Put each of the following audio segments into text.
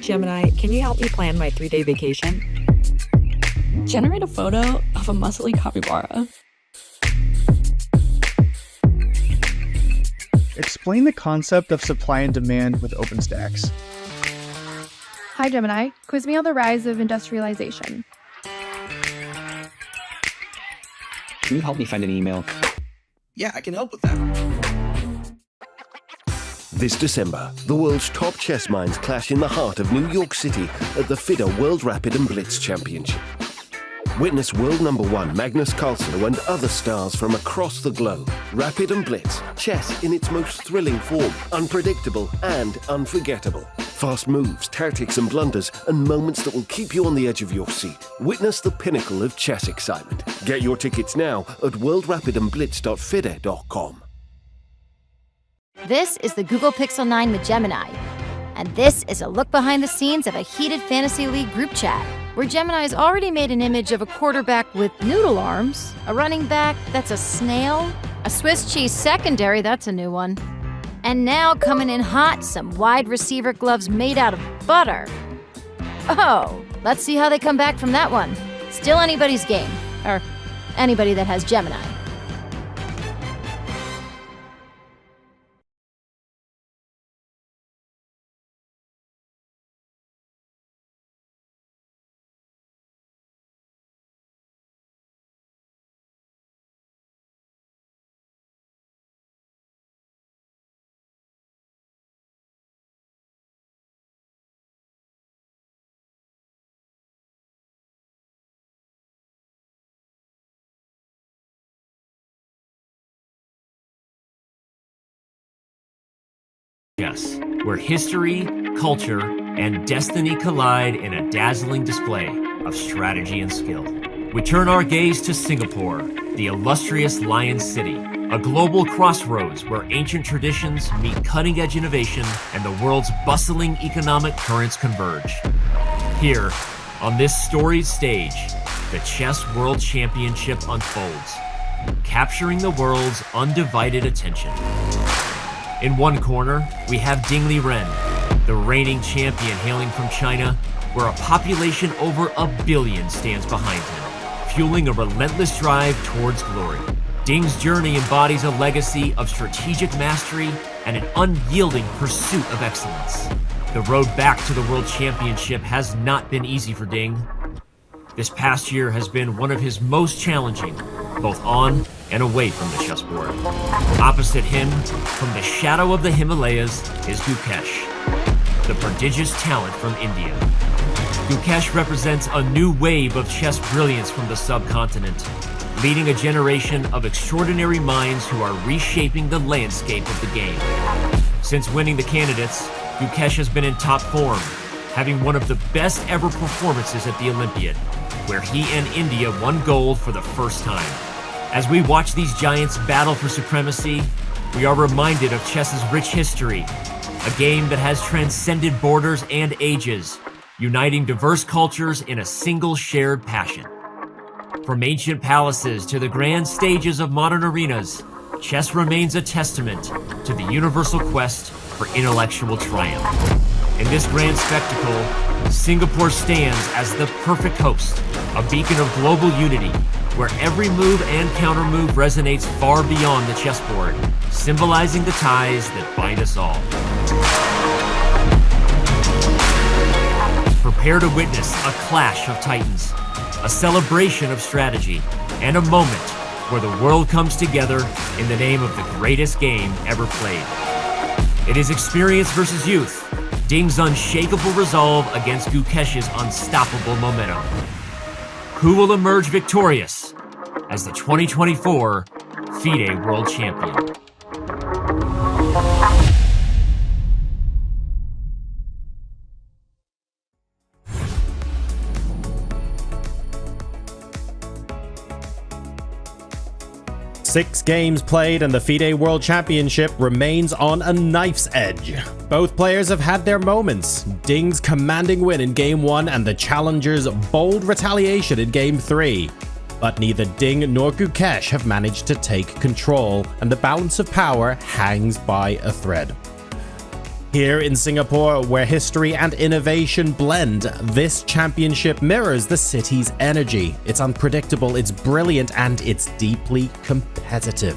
Gemini, can you help me plan my 3-day vacation? Generate a photo of a muscly capybara. Explain the concept of supply and demand with OpenStax. Hi Gemini, quiz me on the rise of industrialization. Can you help me find an email? Yeah, I can help with that. This December, the world's top chess minds clash in the heart of New York City at the FIDE World Rapid and Blitz Championship. Witness world #1 Magnus Carlsen and other stars from across the globe. Rapid and Blitz, chess in its most thrilling form, unpredictable and unforgettable. Fast moves, tactics and blunders, and moments that will keep you on the edge of your seat. Witness the pinnacle of chess excitement. Get your tickets now at worldrapidandblitz.fide.com. This is the Google Pixel 9 with Gemini, and this is a look behind the scenes of a heated Fantasy League group chat, where Gemini's already made an image of a quarterback with noodle arms, a running back that's a snail, a Swiss cheese secondary, that's a new one, and now coming in hot, some wide receiver gloves made out of butter. Oh, let's see how they come back from that one. Still anybody's game, or anybody that has Gemini. Yes, where history, culture, and destiny collide in a dazzling display of strategy and skill. We turn our gaze to Singapore, the illustrious Lion City, a global crossroads where ancient traditions meet cutting-edge innovation and the world's bustling economic currents converge. Here, on this storied stage, the Chess World Championship unfolds, capturing the world's undivided attention. In one corner, we have Ding Liren, the reigning champion hailing from China, where a population over 1 billion stands behind him, fueling a relentless drive towards glory. Ding's journey embodies a legacy of strategic mastery and an unyielding pursuit of excellence. The road back to the World Championship has not been easy for Ding. This past year has been one of his most challenging, both on and away from the chessboard. Opposite him, from the shadow of the Himalayas, is Gukesh, the prodigious talent from India. Gukesh represents a new wave of chess brilliance from the subcontinent, leading a generation of extraordinary minds who are reshaping the landscape of the game. Since winning the candidates, Gukesh has been in top form, having one of the best ever performances at the Olympiad, where he and India won gold for the first time. As we watch these giants battle for supremacy, we are reminded of chess's rich history, a game that has transcended borders and ages, uniting diverse cultures in a single shared passion. From ancient palaces to the grand stages of modern arenas, chess remains a testament to the universal quest for intellectual triumph. In this grand spectacle, Singapore stands as the perfect host, a beacon of global unity, where every move and countermove resonates far beyond the chessboard, symbolizing the ties that bind us all. Prepare to witness a clash of titans, a celebration of strategy, and a moment where the world comes together in the name of the greatest game ever played. It is experience versus youth, Ding's unshakable resolve against Gukesh's unstoppable momentum. Who will emerge victorious as the 2024 FIDE World Champion? Six games played and the FIDE World Championship remains on a knife's edge. Both players have had their moments. Ding's commanding win in Game 1 and the challenger's bold retaliation in Game 3. But neither Ding nor Gukesh have managed to take control, and the balance of power hangs by a thread. Here in Singapore, where history and innovation blend, this championship mirrors the city's energy. It's unpredictable, it's brilliant, and it's deeply competitive.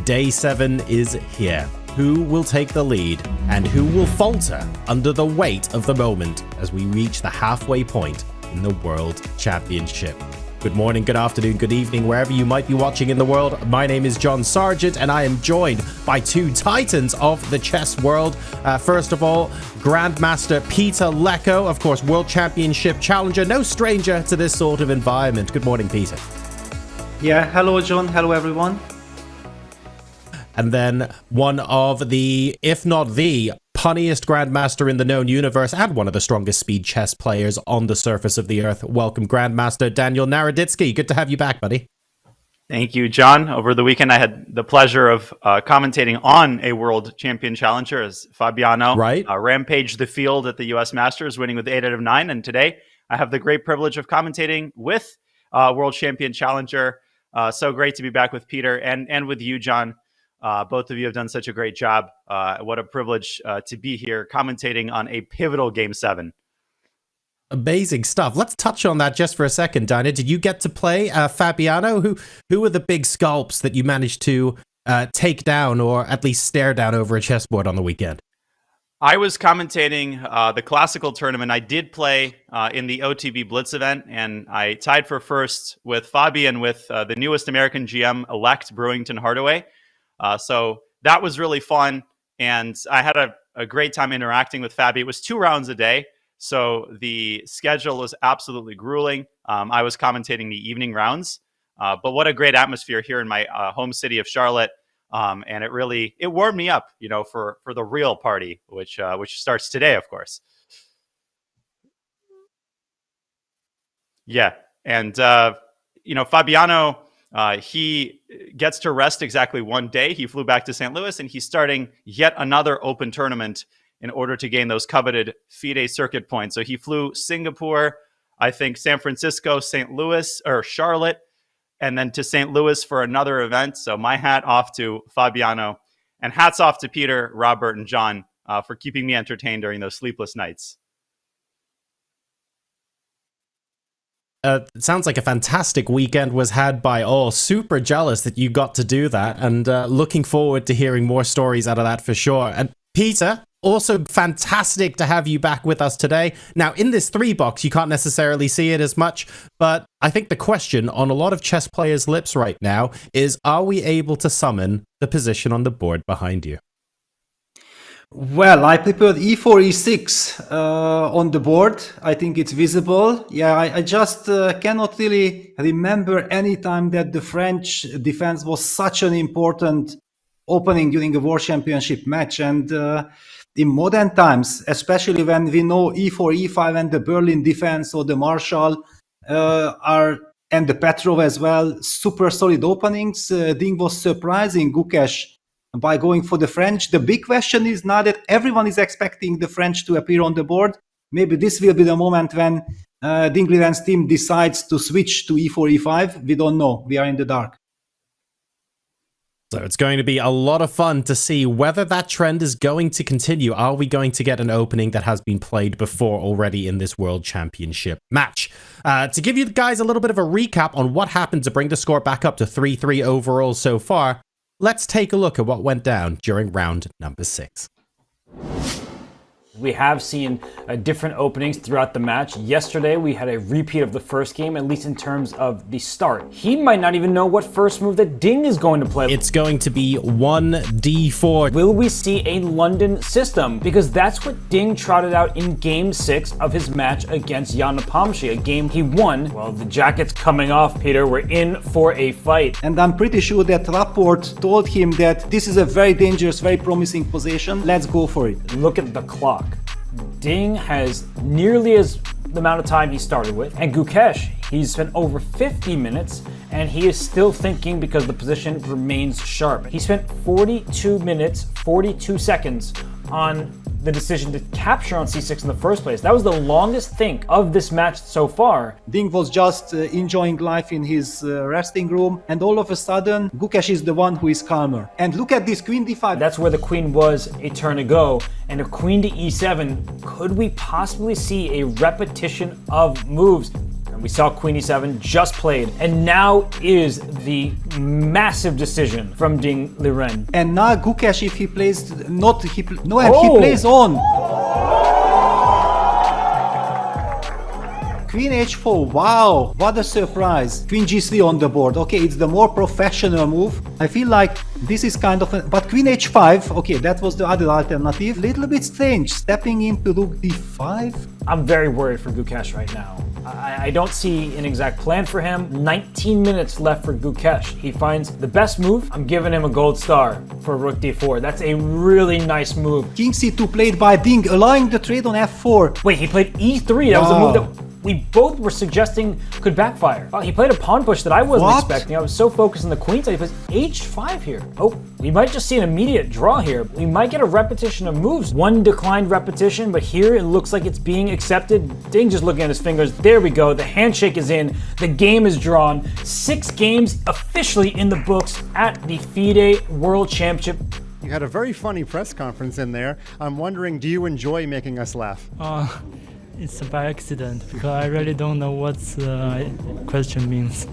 Day 7 is here. Who will take the lead and who will falter under the weight of the moment as we reach the halfway point in the World Championship? Good morning, good afternoon, good evening, wherever you might be watching in the world. My name is John Sargent, and I am joined by two titans of the chess world. First of all, Grandmaster Peter Lecko, of course, World Championship challenger, no stranger to this sort of environment. Good morning, Peter. Yeah, hello, John. Hello, everyone. And then one of the, if not the, punniest Grandmaster in the known universe and one of the strongest speed chess players on the surface of the earth. Welcome, Grandmaster Daniel Naroditsky. Good to have you back, buddy. Thank you, John. Over the weekend, I had the pleasure of commentating on a world champion challenger as Fabiano rampaged the field at the U.S. Masters, winning with 8 out of 9. And today, I have the great privilege of commentating with world champion challenger. So great to be back with Peter and with you, John. Both of you have done such a great job. What a privilege to be here commentating on a pivotal Game 7. Amazing stuff. Let's touch on that just for a second, Dinah. Did you get to play Fabiano? Who were the big scalps that you managed to take down or at least stare down over a chessboard on the weekend? I was commentating the classical tournament. I did play in the OTB Blitz event, and I tied for first with Fabi and with the newest American GM-elect, Brewington Hardaway. So that was really fun, and I had a great time interacting with Fabi. It was 2 rounds a day, so the schedule was absolutely grueling. I was commentating the evening rounds, but what a great atmosphere here in my home city of Charlotte, and it warmed me up, for the real party, which starts today, of course. Yeah, and Fabiano. He gets to rest exactly 1 day. He flew back to St. Louis, and he's starting yet another open tournament in order to gain those coveted FIDE circuit points. So he flew Singapore, I think San Francisco, St. Louis, or Charlotte, and then to St. Louis for another event. So my hat off to Fabiano, and hats off to Peter, Robert, and John for keeping me entertained during those sleepless nights. It sounds like a fantastic weekend was had by all. Super jealous that you got to do that, and looking forward to hearing more stories out of that for sure. And Peter, also fantastic to have you back with us today. Now, in this 3-box, you can't necessarily see it as much, but I think the question on a lot of chess players' lips right now is, are we able to summon the position on the board behind you? Well, I prepared e4, e6 on the board. I think it's visible. Yeah, I just cannot really remember any time that the French defense was such an important opening during a World Championship match. And in modern times, especially when we know e4, e5 and the Berlin defense or the Marshall and the Petrov as well, super solid openings. Ding was surprising Gukesh by going for the French. The big question is now that everyone is expecting the French to appear on the board. Maybe this will be the moment when Ding Liren's team decides to switch to e4, e5. We don't know. We are in the dark. So it's going to be a lot of fun to see whether that trend is going to continue. Are we going to get an opening that has been played before already in this World Championship match? To give you guys a little bit of a recap on what happened to bring the score back up to 3-3 overall so far, let's take a look at what went down during round number 6. We have seen different openings throughout the match. Yesterday, we had a repeat of the first game, at least in terms of the start. He might not even know what first move that Ding is going to play. It's going to be 1d4. Will we see a London system? Because that's what Ding trotted out in Game 6 of his match against Jan Nepomniachtchi, a game he won. Well, the jacket's coming off, Peter. We're in for a fight. And I'm pretty sure that Rapport told him that this is a very dangerous, very promising position. Let's go for it. Look at the clock. Ding has nearly as the amount of time he started with, and Gukesh, he's spent over 50 minutes, and he is still thinking because the position remains sharp. He spent 42 minutes, 42 seconds on the decision to capture on c6 in the first place. That was the longest think of this match so far. Ding was just enjoying life in his resting room, and all of a sudden, Gukesh is the one who is calmer. And look at this queen d5. That's where the queen was a turn ago, and a queen to e7. Could we possibly see a repetition of moves? We saw queen e7 just played, and now is the massive decision from Ding Liren. And now Gukesh, if he plays he plays on. Queen h4, wow, what a surprise. Queen g3 on the board. Okay, it's the more professional move. I feel like this is kind of but queen h5, okay, that was the other alternative. Little bit strange, stepping into rook d5. I'm very worried for Gukesh right now. I don't see an exact plan for him. 19 minutes left for Gukesh. He finds the best move. I'm giving him a gold star for rook d4. That's a really nice move. King c2 played by Ding, allowing the trade on f4. Wait, he played e3. That was a move that we both were suggesting could backfire. Oh, he played a pawn push that I wasn't expecting. I was so focused on the queen side. He plays h5 here. Oh, we might just see an immediate draw here. We might get a repetition of moves. One declined repetition, but here it looks like it's being accepted. Ding just looking at his fingers. There we go. The handshake is in. The game is drawn. 6 games officially in the books at the FIDE World Championship. You had a very funny press conference in there. I'm wondering, do you enjoy making us laugh? It's by accident, because I really don't know what the question means.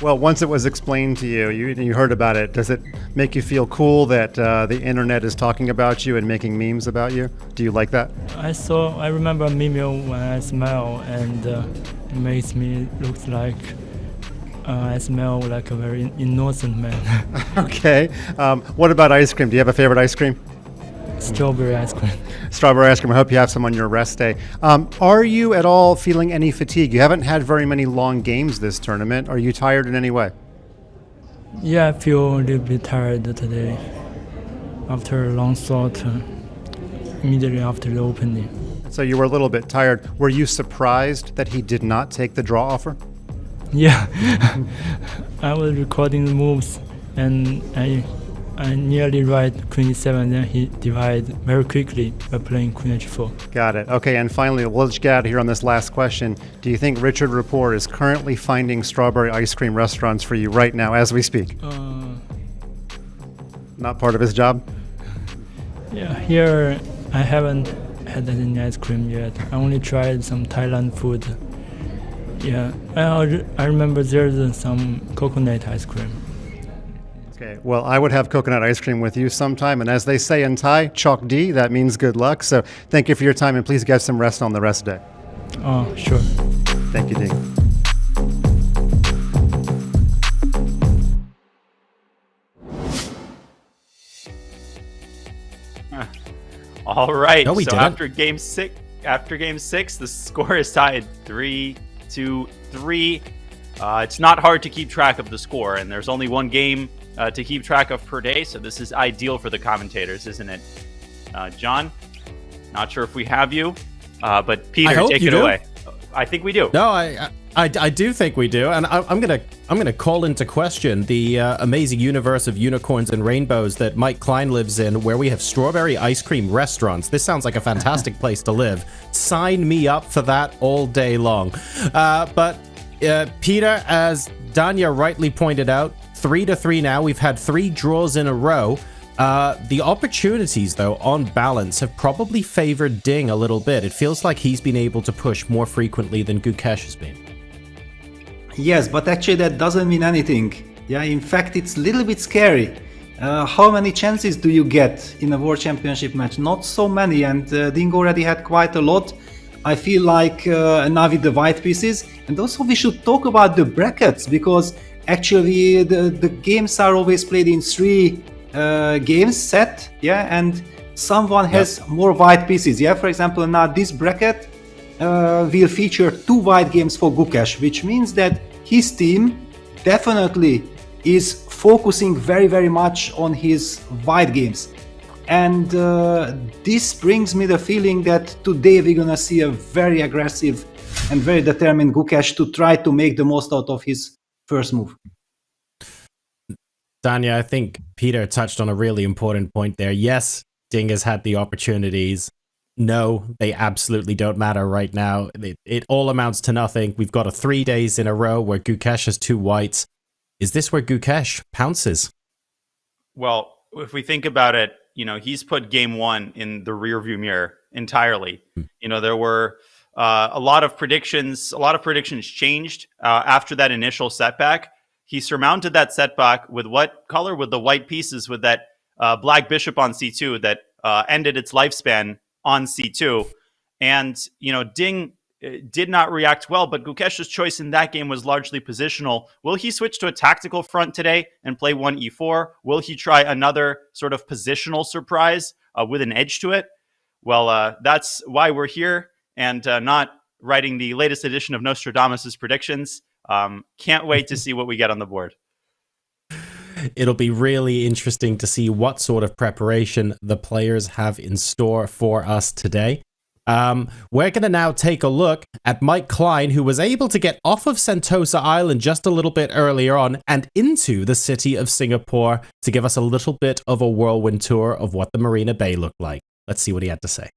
Well, once it was explained to you, you heard about it, does it make you feel cool that the internet is talking about you and making memes about you? Do you like that? I remember a meme when I smile, and it makes me look like I smell like a very innocent man. Okay. What about ice cream? Do you have a favorite ice cream? Strawberry ice cream. Strawberry ice cream. I hope you have some on your rest day. Are you at all feeling any fatigue? You haven't had very many long games this tournament. Are you tired in any way? Yeah, I feel a little bit tired today. After a long thought, immediately after the opening. So you were a little bit tired. Were you surprised that he did not take the draw offer? Yeah. I was recording the moves, and I nearly right queen e7, then he divided very quickly by playing queen h4. Got it. Okay, and finally, we'll just get out of here on this last question. Do you think Richard Rapport is currently finding strawberry ice cream restaurants for you right now as we speak? Not part of his job? Yeah, here I haven't had any ice cream yet. I only tried some Thailand food. Yeah, I remember there's some coconut ice cream. Okay, well, I would have coconut ice cream with you sometime, and as they say in Thai, chok di, that means good luck. So thank you for your time, and please get some rest on the rest day. Oh, sure. Thank you, Ding. All right. No, we so didn't. after game six, the score is tied 3-3. It's not hard to keep track of the score, and there's only one game to keep track of per day, so this is ideal for the commentators, isn't it? John, not sure if we have you, but Peter, take it away. I think we do. No, I do think we do, and I'm gonna call into question the amazing universe of unicorns and rainbows that Mike Klein lives in, where we have strawberry ice cream restaurants. This sounds like a fantastic place to live. Sign me up for that all day long. But Peter, as Danya rightly pointed out, 3-3 now. We've had 3 draws in a row. The opportunities, though, on balance, have probably favored Ding a little bit. It feels like he's been able to push more frequently than Gukesh has been. Yes, but actually that doesn't mean anything. Yeah, in fact, it's a little bit scary. How many chances do you get in a World Championship match? Not so many, and Ding already had quite a lot. I feel like now with the white pieces, and also we should talk about the brackets, because actually the games are always played in 3 games set, yeah, and someone has more white pieces, yeah. For example, now this bracket will feature 2 white games for Gukesh, which means that his team definitely is focusing very, very much on his white games. And this brings me the feeling that today we're gonna see a very aggressive and very determined Gukesh to try to make the most out of his first move. Danya, I think Peter touched on a really important point there. Yes, Ding has had the opportunities. No, they absolutely don't matter right now. It all amounts to nothing. We've got a 3 days in a row where Gukesh has 2 whites. Is this where Gukesh pounces? Well, if we think about it, he's put game 1 in the rearview mirror entirely. There were a lot of predictions. A lot of predictions changed after that initial setback. He surmounted that setback with what color? With the white pieces, with that black bishop on c2 that ended its lifespan on c2. And, Ding did not react well, but Gukesh's choice in that game was largely positional. Will he switch to a tactical front today and play 1e4? Will he try another sort of positional surprise with an edge to it? Well, that's why we're here and not writing the latest edition of Nostradamus' predictions. Can't wait to see what we get on the board. It'll be really interesting to see what sort of preparation the players have in store for us today. We're going to now take a look at Mike Klein, who was able to get off of Sentosa Island just a little bit earlier on and into the city of Singapore to give us a little bit of a whirlwind tour of what the Marina Bay looked like. Let's see what he had to say.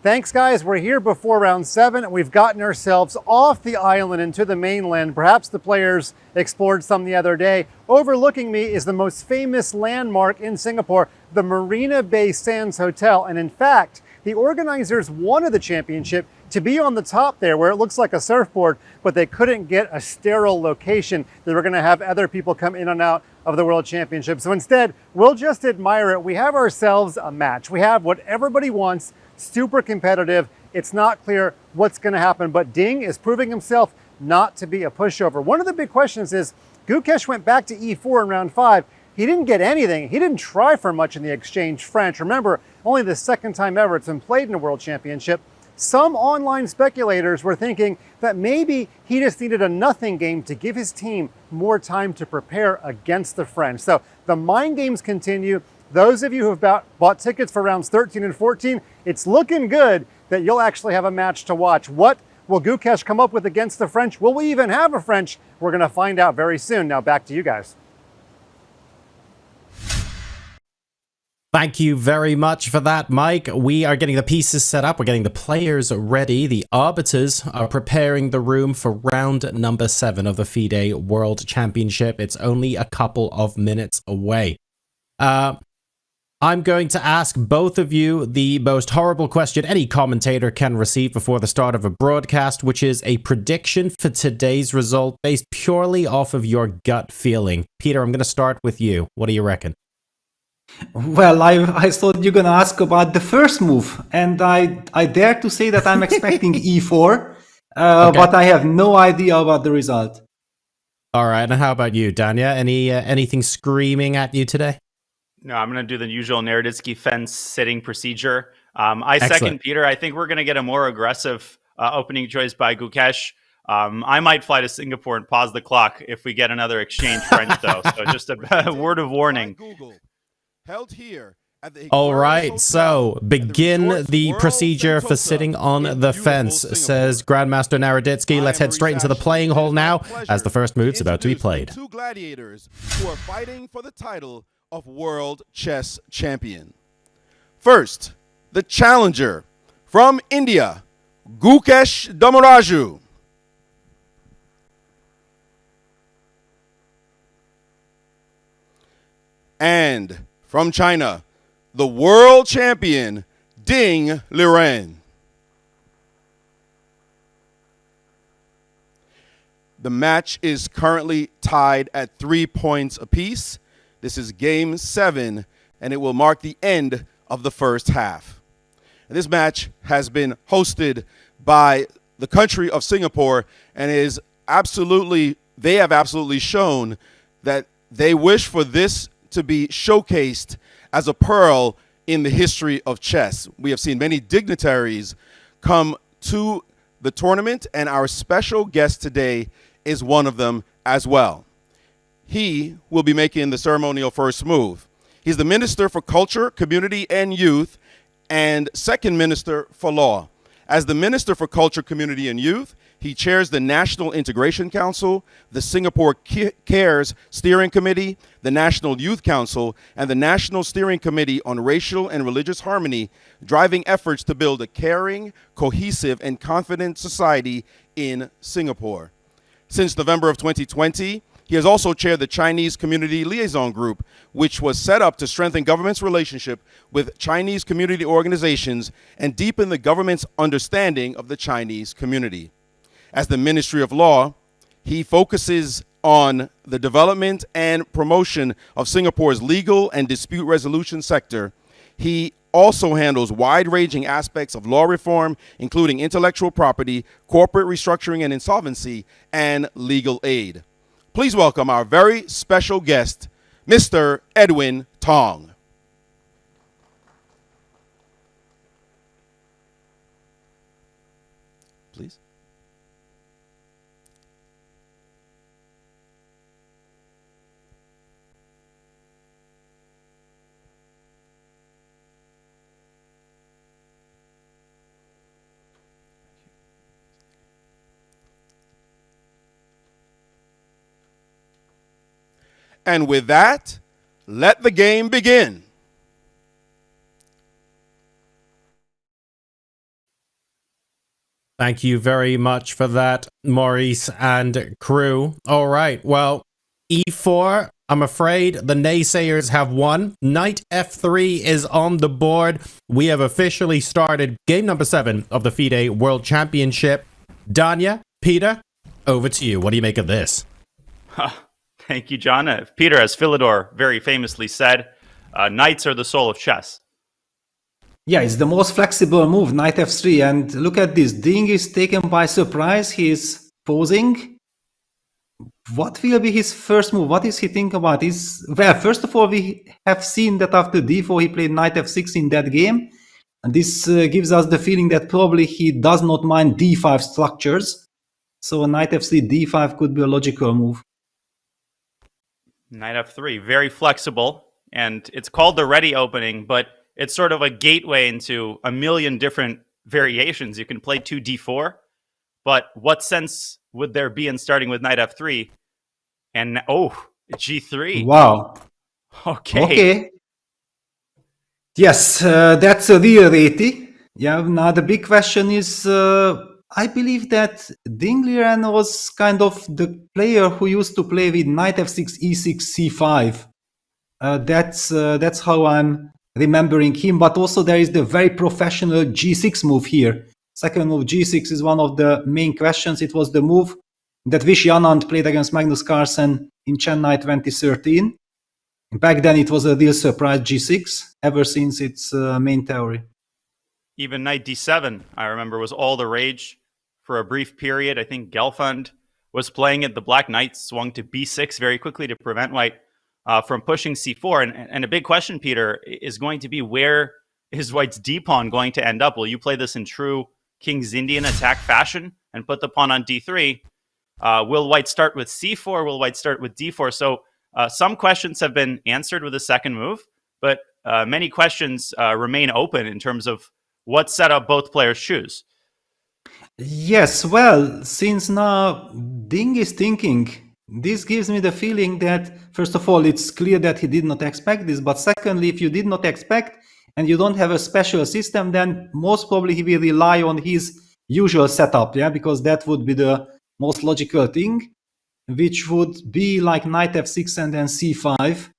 Thanks, guys. We're here before round 7, and we've gotten ourselves off the island into the mainland. Perhaps the players explored some the other day. Overlooking me is the most famous landmark in Singapore, the Marina Bay Sands Hotel. And in fact, the organizers wanted the championship to be on the top there where it looks like a surfboard, but they couldn't get a sterile location. They were going to have other people come in and out of the World Championship. So instead, we'll just admire it. We have ourselves a match. We have what everybody wants. Super competitive. It's not clear what's going to happen, but Ding is proving himself not to be a pushover. One of the big questions is Gukesh went back to e4 in round 5. He didn't get anything. He didn't try for much in the exchange French. Remember, only the second time ever it's been played in a World Championship. Some online speculators were thinking that maybe he just needed a nothing game to give his team more time to prepare against the French. So the mind games continue. Those of you who have bought tickets for rounds 13 and 14, it's looking good that you'll actually have a match to watch. What will Gukesh come up with against the French? Will we even have a French? We're going to find out very soon. Now back to you guys. Thank you very much for that, Mike. We are getting the pieces set up. We're getting the players ready. The arbiters are preparing the room for round number 7 of the FIDE World Championship. It's only a couple of minutes away. I'm going to ask both of you the most horrible question any commentator can receive before the start of a broadcast, which is a prediction for today's result based purely off of your gut feeling. Peter, I'm going to start with you. What do you reckon? Well, I thought you're going to ask about the first move, and I dare to say that I'm expecting e4, okay. But I have no idea about the result. All right, and how about you, Danya? Anything screaming at you today? No, I'm going to do the usual Naroditsky fence sitting procedure. I Excellent. Second Peter. I think we're going to get a more aggressive opening choice by Gukesh. I might fly to Singapore and pause the clock if we get another exchange French, though. So just a word of warning. Held here at the All right, so begin the procedure for sitting on the fence, says Grandmaster Naroditsky. Let's head straight into the playing hall now, as the first move's about to be played. 2 gladiators who are fighting for the title of World Chess Champion. First, the challenger from India, Gukesh Dommaraju. And from China, the world champion, Ding Liren. The match is currently tied at 3 points apiece. This is game 7, and it will mark the end of the first half. And this match has been hosted by the country of Singapore, and they have absolutely shown that they wish for this to be showcased as a pearl in the history of chess. We have seen many dignitaries come to the tournament, and our special guest today is one of them as well. He will be making the ceremonial first move. He's the Minister for Culture, Community, and Youth, and Second Minister for Law. As the Minister for Culture, Community, and Youth, He chairs the National Integration Council, the Singapore Cares Steering Committee, the National Youth Council, and the National Steering Committee on Racial and Religious Harmony, driving efforts to build a caring, cohesive, and confident society in Singapore. Since November of 2020, he has also chaired the Chinese Community Liaison Group, which was set up to strengthen government's relationship with Chinese community organizations and deepen the government's understanding of the Chinese community. As the Ministry of Law, he focuses on the development and promotion of Singapore's legal and dispute resolution sector. He also handles wide-ranging aspects of law reform, including intellectual property, corporate restructuring and insolvency, and legal aid. Please welcome our very special guest, Mr. Edwin Tong. Please. And with that, let the game begin. Thank you very much for that, Maurice and crew. All right, well, E4, I'm afraid the naysayers have won. Knight F3 is on the board. We have officially started game number 7 of the FIDE World Championship. Danya, Peter, over to you. What do you make of this? Thank you, John. Peter, as Philidor very famously said, knights are the soul of chess. Yeah, it's the most flexible move, Knight F3. And look at this. Ding is taken by surprise. He is posing. What will be his first move? What is he thinking about? Well, first of all, we have seen that after D4, he played Knight F6 in that game. And this gives us the feeling that probably he does not mind D5 structures. So Knight F3, D5 could be a logical move. Knight F3, very flexible, and it's called the ready opening, but it's sort of a gateway into a million different variations. You can play 2 D4, but what sense would there be in starting with Knight F3? And, G3. Wow. Okay. Yes, that's a real 80. Yeah, now the big question is, I believe that Ding Liren was kind of the player who used to play with Knight F6, E6, C5. That's how I'm remembering him. But also there is the very professional G6 move here. Second move, G6 is one of the main questions. It was the move that Vishy Anand played against Magnus Carlsen in Chennai 2013. Back then it was a real surprise, G6, ever since its main theory. Even Knight D7, I remember, was all the rage for a brief period. I think Gelfand was playing it. The Black Knight swung to B6 very quickly to prevent White from pushing C4. And a big question, Peter, is going to be, where is White's D-pawn going to end up? Will you play this in true King's Indian attack fashion and put the pawn on D3? Will White start with C4? Will White start with D4? So some questions have been answered with the second move, but many questions remain open in terms of what setup both players choose. Yes, well, since now Ding is thinking, this gives me the feeling that, first of all, it's clear that he did not expect this, but secondly, if you did not expect and you don't have a special system, then most probably he will rely on his usual setup, yeah, because that would be the most logical thing, which would be like Knight F6 and then C5.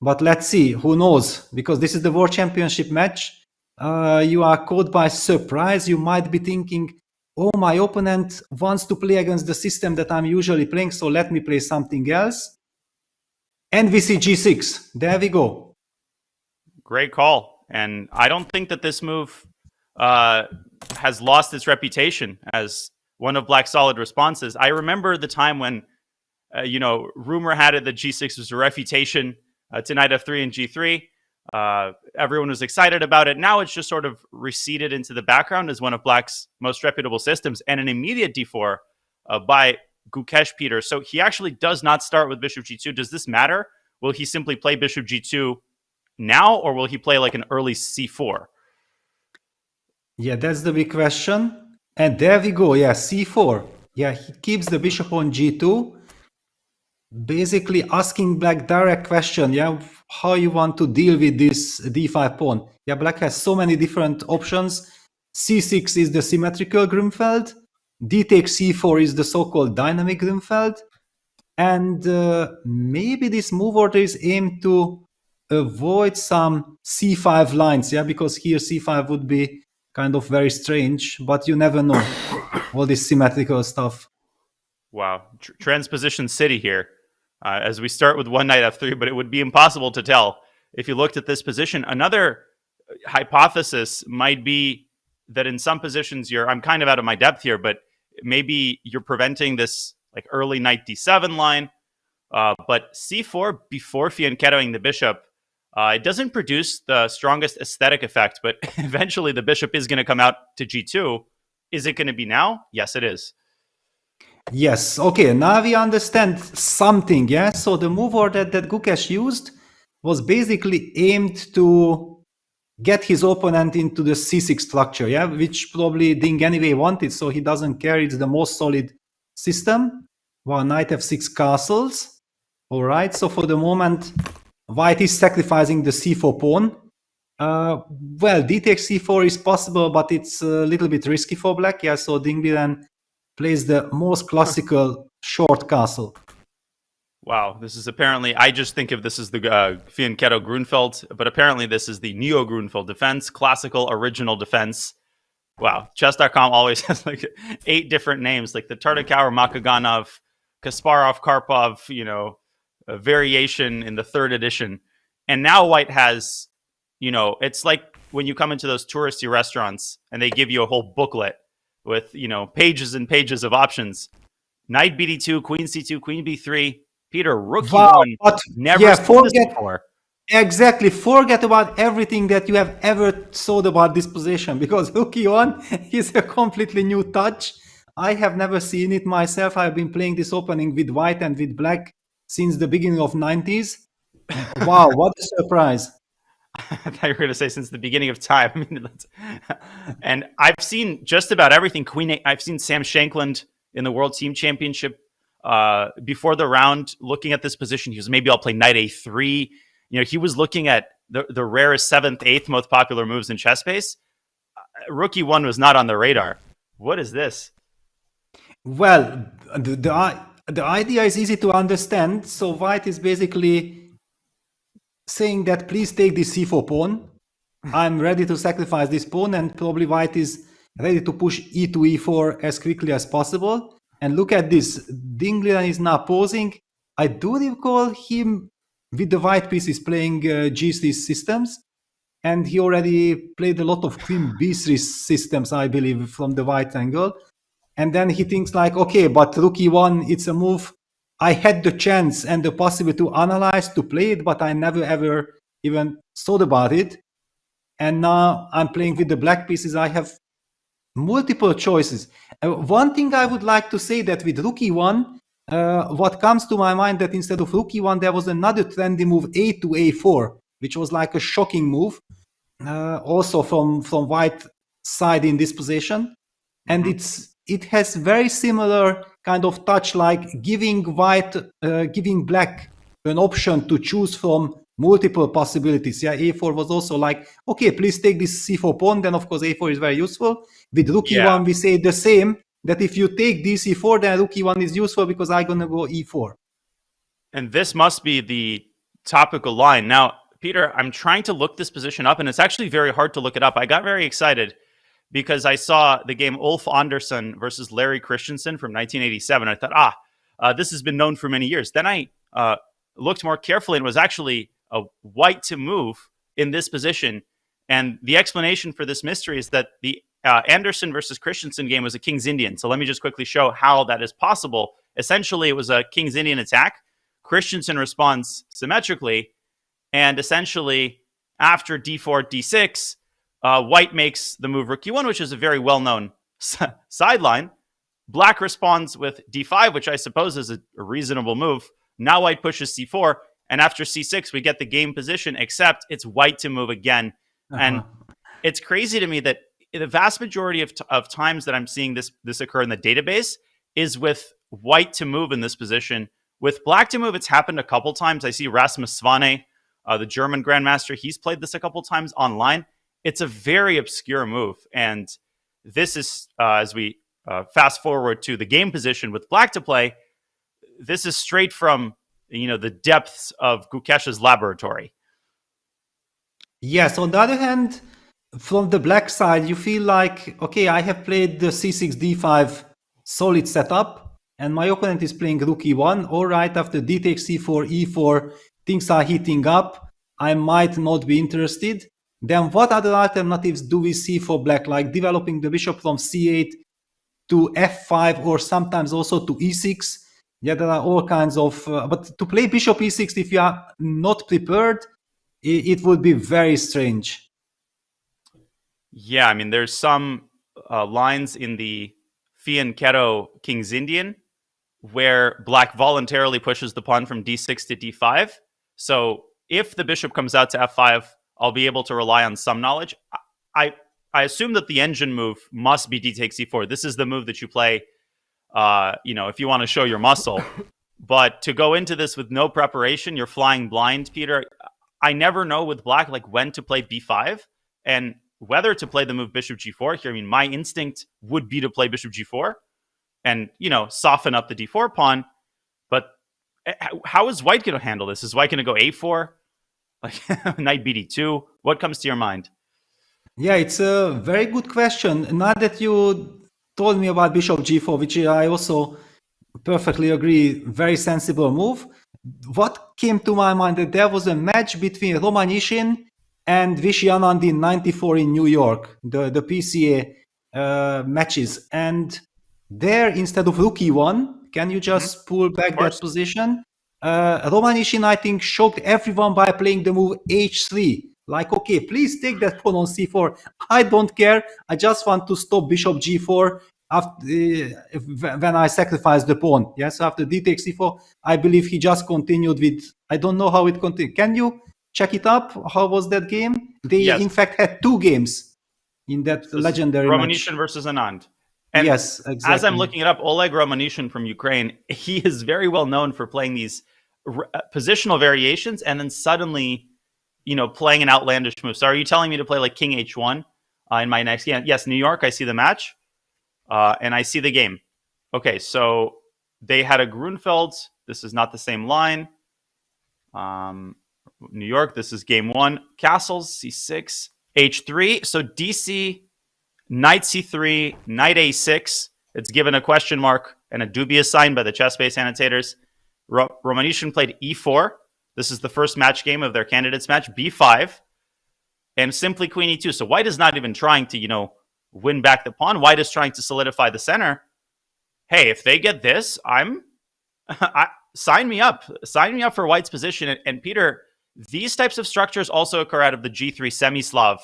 But let's see, who knows, because this is the World Championship match. You are caught by surprise. You might be thinking, oh, my opponent wants to play against the system that I'm usually playing, so let me play something else. And we see G6. There we go. Great call. And I don't think that this move has lost its reputation as one of Black's solid responses. I remember the time when, rumor had it that G6 was a refutation to Knight F3 and G3. Everyone was excited about it. Now it's just sort of receded into the background as one of Black's most reputable systems, and an immediate D4 by Gukesh, Peter. So he actually does not start with Bishop G2. Does this matter? Will he simply play Bishop G2 now, or will he play like an early C4? Yeah, that's the big question. And there we go. Yeah, c4. Yeah, he keeps the bishop on g2, basically asking black direct question. Yeah, how you want to deal with this d5 pawn. Yeah, black has so many different options. c6 is the symmetrical Grunfeld. D takes c4 is the so-called dynamic Grunfeld. And maybe this move order is aimed to avoid some c5 lines, yeah, because here c5 would be kind of very strange, but you never know. All this symmetrical stuff. Wow. Transposition City here. As we start with one knight f3, but it would be impossible to tell if you looked at this position. Another hypothesis might be that in some positions I'm kind of out of my depth here, but maybe you're preventing this like early knight d7 line. But c4 before fianchettoing the bishop, it doesn't produce the strongest aesthetic effect, but eventually the bishop is going to come out to g2. Is it going to be now? Yes, it is. Yes, okay, now we understand something, yeah? So the move order that Gukesh used was basically aimed to get his opponent into the c6 structure, yeah? Which probably Ding anyway wanted, so he doesn't care. It's the most solid system. Well, knight f6 castles. All right, so for the moment, white is sacrificing the c4 pawn. Well, d takes c4 is possible, but it's a little bit risky for black, yeah? So Ding Liren plays the most classical short castle. Wow, this is apparently, I just think of this as the Fianchetto Grunfeld, but apparently this is the Neo Grunfeld defense, classical original defense. Wow, chess.com always has like 8 different names, like the Tartakower, Makaganov, Kasparov, Karpov, a variation in the 3rd edition. And now white has, it's like when you come into those touristy restaurants and they give you a whole booklet with, pages and pages of options. Knight bd2, queen c2, queen b3, Peter, rook e1. Never seen this before. Exactly. Forget about everything that you have ever thought about this position, because rook e1 is a completely new touch. I have never seen it myself. I've been playing this opening with white and with black since the beginning of 90s. Wow, what a surprise. I thought you were going to say since the beginning of time. I mean, and I've seen just about everything. I've seen Sam Shankland in the World Team Championship before the round looking at this position. He was, maybe I'll play knight a3. He was looking at the rarest 7th, 8th most popular moves in chess space. Rook e1 was not on the radar. What is this? Well, the idea is easy to understand. So white is basically saying that please take this c4 pawn. I'm ready to sacrifice this pawn, and probably white is ready to push e to e4 as quickly as possible. And look at this. Ding Liren is now posing. I do recall him with the white pieces playing g3 systems, and he already played a lot of queen b3 systems, I believe, from the white angle. And then he thinks like, okay, but rook e1, it's a move I had the chance and the possibility to analyze, to play it, but I never ever even thought about it. And now I'm playing with the black pieces. I have multiple choices. One thing I would like to say that with rook e1, what comes to my mind that instead of rook e1, there was another trendy move, a to a4, which was like a shocking move, also from white side in this position. And it has very similar kind of touch, like giving black an option to choose from multiple possibilities. Yeah, a4 was also like, okay, please take this c4 pawn. Then of course a4 is very useful. With rook e1, we say the same, that if you take this e4, then rook e1 is useful because I'm gonna go e4. And this must be the topical line. Now, Peter, I'm trying to look this position up, and it's actually very hard to look it up. I got very excited because I saw the game Ulf Andersson versus Larry Christensen from 1987. I thought, this has been known for many years. Then I looked more carefully, and it was actually a white to move in this position. And the explanation for this mystery is that the Andersson versus Christensen game was a King's Indian. So let me just quickly show how that is possible. Essentially, it was a King's Indian attack. Christensen responds symmetrically. And essentially, after d4, d6, white makes the move rook e1, which is a very well-known sideline. Black responds with d5, which I suppose is a reasonable move. Now white pushes c4, and after c6, we get the game position, except it's white to move again. And it's crazy to me that the vast majority of times that I'm seeing this occur in the database is with white to move in this position. With black to move, it's happened a couple times. I see Rasmus Svane, the German grandmaster, he's played this a couple times online. It's a very obscure move. And this is, as we fast forward to the game position with black to play, this is straight from, the depths of Gukesh's laboratory. Yes, on the other hand, from the black side, you feel like, okay, I have played the c6, d5 solid setup, and my opponent is playing rook e1. All right, after d takes c4, e4, things are heating up. I might not be interested. Then what other alternatives do we see for black, like developing the bishop from c8 to f5, or sometimes also to e6? Yeah, there are all kinds of... but to play bishop e6, if you are not prepared, it would be very strange. Yeah, I mean, there's some lines in the Fianchetto King's Indian where black voluntarily pushes the pawn from d6 to d5. So if the bishop comes out to f5, I'll be able to rely on some knowledge. I assume that the engine move must be d takes e4. This is the move that you play, if you want to show your muscle. But to go into this with no preparation, you're flying blind, Peter. I never know with black, like when to play b5 and whether to play the move bishop g4 here. I mean, my instinct would be to play bishop g4 and, soften up the d4 pawn. But how is white going to handle this? Is white going to go a4? Like knight bd2? What comes to your mind? Yeah, it's a very good question. Now that you told me about bishop g4, which I also perfectly agree, very sensible move. What came to my mind that there was a match between Romanishin and Vishy Anand in '94 in New York, the PCA matches. And there, instead of rook e1, can you just pull back that position? Romanishin, I think, shocked everyone by playing the move h3. Like, okay, please take that pawn on c4. I don't care. I just want to stop bishop g4 after, when I sacrifice the pawn. Yes, after d takes c4, I believe he just continued with... I don't know how it continued. Can you check it up? How was that game? They, in fact, had two games in that legendary match. Romanishin versus Anand. And yes, exactly. As I'm looking it up, Oleg Romanishin from Ukraine, he is very well known for playing these positional variations and then suddenly, playing an outlandish move. So are you telling me to play like king h1 in my next game? Yes, New York, I see the match and I see the game. Okay, so they had a Grunfeld. This is not the same line. New York, this is game one. Castles, c6, h3. So DC, knight c3, knight a6. It's given a question mark and a dubious sign by the chess-based annotators. Romanishin played e4. This is the first match game of their candidates match. b5. And simply queen e2. So white is not even trying to, win back the pawn. White is trying to solidify the center. Hey, if they get this, sign me up. Sign me up for white's position. And Peter, these types of structures also occur out of the g3 semi-Slav.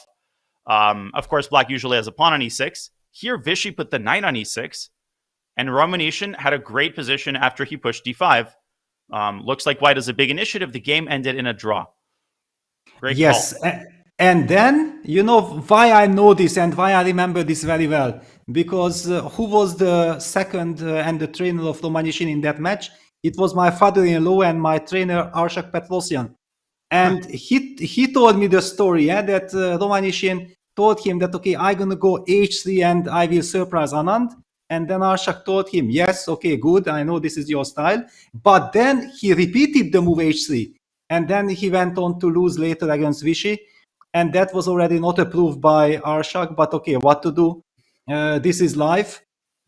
Of course, black usually has a pawn on e6. Here, Vishy put the knight on e6. And Romanishin had a great position after he pushed d5. Looks like white has a big initiative. The game ended in a draw. Great yes. call. And then, why I know this and why I remember this very well. Because who was the second and the trainer of Romanishin in that match? It was my father-in-law and my trainer, Arshak Petrosyan. And he told me the story, that Romanishin told him that, okay, I'm going to go h3 and I will surprise Anand. And then Arshak told him, yes, okay, good, I know this is your style. But then he repeated the move h3. And then he went on to lose later against Vishy. And that was already not approved by Arshak. But okay, what to do? This is life.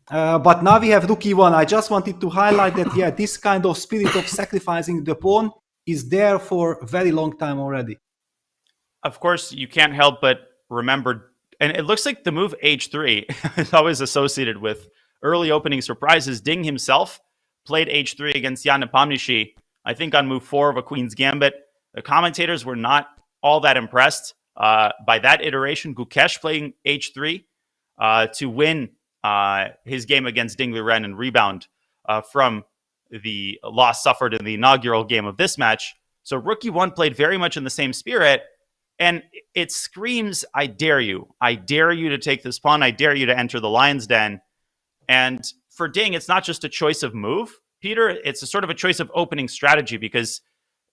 But now we have rook e1. I just wanted to highlight that, this kind of spirit of sacrificing the pawn is there for a very long time already. Of course, you can't help but remember, and it looks like the move h3 is always associated with early opening surprises. Ding himself played h3 against Jan Nepomniachtchi, I think on move 4 of a Queen's Gambit. The commentators were not all that impressed by that iteration. Gukesh playing h3 to win his game against Ding Liren and rebound from the loss suffered in the inaugural game of this match. So Rook e1 played very much in the same spirit. And it screams, I dare you. I dare you to take this pawn. I dare you to enter the lion's den. And for Ding, it's not just a choice of move, Peter. It's a sort of a choice of opening strategy, because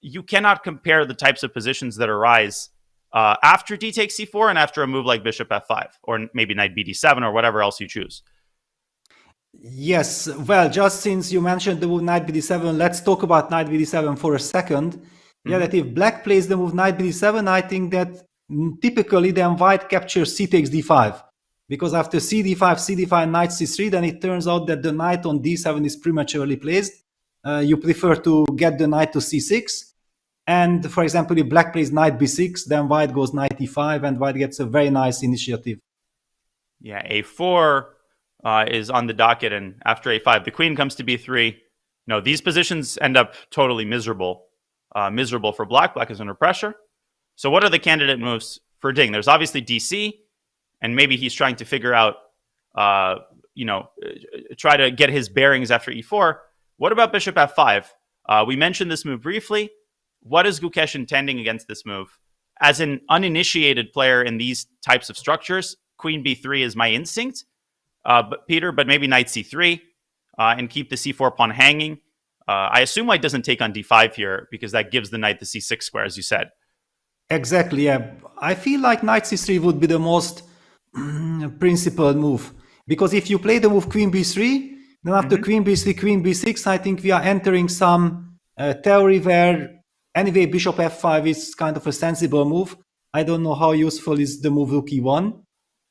you cannot compare the types of positions that arise after d takes c4 and after a move like bishop f5, or maybe knight bd7, or whatever else you choose. Yes, well, just since you mentioned the move knight bd7, let's talk about knight bd7 for a second. Yeah, that if black plays the move knight bd7, I think that typically then white captures c takes d5. Because after c d5, c d5, knight c3, then it turns out that the knight on d7 is prematurely placed. You prefer to get the knight to c6. And for example, if black plays knight b6, then white goes knight e5, and white gets a very nice initiative. Yeah, a4 is on the docket, and after a5, the queen comes to b3. No, these positions end up totally miserable. Miserable for black. Black is under pressure. So what are the candidate moves for Ding? There's obviously dc, and maybe he's trying to figure out, try to get his bearings after e4. What about bishop f5? We mentioned this move briefly. What is Gukesh intending against this move? As an uninitiated player in these types of structures, queen b3 is my instinct, but maybe knight c3 and keep the c4 pawn hanging. I assume white doesn't take on d5 here, because that gives the knight the c6 square, as you said. Exactly, yeah. I feel like knight c3 would be the most principled move. Because if you play the move queen b3, then after queen b3, queen b6, I think we are entering some theory where anyway bishop f5 is kind of a sensible move. I don't know how useful is the move rook e1.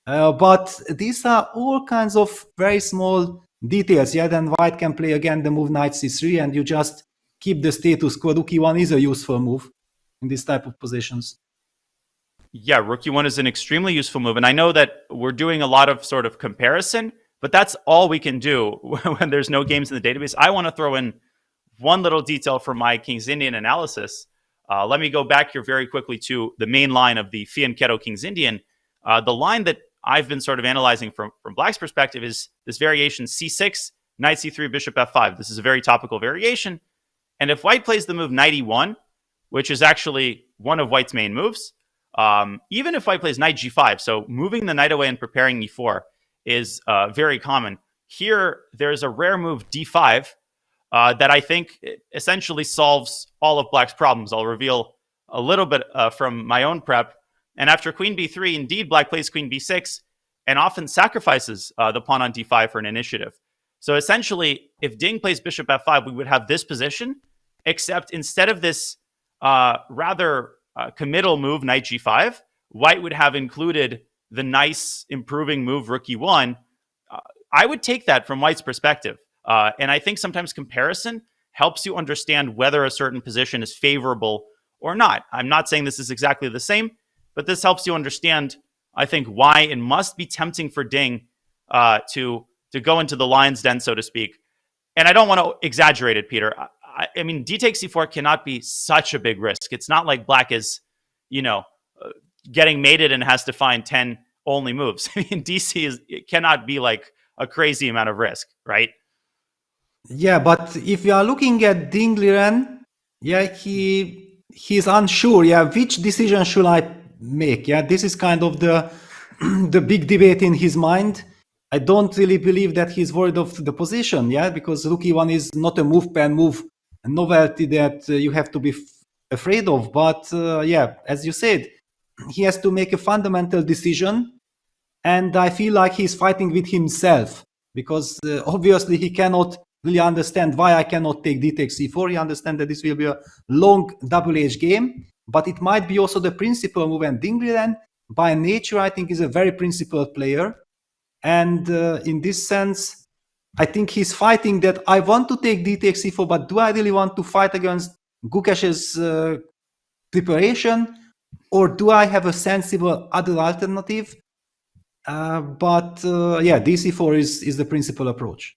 But these are all kinds of very small details. Yeah, then white can play again the move knight c3, and you just keep the status quo. Rook e1 is a useful move in this type of positions. Yeah, rook e1 is an extremely useful move. And I know that we're doing a lot of sort of comparison, but that's all we can do when there's no games in the database. I want to throw in one little detail from my King's Indian analysis. Let me go back here very quickly to the main line of the Fianchetto King's Indian. The line that I've been sort of analyzing from black's perspective is this variation c6, knight c3, bishop f5. This is a very topical variation. And if white plays the move knight e1, which is actually one of white's main moves, even if white plays knight g5, so moving the knight away and preparing e4 is very common. Here, there's a rare move d5 that I think essentially solves all of black's problems. I'll reveal a little bit from my own prep. And after queen b3, indeed, black plays queen b6 and often sacrifices the pawn on d5 for an initiative. So essentially, if Ding plays bishop f5, we would have this position, except instead of this rather committal move, knight g5, white would have included the nice improving move, rook e1. I would take that from white's perspective. And I think sometimes comparison helps you understand whether a certain position is favorable or not. I'm not saying this is exactly the same, but this helps you understand, I think, why it must be tempting for Ding to go into the lion's den, so to speak. And I don't want to exaggerate it, Peter. I mean, d takes c4 cannot be such a big risk. It's not like black is, getting mated and has to find 10 only moves. I mean, it cannot be like a crazy amount of risk, right? Yeah, but if you are looking at Ding Liren, yeah, he's unsure. Yeah, which decision should I make? Yeah, this is kind of the big debate in his mind. I don't really believe that he's worried of the position. Yeah, because rook e1 is not a move pen move, a novelty that you have to be afraid of. But yeah, as you said, he has to make a fundamental decision, and I feel like he's fighting with himself, because obviously he cannot really understand why I cannot take d takes c4. He understands that this will be a long double-edged game, but it might be also the principal move. And Ding Liren, by nature, I think is a very principled player. And in this sense, I think he's fighting that I want to take d takes c4, but do I really want to fight against Gukesh's preparation, or do I have a sensible other alternative? But yeah, dc4 is the principal approach.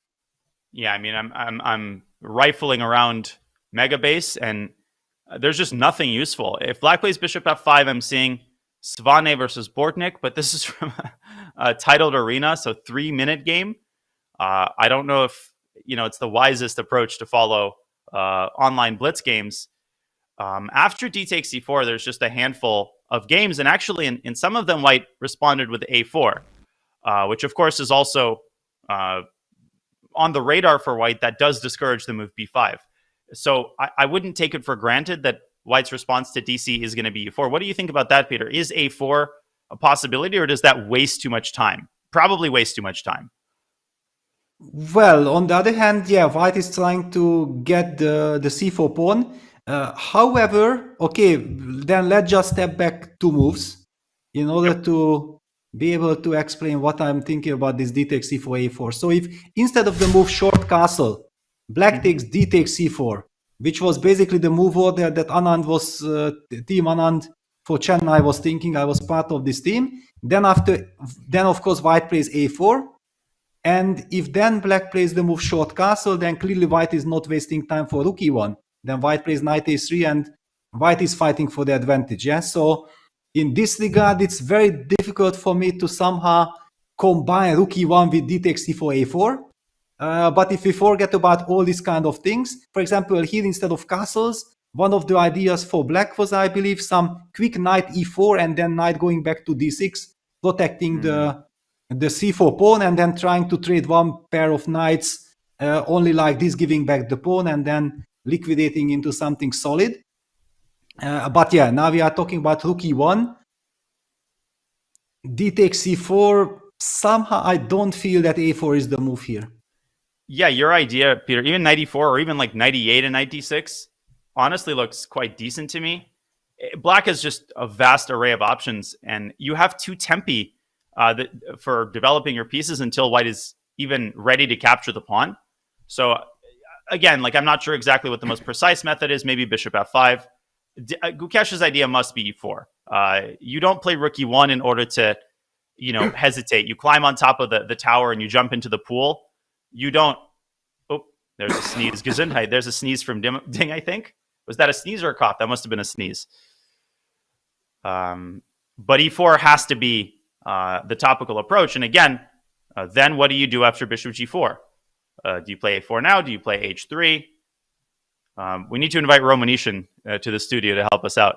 Yeah, I mean, I'm rifling around Megabase, and there's just nothing useful. If black plays bishop f5, I'm seeing Svane versus Bortnik, but this is from a titled arena, so 3-minute game. I don't know if it's the wisest approach to follow online blitz games. After d takes c4, there's just a handful of games. And actually, in some of them, white responded with a4, which, of course, is also on the radar for white. That does discourage the move b5. So I wouldn't take it for granted that white's response to DC is going to be e4. What do you think about that, Peter? Is a4 a possibility, or does that waste too much time? Probably waste too much time. Well, on the other hand, yeah, white is trying to get the c4 pawn. However, okay, then let's just step back 2 moves in order to be able to explain what I'm thinking about this d takes c4, a4. So if instead of the move short castle, black takes d takes c4, which was basically the move order that Anand was, team Anand for Chennai was thinking. I was part of this team. Then of course, white plays a4. And if then black plays the move short castle, then clearly white is not wasting time for rook e1. Then white plays knight a3 and white is fighting for the advantage. Yeah. So in this regard, it's very difficult for me to somehow combine rook e1 with d takes c4, a4. But if we forget about all these kind of things, for example, here instead of castles, one of the ideas for black was, I believe, some quick knight e4 and then knight going back to d6, protecting the c4 pawn, and then trying to trade one pair of knights only like this, giving back the pawn and then liquidating into something solid. But yeah, now we are talking about rook e1, d takes c4. Somehow I don't feel that a4 is the move here. Yeah, your idea, Peter, even knight e4 or even like knight e8 and knight d6 honestly looks quite decent to me. Black has just a vast array of options, and you have 2 tempi for developing your pieces until white is even ready to capture the pawn. So again, like, I'm not sure exactly what the most precise method is. Maybe bishop f5. Gukesh's idea must be e4. You don't play rook e1 in order to, hesitate. You climb on top of the tower and you jump into the pool. You don't. Oh, there's a sneeze. Gesundheit. There's a sneeze from Ding, I think. Was that a sneeze or a cough? That must have been a sneeze. But e4 has to be the topical approach. And again, then what do you do after bishop g4? Do you play a4 now? Do you play h3? We need to invite Romanishan to the studio to help us out.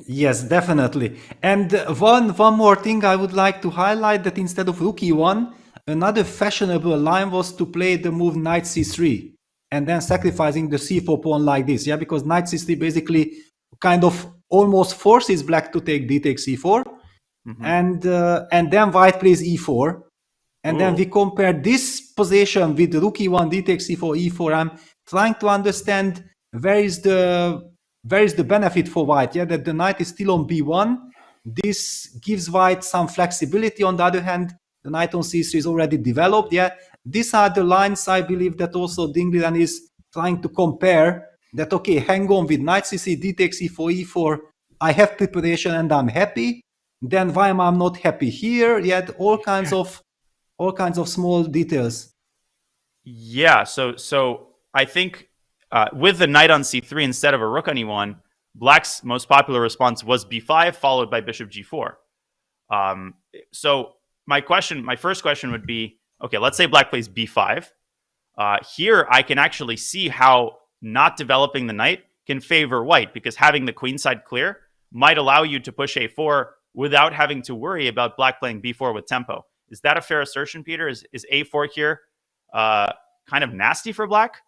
Yes, definitely. And one more thing I would like to highlight, that instead of rook e1, another fashionable line was to play the move knight c3 and then sacrificing the c4 pawn like this. Yeah, because knight c3 basically kind of almost forces black to take d takes e4. And then white plays e4. And then we compare this position with rook e1, d takes e4, e4. I'm trying to understand where is the benefit for white. Yeah, that the knight is still on b1. This gives white some flexibility. On the other hand, the knight on c3 is already developed. Yeah, these are the lines I believe that also Ding Liren is trying to compare. That okay, hang on with knight c3, d takes e4, e4. I have preparation and I'm happy. Then why am I not happy here? Yet all kinds of small details. Yeah, so I think with the knight on c3 instead of a rook on e1, black's most popular response was b5 followed by bishop g4. So my first question would be, okay, let's say black plays b5. Here I can actually see how not developing the knight can favor white, because having the queenside clear might allow you to push a4 without having to worry about black playing b4 with tempo. Is that a fair assertion, Peter? Is a4 here kind of nasty for black?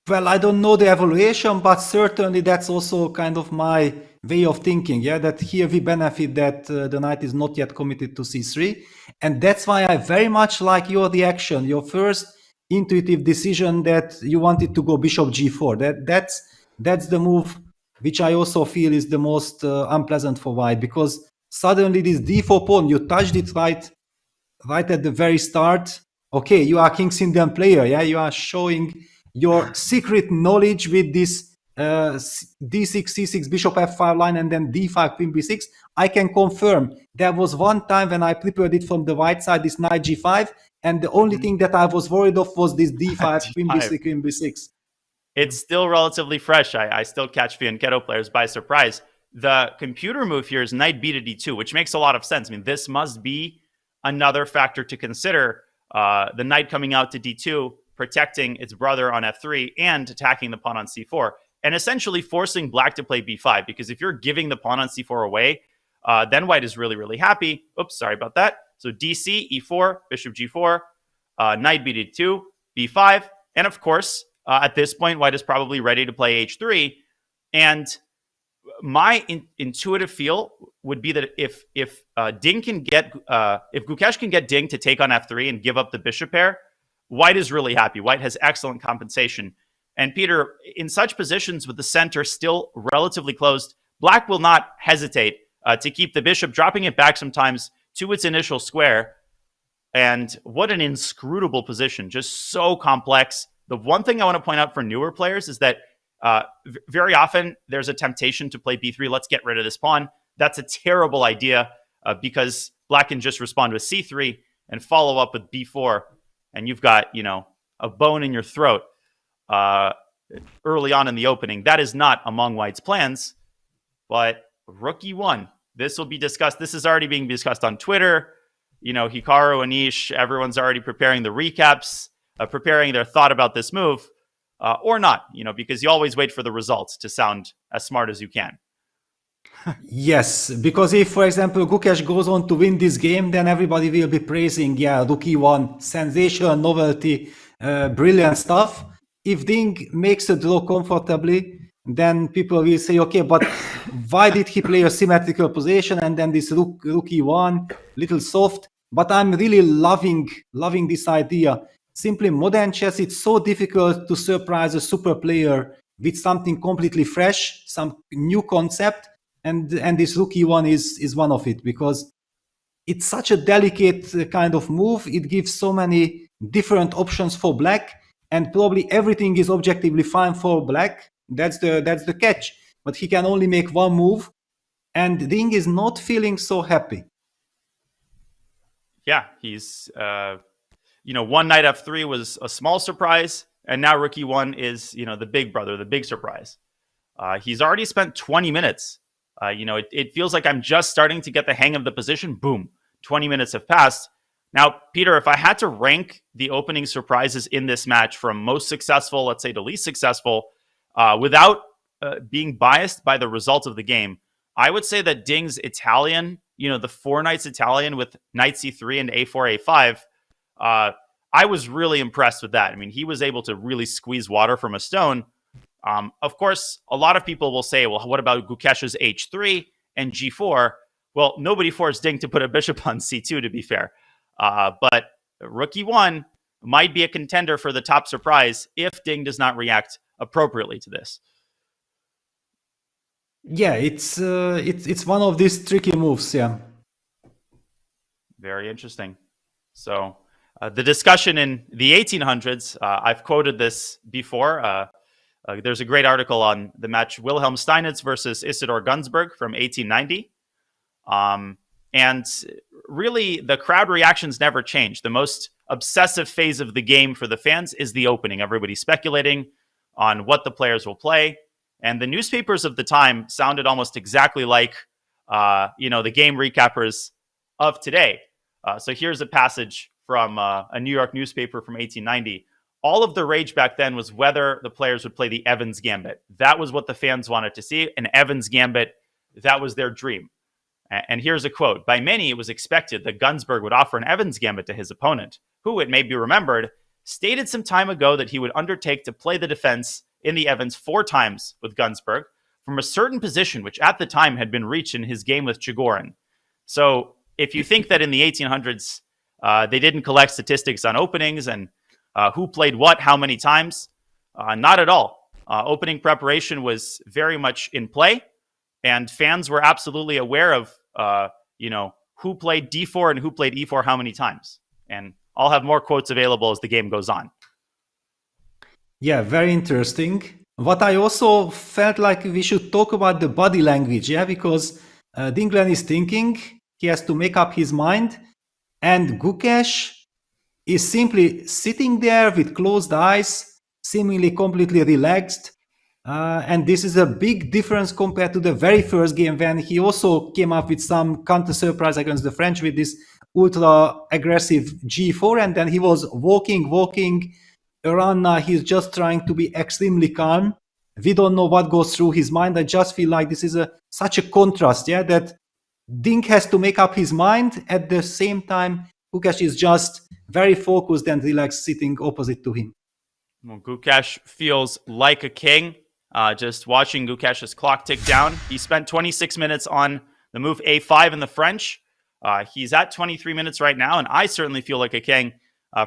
Well, I don't know the evaluation, but certainly that's also kind of my way of thinking. Yeah, that here we benefit that the knight is not yet committed to c3. And that's why I very much like your reaction, your first intuitive decision that you wanted to go bishop g4. That's the move which I also feel is the most unpleasant for white, because suddenly this d4 pawn, you touched it right at the very start. Okay, you are King's Indian player. Yeah, you are showing your secret knowledge with this d6, c6, bishop f5 line, and then d5, queen b6. I can confirm there was one time when I prepared it from the white side, this knight g5, and the only thing that I was worried of was this d5, queen b6, queen b6. It's still relatively fresh. I still catch fianchetto players by surprise. The computer move here is knight b to d2, which makes a lot of sense. I mean, this must be another factor to consider. The knight coming out to d2, protecting its brother on f3, and attacking the pawn on c4. and essentially forcing black to play b5. Because if you're giving the pawn on c4 away, then white is really, really happy. Oops, sorry about that. So dc, e4, bishop g4, knight bd2, b5. And of course, at this point, white is probably ready to play h3. And my intuitive feel would be that if Ding can get if Gukesh can get Ding to take on f3 and give up the bishop pair, white is really happy. White has excellent compensation. And Peter, in such positions with the center still relatively closed, black will not hesitate to keep the bishop, dropping it back sometimes to its initial square. And what an inscrutable position, just so complex. The one thing I want to point out for newer players is that very often there's a temptation to play b3. Let's get rid of this pawn. That's a terrible idea because black can just respond with c3 and follow up with b4. And you've got, a bone in your throat early on in the opening. That is not among white's plans. But rook e1, this will be discussed. This is already being discussed on Twitter. Hikaru, Anish, everyone's already preparing the recaps, preparing their thought about this move. Or not, because you always wait for the results to sound as smart as you can. Yes, because if, for example, Gukesh goes on to win this game, then everybody will be praising, rook e1, sensational, novelty, brilliant stuff. If Ding makes a draw comfortably, then people will say, okay, but why did he play a symmetrical position and then this rook e1, little soft? But I'm really loving this idea. Simply modern chess, it's so difficult to surprise a super player with something completely fresh, some new concept, and this rook e1 is one of it, because it's such a delicate kind of move. It gives so many different options for black, and probably everything is objectively fine for black. That's the catch. But he can only make one move, and Ding is not feeling so happy. Yeah, he's one knight f3 was a small surprise, and now rook e1 is, the big brother, the big surprise. He's already spent 20 minutes. It feels like I'm just starting to get the hang of the position. Boom, 20 minutes have passed. Now, Peter, if I had to rank the opening surprises in this match from most successful, let's say, to least successful, without being biased by the result of the game, I would say that Ding's Italian, the four knights Italian with knight c3 and a4, a5, I was really impressed with that. I mean, he was able to really squeeze water from a stone. Of course, a lot of people will say, well, what about Gukesh's h3 and g4? Well, nobody forced Ding to put a bishop on c2, to be fair. But rook e1 might be a contender for the top surprise if Ding does not react appropriately to this. Yeah, it's one of these tricky moves, yeah. Very interesting. So the discussion in the 1800s, I've quoted this before. There's a great article on the match Wilhelm Steinitz versus Isidor Gunsberg from 1890. And really, the crowd reactions never change. The most obsessive phase of the game for the fans is the opening. Everybody's speculating on what the players will play. And the newspapers of the time sounded almost exactly like, the game recappers of today. So here's a passage from a New York newspaper from 1890. All of the rage back then was whether the players would play the Evans Gambit. That was what the fans wanted to see. An Evans Gambit, that was their dream. And here's a quote. By many, it was expected that Gunsberg would offer an Evans Gambit to his opponent, who, it may be remembered, stated some time ago that he would undertake to play the defense in the Evans 4 times with Gunsberg from a certain position, which at the time had been reached in his game with Chigorin. So if you think that in the 1800s, they didn't collect statistics on openings and who played what, how many times, not at all. Opening preparation was very much in play, and fans were absolutely aware of, who played d4 and who played e4 how many times. And I'll have more quotes available as the game goes on. Yeah, very interesting. What I also felt like we should talk about the body language, because Ding Liren is thinking, he has to make up his mind, and Gukesh is simply sitting there with closed eyes, seemingly completely relaxed. And this is a big difference compared to the very first game, when he also came up with some counter surprise against the French with this ultra aggressive g4, and then he was walking around. Now he's just trying to be extremely calm, we don't know what goes through his mind. I just feel like this is such a contrast, yeah, that Ding has to make up his mind. At the same time, Gukesh is just very focused and relaxed sitting opposite to him. Well, Gukesh feels like a king. Just watching Gukesh's clock tick down. He spent 26 minutes on the move A5 in the French. He's at 23 minutes right now, and I certainly feel like a king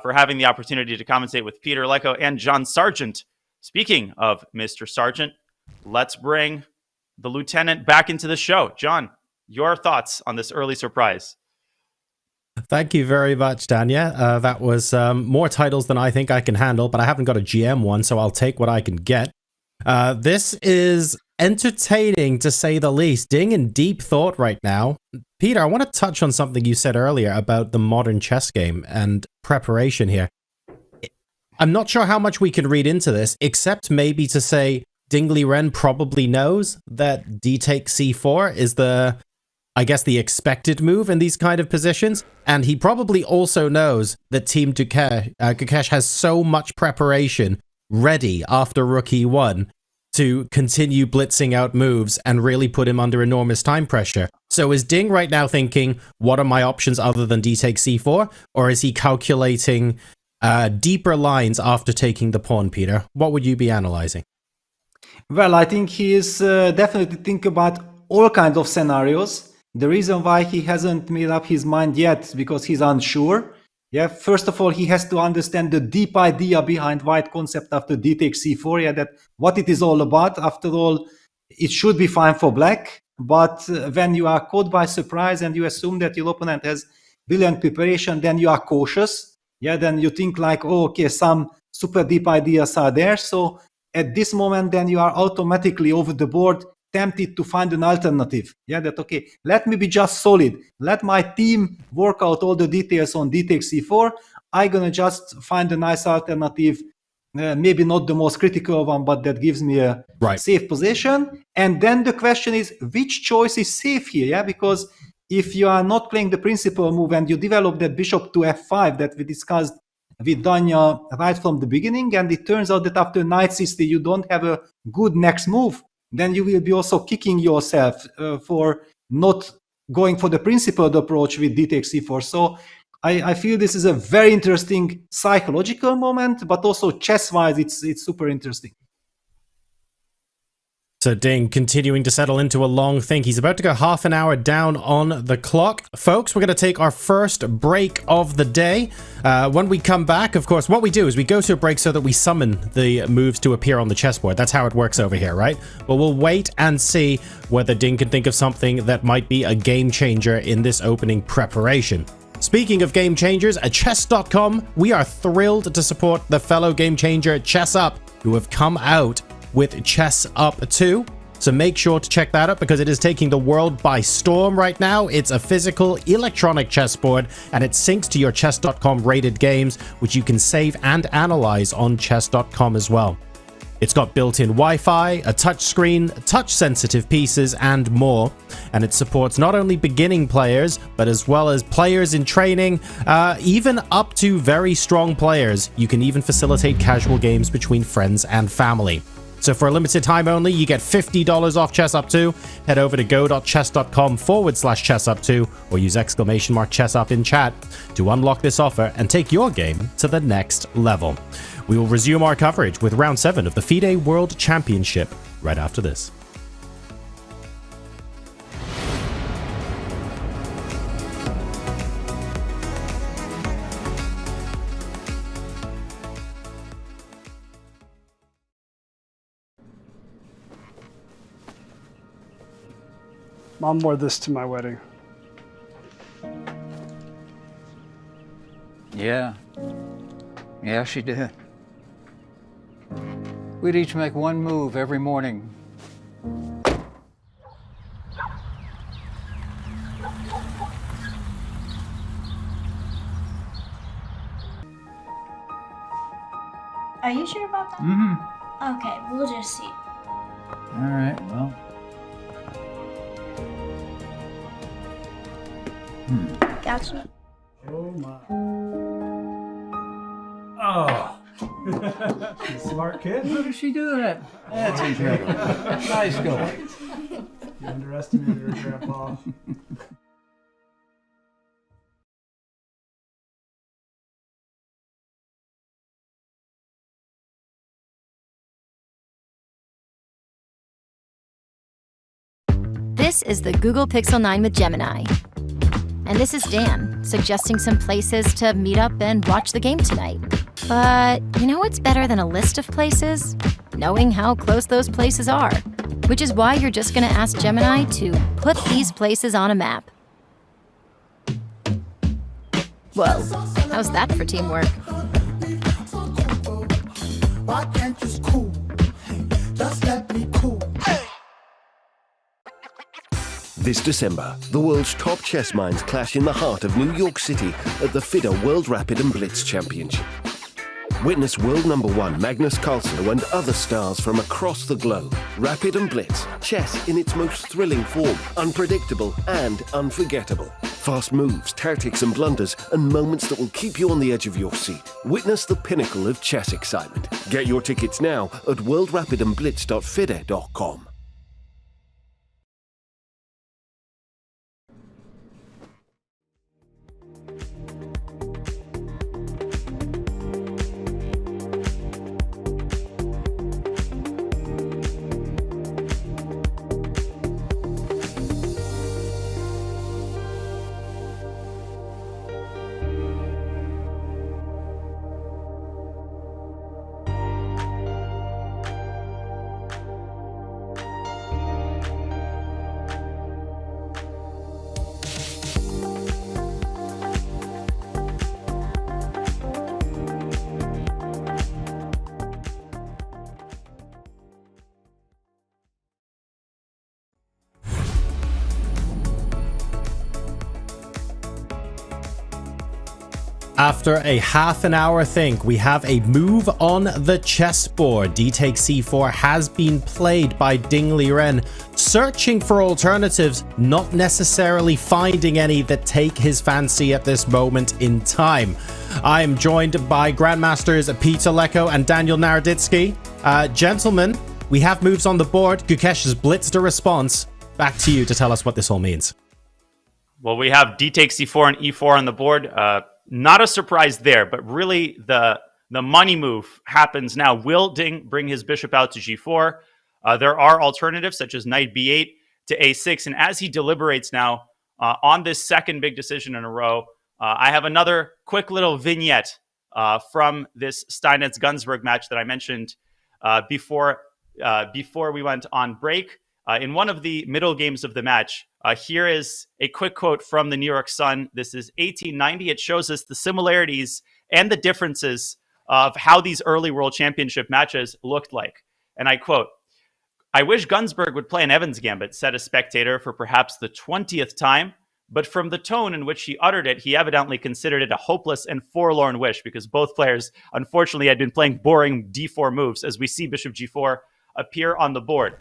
for having the opportunity to commentate with Peter Leko and John Sargent. Speaking of Mr. Sargent, let's bring the lieutenant back into the show. John, your thoughts on this early surprise? Thank you very much, Danya. That was more titles than I think I can handle, but I haven't got a GM one, so I'll take what I can get. This is entertaining, to say the least. Ding in deep thought right now. Peter, I want to touch on something you said earlier about the modern chess game and preparation here. I'm not sure how much we can read into this, except maybe to say Ding Liren probably knows that d takes c4 is the expected move in these kind of positions, and he probably also knows that Team Gukesh has so much preparation ready after rook e1 to continue blitzing out moves and really put him under enormous time pressure. So is Ding right now thinking, what are my options other than d takes c4, or is he calculating deeper lines after taking the pawn, Peter? What would you be analyzing? Well, I think he is definitely thinking about all kinds of scenarios. The reason why he hasn't made up his mind yet, because he's unsure. Yeah, first of all, he has to understand the deep idea behind white concept after d takes c4. Yeah, that what it is all about. After all, it should be fine for black. But when you are caught by surprise and you assume that your opponent has brilliant preparation, then you are cautious. Yeah, then you think like, oh, okay, some super deep ideas are there. So at this moment, then you are automatically over the board tempted to find an alternative. Yeah, that, okay, let me be just solid. Let my team work out all the details on d takes c4. I'm going to just find a nice alternative, maybe not the most critical one, but that gives me a safe position. And then the question is, which choice is safe here? Yeah, because if you are not playing the principal move and you develop that bishop to f5 that we discussed with Danya right from the beginning, and it turns out that after knight c3 you don't have a good next move, then you will be also kicking yourself for not going for the principled approach with d takes c4. So I feel this is a very interesting psychological moment, but also chess-wise, it's super interesting. So Ding continuing to settle into a long think. He's about to go half an hour down on the clock. Folks, we're going to take our first break of the day. When we come back, of course, what we do is we go to a break so that we summon the moves to appear on the chessboard. That's how it works over here, right? But we'll wait and see whether Ding can think of something that might be a game changer in this opening preparation. Speaking of game changers, at chess.com, we are thrilled to support the fellow game changer Chess Up, who have come out with Chess Up 2. So make sure to check that out because it is taking the world by storm right now. It's a physical electronic chessboard and it syncs to your chess.com rated games, which you can save and analyze on chess.com as well. It's got built-in Wi-Fi, a touchscreen, touch-sensitive pieces, and more. And it supports not only beginning players, but as well as players in training, even up to very strong players. You can even facilitate casual games between friends and family. So for a limited time only, you get $50 off Chess Up 2. Head over to go.chess.com/chessup2 or use !chessup in chat to unlock this offer and take your game to the next level. We will resume our coverage with round 7 of the FIDE World Championship right after this. Mom wore this to my wedding. Yeah, she did. We'd each make one move every morning. Are you sure about that? Mm-hmm. Okay, we'll just see. All right, well. Gotcha. Oh my. Oh. Smart kid. How does she do that? That's incredible. Nice going. You underestimated her, Grandpa. This is the Google Pixel 9 with Gemini. And this is Dan, suggesting some places to meet up and watch the game tonight. But you know what's better than a list of places? Knowing how close those places are. Which is why you're just gonna ask Gemini to put these places on a map. Whoa, how's that for teamwork? Why can't you just cool? Just let me cool. This December, the world's top chess minds clash in the heart of New York City at the FIDE World Rapid and Blitz Championship. Witness world number one Magnus Carlsen and other stars from across the globe. Rapid and Blitz, chess in its most thrilling form, unpredictable and unforgettable. Fast moves, tactics and blunders, and moments that will keep you on the edge of your seat. Witness the pinnacle of chess excitement. Get your tickets now at worldrapidandblitz.fide.com. After a half an hour think, we have a move on the chessboard. D takes c4 has been played by Ding Liren, searching for alternatives, not necessarily finding any that take his fancy at this moment in time. I am joined by Grandmasters Peter Lecko and Daniel Naroditsky. Gentlemen, we have moves on the board. Gukesh has blitzed a response. Back to you to tell us what this all means. Well, we have D takes c4 and e4 on the board. Not a surprise there, but really the money move happens now. Will Ding bring his bishop out to g4? There are alternatives such as knight b8 to a6. And as he deliberates now on this second big decision in a row, I have another quick little vignette from this Steinitz-Gunsberg match that I mentioned before we went on break. In one of the middle games of the match, here is a quick quote from the New York Sun. This is 1890. It shows us the similarities and the differences of how these early World Championship matches looked like. And I quote, "I wish Gunsberg would play an Evans Gambit," said a spectator for perhaps the 20th time. But from the tone in which he uttered it, he evidently considered it a hopeless and forlorn wish because both players, unfortunately, had been playing boring d4 moves as we see bishop g4 appear on the board.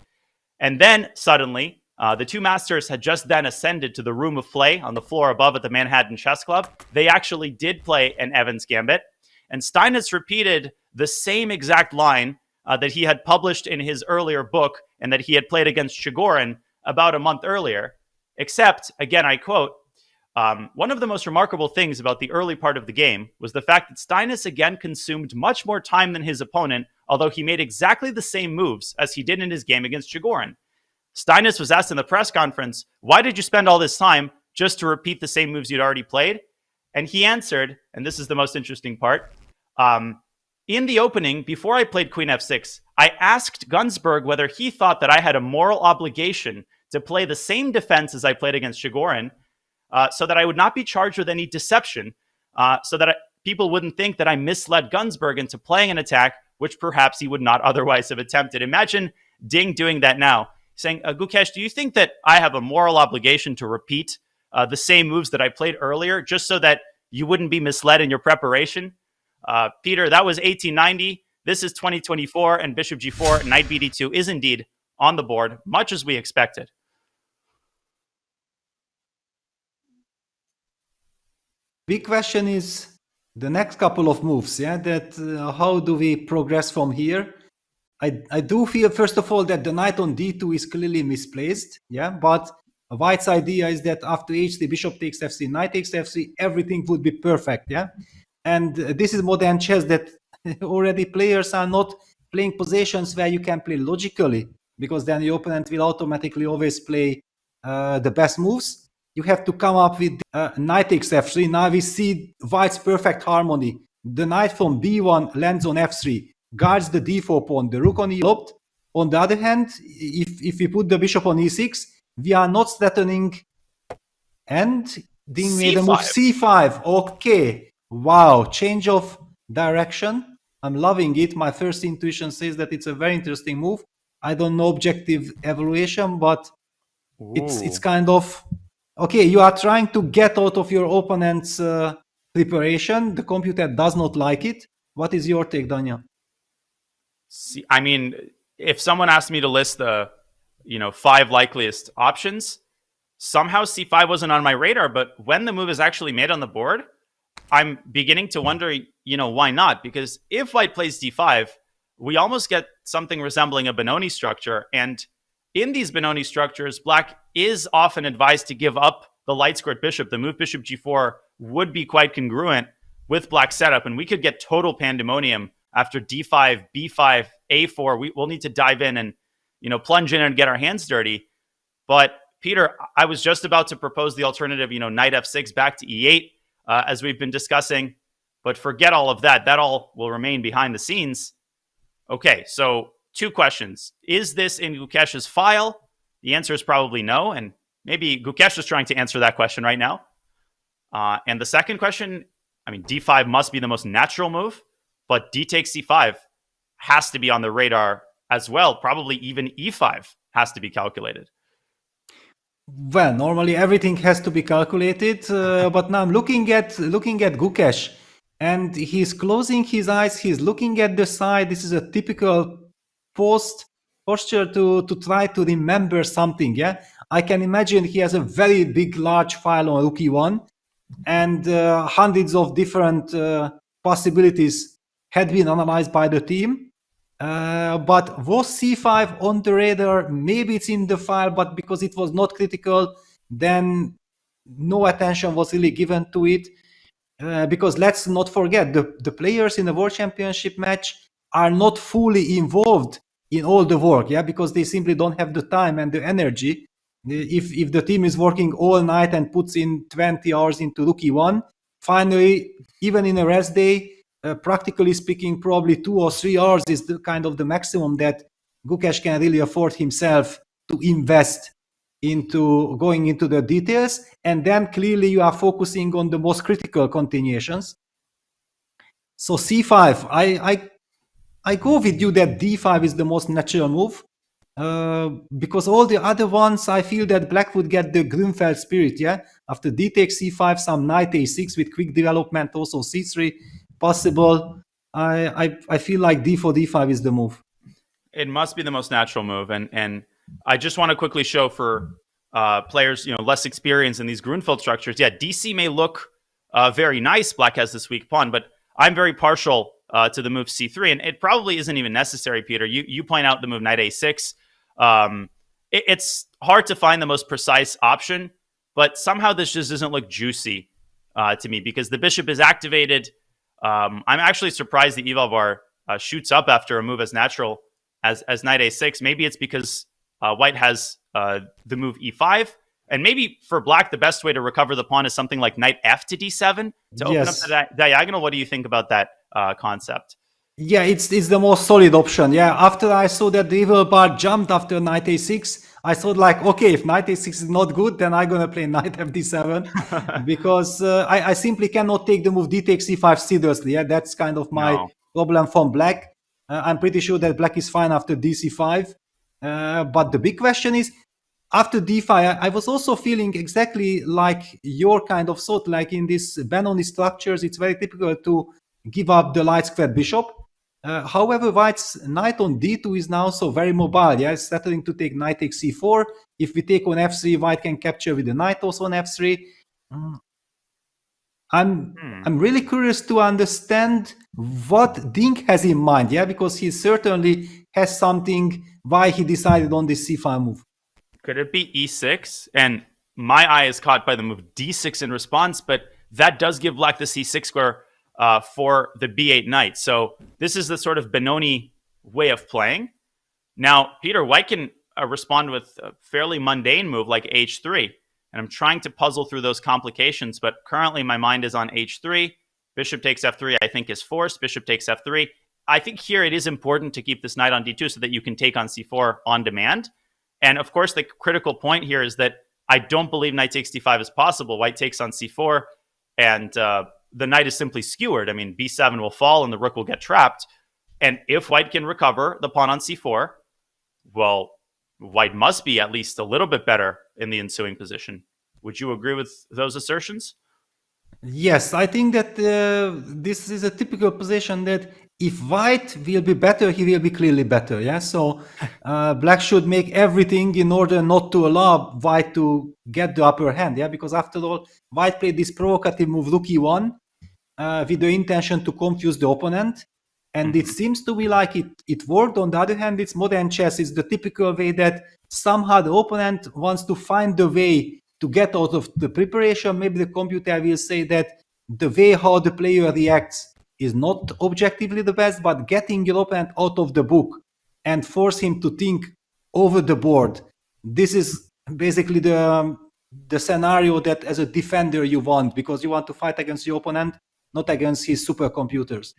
And then suddenly, the two masters had just then ascended to the room of play on the floor above at the Manhattan Chess Club. They actually did play an Evans Gambit. And Steinitz repeated the same exact line that he had published in his earlier book and that he had played against Chigorin about a month earlier. Except, again, I quote, one of the most remarkable things about the early part of the game was the fact that Steinitz again consumed much more time than his opponent, although he made exactly the same moves as he did in his game against Chigorin. Steinitz was asked in the press conference, "Why did you spend all this time just to repeat the same moves you'd already played?" And he answered, and this is the most interesting part, in the opening, before I played Queen f6, I asked Gunsberg whether he thought that I had a moral obligation to play the same defense as I played against Chigorin, so that I would not be charged with any deception, so that people wouldn't think that I misled Gunsberg into playing an attack which perhaps he would not otherwise have attempted. Imagine Ding doing that now, saying, Gukesh, do you think that I have a moral obligation to repeat the same moves that I played earlier just so that you wouldn't be misled in your preparation? Peter, that was 1890. This is 2024, and bishop g4, knight bd2 is indeed on the board, much as we expected. Big question is, the next couple of moves, yeah, that how do we progress from here? I do feel, first of all, that the knight on d2 is clearly misplaced, yeah, but White's idea is that after h3, bishop takes f3, knight takes f3, everything would be perfect, yeah. And this is modern chess, that already players are not playing positions where you can play logically, because then your opponent will automatically always play the best moves. You have to come up with knight takes f3. Now we see White's perfect harmony. The knight from b1 lands on f3, guards the d4 pawn, the rook on e5. On the other hand, if we put the bishop on e6, we are not threatening, and Ding made a move c5. Okay, wow, change of direction. I'm loving it. My first intuition says that it's a very interesting move. I don't know objective evaluation, but it's kind of okay. You are trying to get out of your opponent's preparation. The computer does not like it. What is your take, Danya? See, I mean, if someone asked me to list the, 5 likeliest options, somehow c5 wasn't on my radar. But when the move is actually made on the board, I'm beginning to wonder, why not? Because if White plays d5, we almost get something resembling a Benoni structure. And in these Benoni structures, Black is often advised to give up the light squared bishop. The move bishop g4 would be quite congruent with Black's setup, and we could get total pandemonium after d5, b5, a4. We'll need to dive in and, plunge in and get our hands dirty. But Peter, I was just about to propose the alternative, knight f6 back to e8, as we've been discussing. But forget all of that. That all will remain behind the scenes. Okay, so 2 questions. Is this in Gukesh's file? The answer is probably no. And maybe Gukesh is trying to answer that question right now. And the second question, d5 must be the most natural move, but d takes c5 has to be on the radar as well. Probably even e5 has to be calculated. Well, normally everything has to be calculated, but now I'm looking at Gukesh, and he's closing his eyes. He's looking at the side. This is a typical posture to try to remember something. Yeah, I can imagine he has a very big, large file on Rook E1, and hundreds of different possibilities had been analyzed by the team. But was c5 on the radar? Maybe it's in the file, but because it was not critical, then no attention was really given to it. Because let's not forget, the players in the World Championship match are not fully involved in all the work, yeah, because they simply don't have the time and the energy. If the team is working all night and puts in 20 hours into Rook E1, finally, even in a rest day, practically speaking, probably 2 or 3 hours is the kind of the maximum that Gukesh can really afford himself to invest into going into the details. And then clearly you are focusing on the most critical continuations. So c5, I go with you that d5 is the most natural move, because all the other ones, I feel that Black would get the Grunfeld spirit, yeah? After d takes c5, some knight a6 with quick development, also c3 possible. I feel like d4, d5 is the move. It must be the most natural move. And I just want to quickly show for players, less experience in these Grunfeld structures. Yeah, dc may look very nice. Black has this weak pawn, but I'm very partial to the move c3, and it probably isn't even necessary, Peter. You point out the move knight a6. It's hard to find the most precise option, but somehow this just doesn't look juicy to me, because the bishop is activated. I'm actually surprised the eval bar shoots up after a move as natural as knight a6. Maybe it's because White has the move e5, and maybe for Black the best way to recover the pawn is something like knight f to d7 to open up the diagonal. What do you think about that concept? Yeah, it's the most solid option. Yeah, after I saw that the eval bar jumped after knight a6, I thought like, okay, if knight a6 is not good, then I'm gonna play knight fd7 because I simply cannot take the move d takes c5 seriously. Yeah, that's kind of my problem from Black. I'm pretty sure that Black is fine after dc5, but the big question is, after d5, I was also feeling exactly like your kind of thought. Like in these Benoni structures, it's very typical to give up the light squared bishop. However, White's knight on d2 is now so very mobile. Yeah, it's threatening to take knight takes c4. If we take on f3, White can capture with the knight also on f3. I'm really curious to understand what Ding has in mind, yeah, because he certainly has something why he decided on this c5 move. Could it be e6? And my eye is caught by the move d6 in response, but that does give black the c6 square for the b8 knight. So this is the sort of Benoni way of playing. Now, Peter, white can respond with a fairly mundane move like h3. And I'm trying to puzzle through those complications, but currently my mind is on h3. Bishop takes f3, I think, is forced. Bishop takes f3. I think here it is important to keep this knight on d2 so that you can take on c4 on demand. And of course, the critical point here is that I don't believe knight takes d5 is possible. White takes on c4, and the knight is simply skewered. I mean, b7 will fall and the rook will get trapped. And if white can recover the pawn on c4, well, white must be at least a little bit better in the ensuing position. Would you agree with those assertions? Yes, I think that this is a typical position that if white will be better, he will be clearly better. Yeah, so black should make everything in order not to allow white to get the upper hand. Yeah, because after all, white played this provocative move rook e1 with the intention to confuse the opponent. And it seems to be like it worked. On the other hand, it's modern chess. It's the typical way that somehow the opponent wants to find the way to get out of the preparation. Maybe the computer will say that the way how the player reacts is not objectively the best, but getting your opponent out of the book and force him to think over the board. This is basically the scenario that as a defender you want, because you want to fight against your opponent, not against his supercomputers.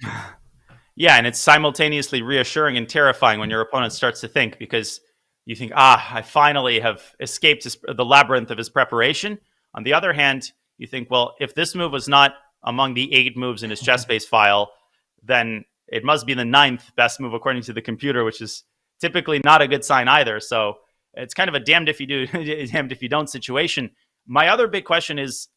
Yeah, and it's simultaneously reassuring and terrifying when your opponent starts to think, because you think, I finally have escaped the labyrinth of his preparation. On the other hand, you think, well, if this move was not among the 8 moves in his chess-based file, then it must be the 9th best move according to the computer, which is typically not a good sign either. So it's kind of a damned if you do, damned if you don't situation. My other big question is,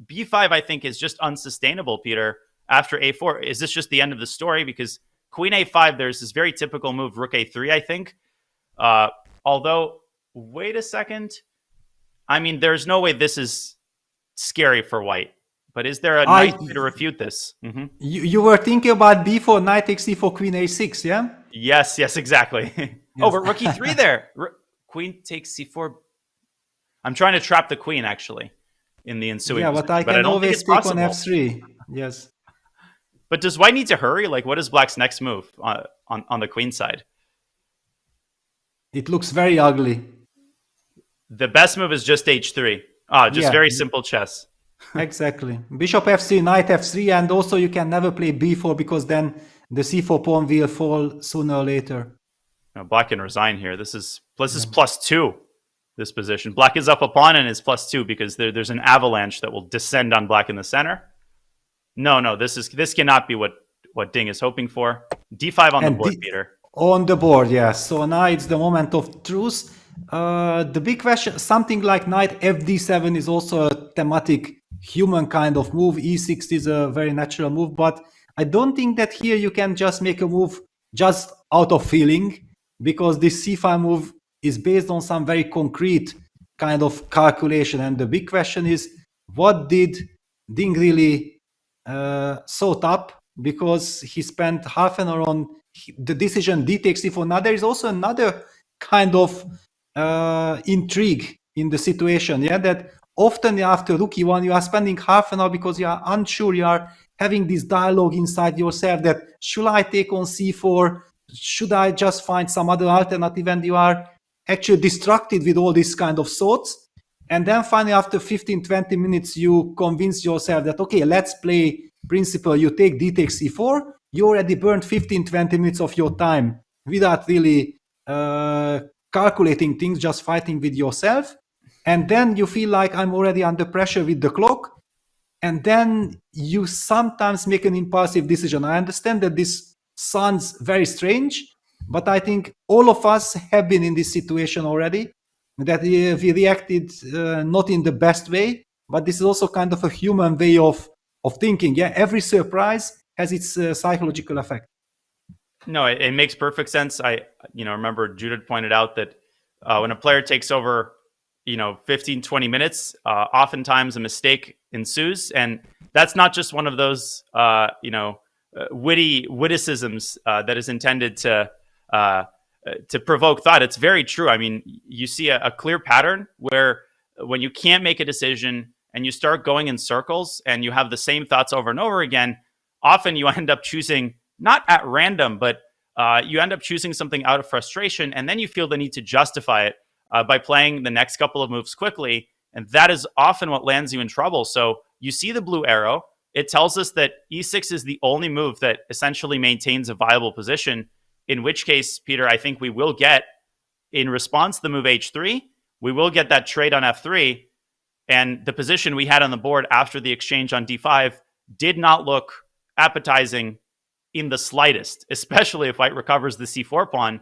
b5, I think, is just unsustainable, Peter. After a4, is this just the end of the story? Because queen a5, there's this very typical move, rook a3, I think. Although, wait a second. I mean, there's no way this is scary for white. But is there a nice way to refute this? Mm-hmm. You were thinking about b4, knight takes c4, queen a6, yeah? Yes, exactly. Yes. Oh, but rook e3 there. Queen takes c4. I'm trying to trap the queen, actually, in the ensuing position. But I can always take on f3. Yes. But does white need to hurry? Like, what is black's next move on the queen side? It looks very ugly. The best move is just h3. Very simple chess. Exactly. Bishop f3, knight f3, and also you can never play b4 because then the c4 pawn will fall sooner or later. Now, black can resign here. This is +2, this position. Black is up a pawn and is +2 because there's an avalanche that will descend on black in the center. No, this cannot be what Ding is hoping for. d5 on the board, Peter. On the board, yes. So now it's the moment of truth. The big question, something like knight fd7 is also a thematic human kind of move. e6 is a very natural move, but I don't think that here you can just make a move just out of feeling, because this c5 move is based on some very concrete kind of calculation. And the big question is, what did Ding really thought up, because he spent half an hour on the decision d takes c4. Now there is also another kind of intrigue in the situation, that often after rook e1 you are spending half an hour because you are unsure, you are having this dialogue inside yourself that should I take on c4, should I just find some other alternative, and you are actually distracted with all these kind of thoughts. And then finally, after 15-20 minutes, you convince yourself that, okay, let's play principle. You take d takes c4. You already burned 15-20 minutes of your time without really calculating things, just fighting with yourself. And then you feel like I'm already under pressure with the clock. And then you sometimes make an impulsive decision. I understand that this sounds very strange, but I think all of us have been in this situation already, that we reacted not in the best way, but this is also kind of a human way of thinking. Yeah, every surprise has its psychological effect. No, it makes perfect sense. I remember Judith pointed out that when a player takes over 15-20 minutes, oftentimes a mistake ensues, and that's not just one of those witticisms that is intended to provoke thought. It's very true. I mean, you see a clear pattern where when you can't make a decision and you start going in circles and you have the same thoughts over and over again, often you end up choosing, not at random, but you end up choosing something out of frustration, and then you feel the need to justify it by playing the next couple of moves quickly. And that is often what lands you in trouble. So you see the blue arrow. It tells us that e6 is the only move that essentially maintains a viable position, in which case, Peter, I think we will get, in response, the move h3. We will get that trade on f3. And the position we had on the board after the exchange on d5 did not look appetizing in the slightest, especially if white recovers the c4 pawn.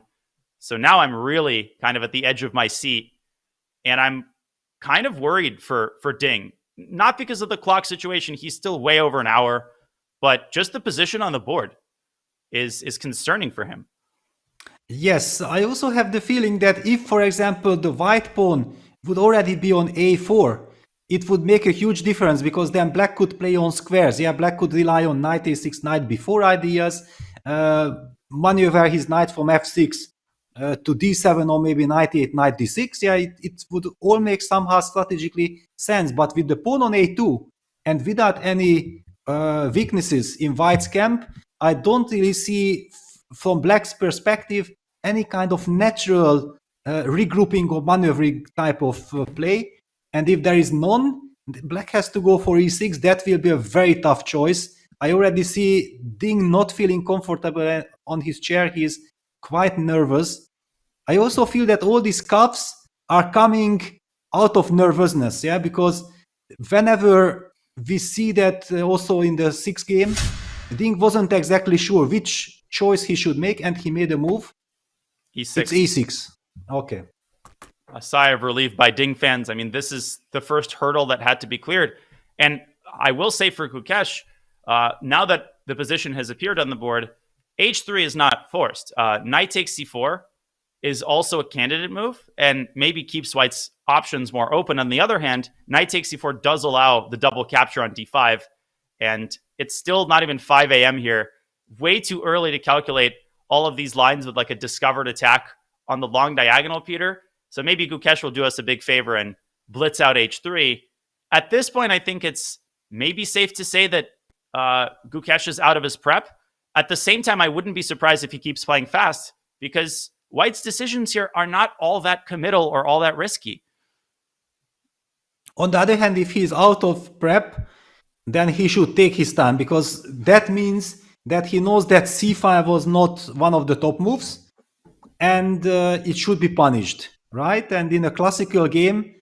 So now I'm really kind of at the edge of my seat, and I'm kind of worried for Ding. Not because of the clock situation, he's still way over an hour, but just the position on the board is concerning for him. Yes, I also have the feeling that if, for example, the white pawn would already be on a4, it would make a huge difference, because then black could play on squares. Yeah, black could rely on knight a6, knight b4 ideas, maneuver his knight from f6 to d7, or maybe knight e8, knight d6. Yeah, it would all make somehow strategically sense. But with the pawn on a2 and without any weaknesses in white's camp, I don't really see, from black's perspective, any kind of natural regrouping or maneuvering type of play. And if there is none, black has to go for e6. That will be a very tough choice. I already see Ding not feeling comfortable on his chair. He's quite nervous. I also feel that all these cuffs are coming out of nervousness, yeah, because whenever we see that also in the sixth game, Ding wasn't exactly sure which choice he should make, and he made a move. e6. It's e6. Okay. A sigh of relief by Ding fans. I mean, this is the first hurdle that had to be cleared. And I will say for Gukesh, now that the position has appeared on the board, h3 is not forced. Knight takes c4 is also a candidate move and maybe keeps white's options more open. On the other hand, knight takes c4 does allow the double capture on d5. And it's still not even 5 a.m. here. Way too early to calculate all of these lines with like a discovered attack on the long diagonal, Peter. So maybe Gukesh will do us a big favor and blitz out h3. At this point, I think it's maybe safe to say that Gukesh is out of his prep. At the same time, I wouldn't be surprised if he keeps playing fast, because white's decisions here are not all that committal or all that risky. On the other hand, if he's out of prep, then he should take his time, because that means that he knows that c5 was not one of the top moves, and it should be punished, right? And in a classical game,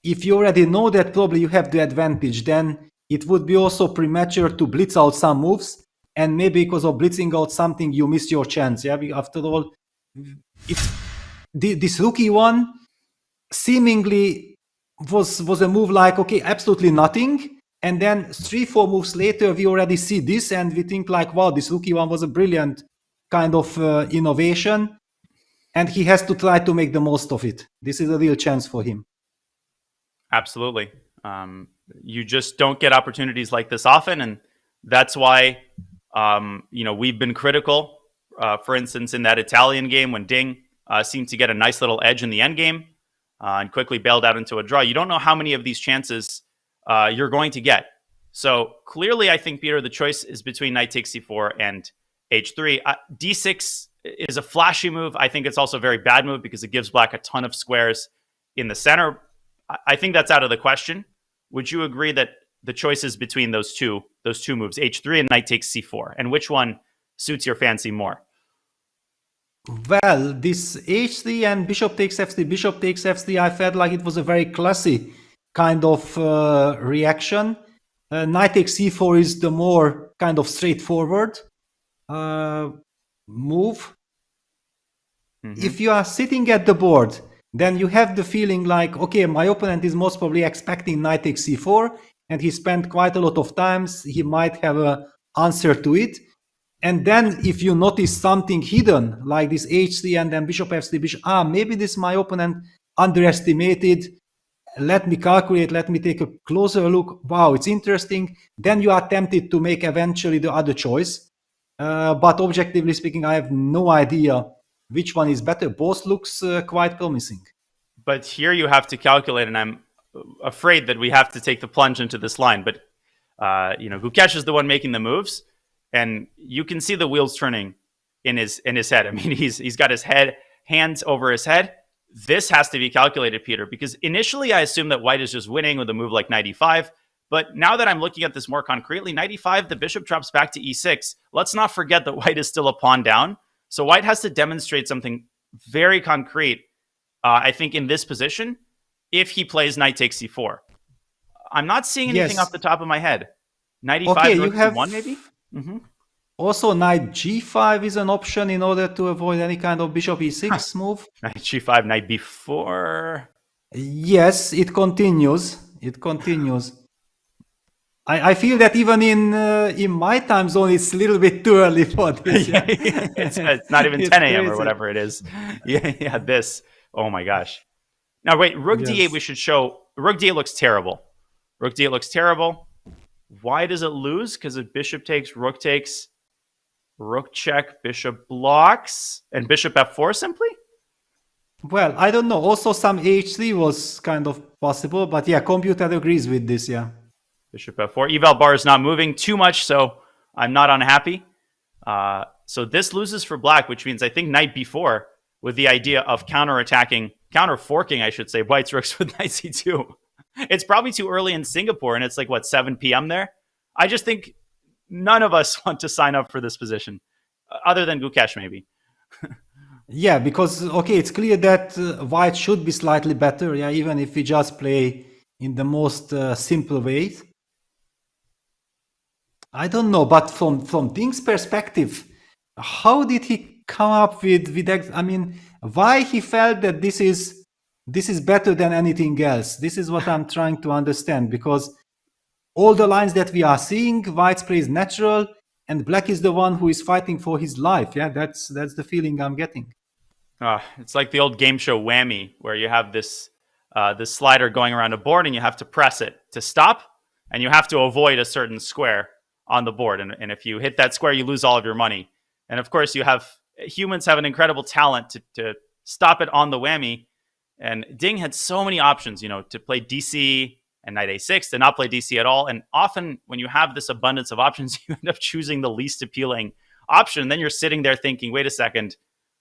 if you already know that probably you have the advantage, then it would be also premature to blitz out some moves, and maybe because of blitzing out something, you miss your chance. Yeah, after all, this rookie one seemingly was a move like, okay, absolutely nothing. And then 3-4 moves later, we already see this, and we think like, wow, this rookie one was a brilliant kind of innovation, and he has to try to make the most of it. This is a real chance for him. Absolutely. You just don't get opportunities like this often, and that's why we've been critical. For instance, in that Italian game when Ding seemed to get a nice little edge in the endgame and quickly bailed out into a draw. You don't know how many of these chances you're going to get. So clearly, I think, Peter, the choice is between knight takes c4 and h3. d6 is a flashy move. I think it's also a very bad move because it gives black a ton of squares in the center. I think that's out of the question. Would you agree that the choice is between those two moves, h3 and knight takes c4, and which one suits your fancy more? Well, this h3 and bishop takes f3, I felt like it was a very classy kind of reaction. Knight takes c4 is the more kind of straightforward move. If you are sitting at the board, then you have the feeling like, okay, my opponent is most probably expecting knight takes c4, and he spent quite a lot of times. He might have an answer to it. And then if you notice something hidden, like this h3 and then bishop f3, maybe this my opponent underestimated let me calculate, let me take a closer look. Wow, it's interesting. Then you are tempted to make eventually the other choice. But objectively speaking, I have no idea which one is better. Both looks quite promising. But here you have to calculate, and I'm afraid that we have to take the plunge into this line. But Gukesh is the one making the moves, and you can see the wheels turning in his head. I mean, he's got his hands over his head. This has to be calculated, Peter, because initially I assumed that white is just winning with a move like knight e5. But now that I'm looking at this more concretely, knight e5, the bishop drops back to e6. Let's not forget that white is still a pawn down. So white has to demonstrate something very concrete, I think, in this position, if he plays knight takes c4. I'm not seeing anything off the top of my head. Knight e5, okay, rook you have c1 maybe? Also, knight g5 is an option in order to avoid any kind of bishop e6 move. Knight g5, knight b4. Yes, it continues. It continues. I feel that even in my time zone, it's a little bit too early for this. Yeah? It's not even 10 a.m. or whatever it is. Yeah, this. Oh my gosh. Now wait, rook d8 we should show. Rook d8 looks terrible. Rook d8 looks terrible. Why does it lose? Because if bishop takes, rook check, bishop blocks, and bishop f4 simply? Well, I don't know. Also, some h3 was kind of possible, but yeah, computer agrees with this, yeah. Bishop f4. Eval bar is not moving too much, so I'm not unhappy. So this loses for black, which means I think knight b4 with the idea of counter-forking, I should say, white's rooks with knight c2. It's probably too early in Singapore, and it's like, what, 7 p.m. there? I just think none of us want to sign up for this position, other than Gukesh, maybe. Yeah, because, okay, it's clear that white should be slightly better, yeah, even if we just play in the most simple way. I don't know, but from Ding's perspective, how did he come up with I mean, why he felt that this is better than anything else? This is what I'm trying to understand, because all the lines that we are seeing, white plays natural, and black is the one who is fighting for his life. Yeah, that's the feeling I'm getting. It's like the old game show Whammy, where you have this slider going around a board, and you have to press it to stop, and you have to avoid a certain square on the board. And if you hit that square, you lose all of your money. And of course, humans have an incredible talent to stop it on the whammy. And Ding had so many options, to play DC and knight a6, to not play DC at all. And often when you have this abundance of options, you end up choosing the least appealing option. Then you're sitting there thinking, wait a second,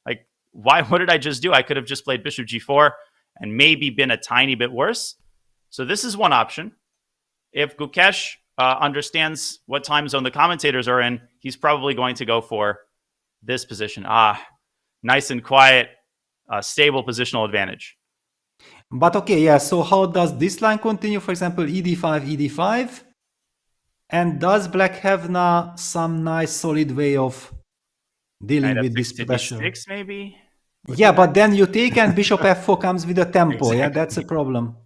like, what did I just do? I could have just played bishop g4 and maybe been a tiny bit worse. So this is one option. If Gukesh understands what time zone the commentators are in, he's probably going to go for this position. Nice and quiet, stable positional advantage. But okay, yeah, so how does this line continue? For example, ed5, ed5. And does black have now some nice solid way of dealing with this pressure? D6 maybe? Yeah, but then you take and bishop f4 comes with a tempo. Exactly. Yeah, that's a problem.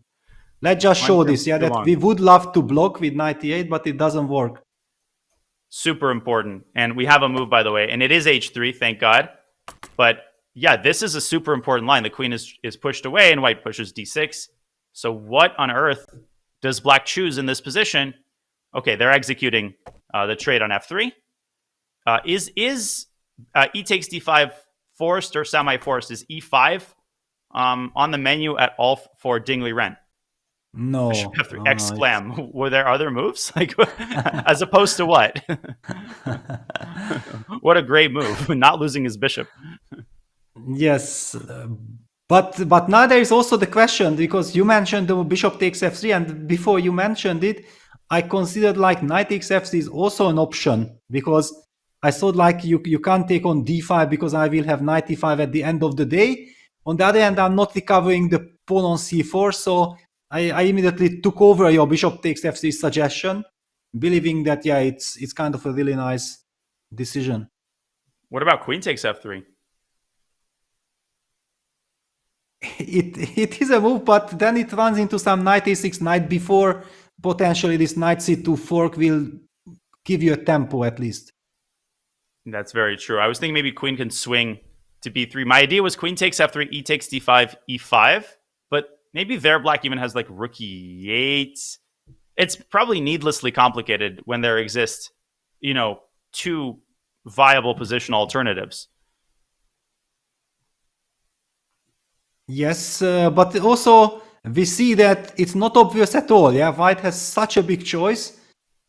Let's just show this, yeah, that we would love to block with knight e8, but it doesn't work. Super important. And we have a move, by the way, and it is h3, thank God. But yeah, this is a super important line. The queen is pushed away and white pushes d6. So what on earth does black choose in this position? Okay, they're executing the trade on f3. Is e takes d5 forced or semi-forced? Is e5 on the menu at all for Ding Liren? No. Exclam. No, were there other moves? Like, as opposed to what? What a great move. Not losing his bishop. Yes. But now there is also the question, because you mentioned the bishop takes f3, and before you mentioned it, I considered like knight takes f3 is also an option, because I thought like you can't take on d5 because I will have knight e5 at the end of the day. On the other hand, I'm not recovering the pawn on c4, so I immediately took over your bishop takes f3 suggestion, believing that, yeah, it's kind of a really nice decision. What about queen takes f3? It is a move, but then it runs into some knight a6, knight b4. Potentially this knight c2 fork will give you a tempo at least. That's very true. I was thinking maybe queen can swing to b3. My idea was queen takes f3, e takes d5, e5. But maybe there black even has like rook e8. It's probably needlessly complicated when there exist, two viable position alternatives. Yes, but also we see that it's not obvious at all. Yeah, white has such a big choice.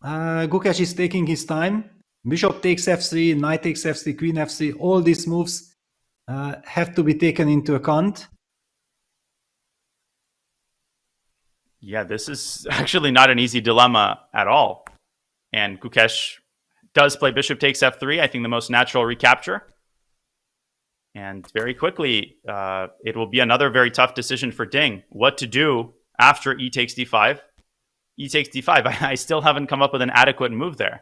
Gukesh is taking his time. Bishop takes f3, knight takes f3, queen f3. All these moves have to be taken into account. Yeah, this is actually not an easy dilemma at all. And Gukesh does play bishop takes f3, I think the most natural recapture. And very quickly, it will be another very tough decision for Ding. What to do after e takes d5. E takes d5. I still haven't come up with an adequate move there.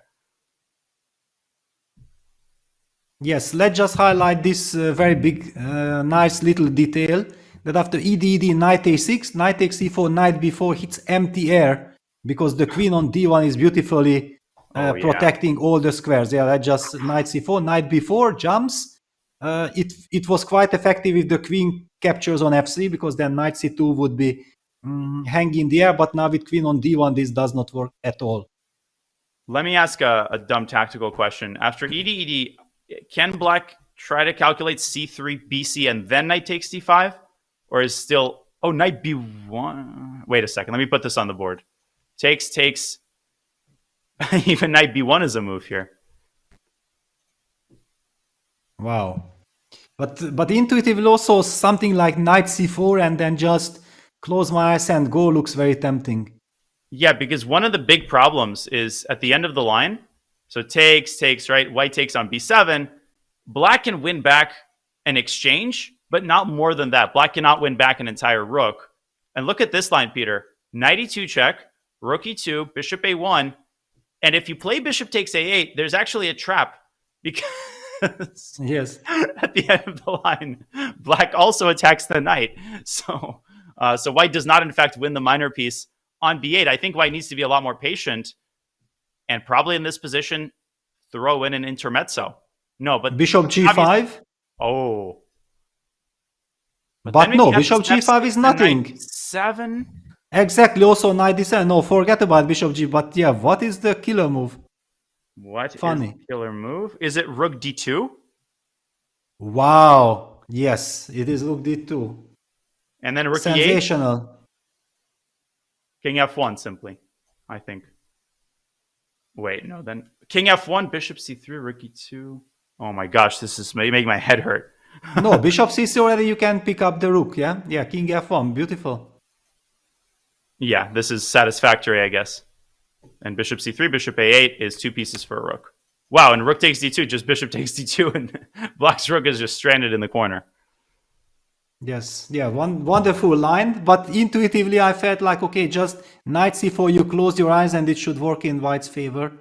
Yes, let's just highlight this very big, nice little detail. That after ed, knight a6, knight takes e4, knight b4 hits empty air because the queen on d1 is beautifully protecting all the squares. Yeah, that just knight c4, knight b4 jumps. It was quite effective if the queen captures on f3 because then knight c2 would be hanging in the air. But now with queen on d1, this does not work at all. Let me ask a dumb tactical question. After ed, can black try to calculate c3, bc, and then knight takes d5? Or is still... Oh, knight b1... Wait a second. Let me put this on the board. Takes... Even knight b1 is a move here. Wow. But intuitively also something like knight c4 and then just close my eyes and go looks very tempting. Yeah, because one of the big problems is at the end of the line. So takes, right? White takes on b7. Black can win back an exchange, but not more than that. Black cannot win back an entire rook. And look at this line, Peter. Knight e2 check, rook e2, bishop a1. And if you play bishop takes a8, there's actually a trap. Because yes, at the end of the line, black also attacks the knight. So white does not, in fact, win the minor piece on b8. I think white needs to be a lot more patient. And probably in this position, throw in an intermezzo. No, but... Bishop g5? Oh... But no, bishop g5 is nothing. 7? Exactly, also knight d7. No, forget about bishop g. But yeah, what is the killer move? What Funny. is the killer move? Is it rook d2? Wow. Yes, it is rook d2. And then rook sensational. e8? King f1, simply, I think. Wait, no, then king f1, bishop c3, rook e2. Oh my gosh, this is making my head hurt. No, bishop c3 already you can pick up the rook, yeah? Yeah, king f1, beautiful. Yeah, this is satisfactory, I guess. And bishop c3, bishop a8 is 2 pieces for a rook. Wow, and rook takes d2, just bishop takes d2, and black's rook is just stranded in the corner. Yes, yeah, one wonderful line, but intuitively I felt like, okay, just knight c4, you close your eyes and it should work in white's favor.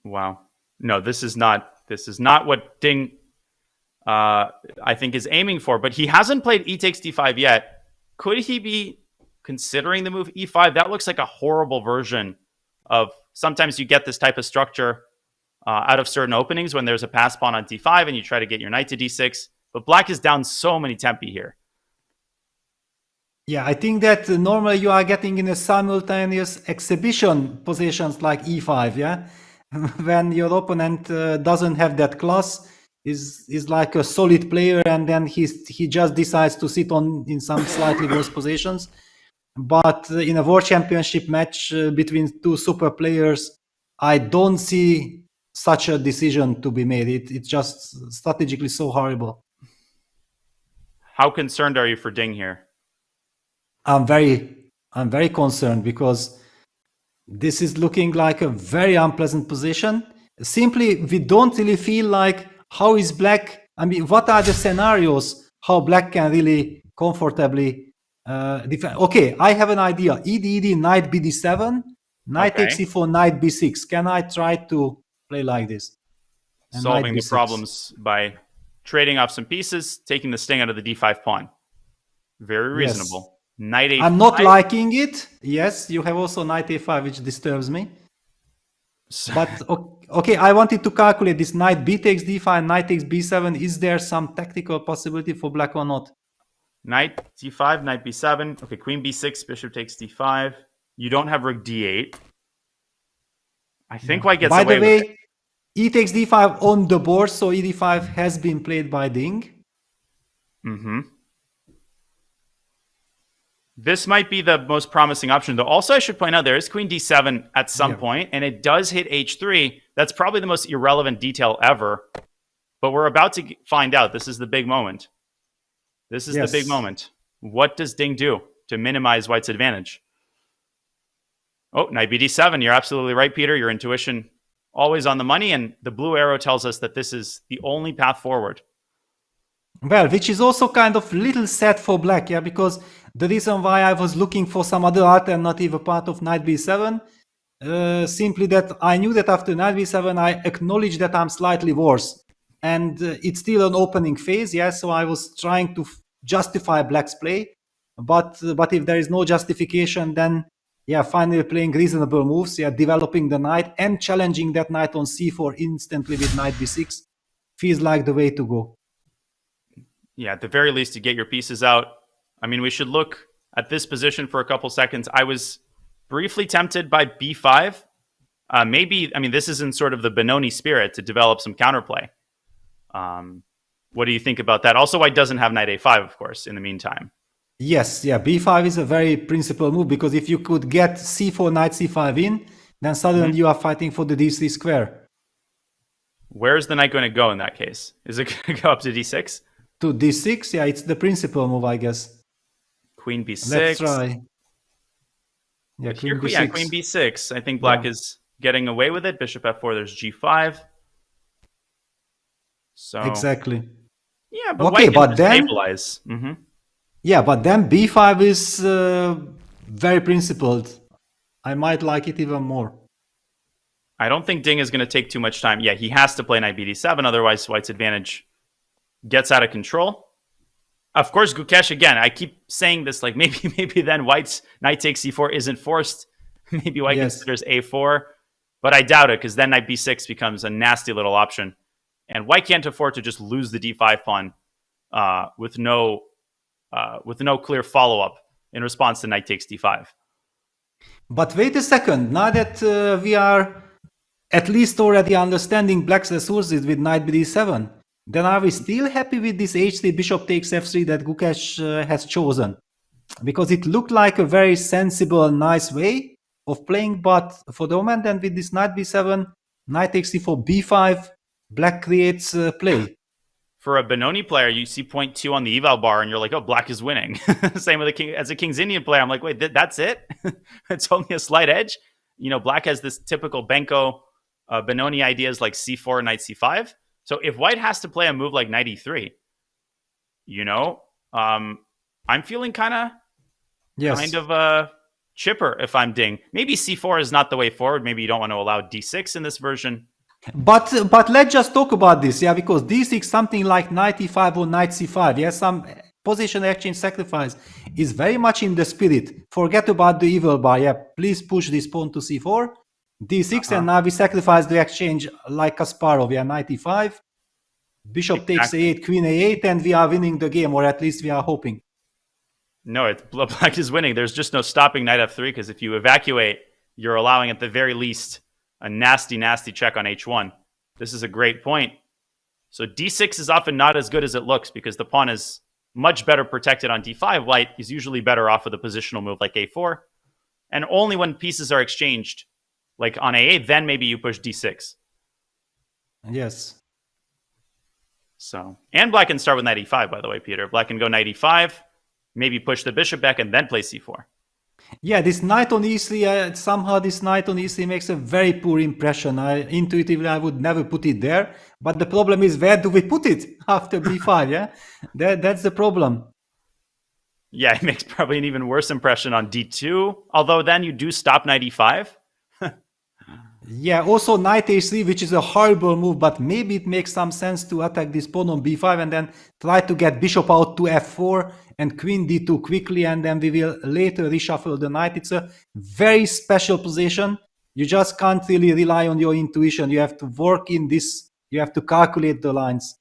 Wow. No, this is not what Ding... I think is aiming for, but he hasn't played e takes d5 yet. Could he be considering the move e5? That looks like a horrible version of... Sometimes you get this type of structure out of certain openings when there's a pass pawn on d5 and you try to get your knight to d6. But black is down so many tempi here. Yeah, I think that normally you are getting in a simultaneous exhibition positions like e5, yeah? When your opponent doesn't have that class, is like a solid player, and then he just decides to sit in some slightly worse positions. But in a World Championship match between two super players, I don't see such a decision to be made. It's just strategically so horrible. How concerned are you for Ding here? I'm very concerned because this is looking like a very unpleasant position. Simply, we don't really feel like how is black, I mean, what are the scenarios how black can really comfortably defend? Okay, I have an idea. ED, knight bd7, knight takes e4, knight b6. Can I try to play like this? And solving the problems by trading off some pieces, taking the sting out of the d5 pawn. Very reasonable. Yes. Knight a5. I'm not liking it. Yes, you have also knight a5, which disturbs me. But okay, I wanted to calculate this knight b takes d5, knight takes b7. Is there some tactical possibility for black or not? Knight d5, knight b7. Okay, queen b6, bishop takes d5. You don't have rook d8. I think white gets By away the with it. way, e takes d5 on the board, so e d5 has been played by Ding. Mm-hmm. This might be the most promising option, though. Also, I should point out there is queen d7 at some point, and it does hit h3. That's probably the most irrelevant detail ever. But we're about to find out. This is the big moment. This is the big moment. What does Ding do to minimize white's advantage? Oh, knight bd7. You're absolutely right, Peter. Your intuition always on the money, and the blue arrow tells us that this is the only path forward. Well, which is also kind of little sad for black, yeah, because the reason why I was looking for some other alternative apart of knight b7, simply that I knew that after knight b7 I acknowledge that I'm slightly worse. And it's still an opening phase, yeah, so I was trying to justify black's play. But if there is no justification, then, yeah, finally playing reasonable moves, yeah, developing the knight and challenging that knight on c4 instantly with knight b6 feels like the way to go. Yeah, at the very least, to get your pieces out. I mean, we should look at this position for a couple seconds. I was briefly tempted by b5. Maybe, I mean, this is in sort of the Benoni spirit to develop some counterplay. What do you think about that? Also, white doesn't have knight a5, of course, in the meantime. Yes, yeah, b5 is a very principal move, because if you could get c4, knight c5 in, then suddenly you are fighting for the d3 square. Where's the knight going to go in that case? Is it going to go up to d6? To d6, yeah, it's the principal move, I guess. Queen b6. Let's try. Yeah, queen b6. Yeah, queen b6. I think black is getting away with it. Bishop f4, there's g5. So exactly. Yeah, but white can stabilize. Yeah, but then b5 is very principled. I might like it even more. I don't think Ding is going to take too much time. Yeah, he has to play knight bd7, otherwise white's advantage gets out of control. Of course, Gukesh, again, I keep saying this, like maybe then white's knight takes c4 isn't forced. Maybe white considers a4, but I doubt it, because then knight b6 becomes a nasty little option. And white can't afford to just lose the d5 pawn with no clear follow-up in response to knight takes d5. But wait a second, now that we are at least already understanding black's resources with knight bd7, then are we still happy with this h3 bishop takes f3 that Gukesh has chosen? Because it looked like a very sensible, nice way of playing, but for the moment, then with this knight b7, knight takes c4, b5, black creates play. For a Benoni player, you see point 2 on the eval bar, and you're like, oh, black is winning. Same with as a King's Indian player, I'm like, wait, that's it? It's only a slight edge? You know, black has this typical Benko Benoni ideas like c4, knight c5. So if white has to play a move like knight e3, you know, I'm feeling kind of chipper if I'm Ding. Maybe c4 is not the way forward. Maybe you don't want to allow d6 in this version. But let's just talk about this, yeah, because d6, something like knight e5 or knight c5, yeah, some position exchange sacrifice is very much in the spirit. Forget about the evil bar, yeah, please push this pawn to c4, d6, and now we sacrifice the exchange like Kasparov, yeah, knight e5, bishop takes a8, queen a8, and we are winning the game, or at least we are hoping. No, black is winning. There's just no stopping knight f3, because if you evacuate, you're allowing at the very least a nasty, nasty check on h1. This is a great point. So d6 is often not as good as it looks, because the pawn is much better protected on d5. White is usually better off with a positional move like a4. And only when pieces are exchanged, like on a8, then maybe you push d6. Yes. So, and black can start with knight e5, by the way, Peter. Black can go knight e5, maybe push the bishop back, and then play c4. Yeah, this knight on e3, somehow this knight on e3 makes a very poor impression. Intuitively, I would never put it there. But the problem is, where do we put it after b5, yeah? That's the problem. Yeah, it makes probably an even worse impression on d2. Although then you do stop knight e5. Yeah, also knight a3, which is a horrible move, but maybe it makes some sense to attack this pawn on b5 and then try to get bishop out to f4 and queen d2 quickly, and then we will later reshuffle the knight. It's a very special position. You just can't really rely on your intuition. You have to work in this. You have to calculate the lines.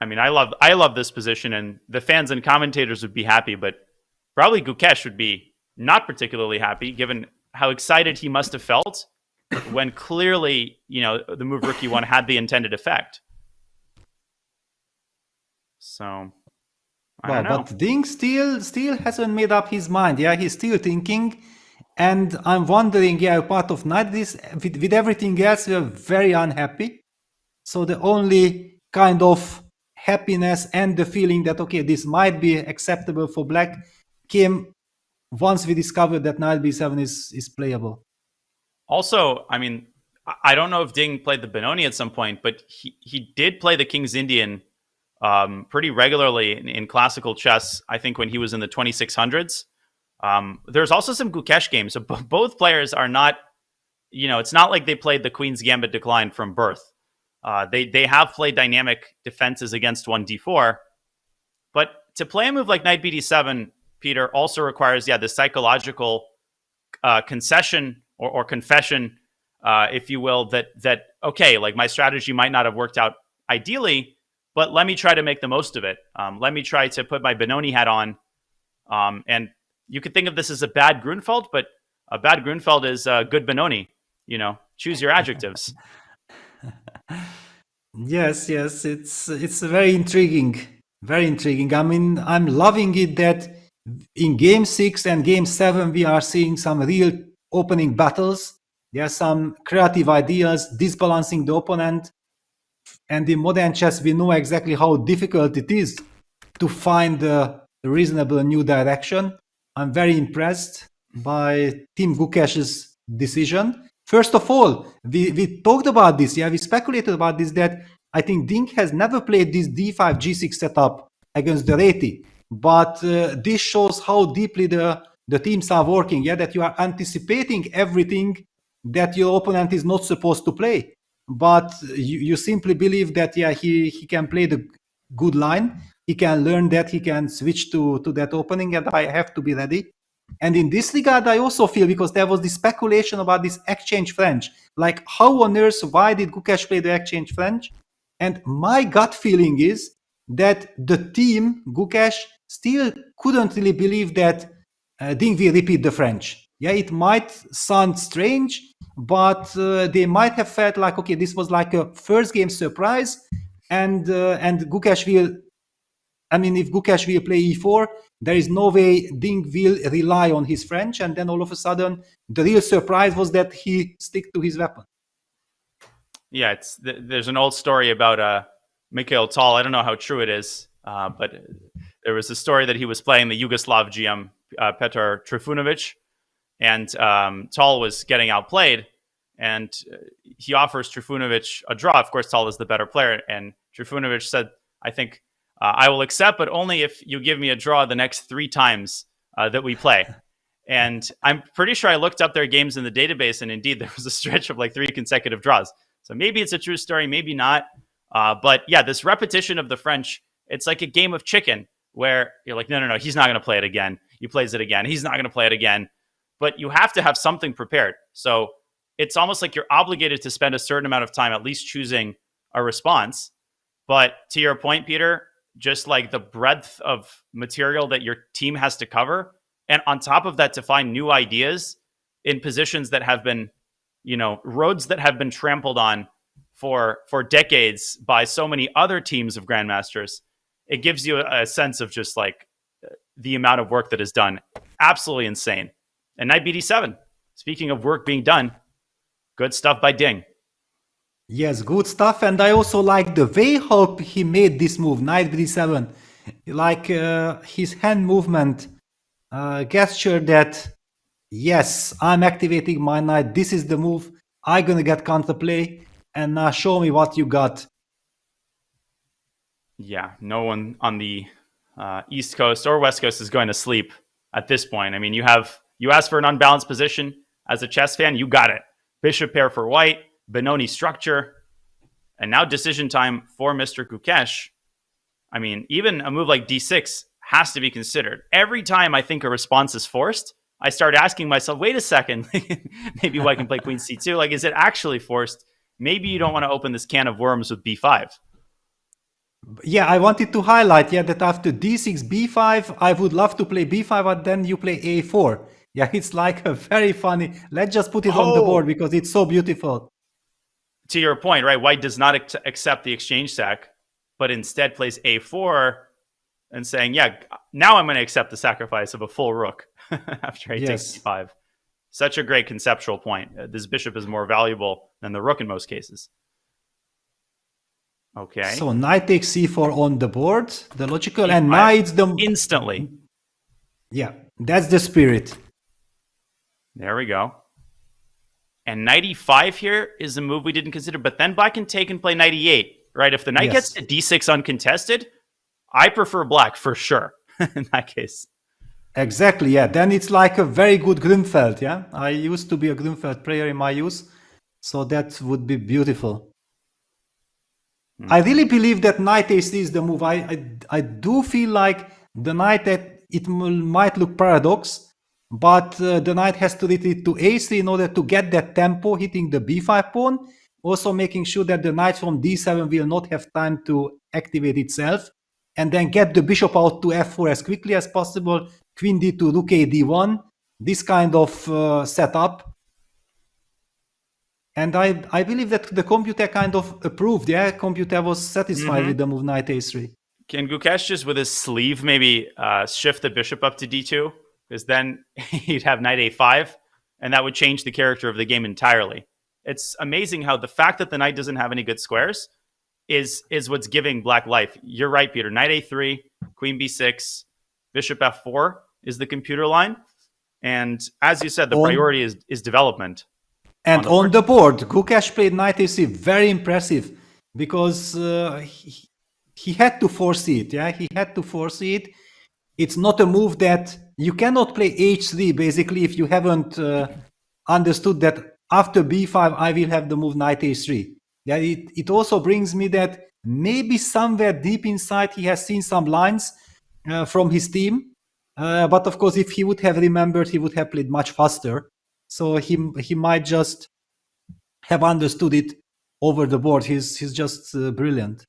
I mean, I love this position, and the fans and commentators would be happy, but probably Gukesh would be not particularly happy, given how excited he must have felt when clearly, the move Rook E1 had the intended effect. So, I don't know. But Ding still hasn't made up his mind. Yeah, he's still thinking. And I'm wondering, part of night this with everything else, we're very unhappy. So the only kind of happiness and the feeling that, okay, this might be acceptable for black came once we discovered that knight b7 is playable. Also, I mean, I don't know if Ding played the Benoni at some point, but he did play the King's Indian pretty regularly in classical chess, I think when he was in the 2600s. There's also some Gukesh games. So both players are not, it's not like they played the Queen's Gambit decline from birth. They have played dynamic defenses against 1d4, but to play a move like knight bd7, Peter, also requires, the psychological concession or confession, if you will, that okay, like my strategy might not have worked out ideally, but let me try to make the most of it. Let me try to put my Benoni hat on. And you could think of this as a bad Grunfeld, but a bad Grunfeld is a good Benoni. Choose your adjectives. Yes, it's very intriguing. Very intriguing. I mean, I'm loving it that in game 6 and game 7, we are seeing some real opening battles. There are some creative ideas, disbalancing the opponent. And in modern chess, we know exactly how difficult it is to find a reasonable new direction. I'm very impressed by Team Gukesh's decision. First of all, we talked about this, we speculated about this, that I think Ding has never played this d5, g6 setup against the Reti. But this shows how deeply the teams are working, that you are anticipating everything that your opponent is not supposed to play. But you simply believe that, he can play the good line. He can learn that, he can switch to that opening, and I have to be ready. And in this regard, I also feel, because there was this speculation about this exchange French, like how on earth, why did Gukesh play the exchange French? And my gut feeling is that the team, Gukesh, still couldn't really believe that Ding will repeat the French. It might sound strange, but they might have felt like, okay, this was like a first game surprise, and Gukesh will, if Gukesh will play e4, there is no way Ding will rely on his French, and then all of a sudden, the real surprise was that he stick to his weapon. Yeah, there's an old story about Mikhail Tal. I don't know how true it is, but there was a story that he was playing the Yugoslav GM Petar Trifunovic, and Tal was getting outplayed, and he offers Trifunovic a draw. Of course, Tal is the better player, and Trifunovic said, I think, I will accept, but only if you give me a draw the next 3 times that we play. And I'm pretty sure I looked up their games in the database, and indeed there was a stretch of like 3 consecutive draws. So maybe it's a true story, maybe not. But yeah, this repetition of the French, it's like a game of chicken where you're like, no, he's not going to play it again. He plays it again. He's not going to play it again. But you have to have something prepared. So it's almost like you're obligated to spend a certain amount of time at least choosing a response. But to your point, Peter, just like the breadth of material that your team has to cover, and on top of that, to find new ideas in positions that have been, roads that have been trampled on for decades by so many other teams of grandmasters, it gives you a sense of just like the amount of work that is done. Absolutely insane. And knight bd7, speaking of work being done, good stuff by Ding. Yes, good stuff. And I also like the way how he made this move, knight bd7. Like his hand movement gesture that, yes, I'm activating my knight. This is the move. I'm going to get counterplay. And now show me what you got. Yeah, no one on the East Coast or West Coast is going to sleep at this point. I mean, you asked for an unbalanced position as a chess fan, you got it. Bishop pair for white, Benoni structure, and now decision time for Mr. Gukesh. I mean, even a move like d6 has to be considered. Every time I think a response is forced, I start asking myself, wait a second, maybe I can play queen c2. Like, is it actually forced? Maybe you don't want to open this can of worms with b5. Yeah, I wanted to highlight, that after d6, b5, I would love to play b5, but then you play a4. Yeah, it's like a very funny. Let's just put it on the board because it's so beautiful. To your point, right? White does not accept the exchange sack, but instead plays a4 and saying, yeah, now I'm going to accept the sacrifice of a full rook after he takes c5. Such a great conceptual point. This bishop is more valuable than the rook in most cases. Okay. So knight takes c4 on the board, the logical, and knight's the... Instantly. Yeah, that's the spirit. There we go. And knight e5 here is a move we didn't consider, but then black can take and play knight e8, right? If the knight gets to d6 uncontested, I prefer black for sure in that case. Exactly, yeah. Then it's like a very good Grunfeld, yeah? I used to be a Grunfeld player in my youth, so that would be beautiful. I really believe that knight a3 is the move. I do feel like the knight, that it might look paradox, but the knight has to retreat to a3 in order to get that tempo hitting the b5 pawn, also making sure that the knight from d7 will not have time to activate itself, and then get the bishop out to f4 as quickly as possible, queen d2, rook a d1, this kind of setup. And I believe that the computer kind of approved, computer was satisfied with the move knight a3. Can Gukesh just with his sleeve maybe shift the bishop up to d2? Because then he'd have knight a5, and that would change the character of the game entirely. It's amazing how the fact that the knight doesn't have any good squares is what's giving black life. You're right, Peter. Knight a3, queen b6, bishop f4 is the computer line. And as you said, the priority is development. And on the board, Gukesh played knight a3, very impressive, because he had to foresee it. Yeah, he had to foresee it. It's not a move that you cannot play h3 basically if you haven't understood that after b5 I will have the move knight a3. Yeah, it also brings me that maybe somewhere deep inside he has seen some lines from his team, but of course if he would have remembered, he would have played much faster. So he might just have understood it over the board. He's just brilliant.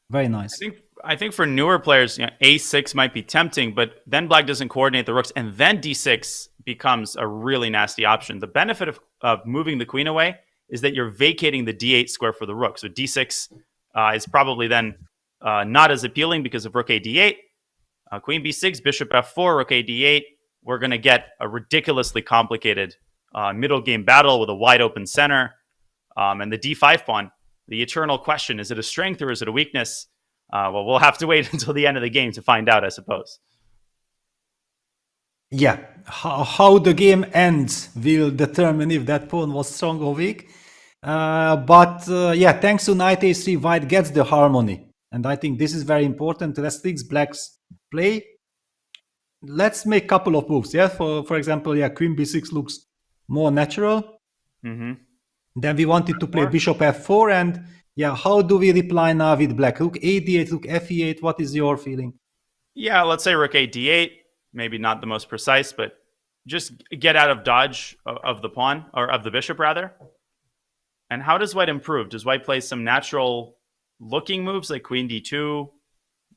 Very nice. I think for newer players, a6 might be tempting, but then black doesn't coordinate the rooks, and then d6 becomes a really nasty option. The benefit of moving the queen away is that you're vacating the d8 square for the rook. So d6 is probably then not as appealing because of rook a d8. Queen b6, bishop f4, rook a d8. We're going to get a ridiculously complicated middle game battle with a wide open center. And the d5 pawn, the eternal question, is it a strength or is it a weakness? Well, we'll have to wait until the end of the game to find out, I suppose. Yeah, how the game ends will determine if that pawn was strong or weak. But thanks to knight a3, white gets the harmony. And I think this is very important. Restricts black's play. Let's make a couple of moves. Yeah, for example, queen b6 looks more natural. Then we wanted to play bishop f4, and how do we reply now with black? Rook a d8, rook f e8. What is your feeling? Yeah, let's say rook a d8. Maybe not the most precise, but just get out of dodge of the pawn, or of the bishop rather. And how does white improve? Does white play some natural looking moves like queen d2,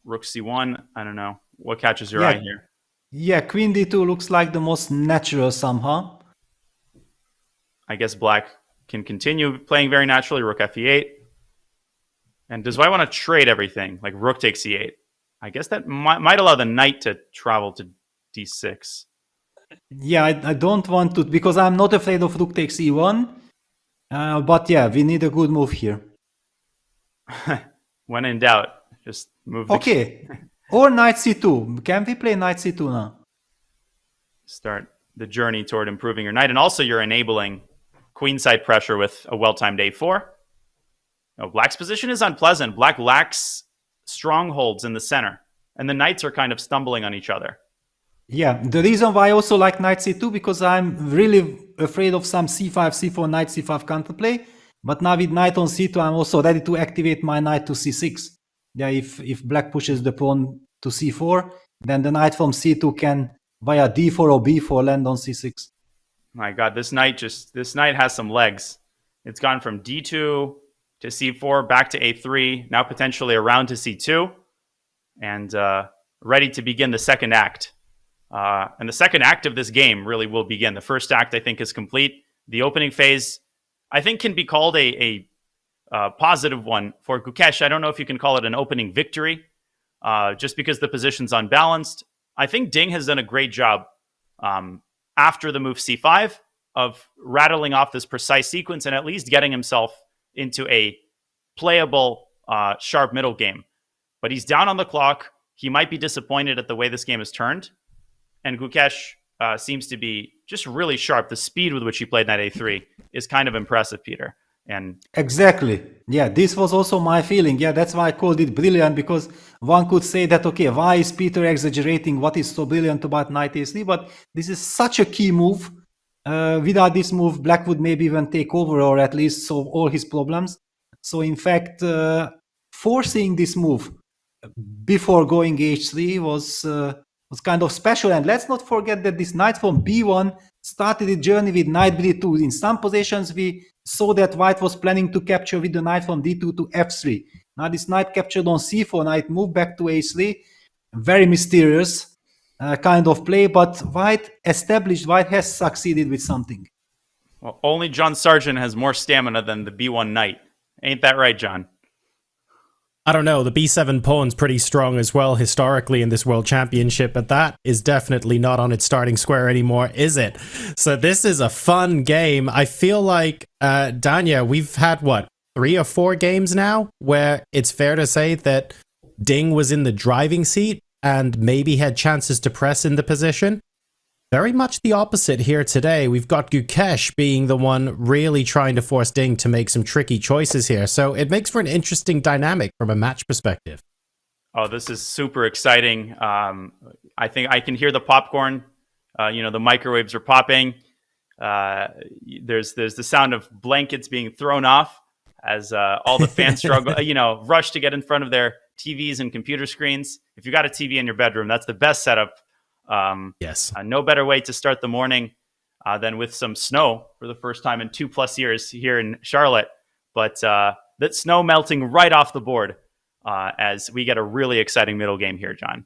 rook c1? I don't know. What catches your eye here? Yeah, queen d2 looks like the most natural somehow. I guess black can continue playing very naturally, rook f e8. And does white want to trade everything, like rook takes e8? I guess that might allow the knight to travel to d6. Yeah, I don't want to, because I'm not afraid of rook takes e1. But we need a good move here. When in doubt, just move the Okay. Or knight c2. Can we play knight c2 now? Start the journey toward improving your knight. And also you're enabling queenside pressure with a well-timed a4. No, black's position is unpleasant. Black lacks strongholds in the center. And the knights are kind of stumbling on each other. Yeah, the reason why I also like knight c2, because I'm really afraid of some c5, c4, knight c5 counterplay. But now with knight on c2, I'm also ready to activate my knight to c6. Yeah, if black pushes the pawn to c4, then the knight from c2 can, via d4 or b4, land on c6. My God, this knight has some legs. It's gone from d2 to c4, back to a3, now potentially around to c2, and ready to begin the second act. And the second act of this game really will begin. The first act, I think, is complete. The opening phase, I think, can be called a positive one for Gukesh. I don't know if you can call it an opening victory, just because the position's unbalanced. I think Ding has done a great job after the move c5 of rattling off this precise sequence and at least getting himself into a playable, sharp middle game. But he's down on the clock. He might be disappointed at the way this game has turned. And Gukesh seems to be just really sharp. The speed with which he played knight a3 is kind of impressive, Peter. And exactly. Yeah, this was also my feeling. Yeah, that's why I called it brilliant, because one could say that, okay, why is Peter exaggerating what is so brilliant about knight a3? But this is such a key move. Without this move, Black would maybe even take over or at least solve all his problems. So in fact, foreseeing this move before going h3 was kind of special. And let's not forget that this knight from b1 started the journey with knight b2. In some positions, we saw that white was planning to capture with the knight from d2 to f3. Now this knight captured on c4, knight moved back to a3. Very mysterious kind of play, but white has succeeded with something. Well, only John Sargent has more stamina than the b1 knight. Ain't that right, John? I don't know, the b7 pawn's pretty strong as well historically in this World Championship, but that is definitely not on its starting square anymore, is it? So this is a fun game. I feel like, Danya, we've had, 3 or 4 games now where it's fair to say that Ding was in the driving seat and maybe had chances to press in the position. Very much the opposite here today. We've got Gukesh being the one really trying to force Ding to make some tricky choices here. So it makes for an interesting dynamic from a match perspective. Oh, this is super exciting. I think I can hear the popcorn. The microwaves are popping. There's the sound of blankets being thrown off as all the fans struggle, rush to get in front of their TVs and computer screens. If you got a TV in your bedroom, that's the best setup. Yes. No better way to start the morning than with some snow for the first time in 2+ years here in Charlotte. But that snow melting right off the board as we get a really exciting middle game here, John.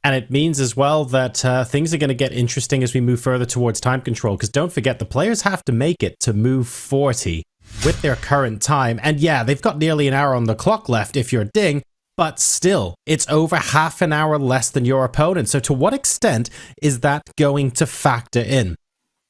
And it means as well that things are going to get interesting as we move further towards time control, because don't forget, the players have to make it to move 40 with their current time. And yeah, they've got nearly an hour on the clock left if you're Ding, but still, it's over half an hour less than your opponent. So to what extent is that going to factor in?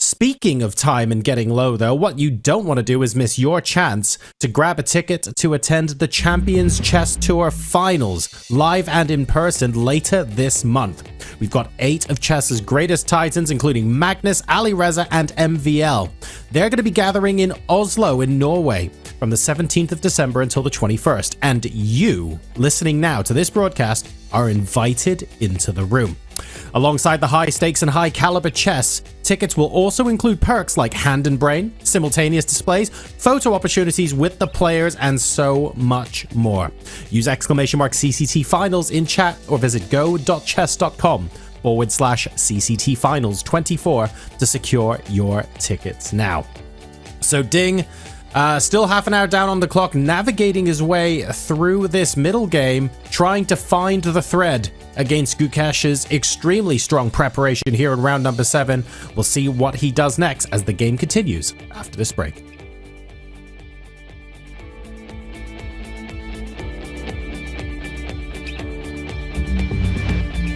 Speaking of time and getting low, though, what you don't want to do is miss your chance to grab a ticket to attend the Champions Chess Tour Finals, live and in person later this month. We've got 8 of chess's greatest titans, including Magnus, Ali Reza, and MVL. They're going to be gathering in Oslo in Norway from the 17th of December until the 21st, and you, listening now to this broadcast, are invited into the room. Alongside the high stakes and high caliber chess, tickets will also include perks like hand and brain, simultaneous displays, photo opportunities with the players, and so much more. Use !CCT Finals in chat or visit go.chess.com/CCT Finals 24 to secure your tickets now. So Ding, still half an hour down on the clock, navigating his way through this middle game, trying to find the thread against Gukesh's extremely strong preparation here in round number 7. We'll see what he does next as the game continues after this break.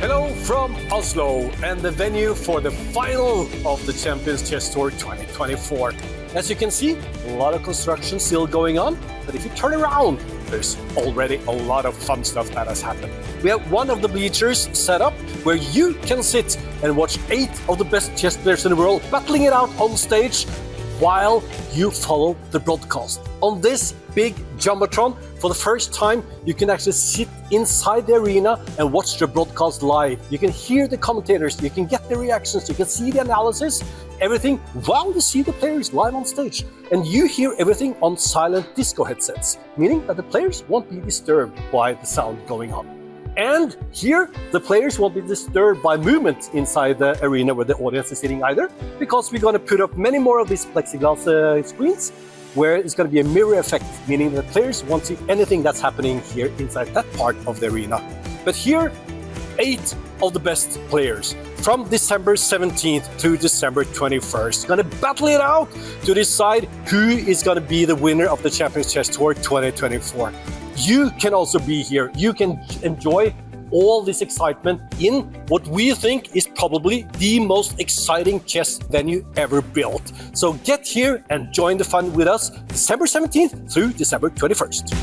Hello from Oslo and the venue for the final of the Champions Chess Tour 2024. As you can see, a lot of construction still going on, but if you turn around, there's already a lot of fun stuff that has happened. We have one of the bleachers set up where you can sit and watch 8 of the best chess players in the world battling it out on stage while you follow the broadcast. On this big Jumbotron, for the first time, you can actually sit inside the arena and watch the broadcast live. You can hear the commentators, you can get the reactions, you can see the analysis, everything while you see the players live on stage. And you hear everything on silent disco headsets, meaning that the players won't be disturbed by the sound going on. And here, the players won't be disturbed by movement inside the arena where the audience is sitting either, because we're going to put up many more of these plexiglass screens where it's going to be a mirror effect, meaning that players won't see anything that's happening here inside that part of the arena. But here, 8 of the best players from December 17th through December 21st. Going to battle it out to decide who is going to be the winner of the Champions Chess Tour 2024. You can also be here. You can enjoy all this excitement in what we think is probably the most exciting chess venue ever built. So get here and join the fun with us December 17th through December 21st.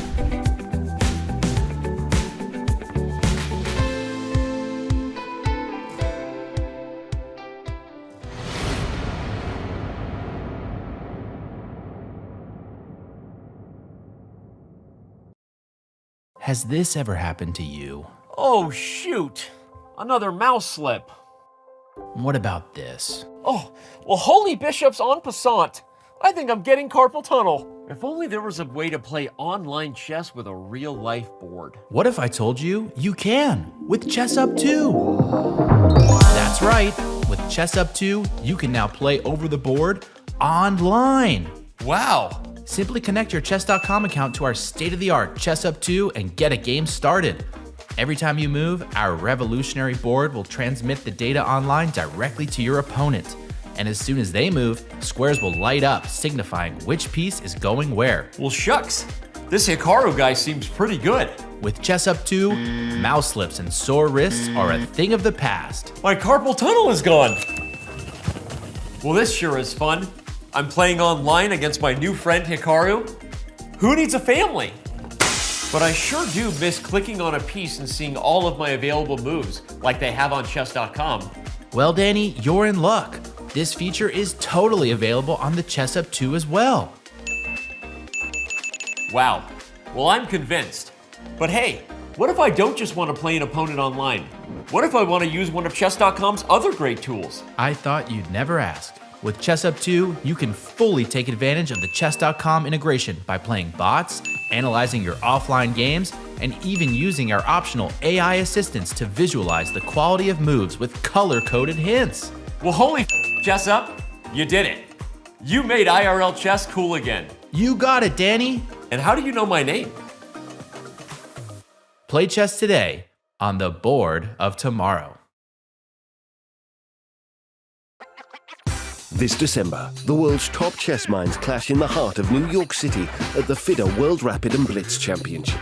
Has this ever happened to you? Oh, shoot. Another mouse slip. What about this? Oh, well, holy bishops en passant. I think I'm getting carpal tunnel. If only there was a way to play online chess with a real-life board. What if I told you you can with Chess Up 2? That's right. With Chess Up 2, you can now play over the board online. Wow. Simply connect your chess.com account to our state-of-the-art Chess Up 2 and get a game started. Every time you move, our revolutionary board will transmit the data online directly to your opponent. And as soon as they move, squares will light up, signifying which piece is going where. Well, shucks. This Hikaru guy seems pretty good. With Chess Up 2, mouse slips and sore wrists are a thing of the past. My carpal tunnel is gone. Well, this sure is fun. I'm playing online against my new friend Hikaru. Who needs a family? But I sure do miss clicking on a piece and seeing all of my available moves, like they have on chess.com. Well, Danny, you're in luck. This feature is totally available on the Chess Up 2 as well. Wow. Well, I'm convinced. But hey, what if I don't just want to play an opponent online? What if I want to use one of chess.com's other great tools? I thought you'd never ask. With Chess Up 2, you can fully take advantage of the chess.com integration by playing bots, analyzing your offline games, and even using our optional AI assistants to visualize the quality of moves with color-coded hints. Well, holy Chess Up, you did it. You made IRL chess cool again. You got it, Danny. And how do you know my name? Play chess today on the board of tomorrow. This December, the world's top chess minds clash in the heart of New York City at the FIDE World Rapid and Blitz Championship.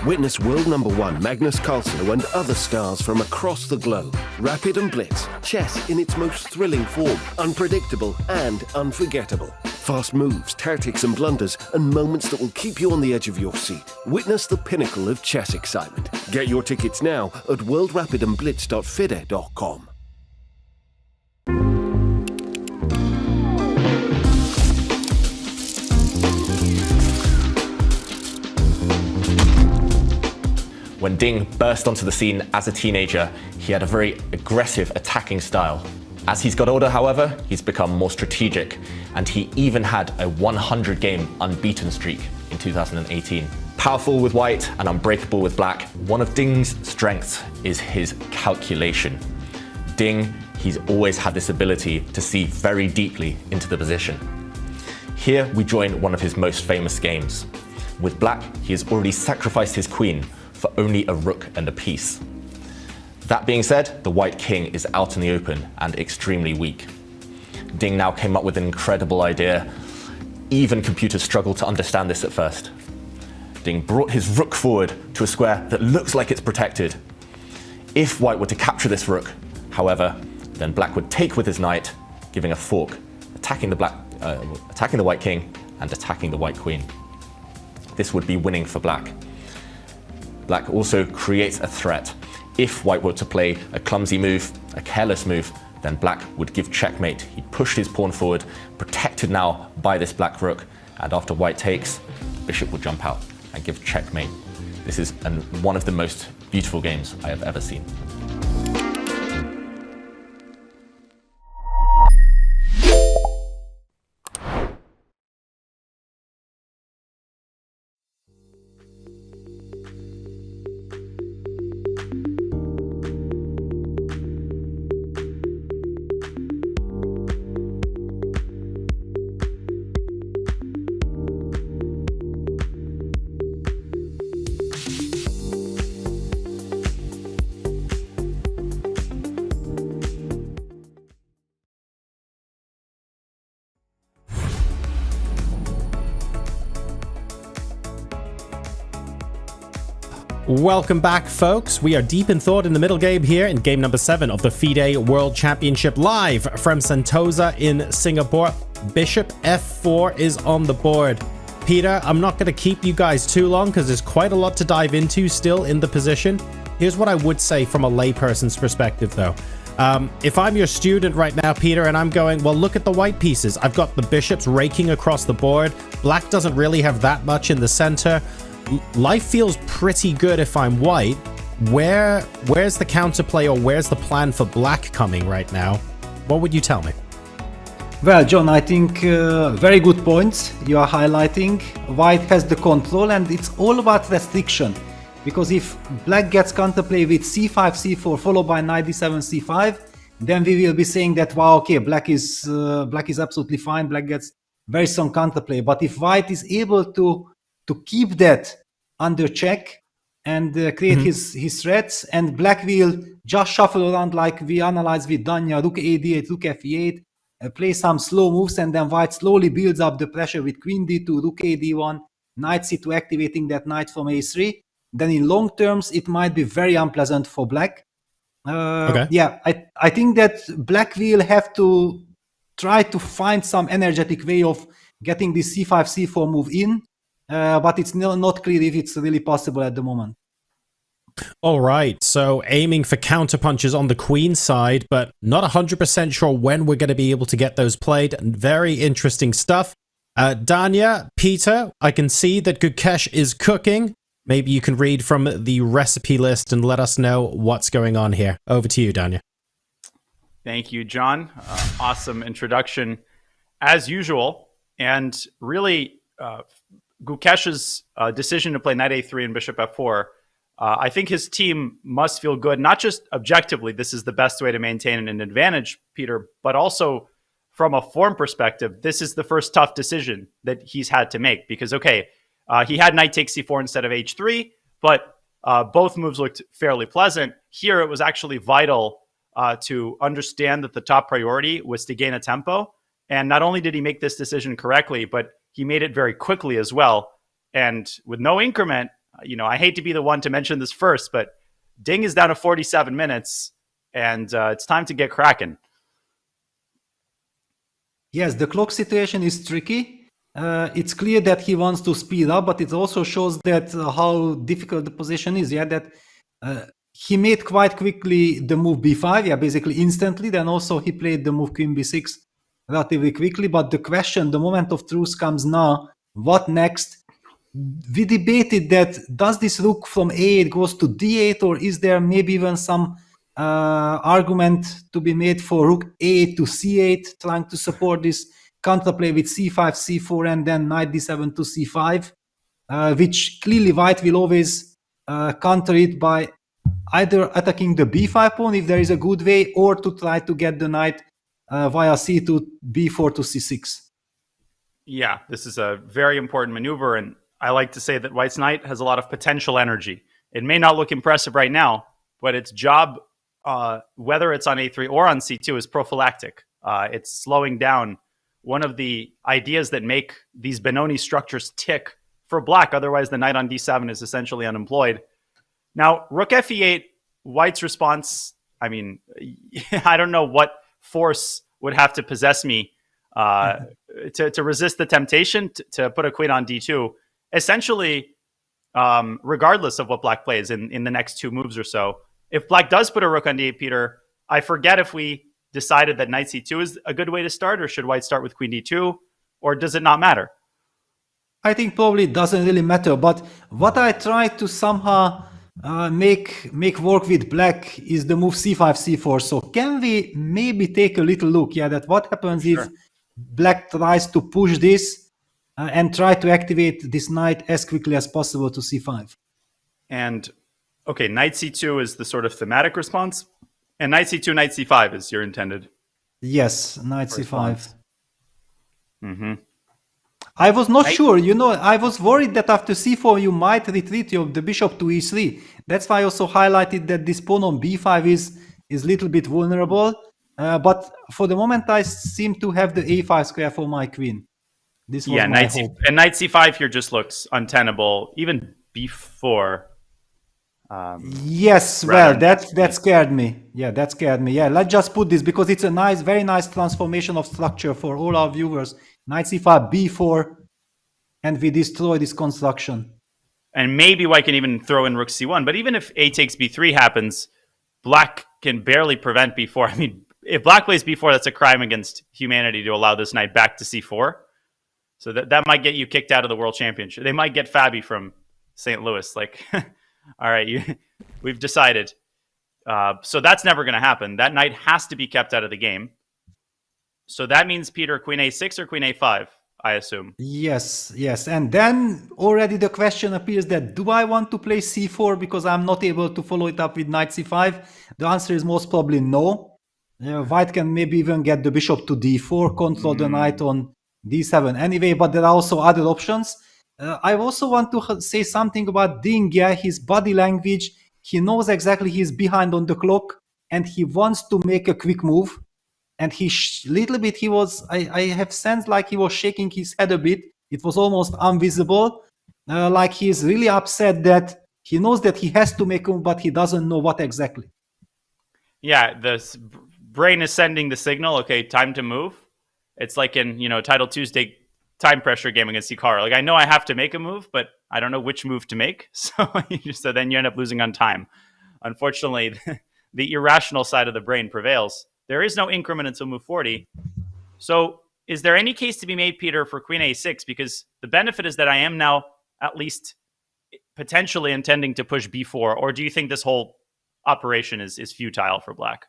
Witness world number 1 Magnus Carlsen and other stars from across the globe. Rapid and Blitz, chess in its most thrilling form, unpredictable and unforgettable. Fast moves, tactics and blunders, and moments that will keep you on the edge of your seat. Witness the pinnacle of chess excitement. Get your tickets now at worldrapidandblitz.fide.com. When Ding burst onto the scene as a teenager, he had a very aggressive attacking style. As he's got older, however, he's become more strategic, and he even had a 100-game unbeaten streak in 2018. Powerful with white and unbreakable with black, one of Ding's strengths is his calculation. Ding, he's always had this ability to see very deeply into the position. Here we join one of his most famous games. With black, he has already sacrificed his queen for only a rook and a piece. That being said, the white king is out in the open and extremely weak. Ding now came up with an incredible idea. Even computers struggle to understand this at first. Ding brought his rook forward to a square that looks like it's protected. If white were to capture this rook, however, then black would take with his knight, giving a fork, attacking the white king and attacking the white queen. This would be winning for black. Black also creates a threat. If white were to play a clumsy move, a careless move, then black would give checkmate. He pushed his pawn forward, protected now by this black rook, and after white takes, bishop will jump out and give checkmate. This is one of the most beautiful games I have ever seen. Welcome back, folks. We are deep in thought in the middle game here in game number 7 of the FIDE World Championship, live from Sentosa in Singapore. Bishop f4 is on the board. Peter, I'm not going to keep you guys too long because there's quite a lot to dive into still in the position. Here's what I would say from a layperson's perspective, though. If I'm your student right now, Peter, and I'm going, well, look at the white pieces. I've got the bishops raking across the board. Black doesn't really have that much in the center. Life feels pretty good if I'm white. Where's the counterplay, or where's the plan for black coming right now? What would you tell me? Well, John, I think very good points you are highlighting. White has the control, and it's all about restriction. Because if black gets counterplay with c5, c4, followed by knight d7, c5, then we will be saying that, wow, okay, black is absolutely fine. Black gets very strong counterplay. But if white is able to keep that under check and create his threats, and black will just shuffle around like we analyzed with Danya, rook a8, rook f8, play some slow moves, and then white slowly builds up the pressure with queen d2, rook a d1, knight c2, activating that knight from a3. Then in long terms, it might be very unpleasant for black. Yeah, I think that black will have to try to find some energetic way of getting this c5, c4 move in. But it's not clear if it's really possible at the moment. All right, so aiming for counterpunches on the queen side, but not 100% sure when we're going to be able to get those played. Very interesting stuff. Danya, Peter, I can see that Gukesh is cooking. Maybe you can read from the recipe list and let us know what's going on here. Over to you, Danya. Thank you, John. Awesome introduction, as usual. And really, Gukesh's decision to play knight a3 and bishop f4, I think his team must feel good, not just objectively, this is the best way to maintain an advantage, Peter, but also from a form perspective, this is the first tough decision that he's had to make. Because, okay, he had knight takes c4 instead of h3, but both moves looked fairly pleasant. Here, it was actually vital to understand that the top priority was to gain a tempo. And not only did he make this decision correctly, but he made it very quickly as well. And with no increment, I hate to be the one to mention this first, but Ding is down to 47 minutes, and it's time to get cracking. Yes, the clock situation is tricky. It's clear that he wants to speed up, but it also shows that how difficult the position is. Yeah, that he made quite quickly the move b5, yeah, basically instantly. Then also he played the move queen b6 relatively quickly. But the question, the moment of truth comes now. What next? We debated that does this rook from a8 goes to d8, or is there maybe even some argument to be made for rook a8 to c8, trying to support this counterplay with c5, c4, and then knight d7 to c5, which clearly white will always counter it by either attacking the b5 pawn if there is a good way, or to try to get the knight via c to b4 to c6. Yeah, this is a very important maneuver, and I like to say that white's knight has a lot of potential energy. It may not look impressive right now, but its job, whether it's on a3 or on c2, is prophylactic. It's slowing down one of the ideas that make these Benoni structures tick for black. Otherwise, the knight on d7 is essentially unemployed. Now, rook f8, white's response, I mean, I don't know what force would have to possess me to resist the temptation to put a queen on d2. Essentially, regardless of what black plays in the next two moves or so, if black does put a rook on d8, Peter, I forget if we decided that knight c2 is a good way to start, or should white start with queen d2, or does it not matter? I think probably it doesn't really matter, but what I try to somehow make work with black is the move c5, c4. So can we maybe take a little look, that what happens if black tries to push this and try to activate this knight as quickly as possible to c5? And, okay, knight c2 is the sort of thematic response, and knight c2, knight c5 is your intended. Yes, knight c5. Mm-hmm. I was not sure, I was worried that after c4 you might retreat the bishop to e3. That's why I also highlighted that this pawn on b5 is a little bit vulnerable. But for the moment, I seem to have the a5 square for my queen. This was my hope. And knight c5 here just looks untenable. Even b4. Yes, well, that scared me. Yeah, that scared me. Yeah, let's just put this because it's a nice, very nice transformation of structure for all our viewers. Knight c5, b4, and we destroy this construction. And maybe White can even throw in rook c1. But even if a takes b3 happens, Black can barely prevent b4. I mean, if Black plays b4, that's a crime against humanity to allow this knight back to c4. So that might get you kicked out of the World Championship. They might get Fabi from St. Louis. Like, all right, we've decided. So that's never going to happen. That knight has to be kept out of the game. So that means, Peter, queen a6 or queen a5, I assume. Yes. And then already the question appears that do I want to play c4 because I'm not able to follow it up with knight c5? The answer is most probably no. White can maybe even get the bishop to d4, control the knight on d7 anyway, but there are also other options. I also want to say something about Ding. Yeah, his body language, he knows exactly he's behind on the clock and he wants to make a quick move. And he I have sensed like he was shaking his head a bit. It was almost invisible. Like he's really upset that he knows that he has to make a move, but he doesn't know what exactly. Yeah, the brain is sending the signal, okay, time to move. It's like in, Title Tuesday time pressure game against Hikaru. Like, I know I have to make a move, but I don't know which move to make. So then you end up losing on time. Unfortunately, the irrational side of the brain prevails. There is no increment until move 40. So is there any case to be made, Peter, for queen a6? Because the benefit is that I am now at least potentially intending to push b4. Or do you think this whole operation is futile for Black?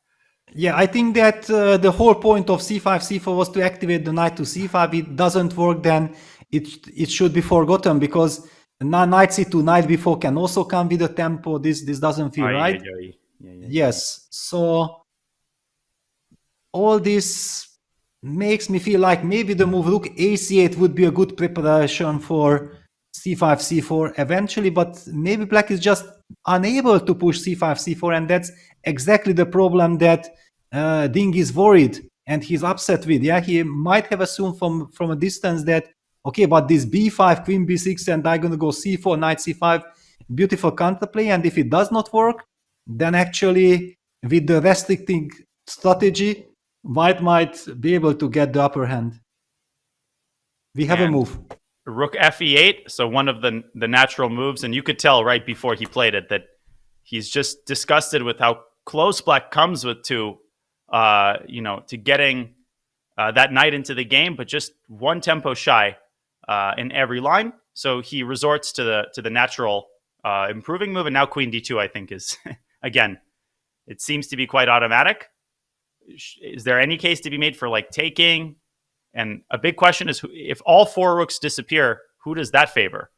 Yeah, I think that the whole point of c5, c4 was to activate the knight to c5. It doesn't work, then it should be forgotten because knight c2, knight b4 can also come with a tempo. This doesn't feel right. Yes, so all this makes me feel like maybe the move rook ac8 would be a good preparation for c5, c4 eventually, but maybe Black is just unable to push c5, c4, and that's exactly the problem that Ding is worried and he's upset with. Yeah, he might have assumed from a distance that, okay, but this b5, queen b6, and I'm going to go c4, knight c5, beautiful counterplay, and if it does not work, then actually with the restricting strategy, White might be able to get the upper hand. We have a move. Rook fe8, so one of the natural moves, and you could tell right before he played it that he's just disgusted with how close Black comes to getting that knight into the game, but just one tempo shy in every line. So he resorts to the natural improving move, and now queen d2, I think, is again, it seems to be quite automatic. Is there any case to be made for like taking? And a big question is, if all four rooks disappear, who does that favor?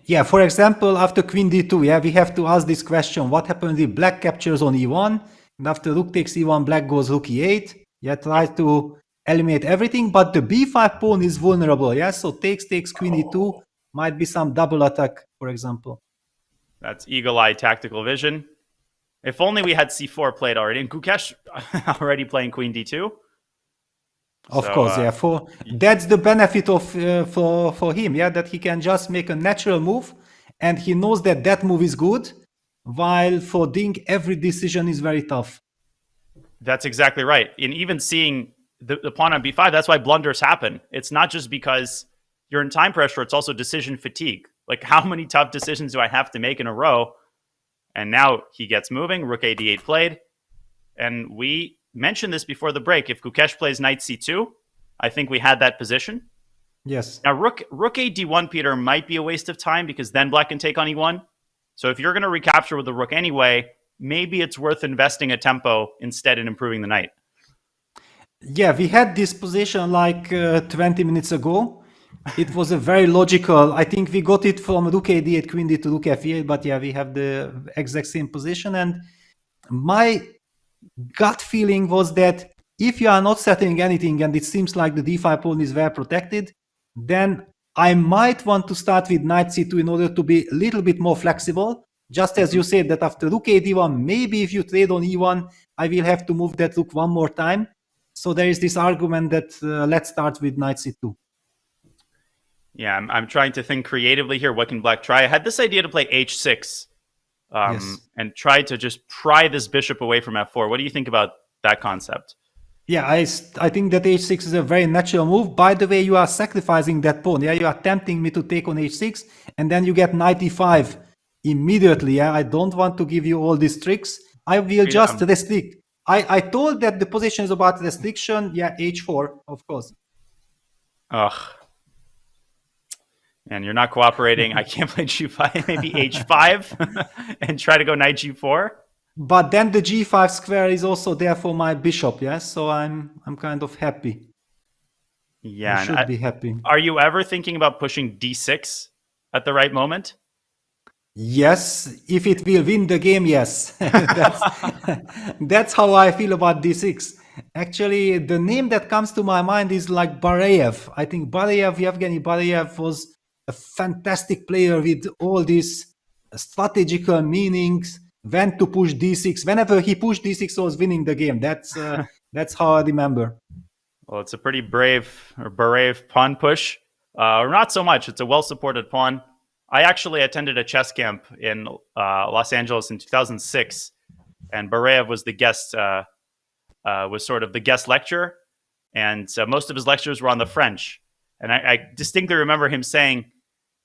Yeah, for example, after queen d2, yeah, we have to ask this question: what happens if Black captures on e1, and after rook takes e1, Black goes rook e8? Yeah, try to eliminate everything, but the b5 pawn is vulnerable. Yeah, so takes queen e2 might be some double attack, for example. That's eagle-eye tactical vision. If only we had c4 played already, and Gukesh already playing queen d2. Of course, yeah. That's the benefit of for him, yeah, that he can just make a natural move, and he knows that move is good. While for Ding, every decision is very tough. That's exactly right. And even seeing the pawn on b5, that's why blunders happen. It's not just because you're in time pressure; it's also decision fatigue. Like, how many tough decisions do I have to make in a row? And now he gets moving. Rook a d8 played. And we mentioned this before the break. If Gukesh plays knight c2, I think we had that position. Yes. Now, rook a d1, Peter, might be a waste of time because then Black can take on e1. So if you're going to recapture with the rook anyway, maybe it's worth investing a tempo instead in improving the knight. Yeah, we had this position like 20 minutes ago. It was a very logical, I think we got it from rook a d8, queen d to rook f8, but yeah, we have the exact same position. And my gut feeling was that if you are not setting anything and it seems like the d5 pawn is well protected, then I might want to start with knight c2 in order to be a little bit more flexible. Just as you said that after rook a d1, maybe if you trade on e1, I will have to move that rook one more time. So there is this argument that let's start with knight c2. Yeah, I'm trying to think creatively here. What can Black try? I had this idea to play h6 and try to just pry this bishop away from f4. What do you think about that concept? Yeah, I think that h6 is a very natural move. By the way, you are sacrificing that pawn. Yeah, you are tempting me to take on h6, and then you get knight e5 immediately. Yeah, I don't want to give you all these tricks. I will just restrict. I told that the position is about restriction. Yeah, h4, of course. Ugh. And you're not cooperating. I can't play g5, maybe h5, and try to go knight g4. But then the g5 square is also there for my bishop, yes? So I'm kind of happy. Yeah. I should be happy. Are you ever thinking about pushing d6 at the right moment? Yes, if it will win the game, yes. That's how I feel about d6. Actually, the name that comes to my mind is like Bareyev. I think Yevgeny Bareyev was a fantastic player with all these strategical meanings. When to push d6. Whenever he pushed d6, he was winning the game. That's how I remember. Well, it's a pretty brave pawn push. Or not so much. It's a well-supported pawn. I actually attended a chess camp in Los Angeles in 2006, and Bareyev was the guest, was sort of the guest lecturer, and most of his lectures were on the French. And I distinctly remember him saying,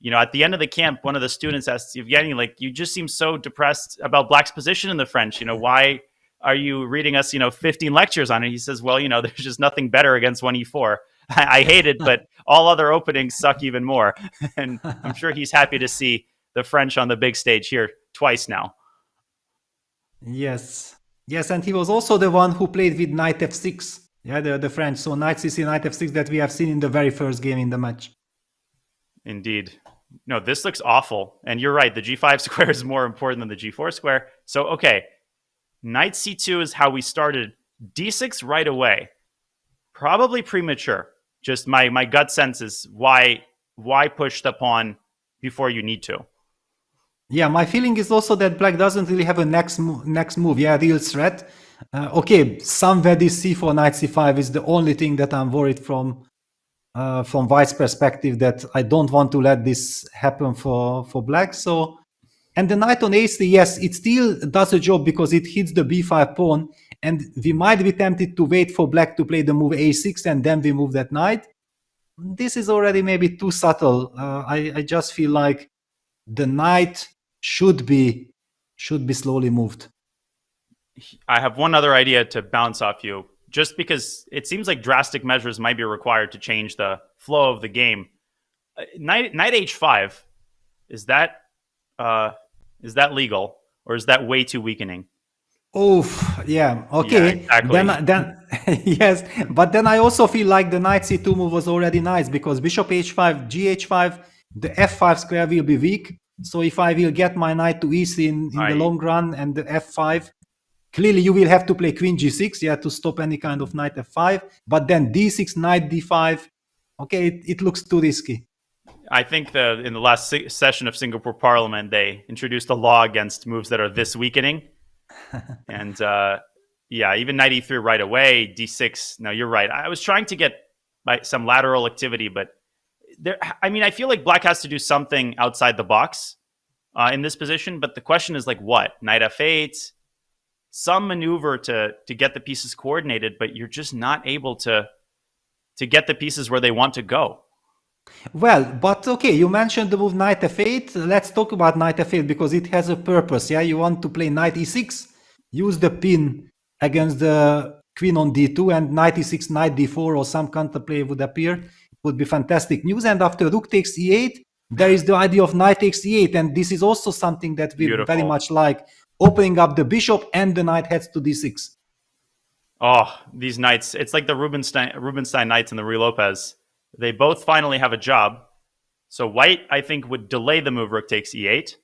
you know, at the end of the camp, one of the students asked Evgeny, like, you just seem so depressed about Black's position in the French. You know, why are you reading us, 15 lectures on it? He says, well, there's just nothing better against 1e4. I hate it, but all other openings suck even more. And I'm sure he's happy to see the French on the big stage here twice now. Yes. Yes, and he was also the one who played with knight f6. Yeah, the French. So knight c6, knight f6 that we have seen in the very first game in the match. Indeed. No, this looks awful. And you're right. The g5 square is more important than the g4 square. So, okay. Knight c2 is how we started. d6 right away. Probably premature. Just my gut sense is why push the pawn before you need to? Yeah, my feeling is also that Black doesn't really have a next move. Yeah, real threat. Okay, somewhere this c4, knight c5 is the only thing that I'm worried from White's perspective, that I don't want to let this happen for Black. So, and the knight on a3, yes, it still does a job because it hits the b5 pawn, and we might be tempted to wait for Black to play the move a6 and then we move that knight. This is already maybe too subtle. I just feel like the knight should be slowly moved. I have one other idea to bounce off you. Just because it seems like drastic measures might be required to change the flow of the game. Knight h5, is that legal, or is that way too weakening? Oh, yeah. Okay. Yeah, exactly. Then yes, but then I also feel like the knight c2 move was already nice because bishop h5, gh5, the f5 square will be weak. So if I will get my knight to e3 in the long run and the f5, clearly you will have to play queen g6, yeah, to stop any kind of knight f5. But then d6, knight d5, okay, it looks too risky. I think in the last session of Singapore Parliament, they introduced a law against moves that are this weakening. And yeah, even knight e3 right away, d6. No, you're right. I was trying to get some lateral activity, but I feel like Black has to do something outside the box in this position. But the question is like, what? Knight f8, some maneuver to get the pieces coordinated, but you're just not able to get the pieces where they want to go. Well, but okay, you mentioned the move knight f8. Let's talk about knight f8 because it has a purpose. Yeah, you want to play knight e6, use the pin against the queen on d2, and knight e6, knight d4, or some counterplay would appear. It would be fantastic news. And after rook takes e8, there is the idea of knight takes e8, and this is also something that we very much like, opening up the bishop and the knight heads to d6. Oh, these knights! It's like the Rubinstein knights and the Ruy Lopez. They both finally have a job. So White, I think, would delay the move rook takes e8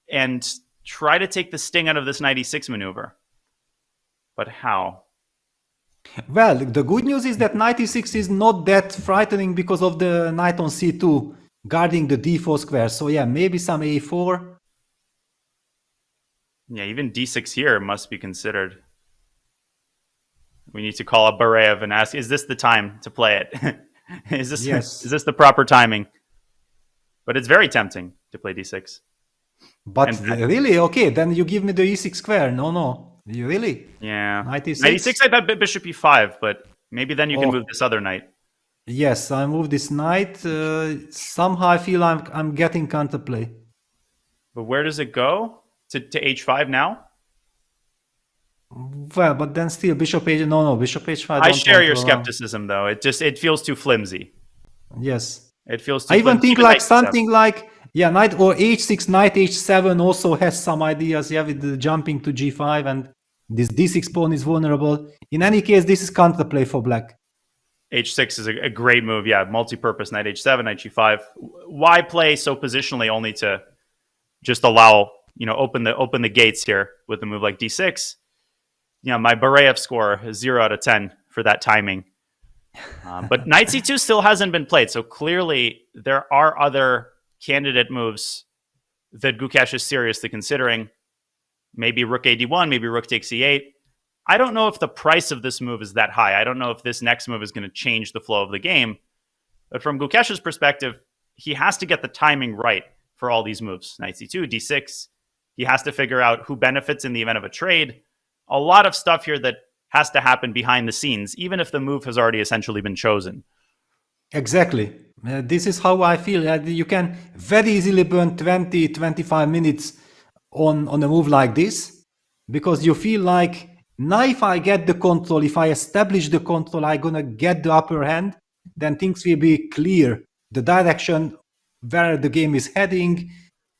and try to take the sting out of this knight e6 maneuver. But how? Well, the good news is that knight e6 is not that frightening because of the knight on c2 guarding the d4 square. So yeah, maybe some a4. Yeah, even d6 here must be considered. We need to call up Bareyev and ask, is this the time to play it? Is this the proper timing? But it's very tempting to play d6. But really, okay, then you give me the e6 square. No, you really? Yeah. Knight e6? Knight e6, I bet bishop e5, but maybe then you can move this other knight. Yes, I move this knight. Somehow I feel I'm getting counterplay. But where does it go? To h5 now? Well, but then still bishop h. No, bishop h5. I share your skepticism, though. It feels too flimsy. Yes. It feels too I even flimsy. think like something like, yeah, knight or h6, knight h7 also has some ideas, yeah, with the jumping to g5 and this d6 pawn is vulnerable. In any case, this is counterplay for black. h6 is a great move, yeah. Multi-purpose, knight h7, knight g5. Why play so positionally only to just allow, open the gates here with a move like d6? My Bareyev score is 0 out of 10 for that timing. But knight c2 still hasn't been played, so clearly there are other candidate moves that Gukesh is seriously considering. Maybe rook ad1, maybe rook takes e8. I don't know if the price of this move is that high. I don't know if this next move is going to change the flow of the game. But from Gukesh's perspective, he has to get the timing right for all these moves. Knight c2, d6. He has to figure out who benefits in the event of a trade. A lot of stuff here that has to happen behind the scenes, even if the move has already essentially been chosen. Exactly. This is how I feel. You can very easily burn 20, 25 minutes on a move like this, because you feel like, now if I get the control, if I establish the control, I'm going to get the upper hand, then things will be clear. The direction where the game is heading,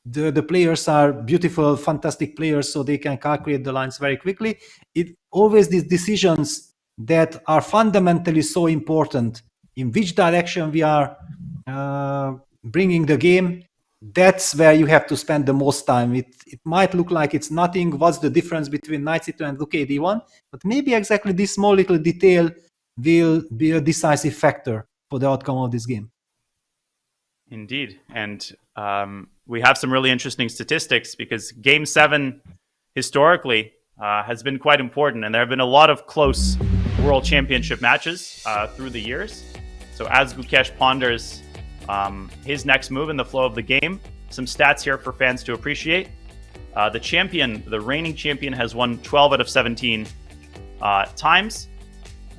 the players are beautiful, fantastic players, so they can calculate the lines very quickly. It always these decisions that are fundamentally so important in which direction we are bringing the game. That's where you have to spend the most time. It might look like it's nothing. What's the difference between knight c2 and rook ad1? But maybe exactly this small little detail will be a decisive factor for the outcome of this game. Indeed. And we have some really interesting statistics, because Game 7 historically has been quite important. And there have been a lot of close World Championship matches through the years. So as Gukesh ponders his next move in the flow of the game, some stats here for fans to appreciate. The reigning champion, has won 12 out of 17 times.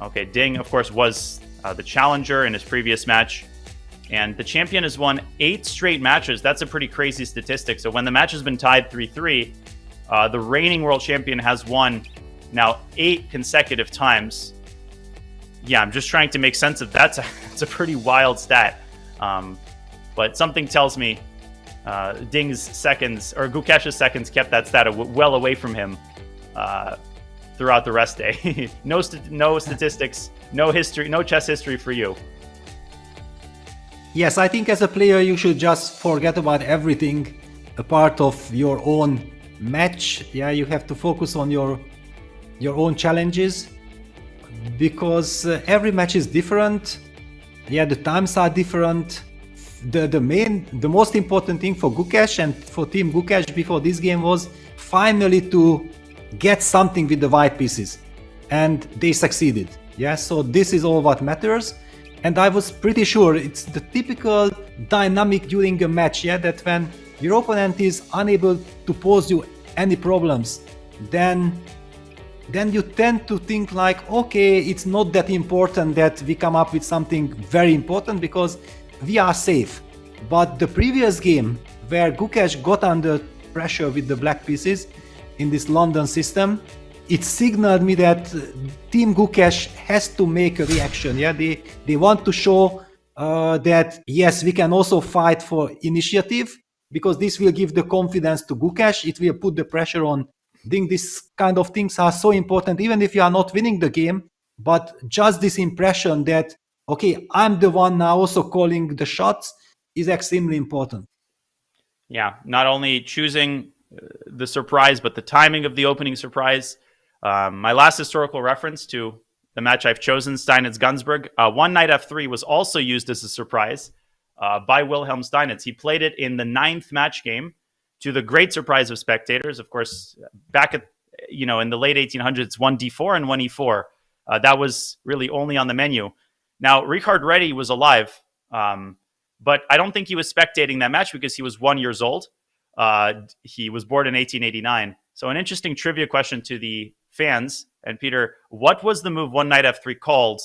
Okay, Ding, of course, was the challenger in his previous match. And the champion has won 8 straight matches. That's a pretty crazy statistic. So when the match has been tied 3-3, the reigning world champion has won now 8 consecutive times. Yeah, I'm just trying to make sense of that. It's a pretty wild stat. But something tells me Ding's seconds, or Gukesh's seconds, kept that stat well away from him throughout the rest day. No statistics, no history, no chess history for you. Yes, I think as a player you should just forget about everything a part of your own match. Yeah, you have to focus on your own challenges, because every match is different. Yeah, the times are different. The most important thing for Gukesh and for Team Gukesh before this game was finally to get something with the white pieces, and they succeeded. Yeah, so this is all what matters. And I was pretty sure it's the typical dynamic during a match, yeah, that when your opponent is unable to pose you any problems, then you tend to think like, okay, it's not that important that we come up with something very important because we are safe. But the previous game, where Gukesh got under pressure with the black pieces in this London system, it signaled me that Team Gukesh has to make a reaction. Yeah, they want to show that yes, we can also fight for initiative, because this will give the confidence to Gukesh. It will put the pressure on Ding. This kind of things are so important, even if you are not winning the game. But just this impression that, okay, I'm the one now also calling the shots is extremely important. Yeah, not only choosing the surprise, but the timing of the opening surprise. My last historical reference to the match I've chosen, Steinitz Gunsberg, one knight f3 was also used as a surprise by Wilhelm Steinitz. He played it in the 9th match game, to the great surprise of spectators. Of course, back at in the late 1800s, 1d4 and 1e4. That was really only on the menu. Now, Richard Reddy was alive, but I don't think he was spectating that match because he was 1 year old. He was born in 1889. So an interesting trivia question to the fans. And Peter, what was the move one knight f3 called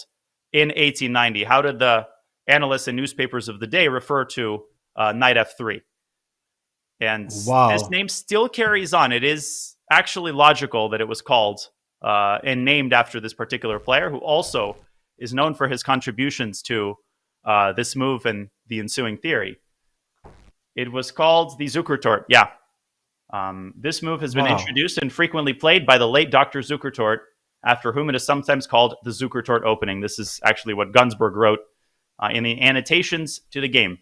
in 1890? How did the analysts and newspapers of the day refer to knight f3? And this name still carries on. It is actually logical that it was called and named after this particular player, who also is known for his contributions to this move and the ensuing theory. It was called the Zukertort. Yeah. This move has been introduced and frequently played by the late Dr. Zukertort, after whom it is sometimes called the Zukertort opening. This is actually what Gunsberg wrote in the annotations to the game.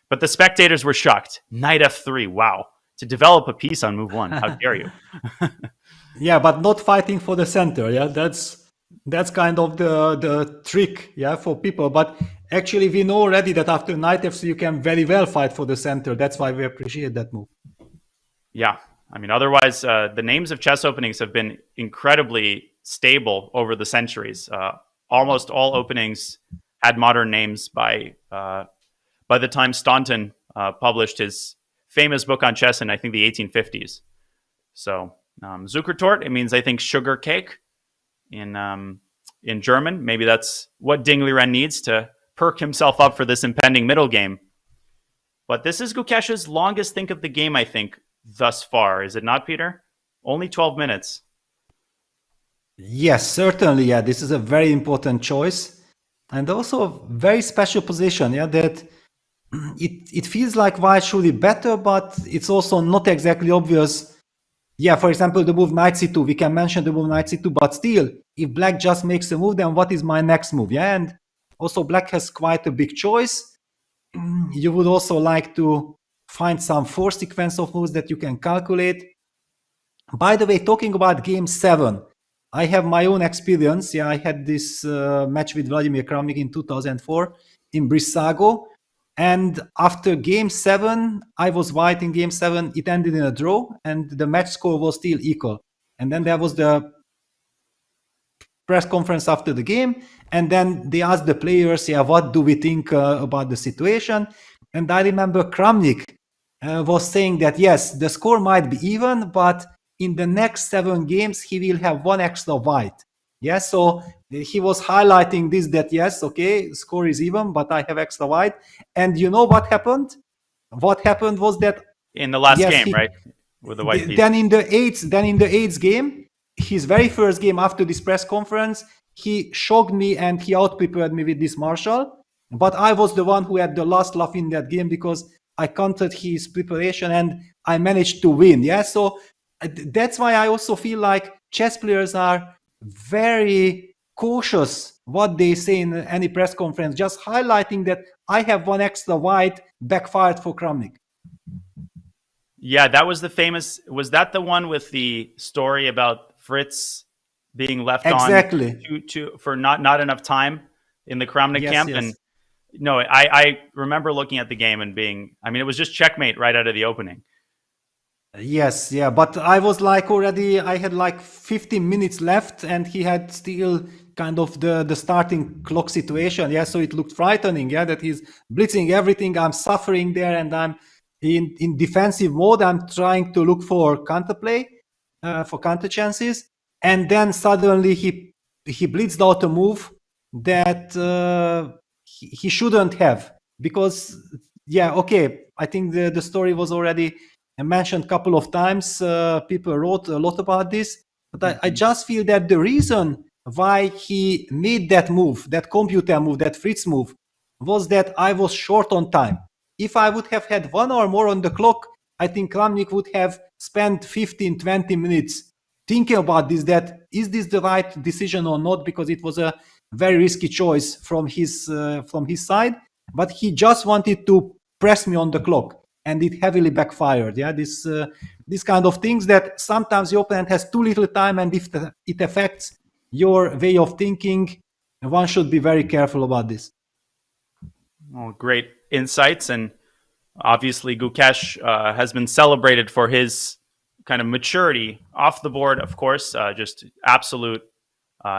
But the spectators were shocked. Knight f3, wow. To develop a piece on move one, how dare you? Yeah, but not fighting for the center. Yeah, that's kind of the trick, yeah, for people. But actually, we know already that after knight f3, you can very well fight for the center. That's why we appreciate that move. Yeah, I mean, otherwise, the names of chess openings have been incredibly stable over the centuries. Almost all openings had modern names by the time Staunton published his famous book on chess in, I think, the 1850s. So Zukertort, it means, I think, sugar cake in German. Maybe that's what Ding Liren needs to perk himself up for this impending middle game. But this is Gukesh's longest think of the game, I think, thus far. Is it not, Peter? Only 12 minutes. Yes, certainly. Yeah, this is a very important choice. And also a very special position, yeah, that it feels like white should be better, but it's also not exactly obvious. Yeah, for example, the move knight c2, we can mention the move knight c2, but still, if black just makes a move, then what is my next move? Yeah, and also black has quite a big choice. You would also like to find some four sequence of moves that you can calculate. By the way, talking about game 7, I have my own experience. Yeah, I had this match with Vladimir Kramnik in 2004 in Brissago. And after game 7, I was white in game 7. It ended in a draw, and the match score was still equal. And then there was the press conference after the game, and then they asked the players, yeah, what do we think about the situation? And I remember Kramnik was saying that, yes, the score might be even, but in the next 7 games, he will have one extra white. Yeah, so he was highlighting this, that yes, okay, score is even, but I have extra white. And you know what happened? What happened was that in the last game, right, with the white piece. Then in the eighth game, his very first game after this press conference, he shocked me and he out-prepared me with this Marshall. But I was the one who had the last laugh in that game because I countered his preparation and I managed to win. Yeah, so that's why I also feel like chess players are very cautious what they say in any press conference, just highlighting that I have one extra white backfired for Kramnik. Yeah, that was the famous, was that the one with the story about Fritz being left exactly on for not enough time in the Kramnik camp? Yes. And no, I remember looking at the game and being, I mean, it was just checkmate right out of the opening. Yes, yeah, but I was like already, I had like 15 minutes left and he had still kind of the starting clock situation. Yeah, so it looked frightening, yeah, that he's blitzing everything. I'm suffering there and I'm in defensive mode. I'm trying to look for counterplay, for counter chances. And then suddenly he blitzed out a move that he shouldn't have because, yeah, okay, I think the story was already mentioned a couple of times. People wrote a lot about this, but I just feel that the reason why he made that move, that computer move, that Fritz move, was that I was short on time. If I would have had 1 hour more on the clock, I think Kramnik would have spent 15, 20 minutes thinking about this, that is this the right decision or not, because it was a very risky choice from his side, but he just wanted to press me on the clock. And it heavily backfired. Yeah, this kind of things that sometimes your opponent has too little time, and if it affects your way of thinking, one should be very careful about this. Oh, great insights, and obviously Gukesh has been celebrated for his kind of maturity off the board. Of course, just absolute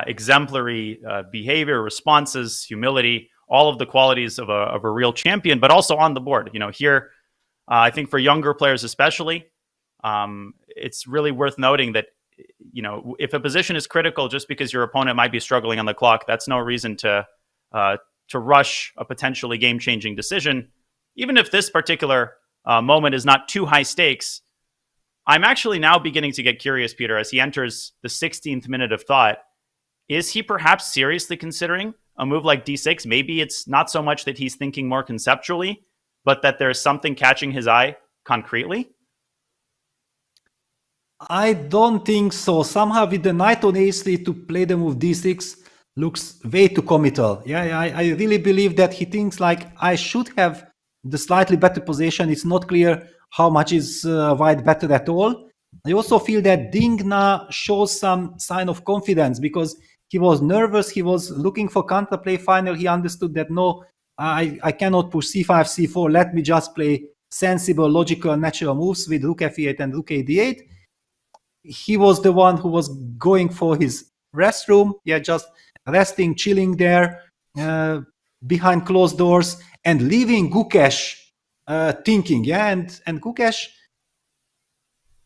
exemplary behavior, responses, humility, all of the qualities of a real champion, but also on the board. You know, here. I think for younger players especially, it's really worth noting that, if a position is critical just because your opponent might be struggling on the clock, that's no reason to rush a potentially game-changing decision. Even if this particular moment is not too high stakes, I'm actually now beginning to get curious, Peter, as he enters the 16th minute of thought. Is he perhaps seriously considering a move like d6? Maybe it's not so much that he's thinking more conceptually, but that there's something catching his eye concretely? I don't think so. Somehow with the knight on a3 to play the move d6 looks way too committal. Yeah, I really believe that he thinks like I should have the slightly better position. It's not clear how much is white better at all. I also feel that Ding now shows some sign of confidence because he was nervous. He was looking for counterplay. Finally, he understood that no, I cannot push c5, c4. Let me just play sensible, logical, natural moves with rook f8 and rook ad8. He was the one who was going for his restroom. Yeah, just resting, chilling there behind closed doors and leaving Gukesh thinking. Yeah, and Gukesh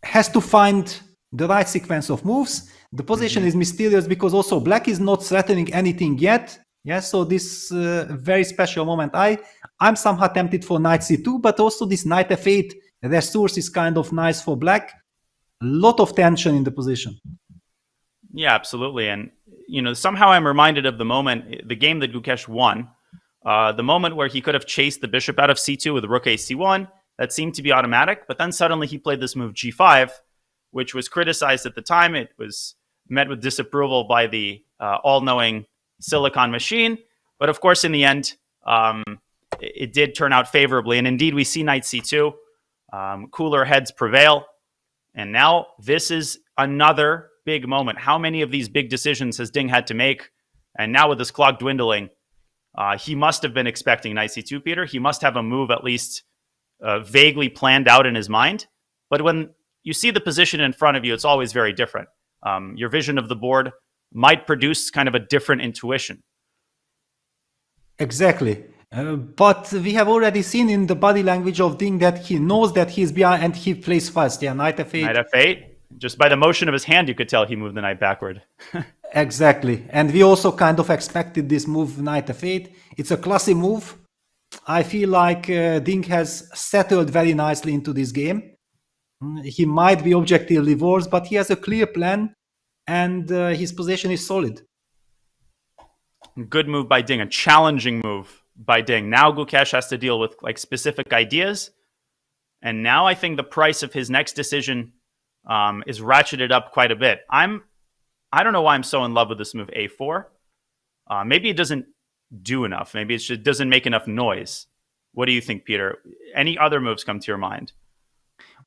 has to find the right sequence of moves. The position is mysterious because also black is not threatening anything yet. Yeah, so this very special moment. I'm somehow tempted for knight c2, but also this knight f8 resource is kind of nice for black. A lot of tension in the position. Yeah, absolutely. And, somehow I'm reminded of the game that Gukesh won, the moment where he could have chased the bishop out of c2 with rook a c1. That seemed to be automatic, but then suddenly he played this move g5, which was criticized at the time. It was met with disapproval by the all-knowing Silicon machine. But of course, in the end, it did turn out favorably. And indeed, we see knight c2. Cooler heads prevail. And now this is another big moment. How many of these big decisions has Ding had to make? And now with this clock dwindling, he must have been expecting knight c2, Peter. He must have a move at least vaguely planned out in his mind. But when you see the position in front of you, it's always very different. Your vision of the board might produce kind of a different intuition. Exactly. But we have already seen in the body language of Ding that he knows that he's behind and he plays fast. Yeah, knight f8. Knight f8. Just by the motion of his hand, you could tell he moved the knight backward. Exactly. And we also kind of expected this move, knight f8. It's a classy move. I feel like Ding has settled very nicely into this game. He might be objectively worse, but he has a clear plan and his position is solid. Good move by Ding, a challenging move by Ding. Now Gukesh has to deal with specific ideas. And now I think the price of his next decision is ratcheted up quite a bit. I don't know why I'm so in love with this move a4. Maybe it doesn't do enough. Maybe it just doesn't make enough noise. What do you think, Peter? Any other moves come to your mind?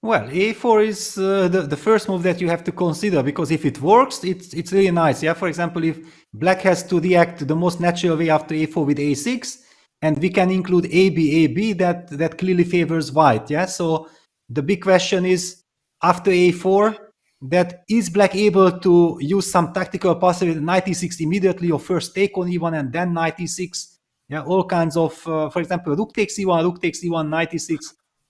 Well, a4 is the first move that you have to consider because if it works, it's really nice. Yeah, for example, if black has to react the most natural way after a4 with a6, and we can include AB, that clearly favors white. Yeah, so the big question is after a4, that is black able to use some tactical possibility, knight e6 immediately, or first take on e1 and then knight e6. Yeah, all kinds of, for example, rook takes e1, knight e6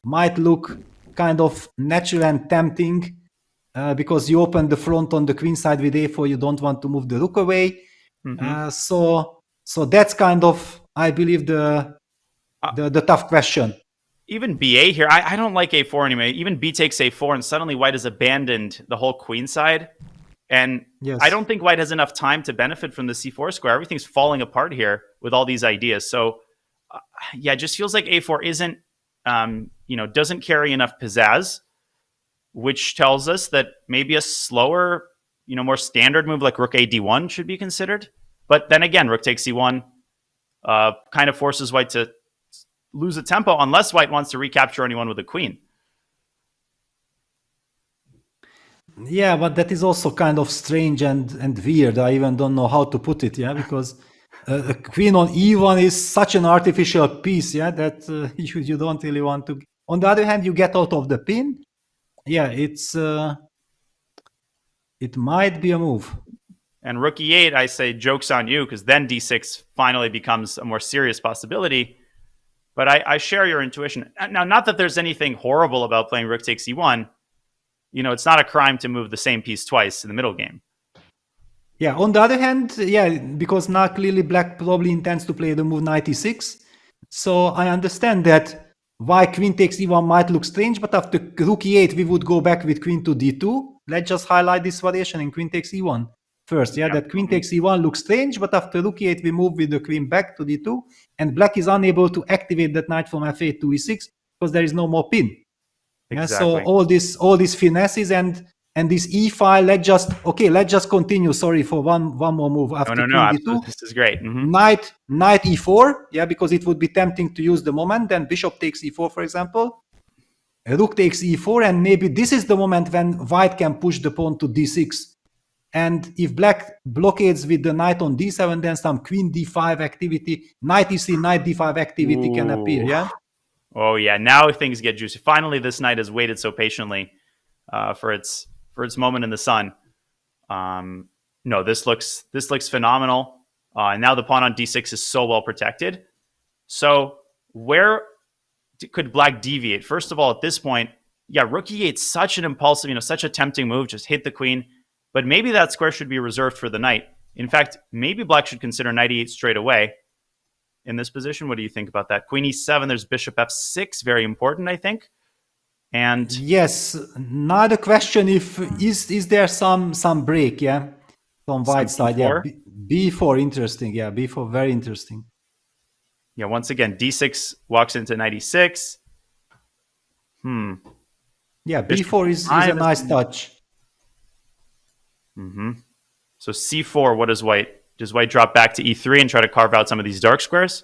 might look kind of natural and tempting because you open the front on the queen side with a4, you don't want to move the rook away. So that's kind of, I believe, the tough question. Even ba here, I don't like a4 anyway. Even b takes a4, and suddenly white has abandoned the whole queen side. And yes. I don't think white has enough time to benefit from the c4 square. Everything's falling apart here with all these ideas. So, yeah, it just feels like a4 isn't, doesn't carry enough pizzazz, which tells us that maybe a slower, more standard move like rook a d1 should be considered. But then again, rook takes c1 kind of forces white to lose a tempo unless white wants to recapture anyone with a queen. Yeah, but that is also kind of strange and weird. I even don't know how to put it, yeah, because a queen on e1 is such an artificial piece, yeah, that you don't really want to. On the other hand, you get out of the pin. Yeah, it might be a move. And rook e8, I say, joke's on you, because then d6 finally becomes a more serious possibility. But I share your intuition. Now, not that there's anything horrible about playing rook takes e1. It's not a crime to move the same piece twice in the middle game. Yeah, on the other hand, because now clearly black probably intends to play the move knight e6. So I understand that why queen takes e1 might look strange, but after rook e8, we would go back with queen to d2. Let's just highlight this variation in queen takes e1 first. That queen takes e1 looks strange, but after rook e8, we move with the queen back to d2, and black is unable to activate that knight from f8 to e6 because there is no more pin. Exactly. So all these finesses and this e file. Let's just continue. Sorry for one more move after No. queen d2. This is great. Knight e4. Because it would be tempting to use the moment. Then bishop takes e4, for example. Rook takes e4, and maybe this is the moment when white can push the pawn to d6. And if black blockades with the knight on d7, then some queen d5 activity, knight e3, knight d5 activity can appear. Yeah. Oh yeah, now things get juicy. Finally, this knight has waited so patiently for its moment in the sun. No, this looks phenomenal. And now the pawn on d6 is so well protected. So where could black deviate? First of all, at this point, rook e8, such an impulsive, such a tempting move, just hit the queen. But maybe that square should be reserved for the knight. In fact, maybe black should consider knight e8 straight away in this position. What do you think about that? Queen e7, there's bishop f6, very important, I think. And yes, now the question is there some break, from white side, b4 interesting, b4 very interesting. Once again, d6 walks into knight e6. b4 is a nice touch. So c4, what is white? Does white drop back to e3 and try to carve out some of these dark squares?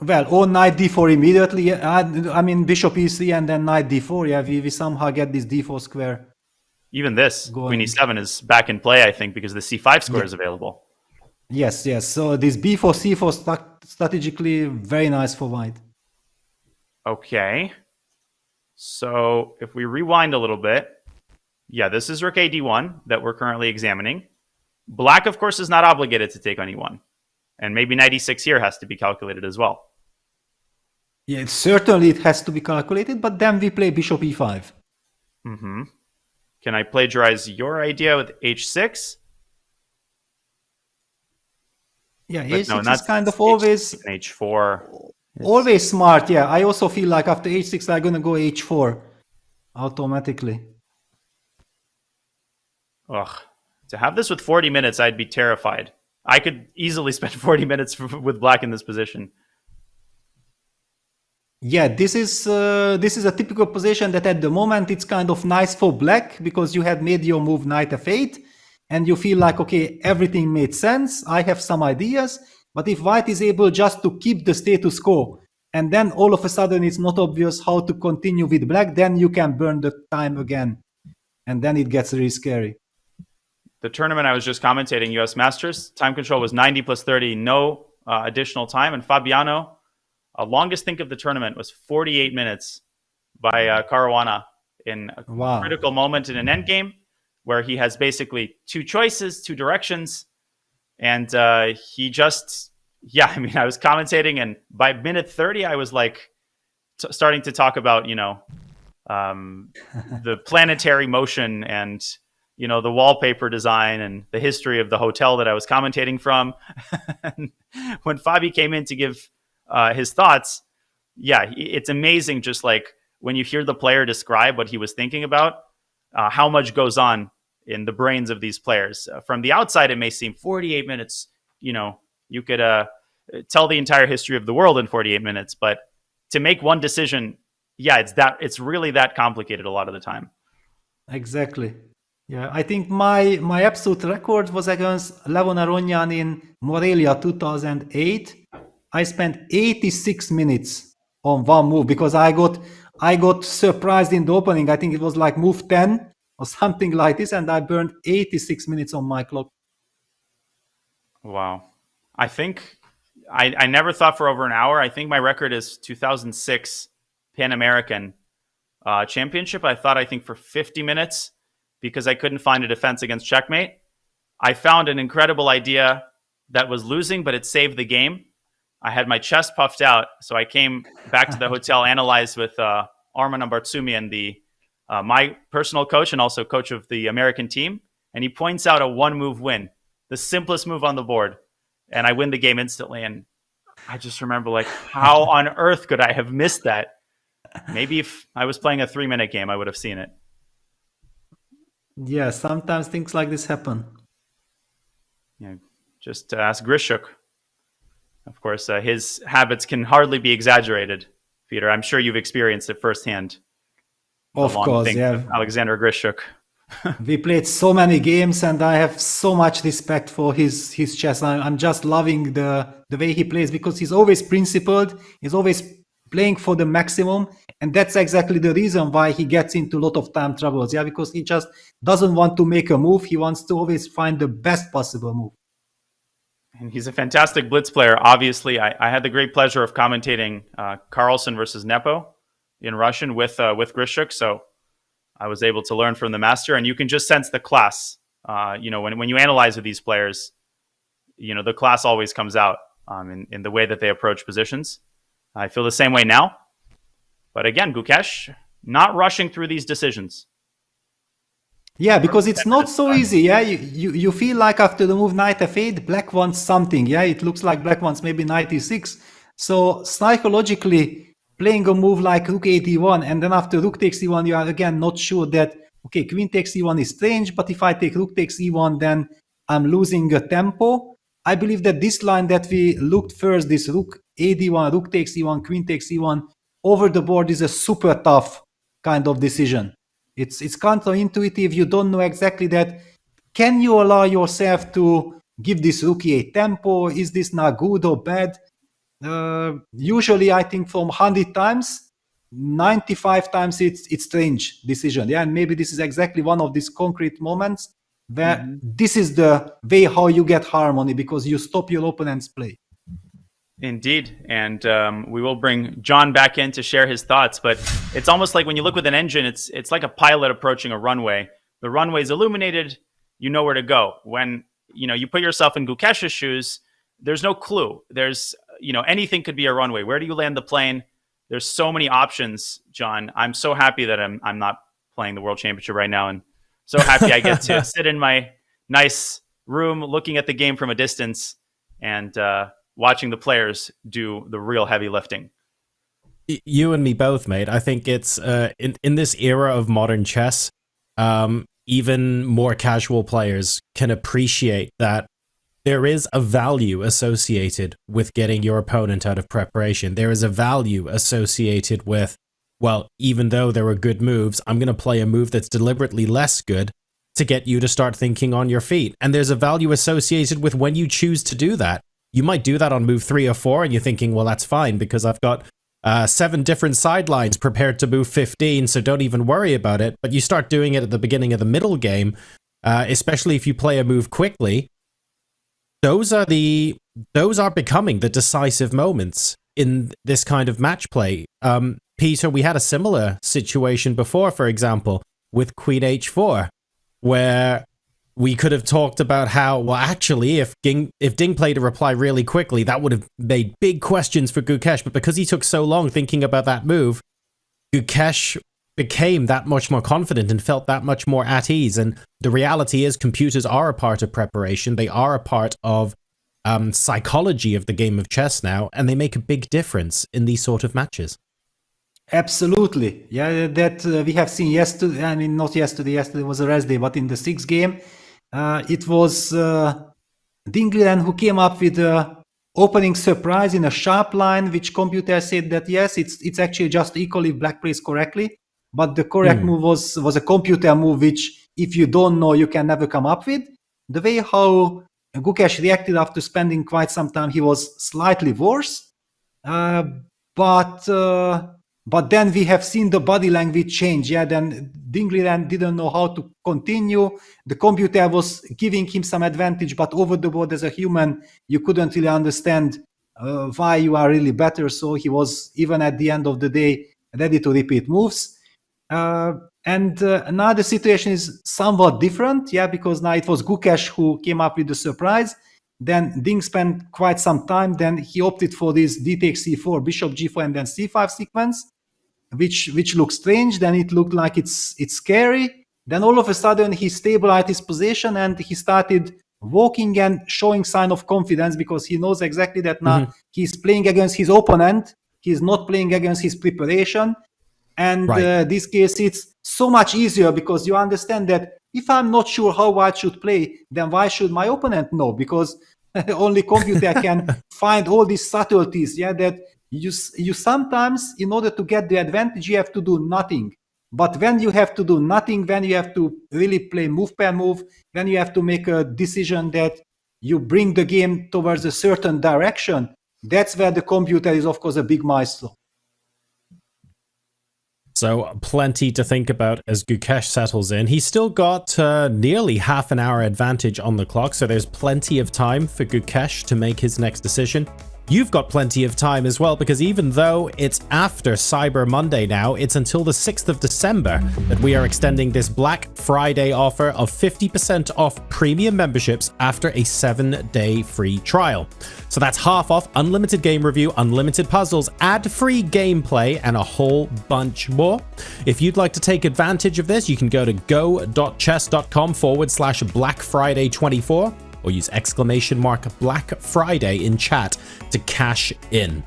Well, or knight d4 immediately. I mean, bishop e3 and then knight d4. We somehow get this d4 square. Even this, queen e7 is back in play, I think, because the c5 square is available. Yes. So this b4, c4 strategically very nice for white. Okay. So if we rewind a little bit, this is rook a d1 that we're currently examining. Black, of course, is not obligated to take on e1. And maybe knight e6 here has to be calculated as well. Certainly it has to be calculated, but then we play bishop e5. Can I plagiarize your idea with h6? H6 is kind of always h4. Always smart, I also feel like after h6 I'm gonna go h4 automatically. Ugh. To have this with 40 minutes, I'd be terrified. I could easily spend 40 minutes with black in this position. This is a typical position that at the moment it's kind of nice for black because you had made your move knight f8 and you feel like, okay, everything made sense. I have some ideas, but if white is able just to keep the status quo and then all of a sudden it's not obvious how to continue with black, then you can burn the time again. And then it gets really scary. The tournament I was just commentating, US Masters, time control was 90 plus 30, no additional time. And Fabiano, longest think of the tournament was 48 minutes by Caruana in a critical moment in an endgame where he has basically two choices, two directions. And he just, I was commentating, and by minute 30, I was like starting to talk about, the planetary motion and the wallpaper design and the history of the hotel that I was commentating from. When Fabi came in to give his thoughts, it's amazing just like when you hear the player describe what he was thinking about, how much goes on in the brains of these players. From the outside, it may seem 48 minutes, you could tell the entire history of the world in 48 minutes, but to make one decision, it's really that complicated a lot of the time. Exactly. I think my absolute record was against Levon Aronyan in Morelia 2008. I spent 86 minutes on one move because I got surprised in the opening. I think it was like move 10 or something like this, and I burned 86 minutes on my clock. Wow. I think I never thought for over an hour. I think my record is 2006 Pan American Championship. I think for 50 minutes. Because I couldn't find a defense against checkmate. I found an incredible idea that was losing, but it saved the game. I had my chest puffed out. So I came back to the hotel, analyzed with Arman Ambartsumian, my personal coach and also coach of the American team. And he points out a 1-move win, the simplest move on the board. And I win the game instantly. And I just remember, like, how on earth could I have missed that? Maybe if I was playing a 3-minute game, I would have seen it. Yeah, sometimes things like this happen. Yeah, just ask Grishuk. Of course, his habits can hardly be exaggerated, Peter. I'm sure you've experienced it firsthand. Of course, yeah. Alexander Grishuk. We played so many games, and I have so much respect for his chess. I'm just loving the way he plays, because he's always principled. He's always playing for the maximum, and that's exactly the reason why he gets into a lot of time troubles. Yeah, because he just doesn't want to make a move. He wants to always find the best possible move. And he's a fantastic blitz player. Obviously, I had the great pleasure of commentating Carlsen versus Nepo in Russian with Grishuk, so I was able to learn from the master. And you can just sense the class. When you analyze with these players, the class always comes out in the way that they approach positions. I feel the same way now. But again, Gukesh, not rushing through these decisions. Yeah, because it's not so easy. Yeah, you feel like after the move knight f8, black wants something. Yeah, it looks like black wants maybe knight e6. So psychologically, playing a move like rook a1, and then after rook takes e1, you are again not sure that, okay, queen takes e1 is strange, but if I take rook takes e1, then I'm losing a tempo. I believe that this line that we looked first, this rook a1, rook takes e1, queen takes e1, over the board is a super tough kind of decision. It's counterintuitive. You don't know exactly that. Can you allow yourself to give this rook e8 tempo? Is this now good or bad? Usually, I think from 100 times, 95 times it's strange decision. Yeah, and maybe this is exactly one of these concrete moments where this is the way how you get harmony, because you stop your opponent's play. Indeed. And we will bring John back in to share his thoughts. But it's almost like when you look with an engine, it's like a pilot approaching a runway. The runway is illuminated. You know where to go. When you put yourself in Gukesh's shoes, there's no clue. There's anything could be a runway. Where do you land the plane? There's so many options, John. I'm so happy that I'm not playing the World Championship right now, and so happy I get to sit in my nice room looking at the game from a distance and watching the players do the real heavy lifting. You and me both, mate. I think it's in this era of modern chess, even more casual players can appreciate that there is a value associated with getting your opponent out of preparation. There is a value associated with, well, even though there are good moves, I'm going to play a move that's deliberately less good to get you to start thinking on your feet. And there's a value associated with when you choose to do that. You might do that on move 3 or 4, and you're thinking, well, that's fine because I've got 7 different sidelines prepared to move 15, so don't even worry about it. But you start doing it at the beginning of the middle game, especially if you play a move quickly. Those are becoming the decisive moments in this kind of match play. Peter, we had a similar situation before, for example, with Queen H4, where we could have talked about how, well, actually, if Ding played a reply really quickly, that would have made big questions for Gukesh. But because he took so long thinking about that move, Gukesh became that much more confident and felt that much more at ease. And the reality is computers are a part of preparation. They are a part of psychology of the game of chess now, and they make a big difference in these sort of matches. Absolutely. Yeah, that we have seen yesterday. I mean, not yesterday. Yesterday was a rest day, but in the 6th game, it was Ding Liren who came up with a opening surprise in a sharp line, which computer said that yes, it's actually just equal if black plays correctly. But the correct move was a computer move, which if you don't know, you can never come up with. The way how Gukesh reacted after spending quite some time, he was slightly worse. But then we have seen the body language change. Yeah, then Ding Liren didn't know how to continue. The computer was giving him some advantage, but over the board as a human, you couldn't really understand why you are really better. So he was, even at the end of the day, ready to repeat moves. And now the situation is somewhat different, yeah, because now it was Gukesh who came up with the surprise. Then Ding spent quite some time. Then he opted for this d takes c4, bishop g4, and then c5 sequence, which looks strange. Then it looked like it's scary. Then all of a sudden he stabilized his position and he started walking and showing sign of confidence, because he knows exactly that now he's playing against his opponent. He's not playing against his preparation. And this case, it's so much easier, because you understand that if I'm not sure how white should play, then why should my opponent know? Because only computer can find all these subtleties. That you sometimes, in order to get the advantage, you have to do nothing. But when you have to do nothing, when you have to really play move per move, when you have to make a decision that you bring the game towards a certain direction, that's where the computer is, of course, a big maestro. So plenty to think about as Gukesh settles in. He's still got nearly half an hour advantage on the clock, so there's plenty of time for Gukesh to make his next decision. You've got plenty of time as well, because even though it's after Cyber Monday now, it's until the 6th of December that we are extending this Black Friday offer of 50% off premium memberships after a 7-day free trial. So that's half off, unlimited game review, unlimited puzzles, ad-free gameplay, and a whole bunch more. If you'd like to take advantage of this, you can go to go.chess.com/Black Friday 24. or use !Black Friday in chat to cash in.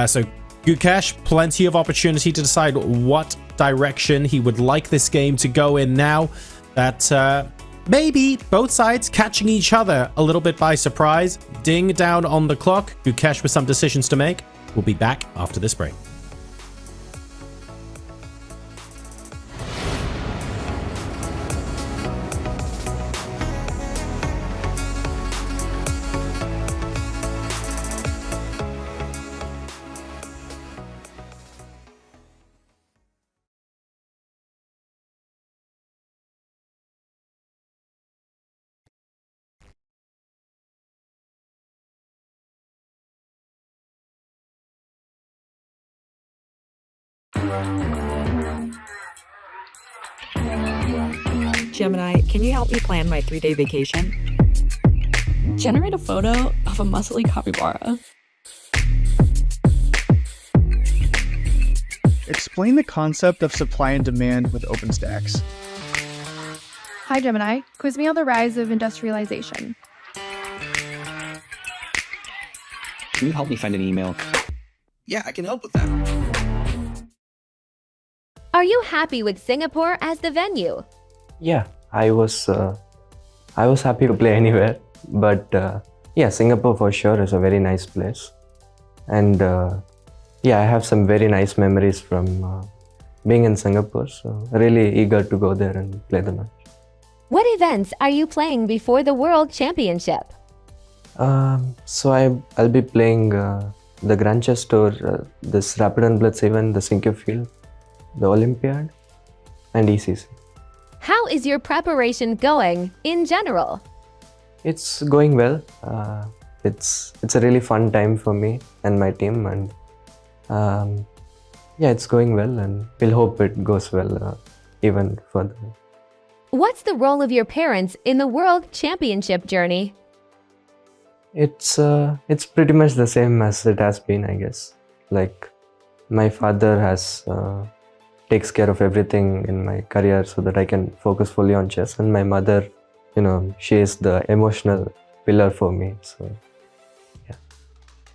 So Gukesh, plenty of opportunity to decide what direction he would like this game to go in now. That maybe both sides catching each other a little bit by surprise. Ding down on the clock. Gukesh with some decisions to make. We'll be back after this break. Gemini, can you help me plan my 3-day vacation? Generate a photo of a muscly capybara. Explain the concept of supply and demand with OpenStax. Hi, Gemini. Quiz me on the rise of industrialization. Can you help me find an email? Yeah, I can help with that. Are you happy with Singapore as the venue? Yeah, I was happy to play anywhere, but yeah, Singapore for sure is a very nice place, and yeah, I have some very nice memories from being in Singapore, so really eager to go there and play the match. What events are you playing before the World Championship? So I'll be playing the Grand Chess Tour, this Rapid and Blitz event, the Sinking Field, the Olympiad, and ECC. How is your preparation going in general? It's going well. It's a really fun time for me and my team, and yeah, it's going well, and we'll hope it goes well even further. What's the role of your parents in the World Championship journey? It's pretty much the same as it has been, I guess. Like, my father takes care of everything in my career so that I can focus fully on chess, and my mother, you know, she is the emotional pillar for me, so yeah.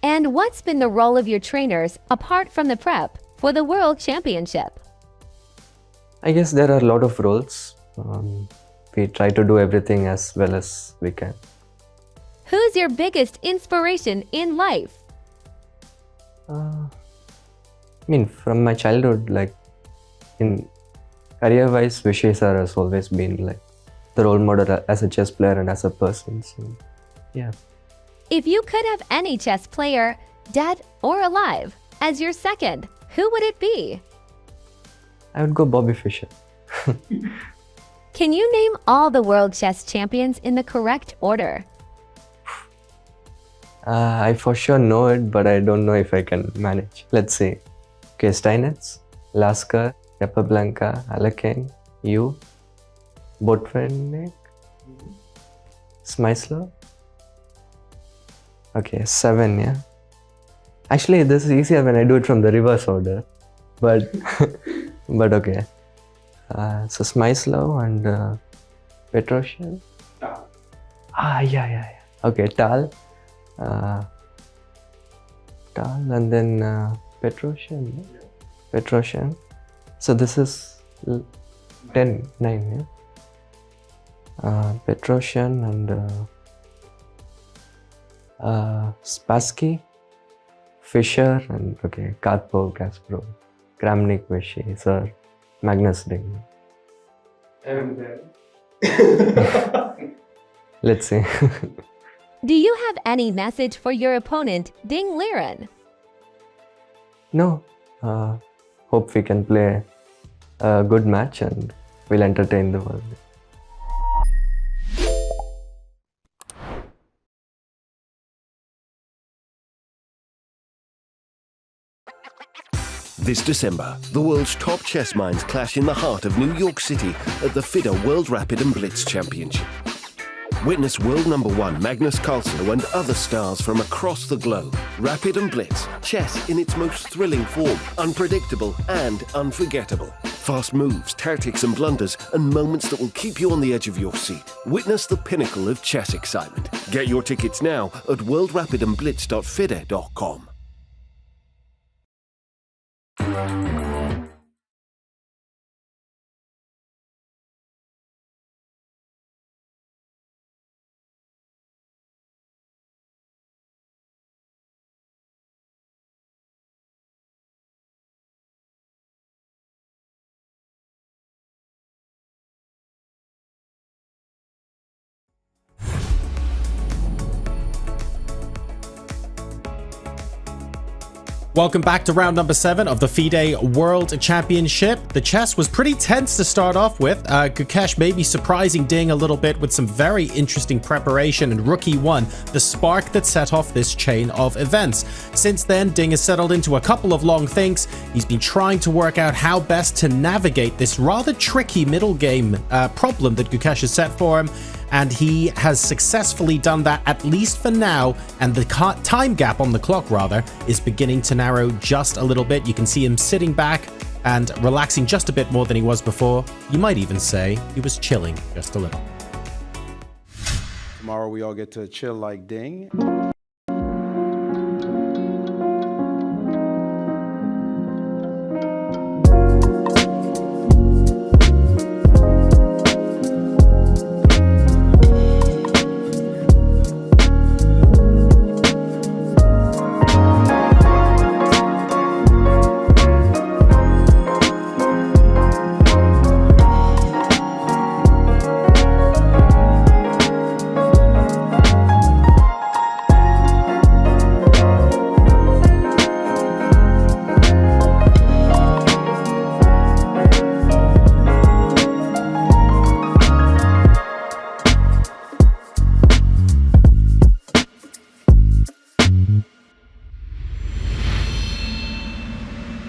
And what's been the role of your trainers apart from the prep for the World Championship? I guess there are a lot of roles. We try to do everything as well as we can. Who's your biggest inspiration in life? I mean, from my childhood, like, in career-wise, Vishay sir has always been like the role model as a chess player and as a person, so yeah. If you could have any chess player, dead or alive, as your second, who would it be? I would go Bobby Fischer. Can you name all the world chess champions in the correct order? I for sure know it, but I don't know if I can manage. Let's see. Okay, Steinitz, Lasker, Capablanca, Alekhine, Yu, Botvinnik, Smeisler, Okay, 7, yeah. Actually, this is easier when I do it from the reverse order. But, but okay. So Smyslov and Petrosian. Yeah. Okay, Tal. Tal and then Petrosian. Petrosian. So this is 10, 9, yeah. Petrosian and Spassky, Fischer, and okay, Karpov, Kasparov, Kramnik, Vishy, Sir, Magnus Ding. Let's see. Do you have any message for your opponent, Ding Liren? No. Hope we can play a good match and we'll entertain the world. This December, the world's top chess minds clash in the heart of New York City at the FIDE World Rapid and Blitz Championship. Witness world number 1 Magnus Carlsen and other stars from across the globe. Rapid and Blitz, chess in its most thrilling form, unpredictable and unforgettable. Fast moves, tactics and blunders, and moments that will keep you on the edge of your seat. Witness the pinnacle of chess excitement. Get your tickets now at worldrapidandblitz.fide.com. Welcome back to round number 7 of the FIDE World Championship. The chess was pretty tense to start off with. Gukesh maybe surprising Ding a little bit with some very interesting preparation, and Rook E1, the spark that set off this chain of events. Since then, Ding has settled into a couple of long thinks. He's been trying to work out how best to navigate this rather tricky middle game problem that Gukesh has set for him. And he has successfully done that, at least for now, and the time gap on the clock, rather, is beginning to narrow just a little bit. You can see him sitting back and relaxing just a bit more than he was before. You might even say he was chilling just a little. Tomorrow we all get to chill like Ding.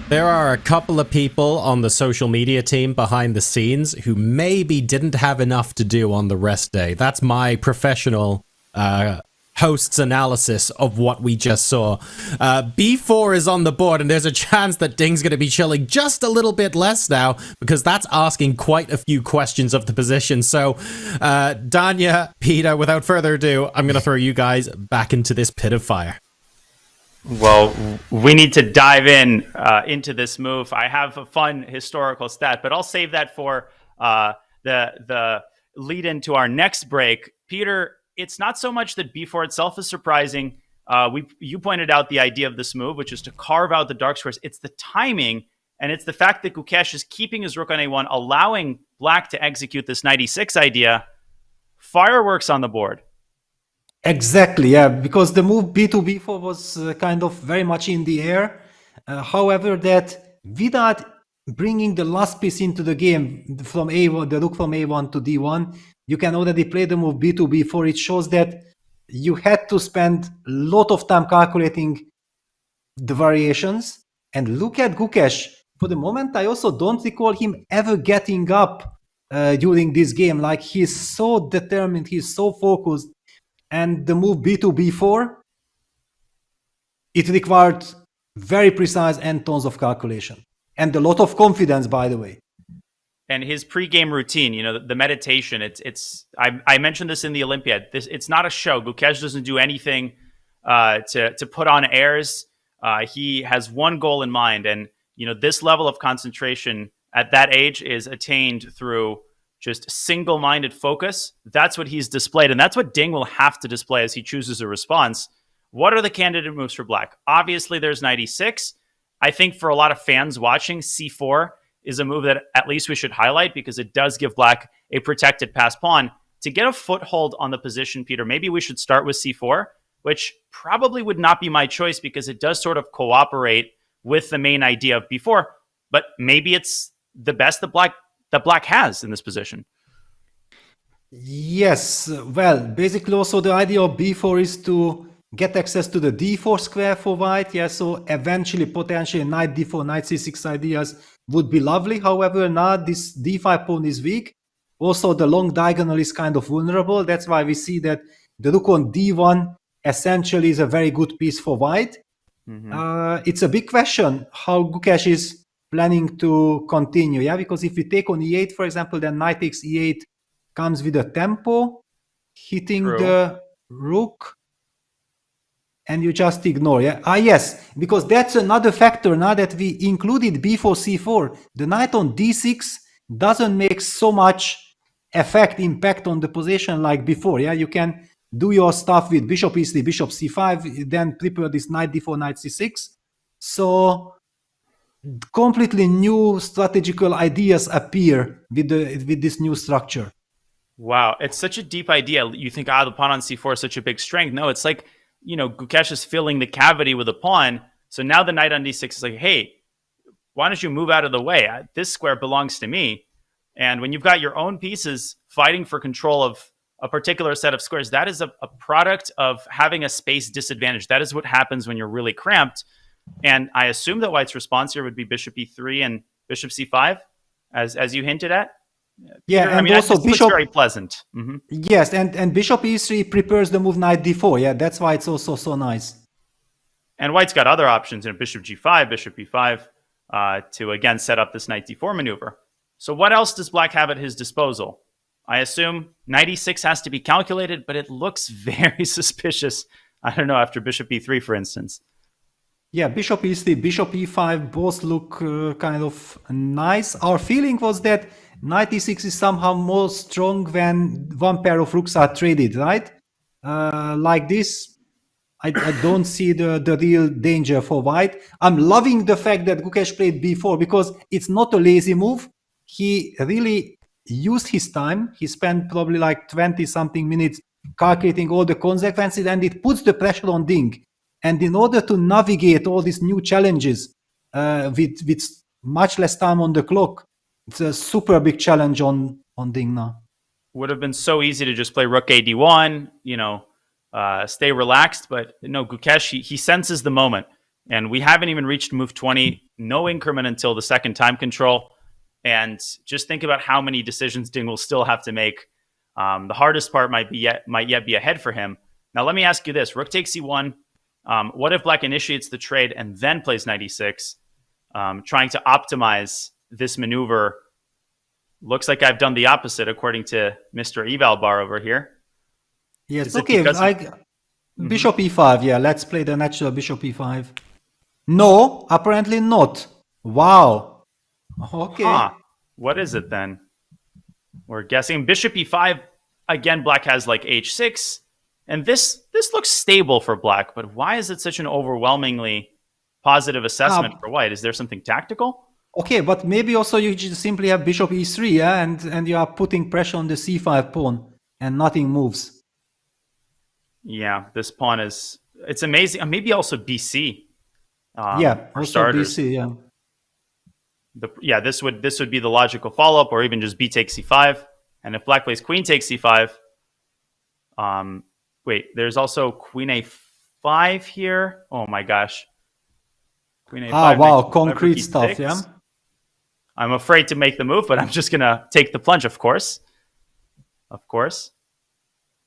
There are a couple of people on the social media team behind the scenes who maybe didn't have enough to do on the rest day. That's my professional host's analysis of what we just saw. B4 is on the board, and there's a chance that Ding's going to be chilling just a little bit less now, because that's asking quite a few questions of the position. So, Danya, Peter, without further ado, I'm going to throw you guys back into this pit of fire. Well, we need to dive into this move. I have a fun historical stat, but I'll save that for the lead into our next break. Peter, it's not so much that b4 itself is surprising. You pointed out the idea of this move, which is to carve out the dark squares. It's the timing, and it's the fact that Gukesh is keeping his rook on a1, allowing black to execute this knight e6 idea. Fireworks on the board. Exactly, yeah, because the move b2, b4 was kind of very much in the air. However, that without bringing the last piece into the game from a1, the rook from a1 to d1, you can already play the move b2, b4. It shows that you had to spend a lot of time calculating the variations. And look at Gukesh. For the moment, I also don't recall him ever getting up during this game. Like, he's so determined, he's so focused. And the move b2, b4 it required very precise and tons of calculation and a lot of confidence, by the way. And his pregame routine, the meditation. I mentioned this in the Olympiad. It's not a show. Gukesh doesn't do anything to put on airs. He has one goal in mind, and this level of concentration at that age is attained through just single-minded focus. That's what he's displayed, and that's what Ding will have to display as he chooses a response. What are the candidate moves for Black? Obviously, there's knight e6. I think for a lot of fans watching, c4 is a move that at least we should highlight because it does give Black a protected pass pawn. To get a foothold on the position, Peter, maybe we should start with c4, which probably would not be my choice because it does sort of cooperate with the main idea of b4, but maybe it's the best that Black has in this position. Yes, well, basically also the idea of b4 is to get access to the d4 square for white. Yeah, so eventually, potentially, knight d4, knight c6 ideas would be lovely. However, now this d5 pawn is weak. Also, the long diagonal is kind of vulnerable. That's why we see that the rook on d1 essentially is a very good piece for white. It's a big question how Gukesh is planning to continue. Yeah, because if we take on e8, for example, then knight takes e8 comes with a tempo, hitting the rook. And you just ignore, yeah? Yes, because that's another factor now that we included b4, c4. The knight on d6 doesn't make so much impact on the position like before, yeah? You can do your stuff with bishop e3, bishop c5, then prepare this knight d4, knight c6. So completely new strategical ideas appear with this new structure. Wow, it's such a deep idea. You think, the pawn on c4 is such a big strength. No, it's like, Gukesh is filling the cavity with a pawn. So now the knight on d6 is like, hey, why don't you move out of the way? This square belongs to me. And when you've got your own pieces fighting for control of a particular set of squares, that is a product of having a space disadvantage. That is what happens when you're really cramped. And I assume that White's response here would be bishop e3 and bishop c5, as you hinted at. Yeah, Peter, and also bishop very pleasant. Yes, and bishop e3 prepares the move knight d4. Yeah, that's why it's also so nice. And White's got other options in bishop g5, bishop e5 to again set up this knight d4 maneuver. So what else does Black have at his disposal? I assume knight e6 has to be calculated, but it looks very suspicious. I don't know, after bishop e3, for instance. Yeah, bishop e3, bishop e5 both look kind of nice. Our feeling was that knight e6 is somehow more strong when one pair of rooks are traded, right? Like this, I don't see the real danger for white. I'm loving the fact that Gukesh played b4 because it's not a lazy move. He really used his time. He spent probably like 20-something minutes calculating all the consequences, and it puts the pressure on Ding. And in order to navigate all these new challenges with much less time on the clock, it's a super big challenge on Ding now. Would have been so easy to just play rook a d1, stay relaxed. But no, Gukesh, he senses the moment. And we haven't even reached move 20, no increment until the second time control. And just think about how many decisions Ding will still have to make. The hardest part might yet be ahead for him. Now, let me ask you this. Rook takes c1. What if Black initiates the trade and then plays knight e6, trying to optimize this maneuver? Looks like I've done the opposite, according to Mr. Eval Bar over here. Yes, okay. Bishop e5, yeah, let's play the natural bishop e5. No, apparently not. Wow. Okay. Huh. What is it then? We're guessing bishop e5. Again, Black has like h6. And this looks stable for Black, but why is it such an overwhelmingly positive assessment for White? Is there something tactical? Okay, but maybe also you just simply have bishop e3, yeah, and you are putting pressure on the c5 pawn, and nothing moves. Yeah, this pawn it's amazing. Maybe also bc. Yeah, also starters. bc, yeah. This would be the logical follow-up, or even just b takes c5. And if Black plays queen takes c5, wait, there's also queen a5 here. Oh my gosh. Queen a5. Wow, concrete stuff, yeah? I'm afraid to make the move, but I'm just going to take the plunge, of course. Of course.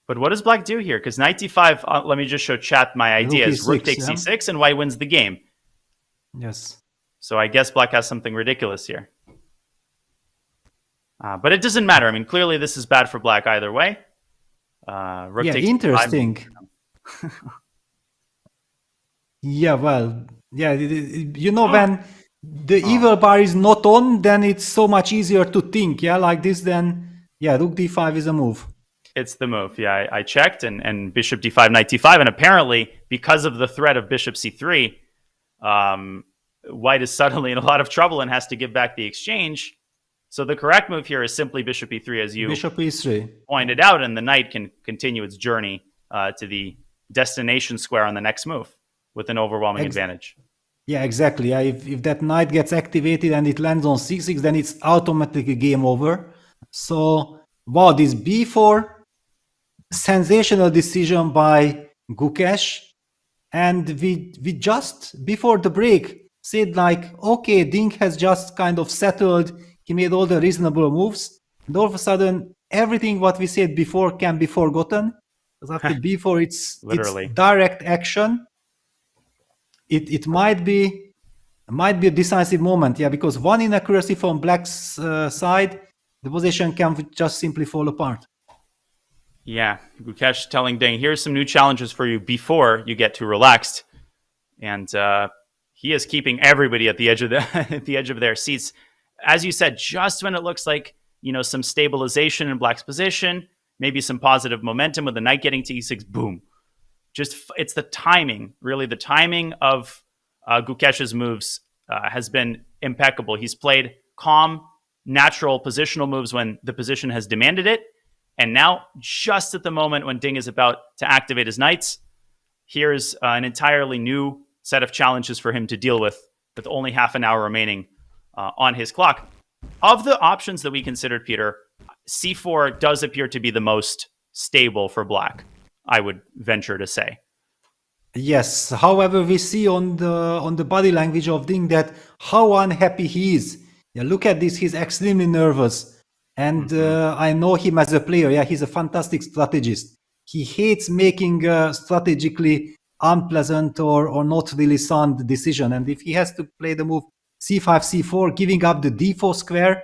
But what does black do here? Because knight d5, let me just show chat my ideas. Rook takes c6 and white wins the game. Yes. So I guess black has something ridiculous here. But it doesn't matter. I mean, clearly this is bad for black either way. Rook takes interesting. Yeah, well, yeah, you know, when the evil bar is not on, then it's so much easier to think, yeah, like this, then, yeah, rook d5 is a move. It's the move. Yeah, I checked, and bishop d5, knight d5, and apparently, because of the threat of bishop c3, white is suddenly in a lot of trouble and has to give back the exchange. So the correct move here is simply bishop e3, as you bishop e3 pointed out, and the knight can continue its journey to the destination square on the next move with an overwhelming advantage. Yeah, exactly. Yeah, if that knight gets activated and it lands on c6, then it's automatically game over. So, wow, this b4, sensational decision by Gukesh. And we just, before the break, said like, okay, Ding has just kind of settled. He made all the reasonable moves. And all of a sudden, everything what we said before can be forgotten. Because after b4, it's direct action. It might be a decisive moment, yeah, because one inaccuracy from black's side, the position can just simply fall apart. Yeah, Gukesh telling Ding, here's some new challenges for you before you get too relaxed. And he is keeping everybody at the edge of at the edge of their seats. As you said, just when it looks like, you know, some stabilization in black's position, maybe some positive momentum with the knight getting to e6, boom. Just it's the timing, really. The timing of Gukesh's moves has been impeccable. He's played calm, natural positional moves when the position has demanded it. And now, just at the moment when Ding is about to activate his knights, here's an entirely new set of challenges for him to deal with only half an hour remaining on his clock. Of the options that we considered, Peter, c4 does appear to be the most stable for black, I would venture to say. Yes. However, we see on the body language of Ding that how unhappy he is. Yeah, look at this. He's extremely nervous. And I know him as a player. Yeah, he's a fantastic strategist. He hates making strategically unpleasant or not really sound decision. And if he has to play the move c5, c4, giving up the d4 square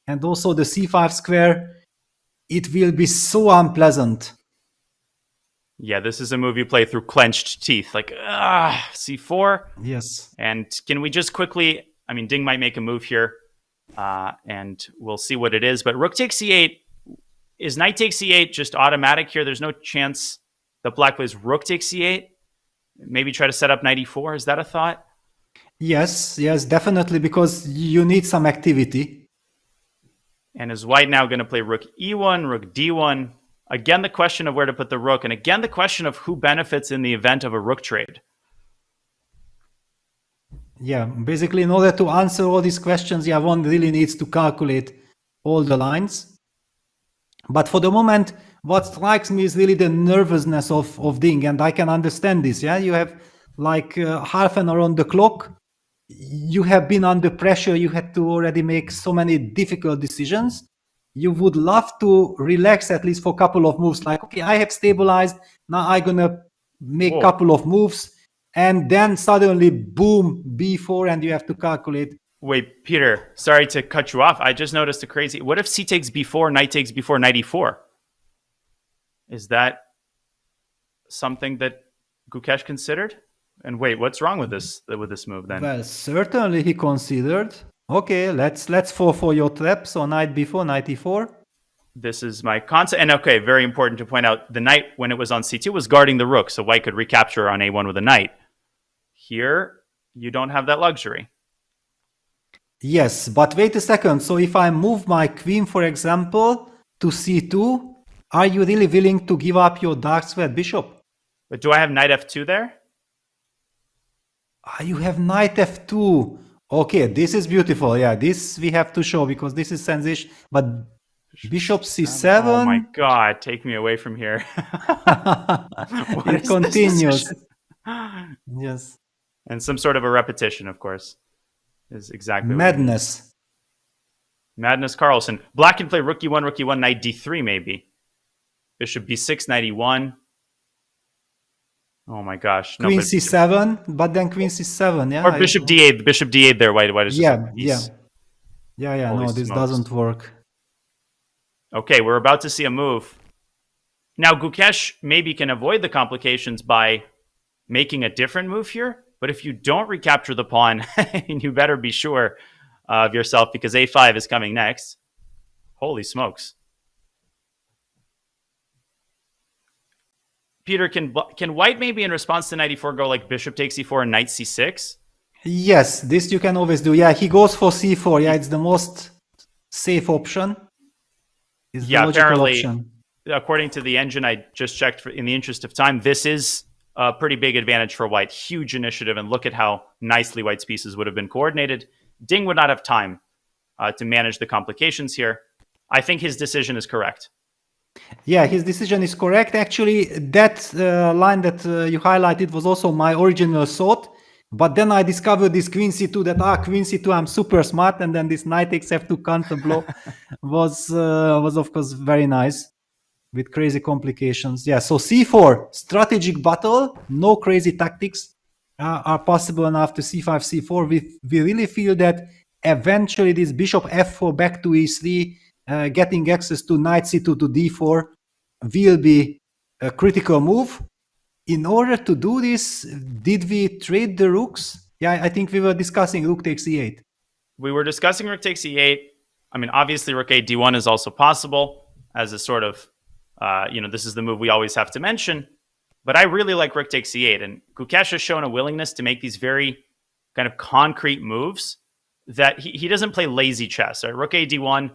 and also the c5 square, it will be so unpleasant. Yeah, this is a move you play through clenched teeth. Like, c4. Yes. And can we just quickly, I mean, Ding might make a move here, and we'll see what it is. But rook takes c8. Is knight takes c8 just automatic here? There's no chance that black plays rook takes c8? Maybe try to set up knight e4. Is that a thought? Yes, definitely, because you need some activity. And is white now going to play rook e1, rook d1? Again, the question of where to put the rook, and again, the question of who benefits in the event of a rook trade. Yeah, basically, in order to answer all these questions, one really needs to calculate all the lines. But for the moment, what strikes me is really the nervousness of Ding, and I can understand this. Yeah, you have like half an hour on the clock. You have been under pressure. You had to already make so many difficult decisions. You would love to relax at least for a couple of moves. Like, okay, I have stabilized. Now I'm going to make a couple of moves. And then suddenly, boom, b4, and you have to calculate. Wait, Peter, sorry to cut you off. I just noticed a crazy... What if c takes b4, knight takes b4, knight e4? Is that something that Gukesh considered? And wait, what's wrong with this move then? Well, certainly he considered. Okay, let's fall for your trap. So knight b4, knight e4. This is my concept. And okay, very important to point out, the knight, when it was on c2, was guarding the rook, so white could recapture on a1 with a knight. Here, you don't have that luxury. Yes, but wait a second. So if I move my queen, for example, to c2, are you really willing to give up your dark square bishop? But do I have knight f2 there? You have knight f2. Okay, this is beautiful. Yeah, this we have to show because this is sensation. But bishop c7. Oh my god, take me away from here. It continues. Yes. And some sort of a repetition, of course, is exactly madness. Madness Carlson. Black can play rook e1, knight d3 maybe. Bishop b6, knight e1. Oh my gosh. No, Queen but c7, but then queen c7, yeah. or bishop d8. Bishop d8 there. Why does just Yeah, a piece? yeah. Holy No, this smokes. doesn't work. Okay, we're about to see a move. Now, Gukesh maybe can avoid the complications by making a different move here. But if you don't recapture the pawn, you better be sure of yourself because a5 is coming next. Holy smokes. Peter, can white maybe in response to knight e4 go like bishop takes e4 and knight c6? Yes, this you can always do. Yeah, he goes for c4. Yeah, it's the most safe option. It's the logical apparently, option. according to the engine I just checked, in the interest of time, this is a pretty big advantage for white. Huge initiative, and look at how nicely white's pieces would have been coordinated. Ding would not have time to manage the complications here. I think his decision is correct. Yeah, his decision is correct. Actually, that line that you highlighted was also my original thought. But then I discovered this queen c2 that, queen c2, I'm super smart. And then this knight takes f2 counter blow was of course very nice with crazy complications. Yeah, so c4, strategic battle, no crazy tactics are possible enough to c5, c4. We really feel that eventually this bishop f4 back to e3, getting access to knight c2 to d4 will be a critical move. In order to do this, did we trade the rooks? Yeah, I think we were discussing rook takes e8. We were discussing rook takes e8. I mean, obviously, rook a d1 is also possible as a sort of, this is the move we always have to mention. But I really like rook takes e8. And Gukesh has shown a willingness to make these very kind of concrete moves that he doesn't play lazy chess. Right? Rook a d1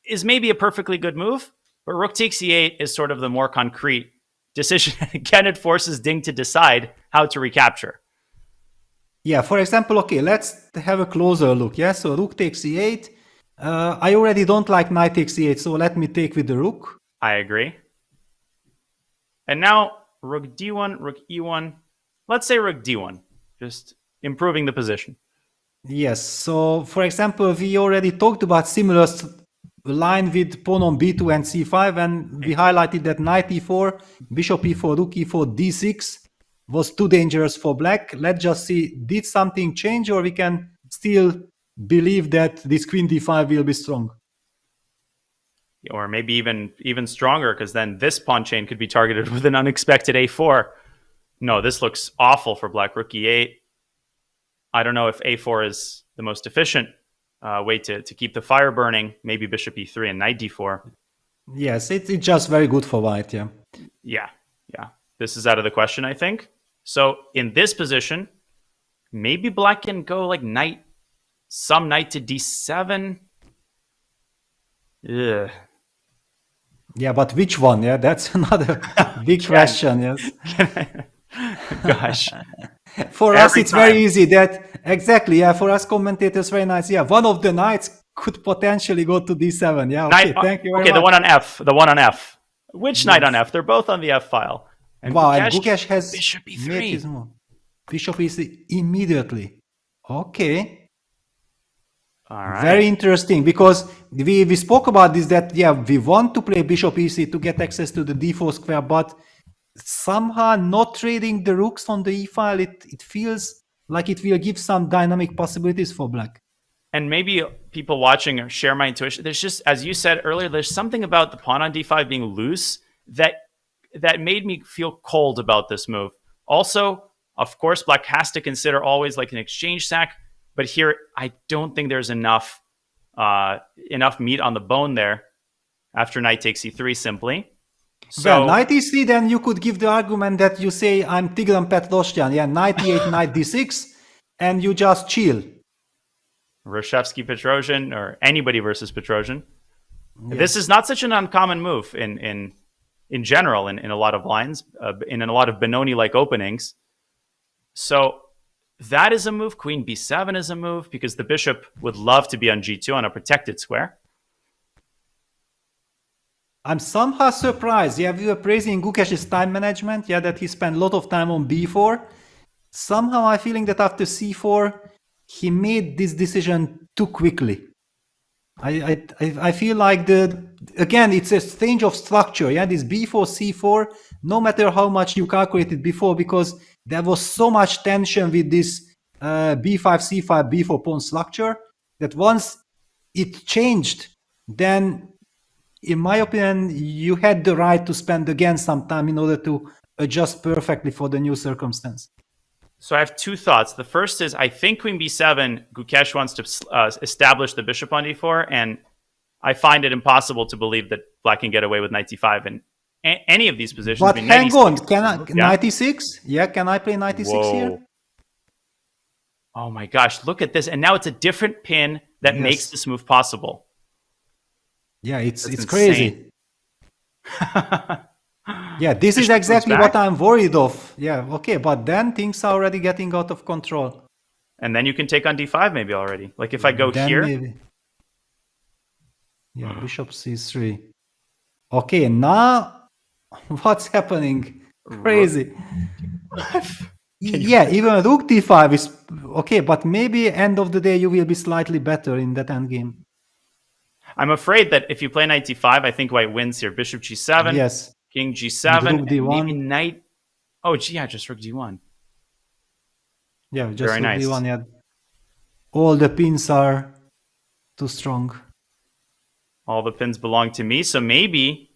is maybe a perfectly good move, but rook takes e8 is sort of the more concrete decision. Again, it forces Ding to decide how to recapture. Yeah, for example, okay, let's have a closer look. Yeah, so rook takes e8. I already don't like knight takes e8, so let me take with the rook. I agree. And now rook d1, rook e1. Let's say rook d1, just improving the position. Yes, so for example, we already talked about similar line with pawn on b2 and c5, and we highlighted that knight e4, bishop e4, rook e4, d6 was too dangerous for black. Let's just see, did something change, or we can still believe that this queen d5 will be strong? Or maybe even stronger, because then this pawn chain could be targeted with an unexpected a4. No, this looks awful for black. Rook e8. I don't know if a4 is the most efficient way to keep the fire burning. Maybe bishop e3 and knight d4. Yes, it's just very good for white, yeah. Yeah. This is out of the question, I think. So in this position, maybe black can go like some knight to d7. Ugh. Yeah, but which one? Yeah, that's another big question, yes. Gosh. For us, it's very easy that, exactly, yeah, for us commentators, very nice. Yeah, one of the knights could potentially go to d7. Yeah, okay, thank you very much. Okay, the one on f. Which knight on f? They're both on the f file. And wow, and Gukesh has bishop e3. made his move. Bishop e3 immediately. Okay. All right. Very interesting, because we spoke about this, that, yeah, we want to play bishop e3 to get access to the d4 square, but somehow not trading the rooks on the e file, it feels like it will give some dynamic possibilities for black. And maybe people watching or share my intuition. There's just, as you said earlier, there's something about the pawn on d5 being loose that made me feel cold about this move. Also, of course, black has to consider always like an exchange sack, but here I don't think there's enough meat on the bone there after knight takes e3 simply. So well, knight e3, then you could give the argument that you say, I'm Tigran Petrosyan, yeah, knight e8, knight d6, and you just chill. Reshevsky Petrosian, or anybody versus Petrosian. Yes. This is not such an uncommon move in general in a lot of lines, in a lot of Benoni-like openings. So that is a move. Queen b7 is a move, because the bishop would love to be on g2 on a protected square. I'm somehow surprised. Yeah, we were praising Gukesh's time management. Yeah, that he spent a lot of time on b4. Somehow I'm feeling that after c4, he made this decision too quickly. I feel like it's a change of structure. Yeah, this b4 c4. No matter how much you calculated before, because there was so much tension with this b5 c5 b4 pawn structure that once it changed, then in my opinion, you had the right to spend again some time in order to adjust perfectly for the new circumstance. So I have two thoughts. The first is I think queen b7, Gukesh wants to establish the bishop on d4, and I find it impossible to believe that black can get away with knight c5 in any of these positions. But hang on, can I 96? Yeah, can I play 96 here? Oh my gosh, look at this. And now it's a different pin that makes this move possible. Yeah, it's crazy. Yeah, this is exactly what I'm worried of. Yeah, okay, but then things are already getting out of control. And then you can take on d5 maybe already. Like if I go then here. Maybe. Yeah, bishop c3. Okay, now what's happening? Crazy. Yeah, even rook d5 is okay, but maybe end of the day you will be slightly better in that endgame. I'm afraid that if you play knight d5, I think white wins here. Bishop g7, yes, king g7, rook d1. maybe knight. Oh, yeah, just rook d1. Yeah, just very rook nice. d1. Yeah, all the pins are too strong. All the pins belong to me, so maybe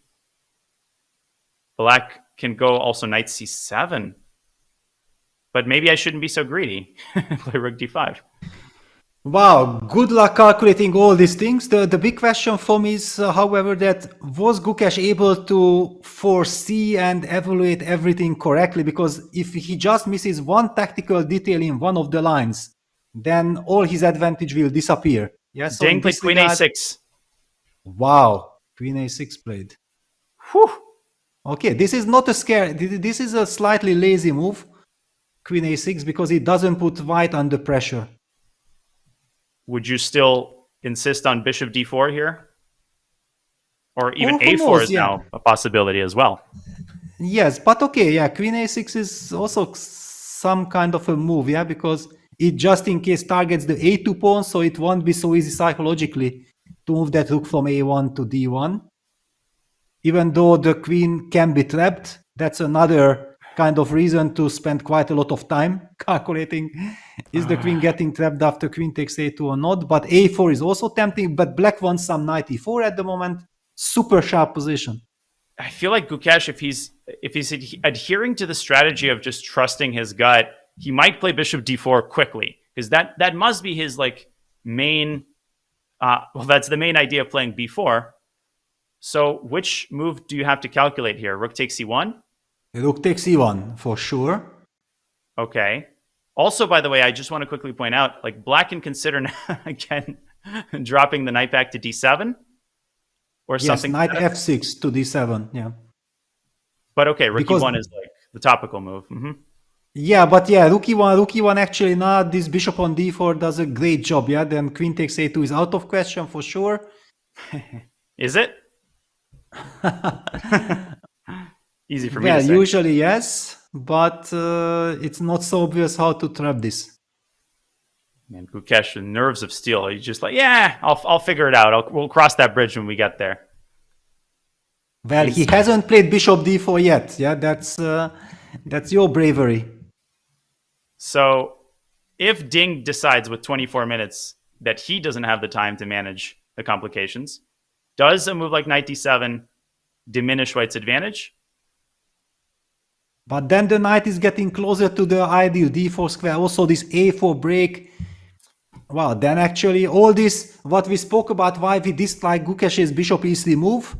black can go also knight c7. But maybe I shouldn't be so greedy. Play rook d5. Wow, good luck calculating all these things. The big question for me is, however, that was Gukesh able to foresee and evaluate everything correctly? Because if he just misses one tactical detail in one of the lines, then all his advantage will disappear. Yeah, so Ding played queen a6. Wow, queen a6 played. Whew. Okay, this is not a scare. This is a slightly lazy move, queen a6, because it doesn't put white under pressure. Would you still insist on bishop d4 here? Or even who a4 knows, is now a possibility as well. Yes, but okay, yeah, queen a6 is also some kind of a move, yeah, because it just in case targets the a2 pawn, so it won't be so easy psychologically to move that rook from a1 to d1. Even though the queen can be trapped, that's another kind of reason to spend quite a lot of time calculating is the queen getting trapped after queen takes a2 or not. But a4 is also tempting, but black wants some knight e4 at the moment. Super sharp position. I feel like Gukesh, if he's adhering to the strategy of just trusting his gut, he might play bishop d4 quickly, because that must be his like main. Well, that's the main idea of playing b4. So which move do you have to calculate here? Rook takes c1? Rook takes e1 for sure. Okay. Also, by the way, I just want to quickly point out, like black can consider again dropping the knight back to d7 or something. Knight f6 to d7. Yeah. But okay, rook e1 is like the topical move. Mm-hmm. Yeah, but yeah, rook e1 actually now this bishop on d4 does a great job. Yeah, then queen takes a2 is out of question for sure. Is it? Easy for me to say. Well, usually yes, but it's not so obvious how to trap this. Man, Gukesh, the nerves of steel. He's just like, yeah, I'll figure it out. We'll cross that bridge when we get there. Well, he hasn't played bishop d4 yet. Yeah, that's your bravery. So, if Ding decides with 24 minutes that he doesn't have the time to manage the complications, does a move like knight d7 diminish white's advantage? But then the knight is getting closer to the ideal d4 square. Also, this a4 break. Wow, then actually all this, what we spoke about, why we dislike Gukesh's bishop e3 move,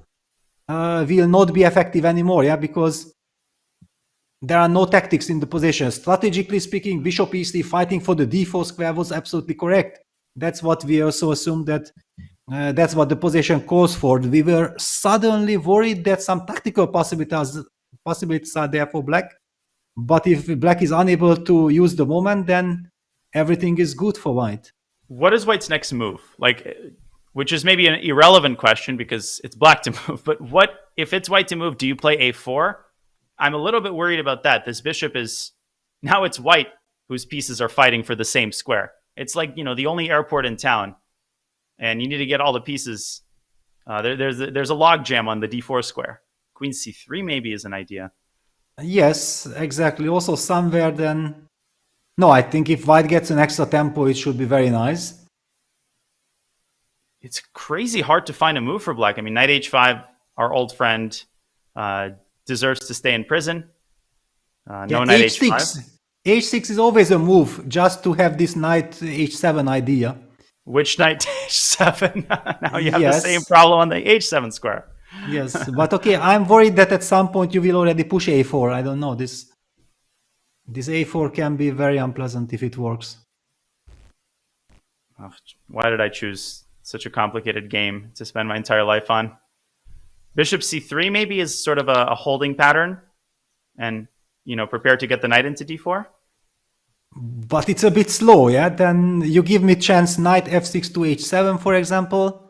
will not be effective anymore, yeah, because there are no tactics in the position. Strategically speaking, bishop e3 fighting for the d4 square was absolutely correct. That's what we also assumed that that's what the position calls for. We were suddenly worried that some tactical possibilities are there for black. But if black is unable to use the moment, then everything is good for white. What is white's next move? Like, which is maybe an irrelevant question because it's black to move. But what if it's white to move? Do you play a4? I'm a little bit worried about that. This bishop is now it's white whose pieces are fighting for the same square. It's like, the only airport in town and you need to get all the pieces. There's a log jam on the d4 square. Queen c3 maybe is an idea. Yes, exactly. Also somewhere then... No, I think if white gets an extra tempo, it should be very nice. It's crazy hard to find a move for black. I mean, knight h5, our old friend, deserves to stay in prison. No knight h5. h6 is always a move, just to have this knight h7 idea. Which knight h7? Now you have the same problem on the h7 square. Yes, but okay, I'm worried that at some point you will already push a4. I don't know. This a4 can be very unpleasant if it works. Oh, why did I choose such a complicated game to spend my entire life on? Bishop c3 maybe is sort of a holding pattern, and prepare to get the knight into d4. But it's a bit slow, yeah? Then you give me chance knight f6 to h7, for example.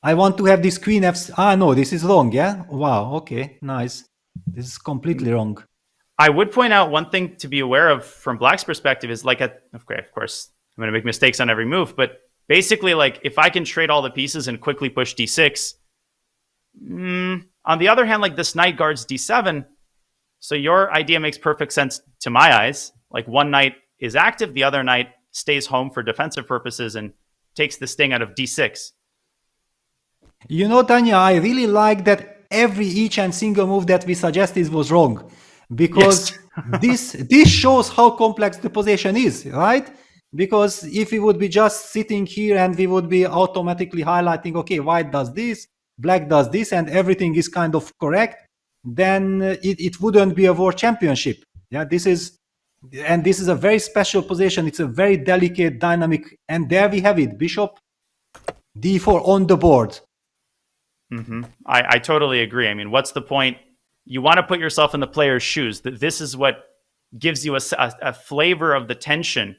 I want to have this queen f... no, this is wrong, yeah? Wow, okay, nice. This is completely wrong. I would point out one thing to be aware of from black's perspective is of course, I'm going to make mistakes on every move, but basically, if I can trade all the pieces and quickly push d6, on the other hand, this knight guards d7, so your idea makes perfect sense to my eyes. One knight is active, the other knight stays home for defensive purposes and takes the sting out of d6. Tanya, I really like that each and single move that we suggested was wrong. Because this shows how complex the position is, right? Because if we would be just sitting here and we would be automatically highlighting, okay, white does this, black does this, and everything is kind of correct, then it wouldn't be a world championship. Yeah, this is a very special position. It's a very delicate, dynamic, and there we have it, bishop d4 on the board. I totally agree. I mean, what's the point? You want to put yourself in the player's shoes. This is what gives you a flavor of the tension.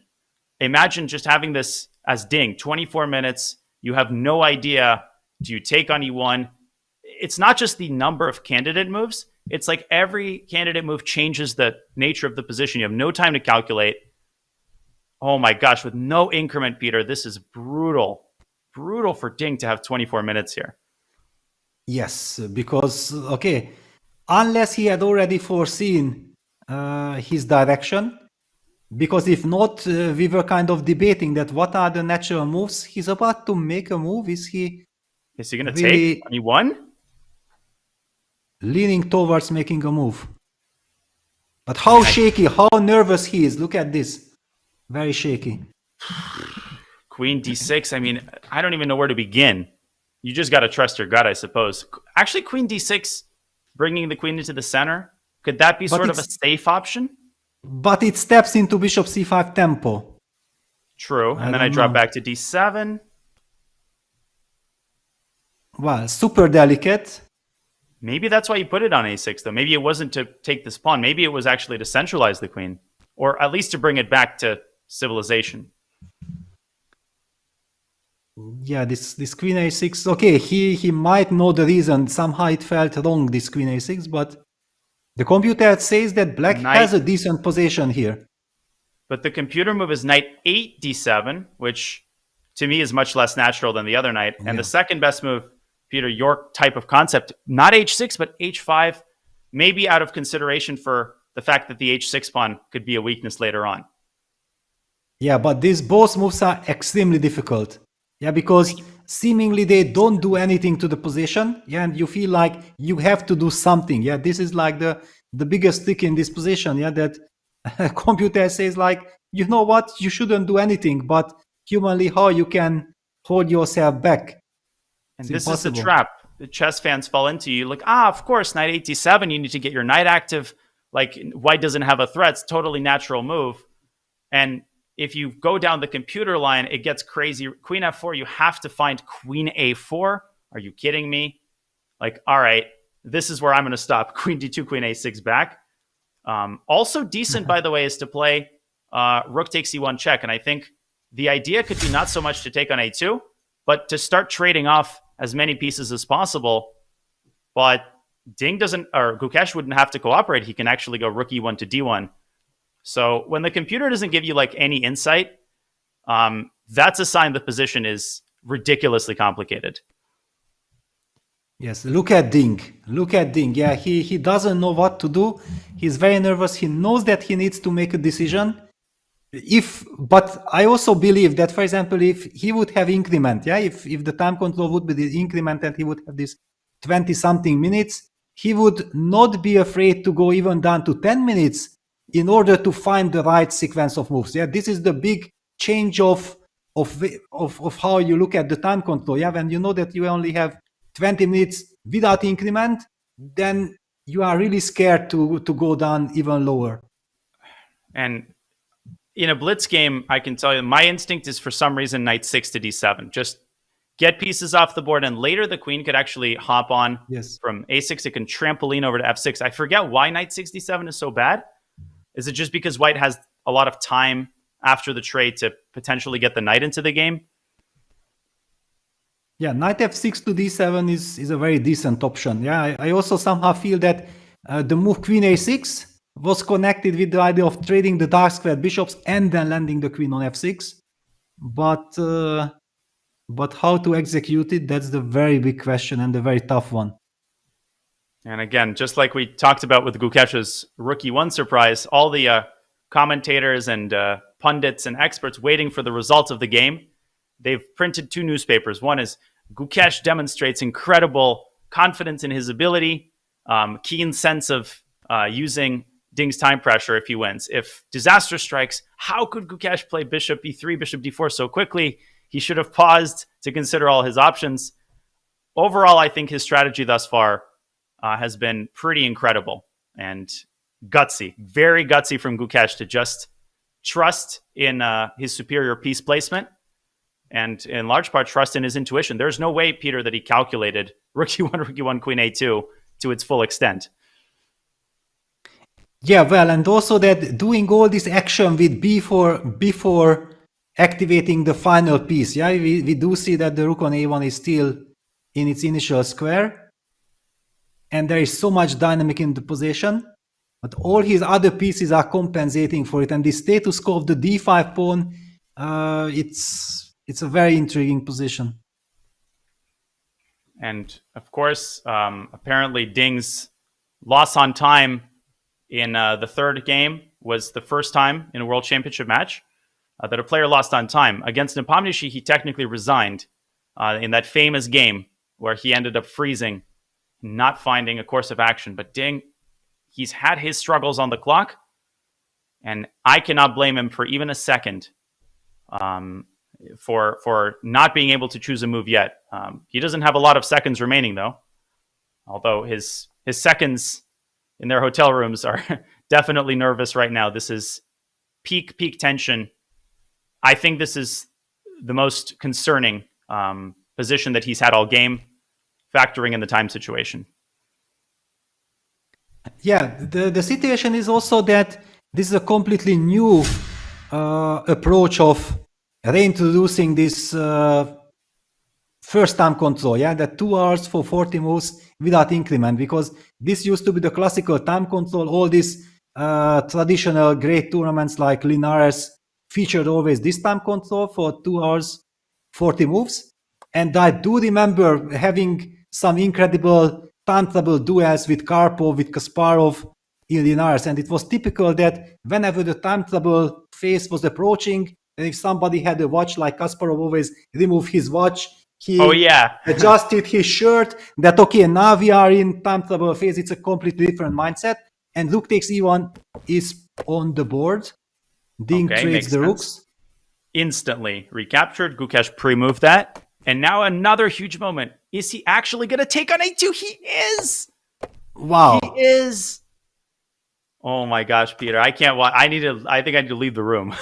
Imagine just having this as Ding, 24 minutes. You have no idea. Do you take on e1? It's not just the number of candidate moves. It's like every candidate move changes the nature of the position. You have no time to calculate. Oh my gosh, with no increment, Peter, this is brutal. Brutal for Ding to have 24 minutes here. Yes, because, okay, unless he had already foreseen his direction, because if not, we were kind of debating that what are the natural moves. He's about to make a move. Is he going to take on e1? Leaning towards making a move. But how shaky, how nervous he is. Look at this. Very shaky. Queen d6. I mean, I don't even know where to begin. You just got to trust your gut, I suppose. Actually, queen d6, bringing the queen into the center, could that be sort of a safe option? But it steps into bishop c5 tempo. True. And then I drop back to d7. Well, super delicate. Maybe that's why you put it on a6, though. Maybe it wasn't to take this pawn. Maybe it was actually to centralize the queen, or at least to bring it back to civilization. Yeah, this queen a6. Okay, he might know the reason. Somehow it felt wrong, this queen a6, but the computer says that black has a decent position here. But the computer move is knight 8 d7, which to me is much less natural than the other knight. And the second best move, Peter, your type of concept, not h6, but h5, maybe out of consideration for the fact that the h6 pawn could be a weakness later on. Yeah, but these both moves are extremely difficult. Yeah, because seemingly they don't do anything to the position. Yeah, and you feel like you have to do something. Yeah, this is like the biggest trick in this position. Yeah, that computer says like, you know what, you shouldn't do anything, but humanly, how you can hold yourself back? And this is the trap the chess fans fall into. You like, of course, knight 8 d7, you need to get your knight active. Like, white doesn't have a threat. It's a totally natural move. And if you go down the computer line, it gets crazy. Queen f4, you have to find queen a4. Are you kidding me? Like, all right, this is where I'm going to stop. Queen d2, queen a6 back. Also decent, by the way, is to play rook takes e1 check. And I think the idea could be not so much to take on a2, but to start trading off as many pieces as possible. But Ding doesn't, or Gukesh wouldn't have to cooperate. He can actually go rook e1 to d1. So when the computer doesn't give you like any insight, that's a sign the position is ridiculously complicated. Yes, look at Ding. Look at Ding. Yeah, he doesn't know what to do. He's very nervous. He knows that he needs to make a decision. But I also believe that, for example, if he would have increment, yeah, if the time control would be the increment and he would have this 20 something minutes, he would not be afraid to go even down to 10 minutes in order to find the right sequence of moves. Yeah, this is the big change of how you look at the time control. Yeah, when you know that you only have 20 minutes without increment, then you are really scared to go down even lower. And in a blitz game, I can tell you my instinct is for some reason knight 6 to d7. Just get pieces off the board, and later the queen could actually hop on from a6. It can trampoline over to f6. I forget why knight 6 d7 is so bad. Is it just because white has a lot of time after the trade to potentially get the knight into the game? Yeah, knight f6 to d7 is a very decent option. Yeah, I also somehow feel that the move queen a6 was connected with the idea of trading the dark squared bishops and then landing the queen on f6. But how to execute it, that's the very big question and the very tough one. And again, just like we talked about with Gukesh's Rookie 1 surprise, all the commentators and pundits and experts waiting for the results of the game, they've printed 2 newspapers. One is Gukesh demonstrates incredible confidence in his ability, keen sense of using Ding's time pressure if he wins. If disaster strikes, how could Gukesh play bishop e3, bishop d4 so quickly? He should have paused to consider all his options. Overall, I think his strategy thus far has been pretty incredible and gutsy. Very gutsy from Gukesh to just trust in his superior piece placement and in large part trust in his intuition. There's no way, Peter, that he calculated Rookie 1, Queen a2 to its full extent. Yeah, well, and also that doing all this action with b4 before activating the final piece. Yeah, we do see that the rook on a1 is still in its initial square. And there is so much dynamic in the position. But all his other pieces are compensating for it. And the status quo of the d5 pawn, it's a very intriguing position. And of course, apparently Ding's loss on time in the third game was the first time in a World Championship match that a player lost on time. Against Nepomniachtchi, he technically resigned in that famous game where he ended up freezing, not finding a course of action. But Ding, he's had his struggles on the clock, and I cannot blame him for even a second for not being able to choose a move yet. He doesn't have a lot of seconds remaining, though, although his seconds in their hotel rooms are definitely nervous right now. This is peak tension. I think this is the most concerning position that he's had all game, factoring in the time situation. Yeah, the situation is also that this is a completely new approach of reintroducing this first time control, yeah, that 2 hours for 40 moves without increment, because this used to be the classical time control. All these traditional great tournaments like Linares featured always this time control for 2 hours 40 moves. And I do remember having some incredible time trouble duels with Karpov, with Kasparov in Linares, and it was typical that whenever the time trouble phase was approaching, and if somebody had a watch, like Kasparov always removed his watch, he adjusted his shirt, that okay, now we are in time trouble phase. It's a completely different mindset. And rook takes e1 is on the board. Ding trades the rooks. Instantly recaptured. Gukesh pre-moved that. And now another huge moment. Is he actually going to take on a2? He is! Wow. He is! Oh my gosh, Peter. I can't watch. I think I need to leave the room.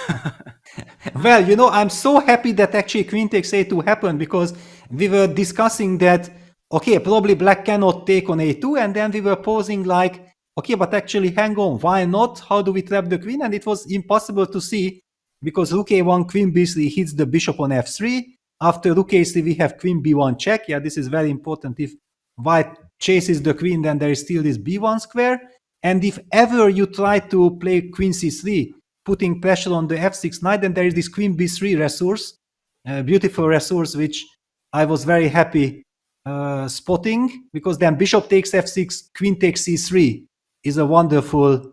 Well, you know, I'm so happy that actually queen takes a2 happened, because we were discussing that, okay, probably black cannot take on a2, and then we were posing like, okay, but actually hang on, why not? How do we trap the queen? And it was impossible to see, because rook a1, queen b3 hits the bishop on f3. After rook a3, we have queen b1 check. Yeah, this is very important. If white chases the queen, then there is still this b1 square. And if ever you try to play queen c3, putting pressure on the f6 knight, then there is this queen b3 resource, beautiful resource, which I was very happy spotting, because then bishop takes f6, queen takes c3 is a wonderful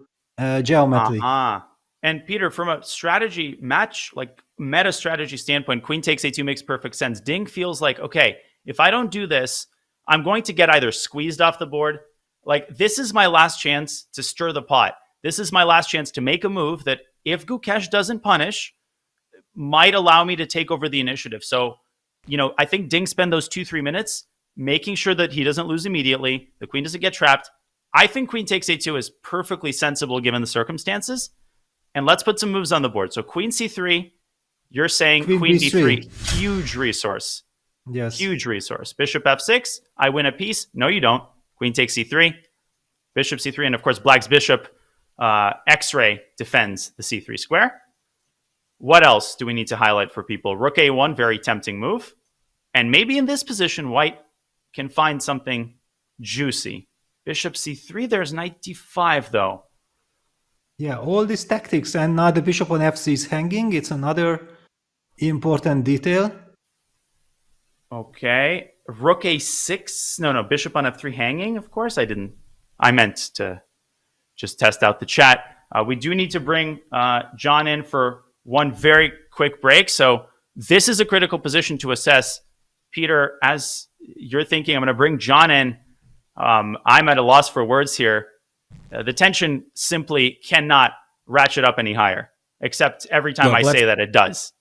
geometry. And Peter, from a strategy match, like meta strategy standpoint, queen takes a2 makes perfect sense. Ding feels like, okay, if I don't do this, I'm going to get either squeezed off the board. Like, this is my last chance to stir the pot. This is my last chance to make a move that, if Gukesh doesn't punish, might allow me to take over the initiative. So, I think Ding spent those 2-3 minutes making sure that he doesn't lose immediately, the queen doesn't get trapped. I think queen takes a2 is perfectly sensible given the circumstances. And let's put some moves on the board. So queen c3, you're saying queen b3, huge resource. Yes. Huge resource. Bishop f6, I win a piece. No, you don't. Queen takes c3, bishop c3, and of course black's bishop X-ray defends the c3 square. What else do we need to highlight for people? Rook a1, very tempting move. And maybe in this position, white can find something juicy. Bishop c3, there's knight d5 though. Yeah, all these tactics, and now the bishop on f3 is hanging. It's another important detail. Okay, rook a6. No, bishop on f3 hanging. Of course, I meant to just test out the chat. We do need to bring John in for one very quick break. So this is a critical position to assess. Peter, as you're thinking, I'm going to bring John in. I'm at a loss for words here. The tension simply cannot ratchet up any higher, except every time I say that it does.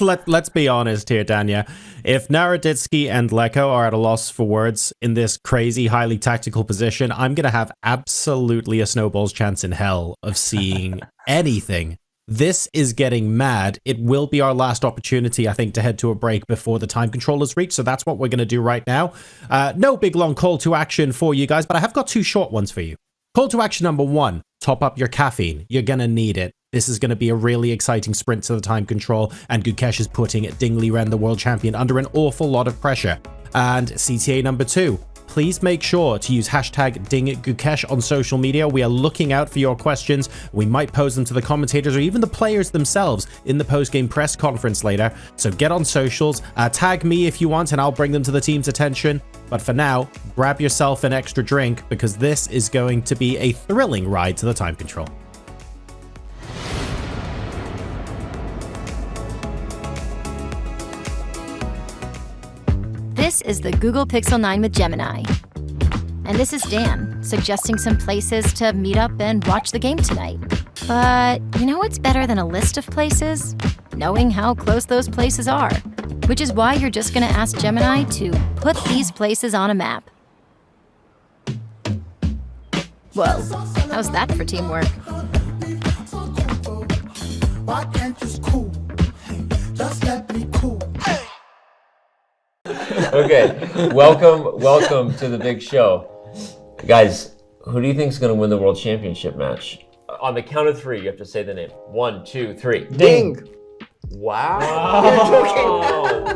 Let's be honest here, Danya. If Naroditsky and Leko are at a loss for words in this crazy, highly tactical position, I'm going to have absolutely a snowball's chance in hell of seeing anything. This is getting mad. It will be our last opportunity, I think, to head to a break before the time control is reached. So that's what we're going to do right now. No big long call to action for you guys, but I have got two short ones for you. Call to action number 1, top up your caffeine. You're going to need it. This is going to be a really exciting sprint to the time control, and Gukesh is putting Ding Liren, the world champion, under an awful lot of pressure. And CTA number 2, please make sure to use hashtag #DingGukesh on social media. We are looking out for your questions. We might pose them to the commentators or even the players themselves in the post-game press conference later. So get on socials, tag me if you want, and I'll bring them to the team's attention. But for now, grab yourself an extra drink, because this is going to be a thrilling ride to the time control. This is the Google Pixel 9 with Gemini. And this is Dan, suggesting some places to meet up and watch the game tonight. But you know what's better than a list of places? Knowing how close those places are. Which is why you're just gonna ask Gemini to put these places on a map. Whoa, how's that for teamwork? Why can't you cool? Just let me cool. Okay, welcome to the big show. Guys, who do you think is going to win the World Championship match? On the count of 3, you have to say the name. 1, 2, 3. Ding! Wow!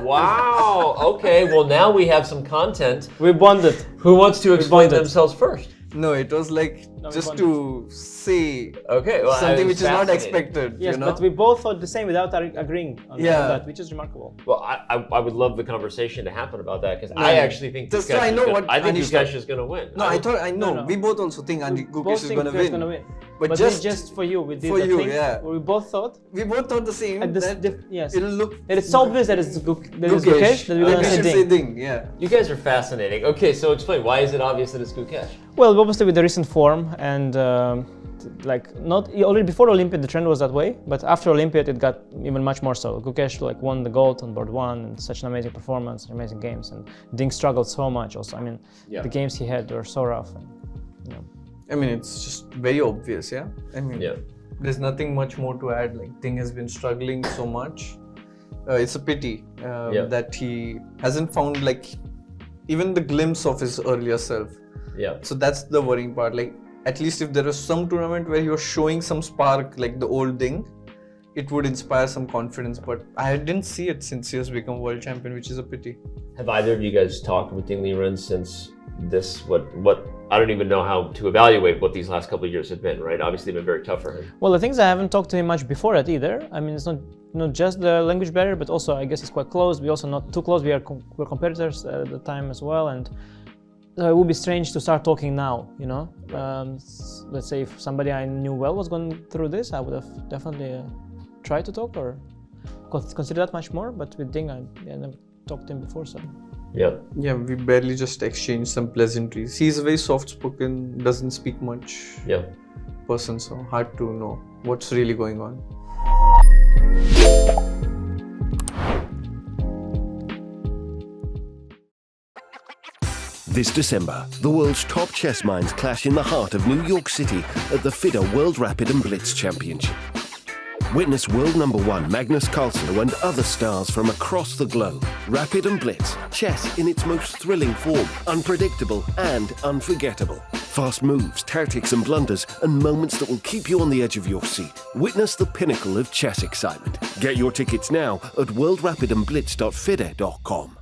Wow! Okay, well now we have some content. We bonded. Who wants to explain themselves first? No, it was like just to say well, something which is not expected. Yes, you know? but we both thought the same without agreeing on that, which is remarkable. Well, I would love the conversation to happen about that, because I actually think Gukesh is going to win. No, I know. No. We both also think Gukesh is going to win. But just for you, we did we both thought. We both thought the same. Yes. It'll look. It's obvious that it's Gukesh. That we're going to say Ding. Yeah. You guys are fascinating. Okay, so explain, why is it obvious that it's Gukesh? Well, obviously with the recent form and not already before Olympiad the trend was that way, but after Olympiad it got even much more so. Gukesh won the gold on board 1 and such an amazing performance, amazing games, and Ding struggled so much also. I mean, the games he had were so rough. And, I mean, it's just very obvious, yeah? I mean, there's nothing much more to add. Like, Ding has been struggling so much. It's a pity that he hasn't found even the glimpse of his earlier self. Yeah. So that's the worrying part. Like, at least if there was some tournament where he was showing some spark, like the old Ding, it would inspire some confidence. But I didn't see it since he has become world champion, which is a pity. Have either of you guys talked with Ding Liren since this? What I don't even know how to evaluate what these last couple of years have been. Right? Obviously, they've been very tough for him. Well, the things I haven't talked to him much before that either. I mean, it's not not just the language barrier, but also I guess it's quite close. We're also not too close. We're competitors at the time as well, and so it would be strange to start talking now. You know, let's say if somebody I knew well was going through this, I would have definitely tried to talk or consider that much more. But with Ding, I never talked to him before, so. Yeah. Yeah, we barely just exchanged some pleasantries. He's very soft-spoken, doesn't speak much. Yeah. Person, so hard to know what's really going on. This December, the world's top chess minds clash in the heart of New York City at the FIDE World Rapid and Blitz Championship. Witness world number one Magnus Carlsen and other stars from across the globe. Rapid and Blitz, chess in its most thrilling form, unpredictable and unforgettable. Fast moves, tactics and blunders, and moments that will keep you on the edge of your seat. Witness the pinnacle of chess excitement. Get your tickets now at worldrapidandblitz.fide.com.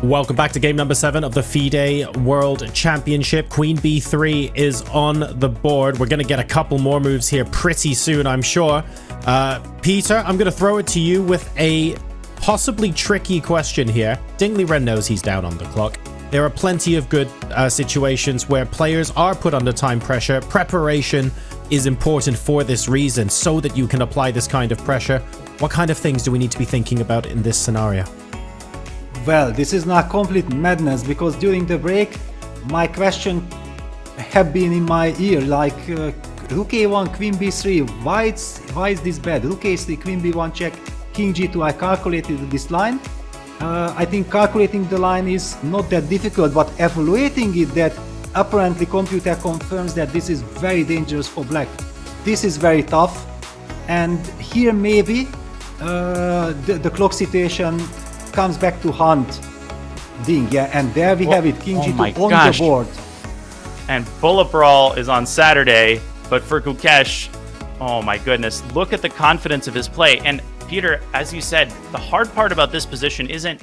Welcome back to game number 7 of the FIDE World Championship. Queen b3 is on the board. We're going to get a couple more moves here pretty soon, I'm sure. Peter, I'm going to throw it to you with a possibly tricky question here. Ding Liren knows he's down on the clock. There are plenty of good situations where players are put under time pressure. Preparation is important for this reason, so that you can apply this kind of pressure. What kind of things do we need to be thinking about in this scenario? Well, this is not complete madness, because during the break my question have been in my ear, like rook a1, queen b3, why is this bad? Rook a3, queen b1 check, king g2. I calculated this line. I think calculating the line is not that difficult, but evaluating it, that apparently computer confirms that this is very dangerous for black. This is very tough, and here maybe the clock situation comes back to hunt Ding, yeah, and there we have it, king g2 on the board. And Bullet Brawl is on Saturday, but for Gukesh, oh my goodness, look at the confidence of his play. And Peter, as you said, the hard part about this position isn't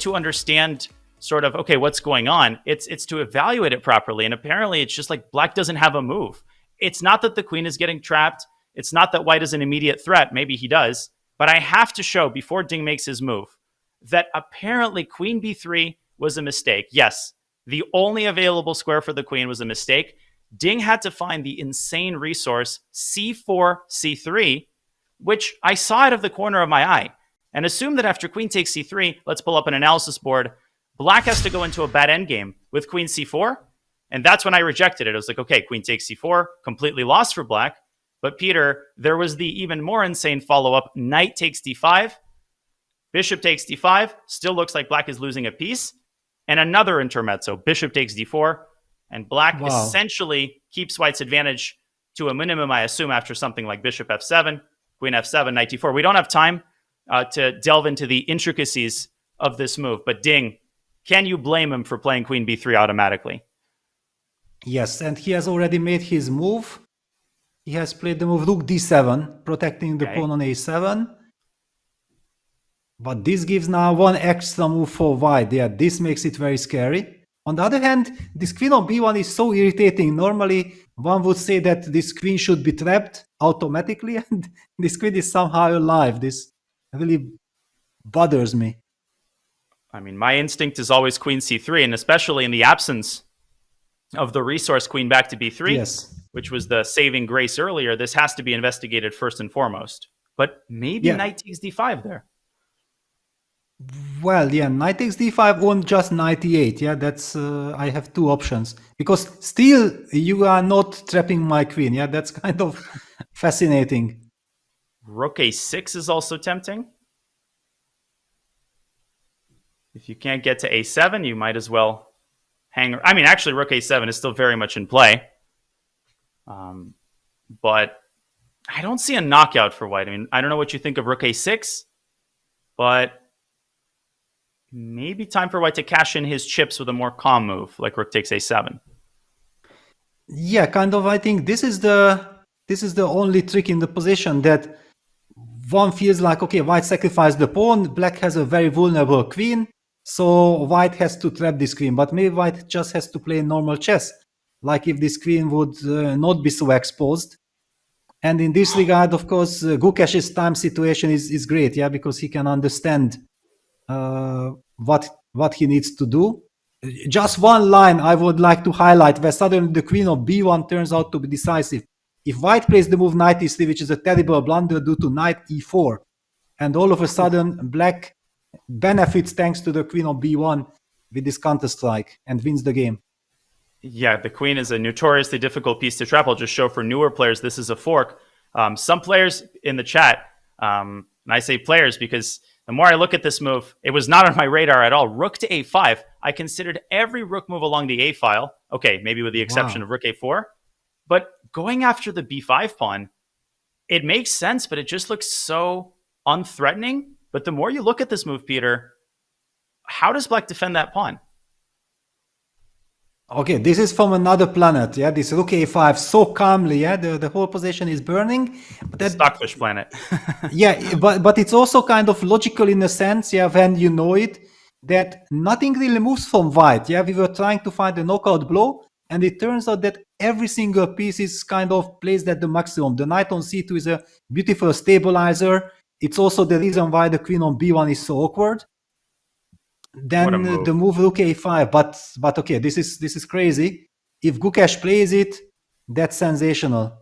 to understand sort of, okay, what's going on. It's to evaluate it properly. And apparently it's just like black doesn't have a move. It's not that the queen is getting trapped. It's not that white is an immediate threat. Maybe he does. But I have to show, before Ding makes his move, that apparently queen b3 was a mistake. Yes, the only available square for the queen was a mistake. Ding had to find the insane resource c4, c3, which I saw out of the corner of my eye. And assume that after queen takes c3, let's pull up an analysis board, black has to go into a bad endgame with queen c4. And that's when I rejected it. I was like, okay, queen takes c4, completely lost for black. But Peter, there was the even more insane follow-up. Knight takes d5. Bishop takes d5. Still looks like black is losing a piece. And another intermezzo. Bishop takes d4. And black essentially keeps white's advantage to a minimum, I assume, after something like bishop f7, queen f7, knight d4. We don't have time to delve into the intricacies of this move. But Ding, can you blame him for playing queen b3 automatically? Yes, and he has already made his move. He has played the move rook d7, protecting the pawn on a7. But this gives now one extra move for white. Yeah, this makes it very scary. On the other hand, this queen on b1 is so irritating. Normally, one would say that this queen should be trapped automatically, and this queen is somehow alive. This really bothers me. I mean, my instinct is always queen c3, and especially in the absence of the resource queen back to b3. Yes. Which was the saving grace earlier, this has to be investigated first and foremost. But maybe knight takes d5 there. Well, yeah, knight takes d5 on just knight e8. Yeah, that's I have two options. Because still, you are not trapping my queen. Yeah, that's kind of fascinating. Rook a6 is also tempting. If you can't get to a7, you might as well hang... I mean, actually, rook a7 is still very much in play. But I don't see a knockout for white. I mean, I don't know what you think of rook a6, but maybe time for white to cash in his chips with a more calm move, like rook takes a7. Yeah, kind of. I think this is the only trick in the position that one feels like, okay, white sacrificed the pawn, black has a very vulnerable queen, so white has to trap this queen, but maybe white just has to play normal chess, like if this queen would not be so exposed. And in this regard, of course, Gukesh's time situation is great, yeah, because he can understand what he needs to do. Just one line I would like to highlight, where suddenly the queen of b1 turns out to be decisive. If white plays the move knight e3, which is a terrible blunder due to knight e4, and all of a sudden black benefits thanks to the queen of b1 with this counter strike and wins the game. Yeah, the queen is a notoriously difficult piece to trap. I'll just show for newer players, this is a fork. Some players in the chat, and I say players because the more I look at this move, it was not on my radar at all. Rook to a5. I considered every rook move along the a file. Okay, maybe with the exception of rook a4. But going after the b5 pawn, it makes sense, but it just looks so unthreatening. But the more you look at this move, Peter, how does black defend that pawn? Okay, this is from another planet, yeah? This rook a5 so calmly, yeah? The whole position is burning. But that, Stockfish planet. yeah, but it's also kind of logical in a sense, yeah, when you know it, that nothing really moves from white, yeah? We were trying to find a knockout blow, and it turns out that every single piece is kind of placed at the maximum. The knight on c2 is a beautiful stabilizer. It's also the reason why the queen on b1 is so awkward. Then the move rook a5, but okay, this is crazy. If Gukesh plays it, that's sensational.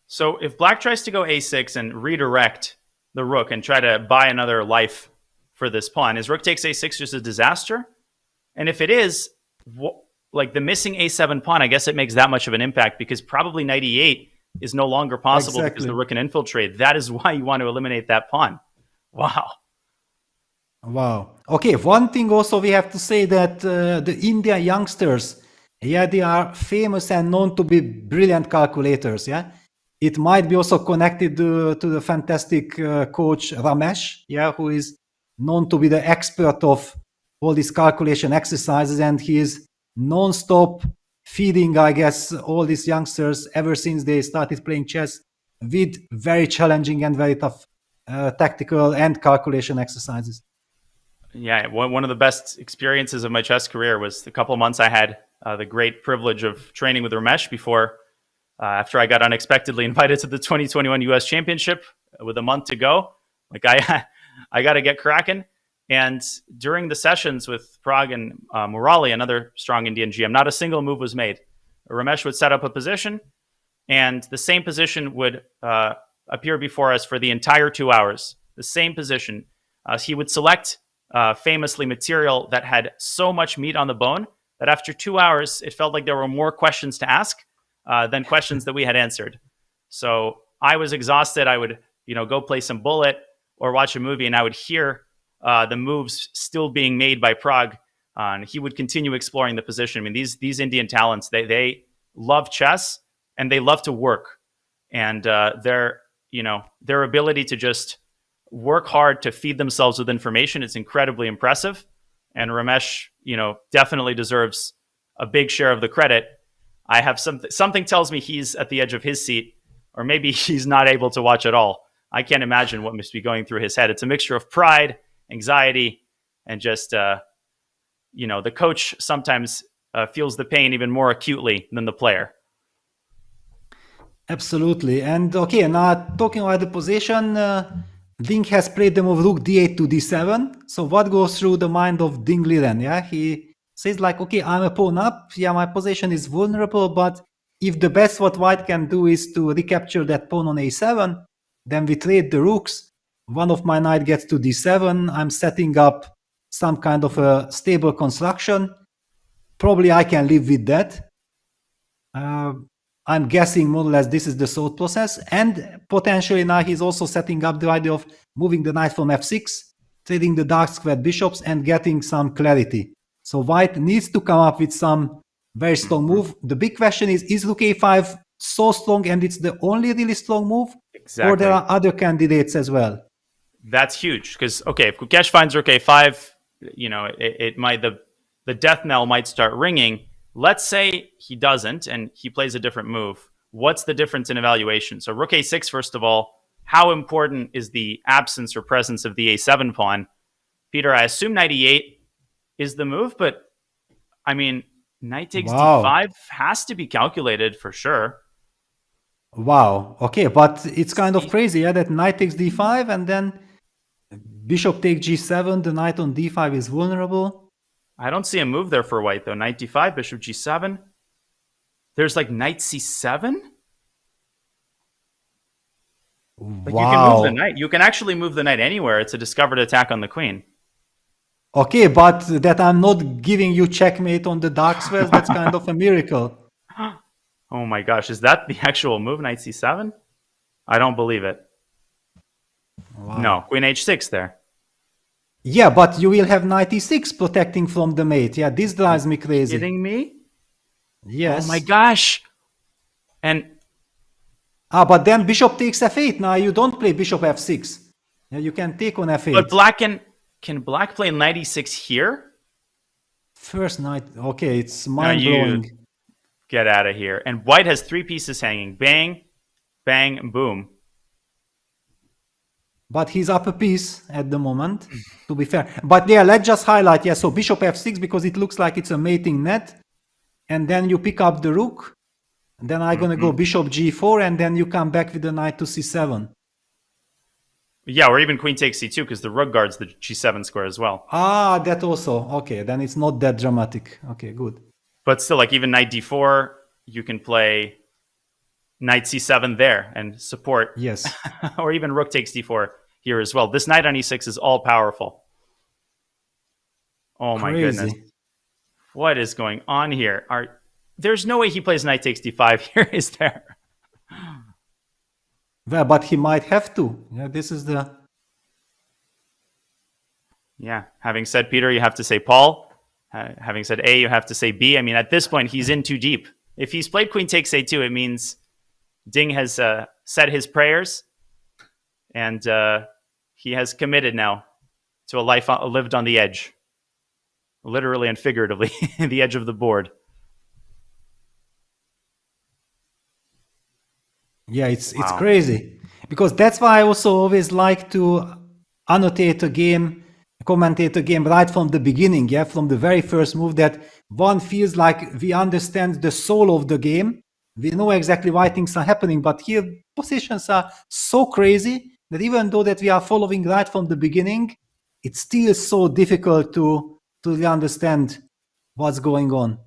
So if black tries to go a6 and redirect the rook and try to buy another life for this pawn, is rook takes a6 just a disaster? And if it is, like the missing a7 pawn, I guess it makes that much of an impact because probably knight e8 is no longer possible because the rook can infiltrate. That is why you want to eliminate that pawn. Wow. Wow. Okay, one thing also we have to say that the Indian youngsters, yeah, they are famous and known to be brilliant calculators, yeah. It might be also connected to the fantastic coach Ramesh, yeah, who is known to be the expert of all these calculation exercises, and he is non-stop feeding, I guess, all these youngsters ever since they started playing chess with very challenging and very tough tactical and calculation exercises. Yeah, one of the best experiences of my chess career was the couple of months I had the great privilege of training with Ramesh before, after I got unexpectedly invited to the 2021 US Championship with a month to go. Like I got to get cracking. And during the sessions with Prague and Murali, another strong Indian GM, not a single move was made. Ramesh would set up a position, and the same position would appear before us for the entire 2 hours. The same position. He would select famously material that had so much meat on the bone that after 2 hours, it felt like there were more questions to ask than questions that we had answered. So I was exhausted. I would, go play some bullet or watch a movie, and I would hear the moves still being made by Prague. And he would continue exploring the position. I mean, these Indian talents, they love chess and they love to work. And their ability to just work hard to feed themselves with information is incredibly impressive. And Ramesh, definitely deserves a big share of the credit. I have something tells me he's at the edge of his seat, or maybe he's not able to watch at all. I can't imagine what must be going through his head. It's a mixture of pride, anxiety, and just, the coach sometimes feels the pain even more acutely than the player. Absolutely. And okay, now talking about the position, Ding has played the move rook d8 to d7. So what goes through the mind of Ding Liren? Yeah, he says like, okay, I'm a pawn up. Yeah, my position is vulnerable, but if the best what white can do is to recapture that pawn on a7, then we trade the rooks. One of my knight gets to d7. I'm setting up some kind of a stable construction. Probably I can live with that. I'm guessing more or less this is the thought process. And potentially now he's also setting up the idea of moving the knight from f6, trading the dark squared bishops, and getting some clarity. So white needs to come up with some very strong move. The big question is rook a5 so strong and it's the only really strong move? Exactly. Or there are other candidates as well? That's huge because, okay, if Gukesh finds rook a5, it might, the death knell might start ringing. let's say he doesn't and he plays a different move. What's the difference in evaluation? So rook a6, first of all, how important is the absence or presence of the a7 pawn? Peter, I assume knight e8 is the move, but I mean, knight takes d5 has to be calculated for sure. Wow. Okay, but it's kind of crazy, yeah, that knight takes d5 and then bishop takes g7, the knight on d5 is vulnerable. I don't see a move there for white, though. Knight d5, bishop g7. There's like knight c7? Like you can move the knight. You can actually move the knight anywhere. It's a discovered attack on the queen. Okay, but that I'm not giving you checkmate on the dark squares, that's kind of a miracle. Oh my gosh, is that the actual move, knight c7? I don't believe it. Wow. No, queen h6 there. Yeah, but you will have knight e6 protecting from the mate. Yeah, this drives me crazy. Kidding me? Yes. Oh my gosh. And but then bishop takes f8. Now you don't play bishop f6. Yeah, you can take on f8. But black can black play knight e6 here? First knight. Okay, it's mind-blowing. Get out of here. And white has 3 pieces hanging. Bang, bang, boom. But he's up a piece at the moment, to be fair. But yeah, let's just highlight. Yeah, so bishop f6 because it looks like it's a mating net. And then you pick up the rook. And then I'm going to go bishop g4 and then you come back with the knight to c7. Yeah, or even queen takes c2 because the rook guards the g7 square as well. Ah, that also. Okay, then it's not that dramatic. Okay, good. But still, like even knight d4, you can play knight c7 there and support. Yes. Or even rook takes d4 here as well. This knight on e6 is all powerful. Oh my goodness. What is going on here? There's no way he plays knight takes d5 here, is there? Well, but he might have to. Yeah, this is the... Yeah, having said Peter, you have to say Paul. Having said A, you have to say B. I mean, at this point, he's in too deep. If he's played queen takes a2, it means Ding has said his prayers, and he has committed now to a life lived on the edge, literally and figuratively, the edge of the board. Yeah, it's crazy. Because that's why I also always like to annotate a game, commentate a game right from the beginning, yeah, from the very first move, that one feels like we understand the soul of the game. We know exactly why things are happening, but here positions are so crazy that even though that we are following right from the beginning, it's still so difficult to really understand what's going on.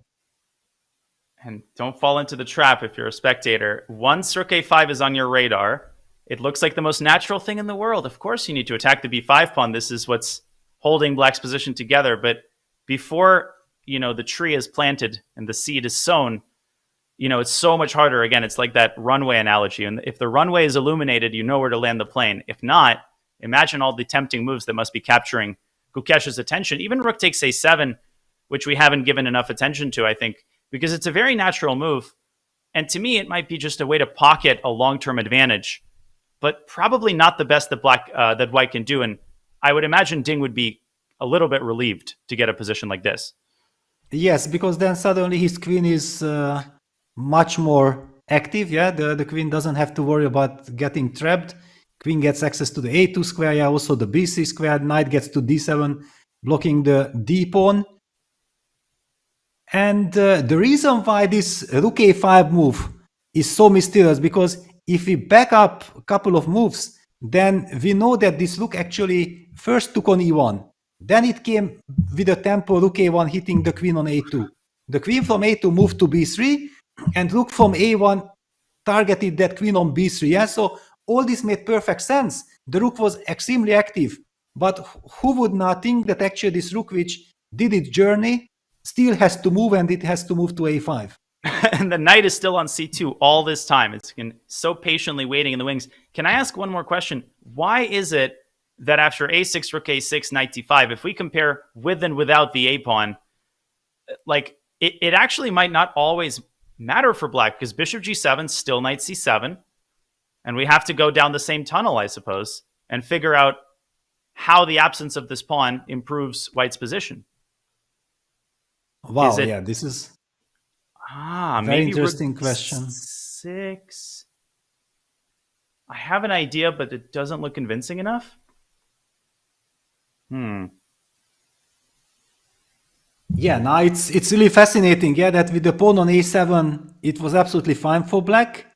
And don't fall into the trap if you're a spectator. Once rook a5 is on your radar, it looks like the most natural thing in the world. Of course you need to attack the b5 pawn. This is what's holding black's position together. But before, the tree is planted and the seed is sown, it's so much harder. Again, it's like that runway analogy. And if the runway is illuminated, you know where to land the plane. If not, imagine all the tempting moves that must be capturing Gukesh's attention. Even rook takes a7, which we haven't given enough attention to, I think, because it's a very natural move. And to me, it might be just a way to pocket a long-term advantage, but probably not the best that that white can do. And I would imagine Ding would be a little bit relieved to get a position like this. Yes, because then suddenly his queen is much more active. Yeah, the queen doesn't have to worry about getting trapped. Queen gets access to the a2 square. Yeah, also the b6 square. Knight gets to d7, blocking the d pawn. And the reason why this rook a5 move is so mysterious, because if we back up a couple of moves, then we know that this rook actually first took on e1. Then it came with a tempo rook a1 hitting the queen on a2. The queen from a2 moved to b3, and rook from a1 targeted that queen on b3. Yeah, so all this made perfect sense. The rook was extremely active. But who would not think that actually this rook, which did its journey, still has to move, and it has to move to a5. And the knight is still on c2 all this time. It's been so patiently waiting in the wings. Can I ask one more question? Why is it that after a6, rook a6, knight d5, if we compare with and without the a pawn, like it actually might not always matter for black, because bishop g7, still knight c7, and we have to go down the same tunnel, I suppose, and figure out how the absence of this pawn improves white's position. Wow, yeah, this is... Very maybe interesting rook question. 6. I have an idea, but it doesn't look convincing enough. Yeah, now it's really fascinating, yeah, that with the pawn on a7, it was absolutely fine for black.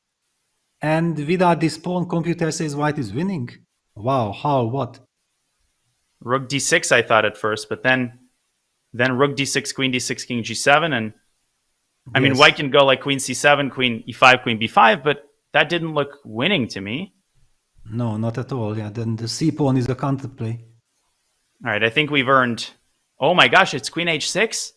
And without this pawn, computer says white is winning. Wow, how, what? Rook d6, I thought at first, but then rook d6, queen d6, king g7, and I mean, white can go like queen c7, queen e5, queen b5, but that didn't look winning to me. No, not at all. Yeah, then the c pawn is a counterplay. All right, I think we've earned. Oh my gosh, it's queen h6.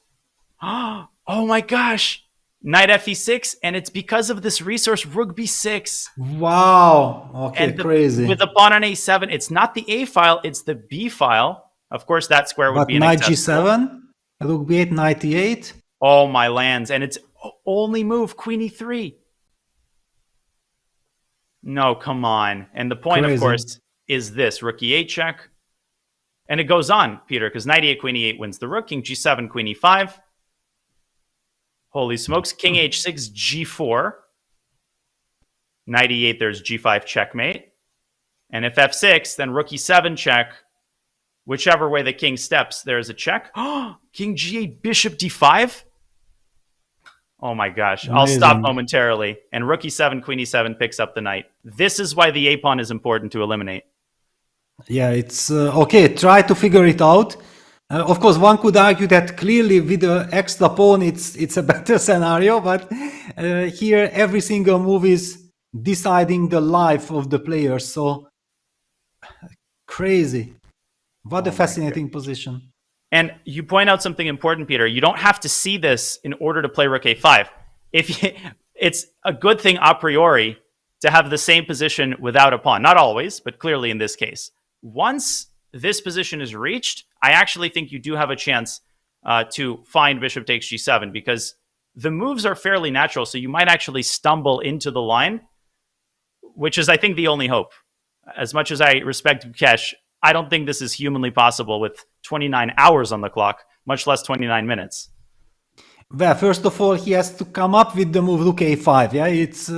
Oh my gosh, knight fe6, and it's because of this resource, rook b6. Wow. Okay, and crazy. With the pawn on a7, it's not the a file, it's the b file. Of course, that square would be knight inaccessible. g7, rook b8, knight e8. Oh my lands, and it's only move queen e3. No, come on. And the point, of course, is this rook e8 check. And it goes on, Peter, because knight e8, queen e8 wins the rook, king g7, queen e5. Holy smokes, king h6, g4. Knight e8, there's g5 checkmate. And if f6, then rook e7 check. Whichever way the king steps, there's a check. King g8, bishop d5. Oh my gosh. Amazing. I'll stop momentarily. And rook e7, queen e7 picks up the knight. This is why the a-pawn is important to eliminate. Yeah, it's okay. Try to figure it out. Of course, one could argue that clearly with the extra pawn, it's a better scenario. But here, every single move is deciding the life of the player. So crazy. What a fascinating position. And you point out something important, Peter. You don't have to see this in order to play rook a5. It's a good thing a priori to have the same position without a pawn. Not always, but clearly in this case. Once this position is reached, I actually think you do have a chance to find bishop takes g7 because the moves are fairly natural. So you might actually stumble into the line, which is, I think, the only hope. As much as I respect Gukesh, I don't think this is humanly possible with 29 hours on the clock, much less 29 minutes. Well, first of all, he has to come up with the move rook a5. Yeah, it's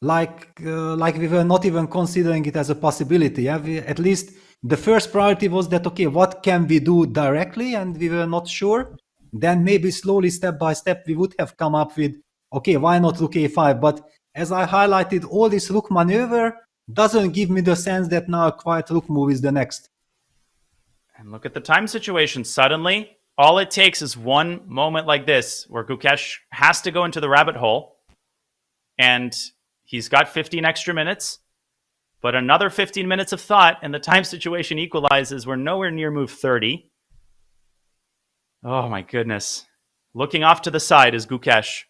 like we were not even considering it as a possibility. Yeah, at least the first priority was that, okay, what can we do directly? And we were not sure. Then maybe slowly, step by step, we would have come up with, okay, why not rook a5? But as I highlighted, all this rook maneuver doesn't give me the sense that now a quiet rook move is the next. And look at the time situation. Suddenly, all it takes is one moment like this where Gukesh has to go into the rabbit hole and he's got 15 extra minutes, but another 15 minutes of thought and the time situation equalizes. We're nowhere near move 30. Oh my goodness. Looking off to the side is Gukesh.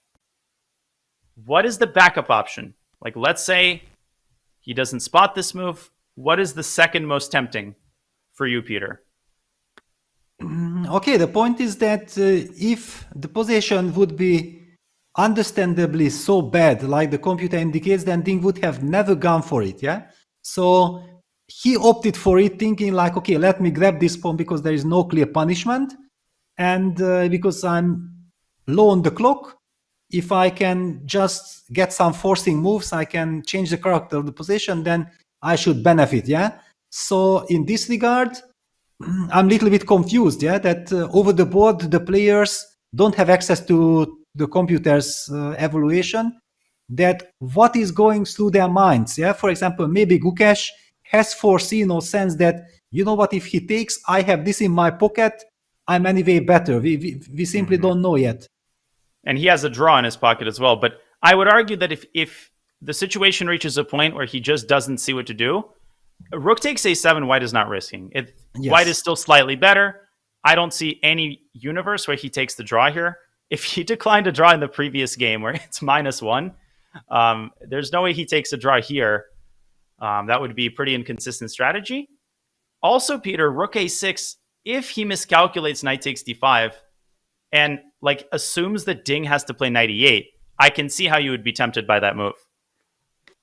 What is the backup option? Like, let's say he doesn't spot this move. What is the second most tempting for you, Peter? Okay, the point is that if the position would be understandably so bad, like the computer indicates, then Ding would have never gone for it, yeah? So he opted for it thinking like, okay, let me grab this pawn because there is no clear punishment. And because I'm low on the clock, if I can just get some forcing moves, I can change the character of the position, then I should benefit, yeah? So in this regard, I'm a little bit confused, yeah, that over the board, the players don't have access to the computer's evaluation, that what is going through their minds, yeah? For example, maybe Gukesh has foreseen or sensed that, you know what, if he takes, I have this in my pocket, I'm anyway better. We simply don't know yet. And he has a draw in his pocket as well. But I would argue that if the situation reaches a point where he just doesn't see what to do, rook takes a7, white is not risking. Yes. White is still slightly better. I don't see any universe where he takes the draw here. If he declined a draw in the previous game where it's -1, there's no way he takes a draw here. That would be a pretty inconsistent strategy. Also, Peter, rook a6, if he miscalculates knight takes d5 and like assumes that Ding has to play knight e8, I can see how you would be tempted by that move.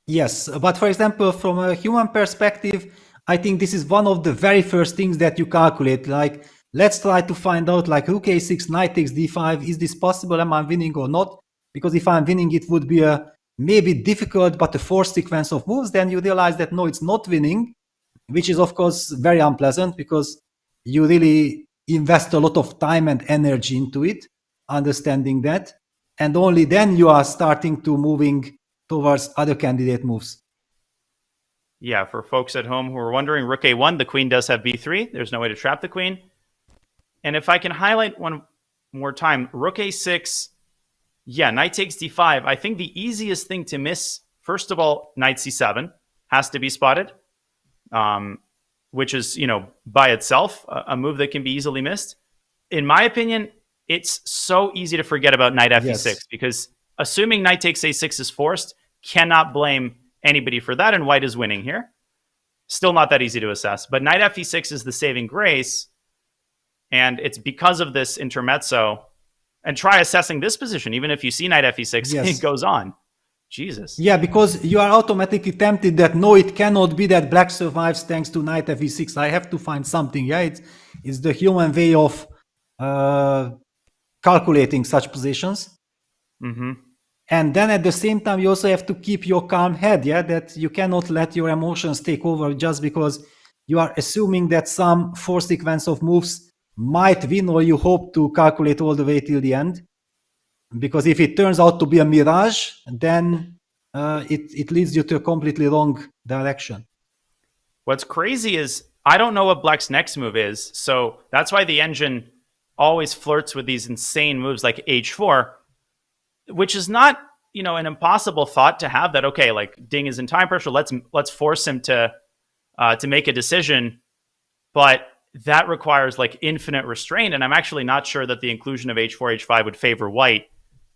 Yes, but for example, from a human perspective, I think this is one of the very first things that you calculate. Like, let's try to find out, like, rook a6, knight takes d5, is this possible? Am I winning or not? because if I'm winning, it would be a maybe difficult but a forced sequence of moves. Then you realize that no, it's not winning, which is of course very unpleasant because you really invest a lot of time and energy into it, understanding that, and only then you are starting to moving towards other candidate moves. Yeah, for folks at home who are wondering, rook a1, the queen does have b3. There's no way to trap the queen. And if I can highlight one more time, rook a6, yeah, knight takes d5. I think the easiest thing to miss, first of all, knight c7 has to be spotted, which is, by itself, a move that can be easily missed. In my opinion, it's so easy to forget about knight fe6 because assuming knight takes a6 is forced, cannot blame anybody for that, and white is winning here. Still not that easy to assess, but knight fe6 is the saving grace, and it's because of this intermezzo. And try assessing this position, even if you see knight fe6, it goes on. Jesus. Yeah, because you are automatically tempted that no, it cannot be that black survives thanks to knight fe6. I have to find something. Yeah, it's the human way of calculating such positions. Mm-hmm. And then at the same time, you also have to keep your calm head, that you cannot let your emotions take over just because you are assuming that some forced sequence of moves might win, or you hope to calculate all the way till the end. Because if it turns out to be a mirage, then it leads you to a completely wrong direction. What's crazy is I don't know what black's next move is, so that's why the engine always flirts with these insane moves like h4, which is not, an impossible thought to have. That okay, like Ding is in time pressure, let's force him to make a decision, but that requires like infinite restraint, and I'm actually not sure that the inclusion of h4 h5 would favor white.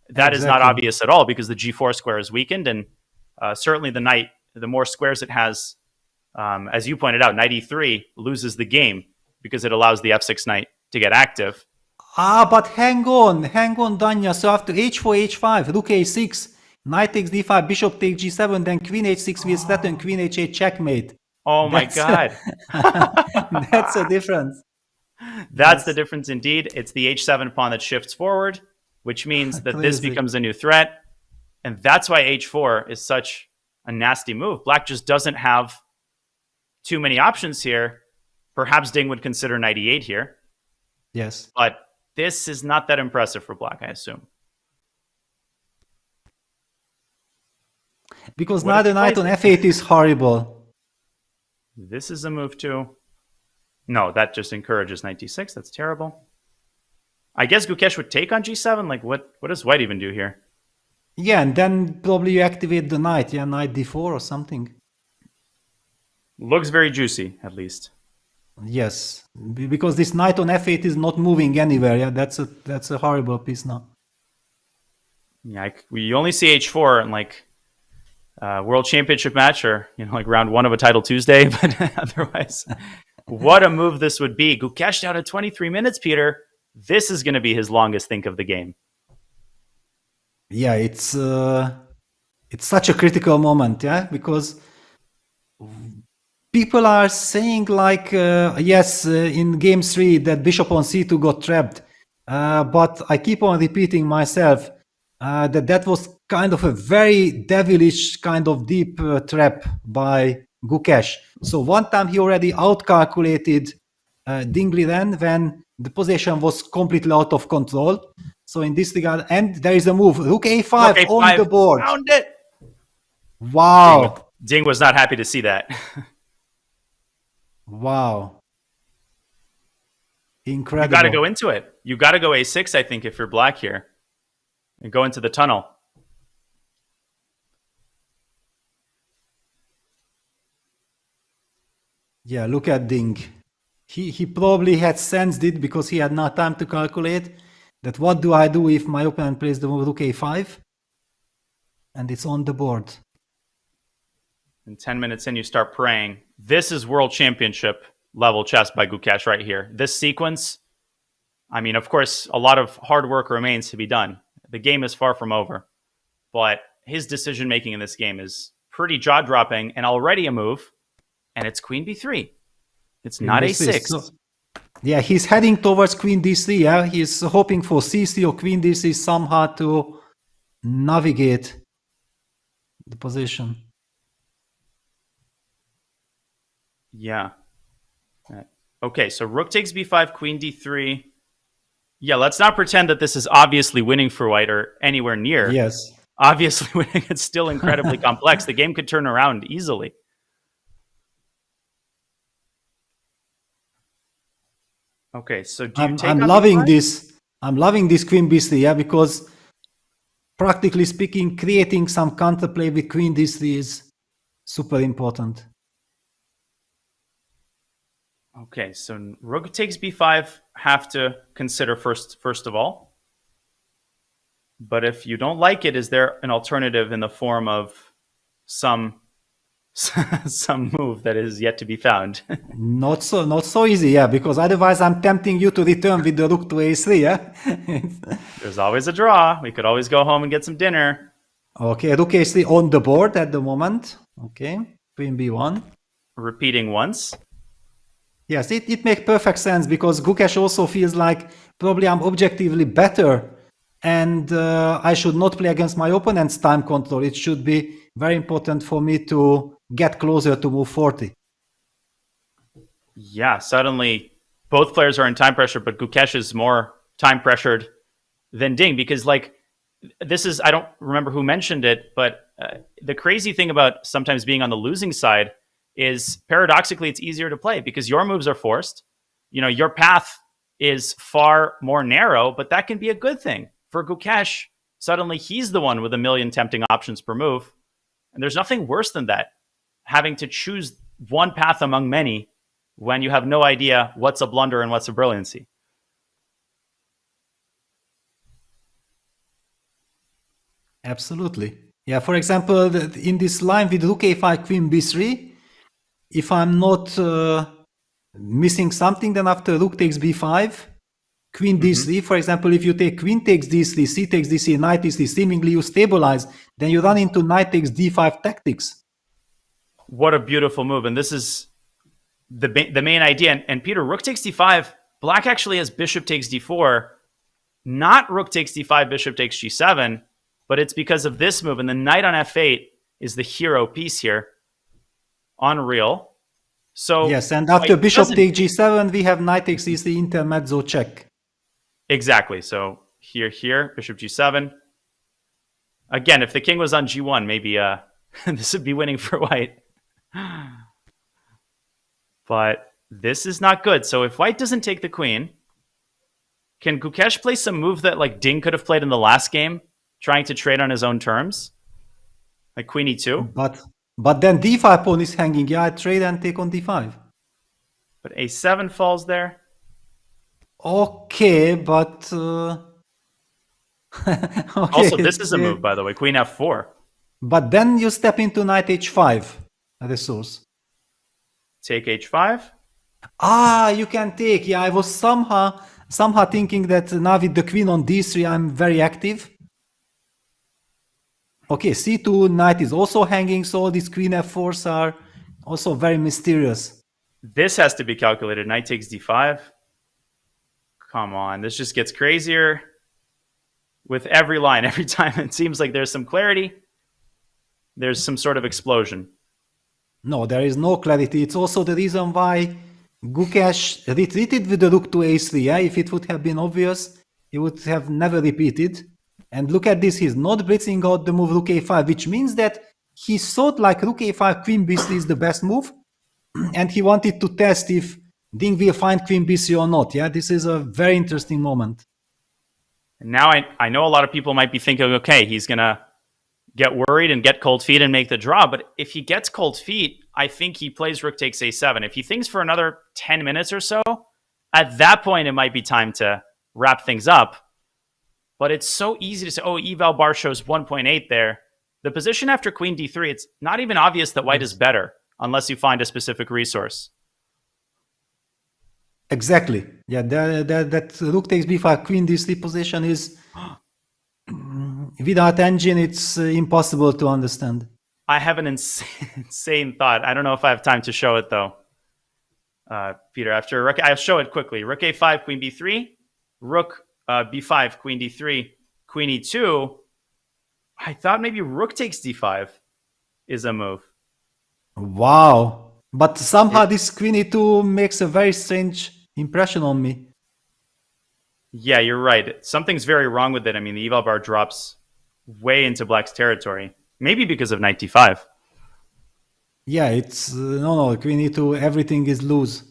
That is not obvious at all because the g4 square is weakened, and certainly the knight, the more squares it has, as you pointed out, knight e3 loses the game because it allows the f6 knight to get active. But hang on, Danya. So after h4, h5, rook a6, knight takes d5, bishop takes g7, then queen h6 with threaten, queen h8 checkmate. Oh my God. That's a difference. That's the difference indeed. It's the h7 pawn that shifts forward, which means that this becomes a new threat. And that's why h4 is such a nasty move. Black just doesn't have too many options here. Perhaps Ding would consider knight e8 here. Yes. But this is not that impressive for black, I assume. Because now the knight on f8 is horrible. This is a move too. No, that just encourages knight d6. That's terrible. I guess Gukesh would take on g7. Like, what does white even do here? Yeah, and then probably you activate the knight. Yeah, knight d4 or something. Looks very juicy, at least. Yes, because this knight on f8 is not moving anywhere. Yeah, that's a horrible piece now. Yeah, we only see h4 in like World Championship match or like round 1 of a Title Tuesday, but otherwise, what a move this would be. Gukesh down at 23 minutes, Peter. This is going to be his longest think of the game. Yeah, it's such a critical moment, yeah, because people are saying like, yes, in game 3 that bishop on c2 got trapped, but I keep on repeating myself that was kind of a very devilish kind of deep trap by Gukesh. So one time he already outcalculated Ding Liren when the position was completely out of control. So in this regard, and there is a move, rook a5 rook on the board. Found it. Wow. Ding was not happy to see that. Wow. Incredible. You got to go into it. You got to go a6, I think, if you're black here, and go into the tunnel. Yeah, look at Ding. He probably had sensed it because he had no time to calculate that what do I do if my opponent plays the move rook a5 and it's on the board. And 10 minutes in, you start praying. This is World Championship level chess by Gukesh right here. This sequence, I mean, of course, a lot of hard work remains to be done. The game is far from over. But his decision-making in this game is pretty jaw-dropping and already a move. And it's queen b3. It's not a6. So, yeah, he's heading towards queen d3. Yeah, he's hoping for c3 or queen d3 somehow to navigate the position. Yeah. Okay, so rook takes b5, queen d3. Yeah, let's not pretend that this is obviously winning for white or anywhere near. Yes. Obviously winning. It's still incredibly complex. The game could turn around easily. Okay, so do you take I'm on loving b5? this. I'm loving this queen b3, yeah, because practically speaking, creating some counterplay with queen d3 is super important. Okay, so rook takes b5, have to consider first of all. But if you don't like it, is there an alternative in the form of some move that is yet to be found? Not so easy, yeah, because otherwise I'm tempting you to return with the rook to a3, yeah. There's always a draw. We could always go home and get some dinner. Okay, rook a3 on the board at the moment. Okay, queen b1. Repeating once. Yes, it makes perfect sense because Gukesh also feels like probably I'm objectively better and I should not play against my opponent's time control. It should be very important for me to get closer to move 40. Yeah, suddenly both players are in time pressure, but Gukesh is more time pressured than Ding because, like, this is, I don't remember who mentioned it, but the crazy thing about sometimes being on the losing side is paradoxically it's easier to play because your moves are forced. You know, your path is far more narrow, but that can be a good thing. For Gukesh, suddenly he's the one with a million tempting options per move. And there's nothing worse than that, having to choose one path among many when you have no idea what's a blunder and what's a brilliancy. Absolutely. Yeah, for example, in this line with rook a5, queen b3, if I'm not missing something, then after rook takes b5, queen d3, for example, if you take queen takes d3, c takes d3, knight d3, seemingly you stabilize, then you run into knight takes d5 tactics. What a beautiful move. And this is the main idea. And Peter, rook takes d5, black actually has bishop takes d4, not rook takes d5, bishop takes g7, but it's because of this move. And the knight on f8 is the hero piece here. Unreal. So yes, and after bishop takes g7, we have knight takes e3 intermezzo check. Exactly. So here, bishop g7. Again, if the king was on g1, maybe this would be winning for white. But this is not good. So if white doesn't take the queen, can Gukesh play some move that like Ding could have played in the last game, trying to trade on his own terms? Like queen e2? But then d5 pawn is hanging. Yeah, I trade and take on d5. But a7 falls there. Okay, but... okay. Also, this is a move, by the way. Queen f4. But then you step into knight h5 resource. Take h5. Ah, you can take. Yeah, I was somehow thinking that now with the queen on d3, I'm very active. Okay, c2, knight is also hanging, so these queen f4s are also very mysterious. This has to be calculated. Knight takes d5. Come on, this just gets crazier with every line. Every time it seems like there's some clarity, there's some sort of explosion. No, there is no clarity. It's also the reason why Gukesh retreated with the rook to a3. Yeah? If it would have been obvious, he would have never repeated. And look at this, he's not blitzing out the move rook a5, which means that he thought like rook a5, queen b3 is the best move. And he wanted to test if Ding will find queen b3 or not. Yeah, this is a very interesting moment. And now I know a lot of people might be thinking, okay, he's going to get worried and get cold feet and make the draw. But if he gets cold feet, I think he plays rook takes a7. If he thinks for another 10 minutes or so, at that point, it might be time to wrap things up. But it's so easy to say, oh, eval bar shows 1.8 there. The position after queen d3, it's not even obvious that white is better unless you find a specific resource. Exactly. Yeah, that rook takes b5, queen d3 position is... without engine, it's impossible to understand. I have an insane thought. I don't know if I have time to show it, though. Peter, after rook, I'll show it quickly. Rook a5, queen b3, rook b5, queen d3, queen e2. I thought maybe rook takes d5 is a move. Wow. But somehow this queen e2 makes a very strange impression on me. Yeah, you're right. Something's very wrong with it. I mean, the eval bar drops way into black's territory. Maybe because of knight d5. Yeah, it's no, queen e2, everything is loose.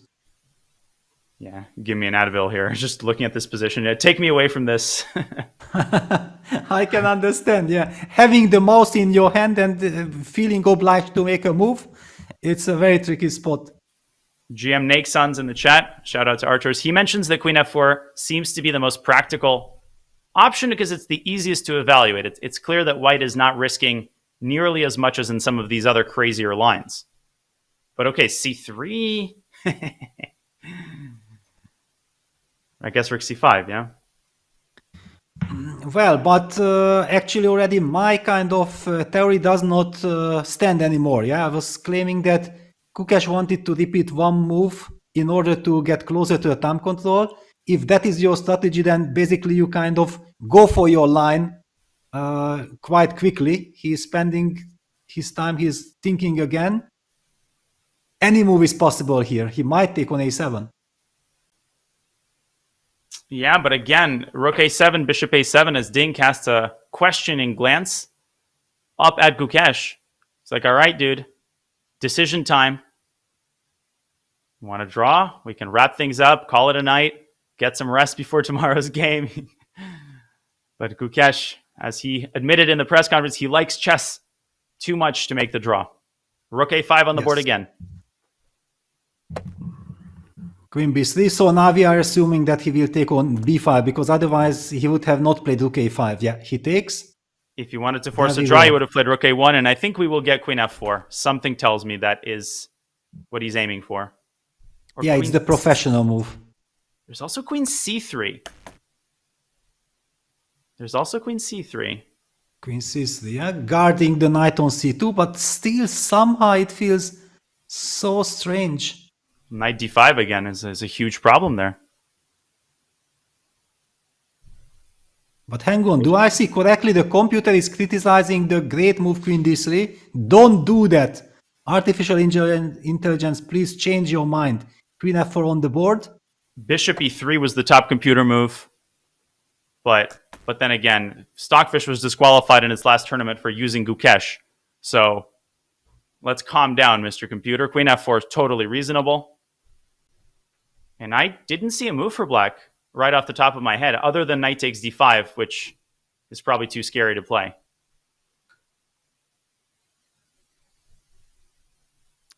Yeah, give me an Advil here. Just looking at this position. Yeah, take me away from this. I can understand, yeah. Having the mouse in your hand and feeling obliged to make a move, it's a very tricky spot. GM Nakeson's in the chat. Shout out to Archers. He mentions that queen f4 seems to be the most practical option because it's the easiest to evaluate. It's clear that white is not risking nearly as much as in some of these other crazier lines. But okay, c3. I guess rook c5, yeah? Well, but actually already my kind of theory does not stand anymore. Yeah, I was claiming that Gukesh wanted to repeat one move in order to get closer to a time control. If that is your strategy, then basically you kind of go for your line quite quickly. He's spending his time, he's thinking again. Any move is possible here. He might take on a7. Yeah, but again, rook a7, bishop a7, as Ding casts a questioning glance up at Gukesh. It's like, all right, dude, decision time. You want to draw? We can wrap things up, call it a night, get some rest before tomorrow's game. But Gukesh, as he admitted in the press conference, he likes chess too much to make the draw. Rook a5 on the board again. Queen b3, so now we are assuming that he will take on b5 because otherwise he would have not played rook a5. Yeah, he takes. If you wanted to force a draw, you would have played rook a1, and I think we will get queen f4. Something tells me that is what he's aiming for. Or yeah, it's the professional move. There's also queen c3. There's also queen c3. Queen c3, yeah, guarding the knight on c2, but still somehow it feels so strange. Knight d5 again is a huge problem there. But hang on, do I see correctly the computer is criticizing the great move queen d3? Don't do that. Artificial intelligence, please change your mind. Queen f4 on the board. Bishop e3 was the top computer move. But then again, Stockfish was disqualified in its last tournament for using Gukesh. So let's calm down, Mr. Computer. Queen f4 is totally reasonable. And I didn't see a move for black right off the top of my head, other than knight takes d5, which is probably too scary to play.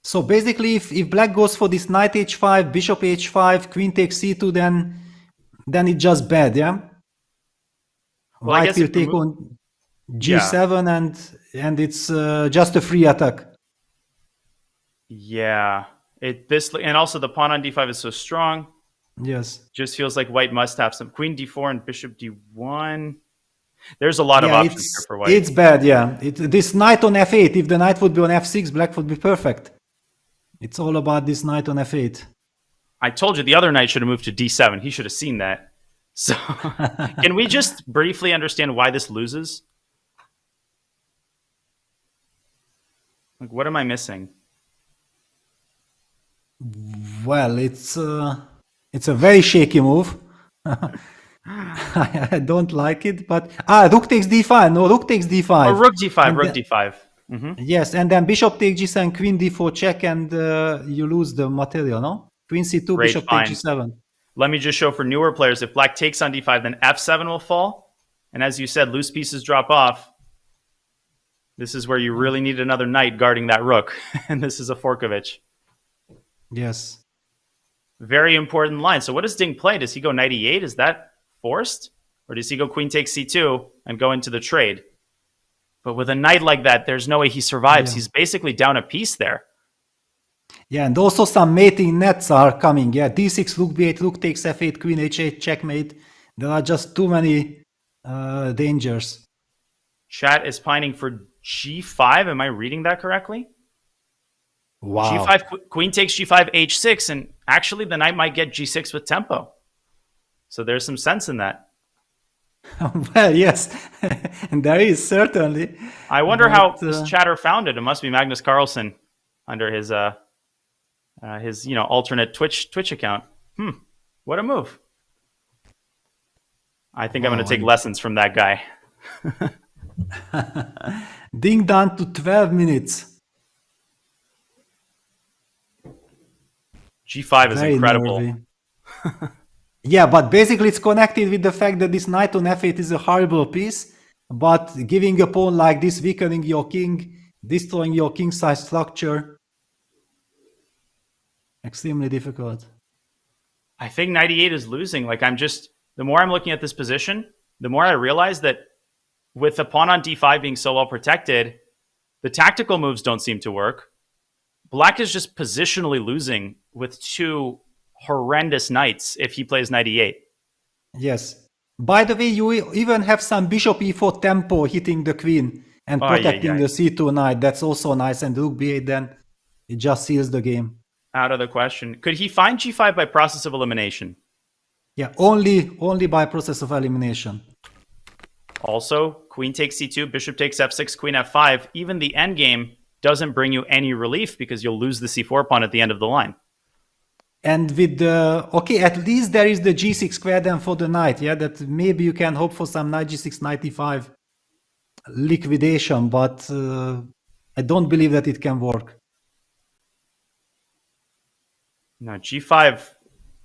So basically, if black goes for this knight h5, bishop h5, queen takes c2, then it's just bad, yeah? Well, White will take on g7 and it's just a free attack. Yeah. And also the pawn on d5 is so strong. Yes. Just feels like white must have some queen d4 and bishop d1. There's a lot of options here for white. It's bad, yeah. This knight on f8, if the knight would be on f6, black would be perfect. It's all about this knight on f8. I told you the other knight should have moved to d7. He should have seen that. So can we just briefly understand why this loses? Like, what am I missing? Well, it's a very shaky move. I don't like it, but rook takes d5. No, rook takes d5. Or rook d5. Rook d5. Mm-hmm. Yes, and then bishop takes g7, queen d4 check, and you lose the material. No, queen c2, Great, bishop fine. takes g7. Let me just show for newer players: if black takes on d5, then f7 will fall, and as you said, loose pieces drop off. This is where you really need another knight guarding that rook, and this is a Forkovich. Yes. Very important line. So what does Ding play? Does he go knight e8? Is that forced? Or does he go queen takes c2 and go into the trade? But with a knight like that, there's no way he survives. Yeah. He's basically down a piece there. Yeah, and also some mating nets are coming. Yeah, d6, rook b8, rook takes f8, queen h8, checkmate. There are just too many dangers. Chat is pining for g5. Am I reading that correctly? Wow. G5, queen takes g5, h6, and actually the knight might get g6 with tempo. So there's some sense in that. Well, yes, and there is certainly. I wonder but, how this chatter found it. It must be Magnus Carlsen under his alternate Twitch account. What a move! I think I'm going to take lessons from that guy. Ding down to 12 minutes. G5 is Very incredible. nervy. Yeah, but basically it's connected with the fact that this knight on f8 is a horrible piece, but giving a pawn like this, weakening your king, destroying your king size structure, extremely difficult. I think knight e8 is losing. The more I'm looking at this position, the more I realize that with the pawn on d5 being so well protected, the tactical moves don't seem to work. Black is just positionally losing with two horrendous knights if he plays knight e8. Yes. By the way, you even have some bishop e4 tempo hitting the queen and protecting the c2 knight. That's also nice. And rook b8, then it just seals the game. Out of the question. Could he find g5 by process of elimination? Yeah, only by process of elimination. Also, queen takes c2, bishop takes f6, queen f5. Even the endgame doesn't bring you any relief because you'll lose the c4 pawn at the end of the line. And with the, okay, at least there is the g6 square then for the knight, yeah, that maybe you can hope for some knight g6, knight e5 liquidation, but I don't believe that it can work. No, g5,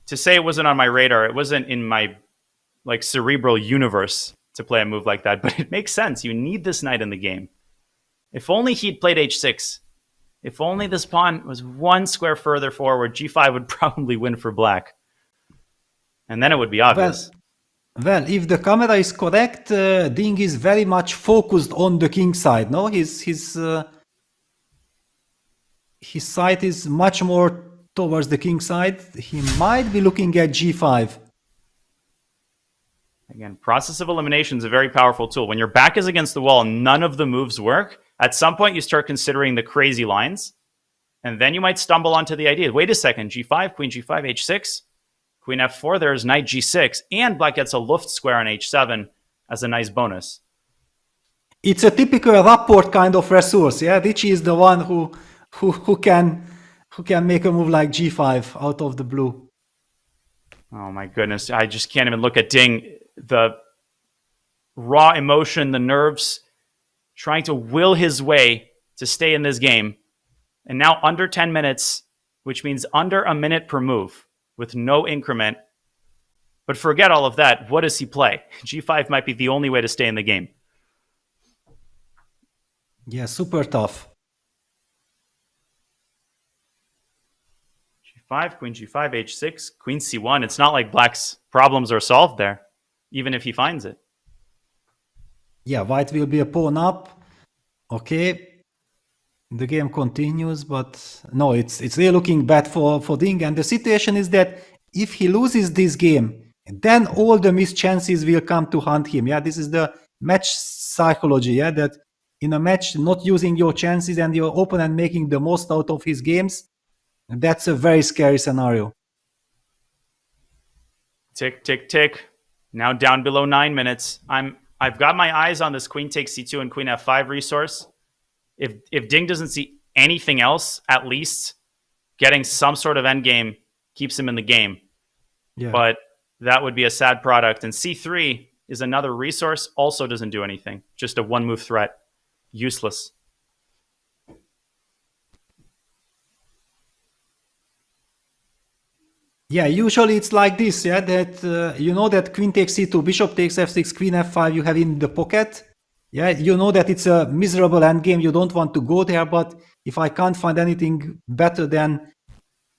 to say it wasn't on my radar, it wasn't in my cerebral universe to play a move like that, but it makes sense. You need this knight in the game. If only he'd played h6. If only this pawn was one square further forward, g5 would probably win for black. And then it would be obvious. Well, if the camera is correct, Ding is very much focused on the king side, no? His sight is much more towards the king side. He might be looking at g5. Again, process of elimination is a very powerful tool. When your back is against the wall, none of the moves work. At some point, you start considering the crazy lines, and then you might stumble onto the idea. Wait a second, g5, queen g5, h6, queen f4, there's knight g6, and black gets a Luft square on h7 as a nice bonus. It's a typical rapport kind of resource, yeah? Ricci is the one who can make a move like g5 out of the blue. Oh my goodness, I just can't even look at Ding. The raw emotion, the nerves, trying to will his way to stay in this game. And now under 10 minutes, which means under a minute per move with no increment. But forget all of that. What does he play? G5 might be the only way to stay in the game. Yeah, super tough. G5, queen g5, h6, queen c1. It's not like black's problems are solved there, even if he finds it. Yeah, white will be a pawn up. Okay. The game continues, but no, it's really looking bad for Ding. And the situation is that if he loses this game, then all the missed chances will come to haunt him. Yeah, this is the match psychology. Yeah, that in a match, not using your chances and your opponent making the most out of his games, that's a very scary scenario. Tick, tick, tick. Now down below 9 minutes. I've got my eyes on this queen takes c2 and queen f5 resource. If Ding doesn't see anything else, at least getting some sort of endgame keeps him in the game. Yeah. But that would be a sad product. And c3 is another resource, also doesn't do anything. Just a one-move threat. Useless. Yeah, usually it's like this, yeah, that you know that queen takes c2, bishop takes f6, queen f5 you have in the pocket. Yeah, you know that it's a miserable endgame, you don't want to go there, but if I can't find anything better, then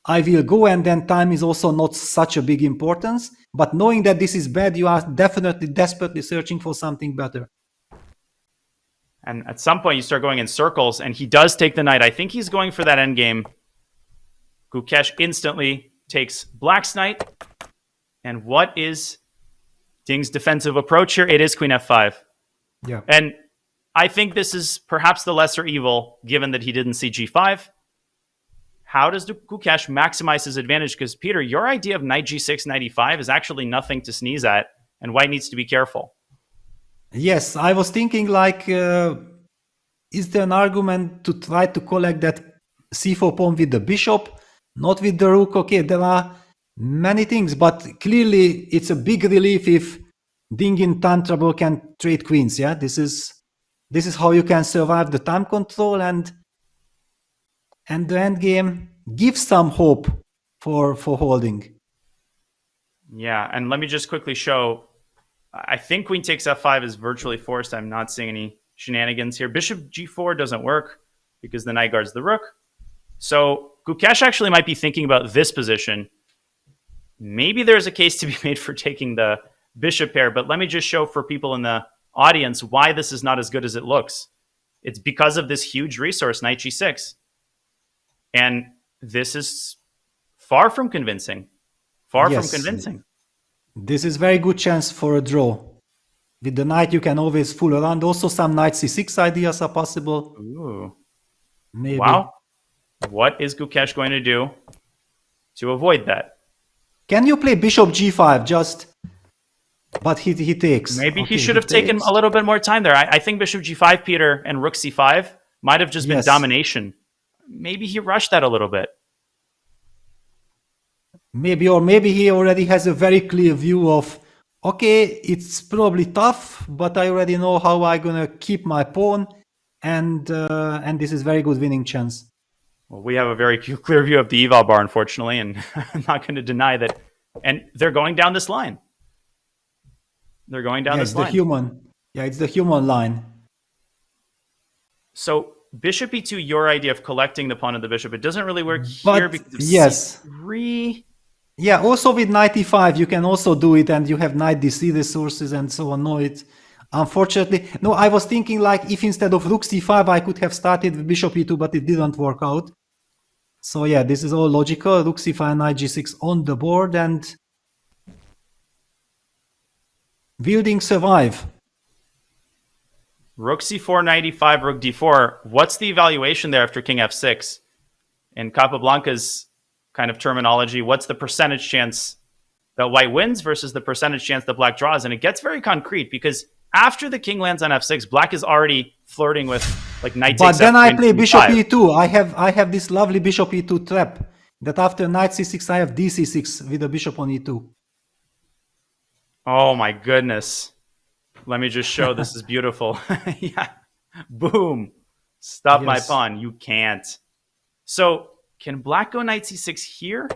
I will go, and then time is also not such a big importance. But knowing that this is bad, you are definitely desperately searching for something better. And at some point you start going in circles, and he does take the knight. I think he's going for that endgame. Gukesh instantly takes black's knight. And what is Ding's defensive approach here? It is queen f5. Yeah. And I think this is perhaps the lesser evil, given that he didn't see g5. How does Gukesh maximize his advantage? Because, Peter, your idea of knight g6, knight e5 is actually nothing to sneeze at, and white needs to be careful. Yes, I was thinking like, is there an argument to try to collect that c4 pawn with the bishop, not with the rook? Okay, there are many things, but clearly it's a big relief if Ding in time trouble can trade queens. Yeah, this is how you can survive the time control, and the endgame gives some hope for holding. Yeah, and let me just quickly show. I think queen takes f5 is virtually forced. I'm not seeing any shenanigans here. Bishop g4 doesn't work because the knight guards the rook. So Gukesh actually might be thinking about this position. Maybe there's a case to be made for taking the bishop pair, but let me just show for people in the audience why this is not as good as it looks. It's because of this huge resource, knight g6. And this is far from convincing. Far from convincing. This is very good chance for a draw. With the knight, you can always fool around. Also, some knight c6 ideas are possible. Ooh. Maybe. Wow. What is Gukesh going to do to avoid that? Can you play bishop g5 just... But he takes. Maybe he should have taken a little bit more time there. I think bishop g5, Peter, and rook c5 might have just been domination. Maybe he rushed that a little bit. Maybe, or maybe he already has a very clear view of, okay, it's probably tough, but I already know how I'm gonna keep my pawn, and this is very good winning chance. Well, we have a very clear view of the eval bar, unfortunately, and I'm not going to deny that. And they're going down this line. They're going down this line. It's the human line. So bishop e2, your idea of collecting the pawn of the bishop, it doesn't really work But here because of c3. Yeah, also with knight e5, you can also do it, and you have knight d3 resources and so on. No, unfortunately, no, I was thinking like if instead of rook c5, I could have started with bishop e2, but it didn't work out. So yeah, this is all logical. Rook c5, knight g6 on the board, and will Ding survive? Rook c4, knight e5, rook d4. What's the evaluation there after king f6? In Capablanca's kind of terminology, what's the percentage chance that white wins versus the percentage chance that black draws? And it gets very concrete because after the king lands on f6, black is already flirting with like knight takes f3. But then I play bishop e2. I have this lovely bishop e2 trap that after knight c6, I have dc6 with a bishop on e2. Oh my goodness. Let me just show this is beautiful. Yeah. Boom. Stop my pawn. You can't. So can black go knight c6 here?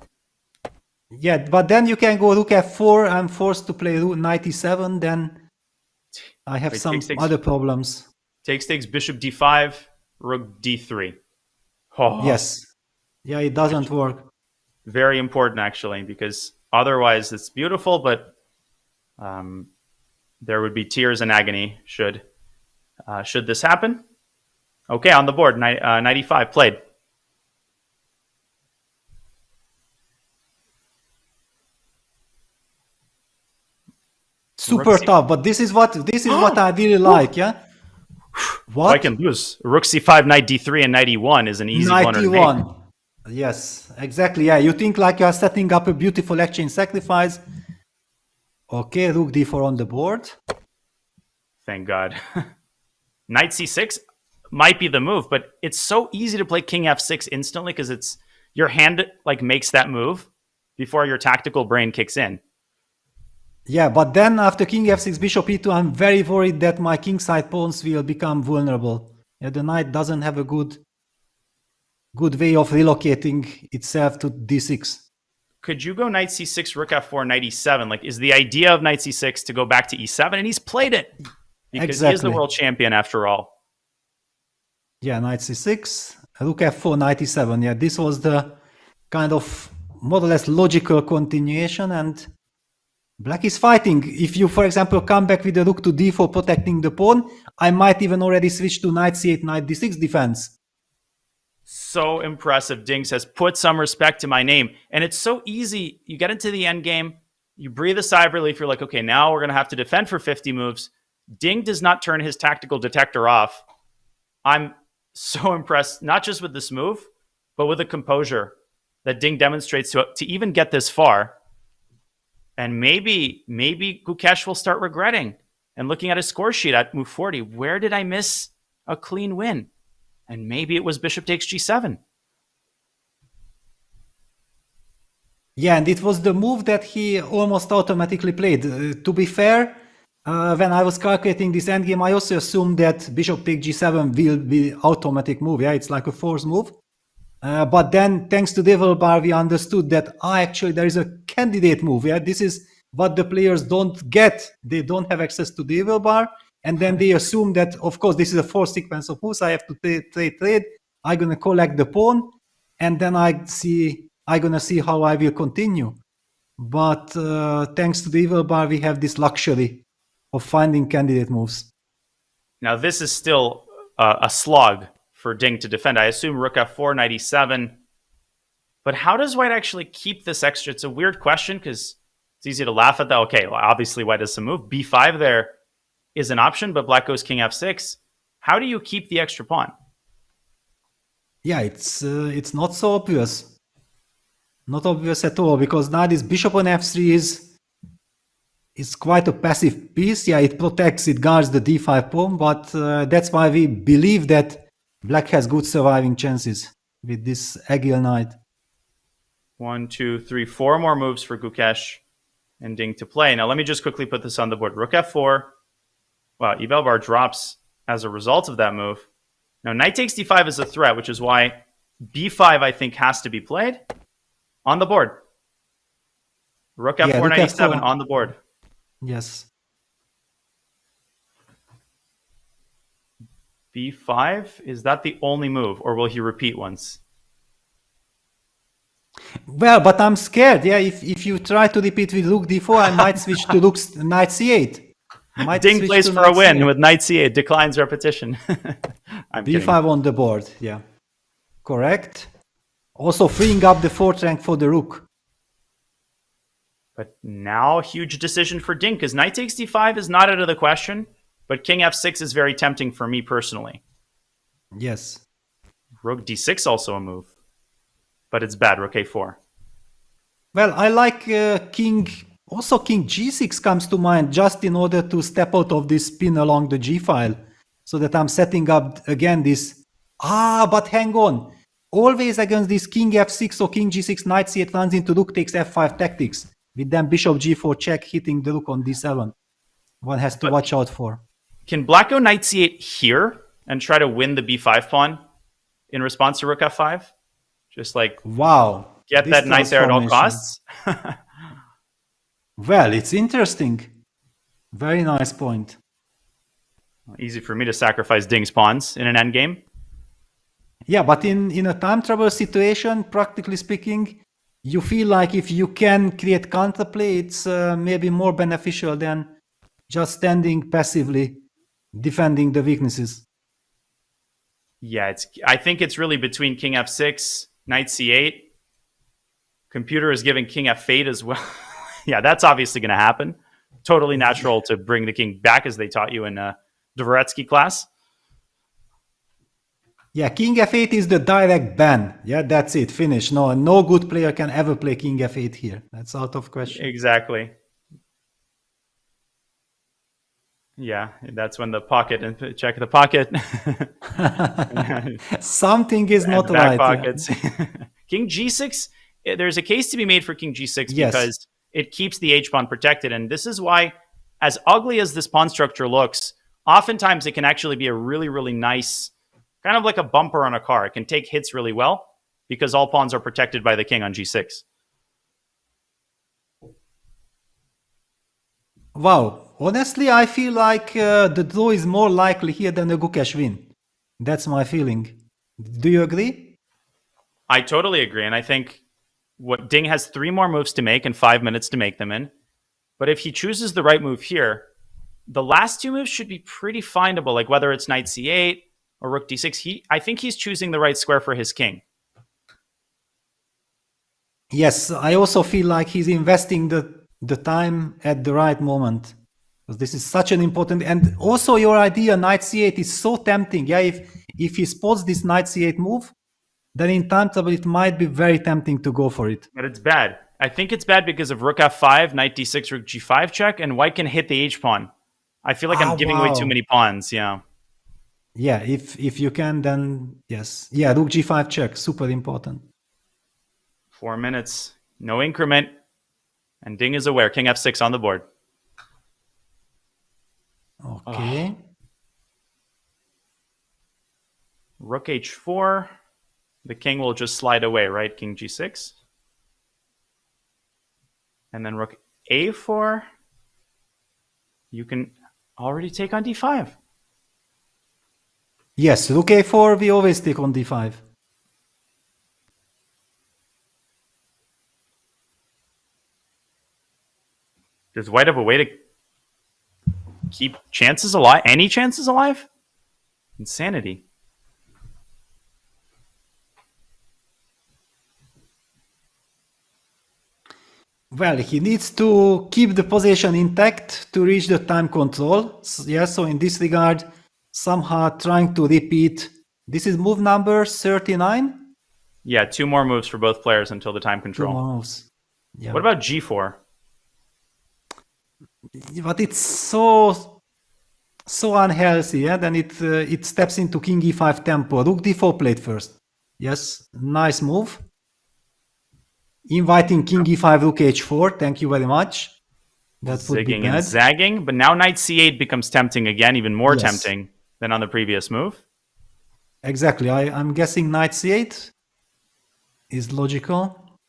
Yeah, but then you can go rook f4. I'm forced to play rook knight e7. Then I have some other problems. Takes bishop d5, rook d3. Oh. Yes. Yeah, it doesn't work. Very important, actually, because otherwise it's beautiful, but there would be tears and agony should this happen. Okay, on the board, knight e5 played. Super tough, but this is what I really like. Yeah. What? I can lose. Rook c5, knight d3, and knight e1 is an easy one. Knight e1. Yes, exactly. Yeah, you think like you are setting up a beautiful exchange sacrifice. Okay, rook d4 on the board. Thank God. Knight c6 might be the move, but it's so easy to play king f6 instantly because it's your hand like makes that move before your tactical brain kicks in. Yeah, but then after king f6, bishop e2, I'm very worried that my kingside pawns will become vulnerable. Yeah, the knight doesn't have a good way of relocating itself to d6. Could you go knight c6, rook f4, knight e7? Like, is the idea of knight c6 to go back to e7? And he's played it because he is the world champion after all. Yeah, knight c6, rook f4, knight e7. Yeah, this was the kind of more or less logical continuation, and black is fighting. If you, for example, come back with the rook to d4 protecting the pawn, I might even already switch to knight c8, knight d6 defense. So impressive. Ding says, put some respect to my name. And it's so easy. You get into the end game, you breathe a sigh of relief. You're like, okay, now we're going to have to defend for 50 moves. Ding does not turn his tactical detector off. I'm so impressed, not just with this move, but with the composure that Ding demonstrates to even get this far. And maybe Gukesh will start regretting And looking at his score sheet at move 40, where did I miss a clean win? And maybe it was bishop takes g7. Yeah, and it was the move that he almost automatically played. To be fair, when I was calculating this endgame, I also assumed that bishop take g7 will be automatic move. Yeah, it's like a force move. But then, thanks to Devil Bar, we understood that actually there is a candidate move. Yeah, this is what the players don't get. They don't have access to Devil Bar, and then they assume that, of course, this is a force sequence of moves. I have to trade. I'm gonna collect the pawn, and then I'm gonna see how I will continue. But thanks to the Evil Bar, we have this luxury of finding candidate moves. Now this is still a slog for Ding to defend. I assume rook f4, knight e7. But how does white actually keep this extra? It's a weird question because it's easy to laugh at that. Okay, well, obviously white does some move. b5 there is an option, but black goes king f6. How do you keep the extra pawn? Yeah, it's not so obvious. Not obvious at all, because now this bishop on f3 is quite a passive piece. Yeah, it protects, it guards the d5 pawn, but that's why we believe that black has good surviving chances with this Agile knight. 1, 2, 3, 4 more moves for Gukesh and Ding to play. Now let me just quickly put this on the board. Rook f4. Wow, Evil Bar drops as a result of that move. Now knight takes d5 is a threat, which is why b5 I think has to be played. On the board. Rook f4, rook knight f4. e7 on the board. Yes. b5, is that the only move, or will he repeat once? Well, but I'm scared. Yeah, if you try to repeat with rook d4, I might switch to knight c8. Ding plays for a win with knight c8, declines repetition. I'm b5 kidding. on the board, yeah. Correct. Also freeing up the fourth rank for the rook. But now, huge decision for Ding, because knight takes d5 is not out of the question, but king f6 is very tempting for me personally. Yes. Rook d6 also a move, but it's bad. Rook a4. Well, I like king g6 comes to mind just in order to step out of this spin along the g file, so that I'm setting up again this. But hang on. Always against this king f6 or king g6, knight c8 runs into rook takes f5 tactics, with then bishop g4 check hitting the rook on d7. One has to watch out for. Can black go knight c8 here and try to win the b5 pawn in response to rook f5? Just like, wow, get that knight there at all costs? Well, it's interesting. Very nice point. Easy for me to sacrifice Ding's pawns in an endgame. Yeah, but in a time travel situation, practically speaking, you feel like if you can create counterplay, it's maybe more beneficial than just standing passively, defending the weaknesses. Yeah, I think it's really between king f6, knight c8. Computer is giving king f8 as well. Yeah, that's obviously going to happen. Totally natural to bring the king back, as they taught you in Dvoretsky class. Yeah, king f8 is the direct ban. Yeah, that's it. Finish. No good player can ever play king f8 here. That's out of question. Exactly. Yeah, that's when the pocket, and check the pocket. Something is not back right. Pockets. Yeah. King g6, there's a case to be made for king g6 because it keeps the h-pawn protected. And this is why, as ugly as this pawn structure looks, oftentimes it can actually be a really, really nice, kind of like a bumper on a car. It can take hits really well because all pawns are protected by the king on g6. Wow. Honestly, I feel like the draw is more likely here than a Gukesh win. That's my feeling. Do you agree? I totally agree. And I think what Ding has 3 more moves to make and 5 minutes to make them in. But if he chooses the right move here, the last 2 moves should be pretty findable, like whether it's knight c8 or rook d6. I think he's choosing the right square for his king. Yes, I also feel like he's investing the time at the right moment. Because this is such an important, and also your idea knight c8 is so tempting. Yeah, if he spots this knight c8 move, then in time travel it might be very tempting to go for it. But it's bad. I think it's bad because of rook f5, knight d6, rook g5 check, and white can hit the h-pawn. I feel like I'm giving away too many pawns. Yeah. Yeah, if you can, then yes. Yeah, rook g5 check, super important. 4 minutes, no increment, and Ding is aware. King f6 on the board. Okay. Rook h4. The king will just slide away, right? King g6. And then rook a4. You can already take on d5. Yes, rook a4, we always take on d5. Does white have a way to keep chances alive? Any chances alive? Insanity. Well, he needs to keep the position intact to reach the time control. So in this regard, somehow trying to repeat. This is move number 39? Yeah, 2 more moves for both players until the time control. 2 more moves. Yeah. What about g4? But it's so unhealthy, yeah? Then it steps into king e5 tempo. Rook d4 played first. Yes, nice move. Inviting king e5, rook h4. Thank you very much. That would be Zigging bad. and zagging, but now knight c8 becomes tempting again, even more tempting than on the previous move. Exactly. I'm guessing knight c8 is logical.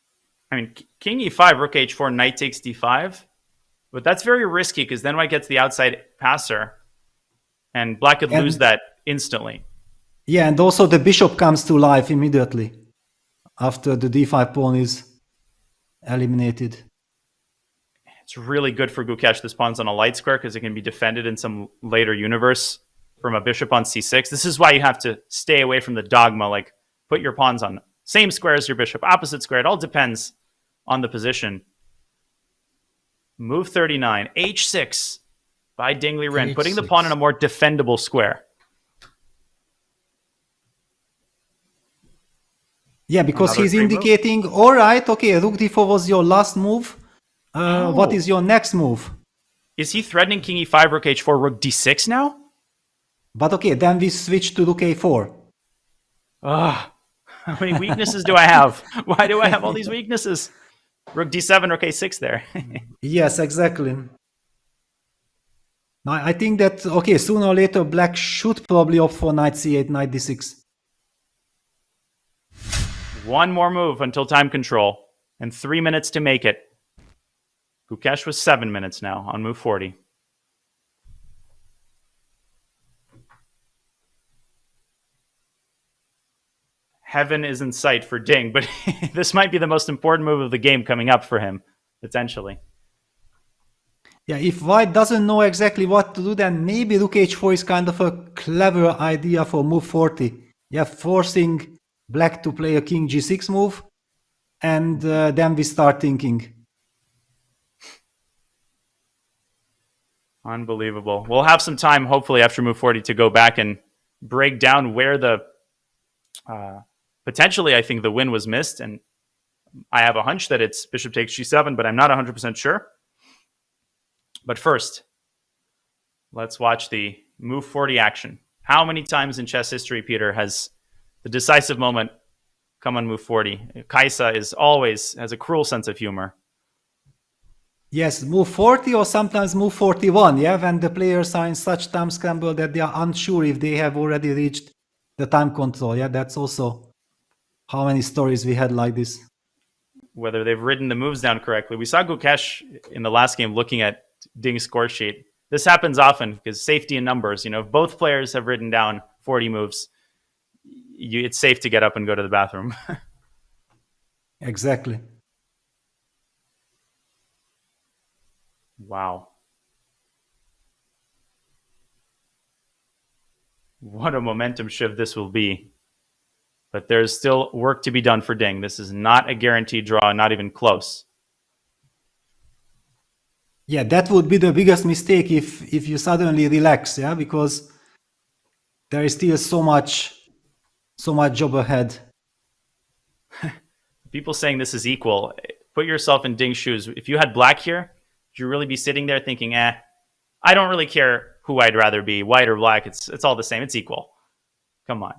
I mean, king e5, rook h4, knight takes d5. But that's very risky because then white gets the outside passer. And black could lose that instantly. Yeah, and also the bishop comes to life immediately after the d5 pawn is eliminated. It's really good for Gukesh. This pawn's on a light square because it can be defended in some later universe from a bishop on c6. This is why you have to stay away from the dogma, like put your pawns on same square as your bishop, opposite square. It all depends on the position. Move 39, h6 by Ding Liren, putting the pawn in a more defendable square. Yeah, because he's indicating, all right, okay, rook d4 was your last move. What is your next move? Is he threatening king e5, rook h4, rook d6 now? But okay, then we switch to rook a4. How many weaknesses do I have? Why do I have all these weaknesses? Rook d7, rook a6 there. Yes, exactly. Now, I think that, okay, sooner or later, black should probably opt for knight c8, knight d6. 1 more move until time control, and 3 minutes to make it. Gukesh was 7 minutes now on move 40. Heaven is in sight for Ding, but this might be the most important move of the game coming up for him, potentially. Yeah, if white doesn't know exactly what to do, then maybe rook h4 is kind of a clever idea for move 40. Yeah, forcing black to play a king g6 move, and then we start thinking. Unbelievable. We'll have some time, hopefully, after move 40 to go back and break down where the... potentially, I think the win was missed, and I have a hunch that it's bishop takes g7, but I'm not 100% sure. But first, let's watch the move 40 action. How many times in chess history, Peter, has the decisive moment come on move 40? Kaisa has a cruel sense of humor. Yes, move 40 or sometimes move 41, yeah, when the players are in such time scramble that they are unsure if they have already reached the time control. Yeah, that's also how many stories we had like this. Whether they've written the moves down correctly. We saw Gukesh in the last game looking at Ding's score sheet. This happens often because safety in numbers. You know, if both players have written down 40 moves, it's safe to get up and go to the bathroom. Exactly. Wow. What a momentum shift this will be. But there's still work to be done for Ding. This is not a guaranteed draw, not even close. Yeah, that would be the biggest mistake if you suddenly relax, yeah, because there is still so much job ahead. People saying this is equal. Put yourself in Ding's shoes. If you had black here, would you really be sitting there thinking, I don't really care who I'd rather be, white or black. It's all the same. It's equal. Come on.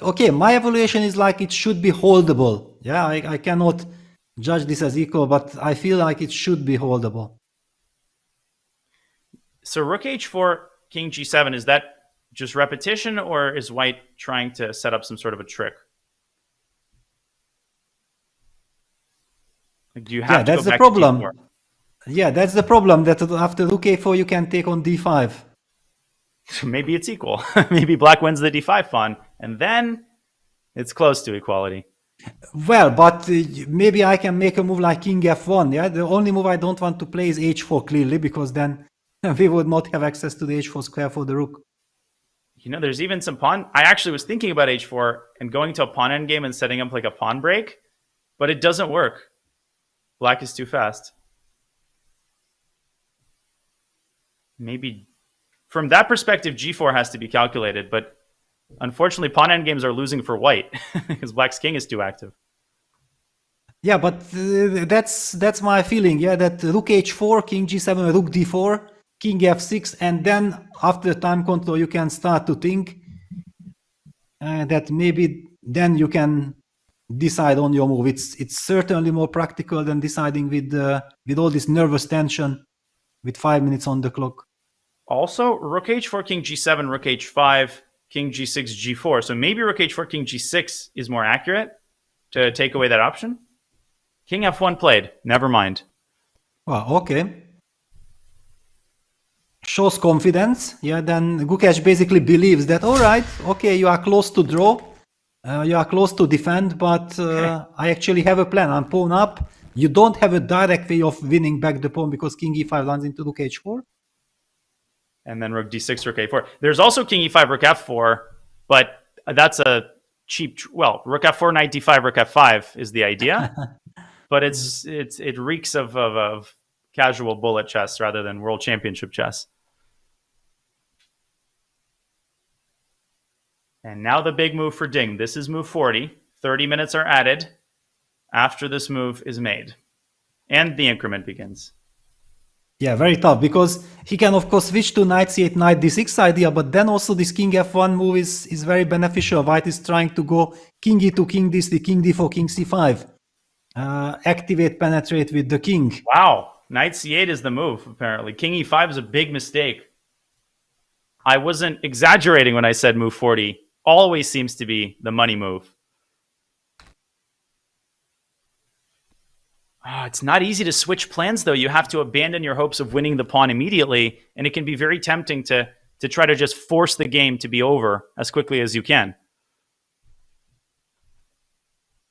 Okay, my evaluation is like it should be holdable. Yeah, I cannot judge this as equal, but I feel like it should be holdable. So rook h4, king g7, is that just repetition, or is white trying to set up some sort of a trick? Like, do you have to that's go the back problem. to d4? Yeah, that's the problem, that after rook a4 you can take on d5. So maybe it's equal. Maybe black wins the d5 pawn, and then it's close to equality. Well, but maybe I can make a move like king f1. Yeah, the only move I don't want to play is h4 clearly, because then we would not have access to the h4 square for the rook. You know, there's even some pawn. I actually was thinking about h4 and going to a pawn endgame and setting up like a pawn break, but it doesn't work. Black is too fast. Maybe from that perspective, g4 has to be calculated, but unfortunately, pawn endgames are losing for white because black's king is too active. Yeah, but that's my feeling. Yeah, that rook h4, king g7, rook d4, king f6, and then after time control, you can start to think that maybe then you can decide on your move. It's certainly more practical than deciding with all this nervous tension with 5 minutes on the clock. Also, rook h4, king g7, rook h5, king g6, g4. So maybe rook h4, king g6 is more accurate to take away that option. King f1 played. Never mind. Well, okay. Shows confidence. Yeah, then Gukesh basically believes that, all right, okay, you are close to draw. You are close to defend, but I actually have a plan. I'm pawn up. You don't have a direct way of winning back the pawn because king e5 runs into rook h4. And then rook d6, rook a4. There's also king e5, rook f4, but that's a cheap... Well, rook f4, knight d5, rook f5 is the idea. But it reeks of casual bullet chess rather than world championship chess. And now the big move for Ding. This is move 40. 30 minutes are added after this move is made. And the increment begins. Yeah, very tough, because he can, of course, switch to knight c8, knight d6 idea, but then also this king f1 move is very beneficial. White is trying to go king e2, king d3, king d4, king c5. Activate, penetrate with the king. Wow, knight c8 is the move, apparently. King e5 is a big mistake. I wasn't exaggerating when I said move 40. Always seems to be the money move. It's not easy to switch plans, though. You have to abandon your hopes of winning the pawn immediately, and it can be very tempting to try to just force the game to be over as quickly as you can.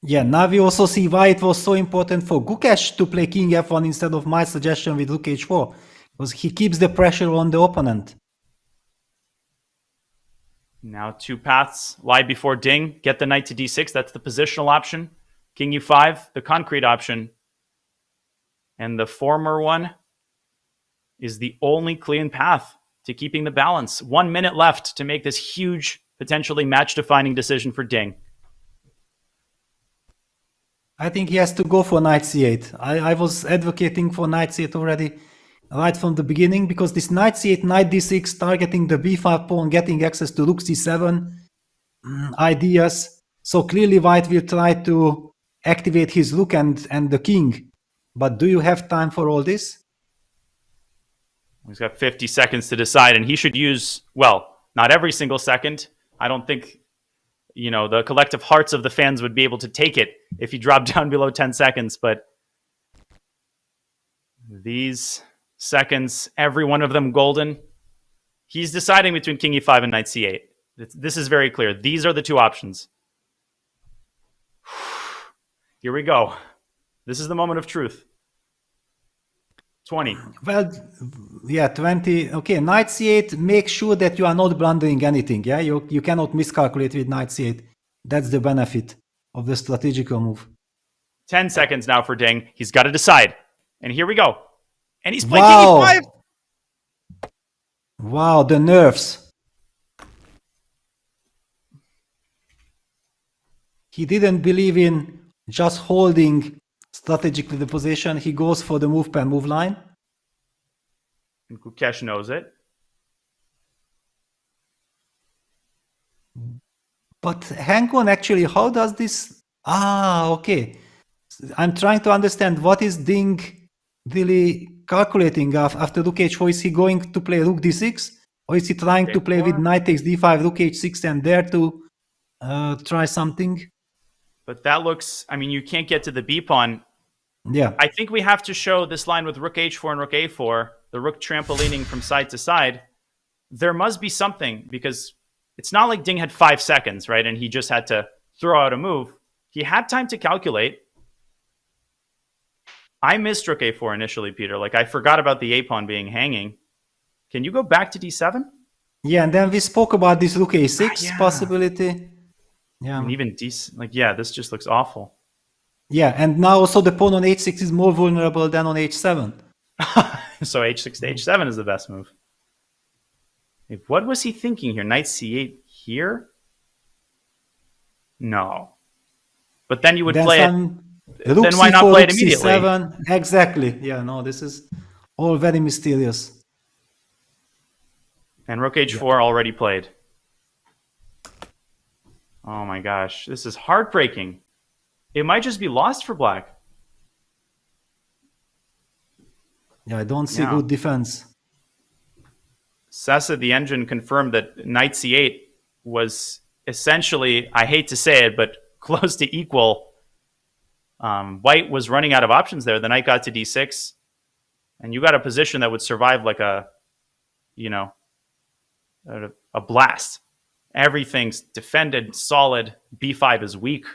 Yeah, now we also see why it was so important for Gukesh to play king f1 instead of my suggestion with rook h4, because he keeps the pressure on the opponent. Now two paths lie before Ding. Get the knight to d6. That's the positional option. King u5, the concrete option. And the former one is the only clean path to keeping the balance. 1 minute left to make this huge, potentially match-defining decision for Ding. I think he has to go for knight c8. I was advocating for knight c8 already right from the beginning, because this knight c8, knight d6, targeting the b5 pawn, getting access to rook c7 ideas. So clearly white will try to activate his rook and the king. But do you have time for all this? He's got 50 seconds to decide, and he should use, well, not every single second. I don't think, the collective hearts of the fans would be able to take it if he dropped down below 10 seconds. But these seconds, every one of them golden. He's deciding between king e5 and knight c8. This is very clear. These are the two options. Here we go. This is the moment of truth. 20. Well, yeah, 20. Okay, knight c8, make sure that you are not blundering anything. Yeah, you cannot miscalculate with knight c8. That's the benefit of the strategical move. 10 seconds now for Ding. He's got to decide. And here we go. And he's playing king e5. Wow, the nerves. He didn't believe in just holding strategically the position. He goes for the move pair, move line. And Gukesh knows it. But hang on, actually, how does this... okay. I'm trying to understand what is Ding really calculating after rook h4. Is he going to play rook d6? Or is he trying to play with knight takes d5, rook h6 and there to try something? But that looks... I mean, you can't get to the b pawn. Yeah. I think we have to show this line with rook h4 and rook a4, the rook trampolining from side to side. There must be something, because it's not like Ding had 5 seconds, right? And he just had to throw out a move. He had time to calculate. I missed rook a4 initially, Peter. Like, I forgot about the a-pawn being hanging. Can you go back to d7? Yeah, and then we spoke about this rook a6 possibility. Yeah. And even this just looks awful. Yeah, and now also the pawn on h6 is more vulnerable than on h7. So h6 to h7 is the best move. What was he thinking here? Knight c8 here? No. But then you would play it. Then why not play it immediately? C7. Exactly. Yeah, no, this is all very mysterious. And rook h4 already played. Oh my gosh, this is heartbreaking. It might just be lost for black. Yeah, I don't see good defense. Sessa, the engine, confirmed that knight c8 was essentially, I hate to say it, but close to equal. White was running out of options there. The knight got to d6, and you got a position that would survive like a blast. Everything's defended, solid. b5 is weak.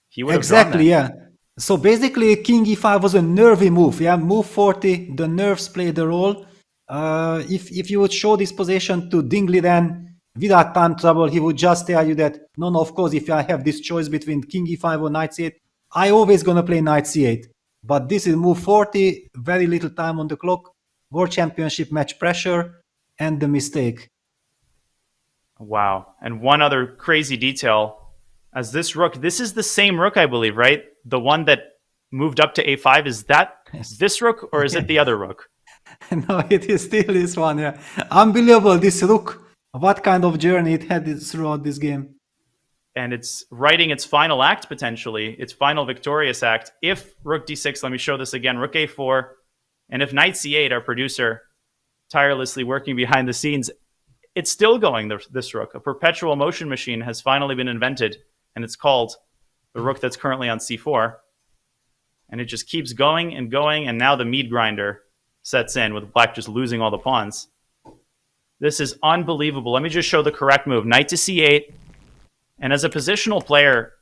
He would have exactly, drawn that. yeah. So basically, king e5 was a nervy move. Yeah, move 40, the nerves played a role. If you would show this position to Ding Liren without time trouble, he would just tell you that, no, of course, if I have this choice between king e5 or knight c8, I always gonna play knight c8. But this is move 40, very little time on the clock, World Championship match pressure, and the mistake. Wow. And one other crazy detail, as this rook, this is the same rook, I believe, right? The one that moved up to a5, is that this rook or is it the other rook? No, it is still this one, yeah. Unbelievable, this rook. What kind of journey it had throughout this game. And it's writing its final act, potentially, its final victorious act. If rook d6, let me show this again, rook a4, and if knight c8, our producer, tirelessly working behind the scenes, it's still going, this rook. A perpetual motion machine has finally been invented, and it's called the rook that's currently on c4. And it just keeps going, and now the meat grinder sets in with black just losing all the pawns. This is unbelievable. Let me just show the correct move. Knight to c8. And as a positional player,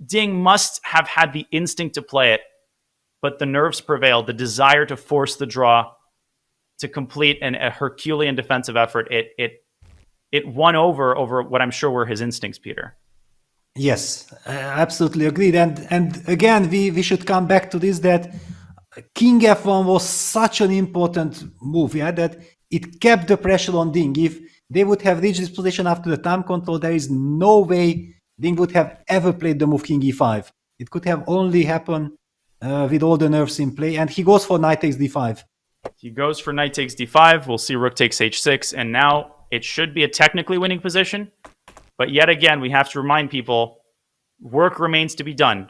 Ding must have had the instinct to play it, but the nerves prevailed, the desire to force the draw, to complete a Herculean defensive effort. It won over what I'm sure were his instincts, Peter. Yes, absolutely agreed. And again, we should come back to this, that King F1 was such an important move, yeah, that it kept the pressure on Ding. If they would have reached this position after the time control, there is no way Ding would have ever played the move King E5. It could have only happened with all the nerves in play, and he goes for knight takes D5. He goes for knight takes D5. We'll see rook takes H6, and now it should be a technically winning position. But yet again, we have to remind people, work remains to be done.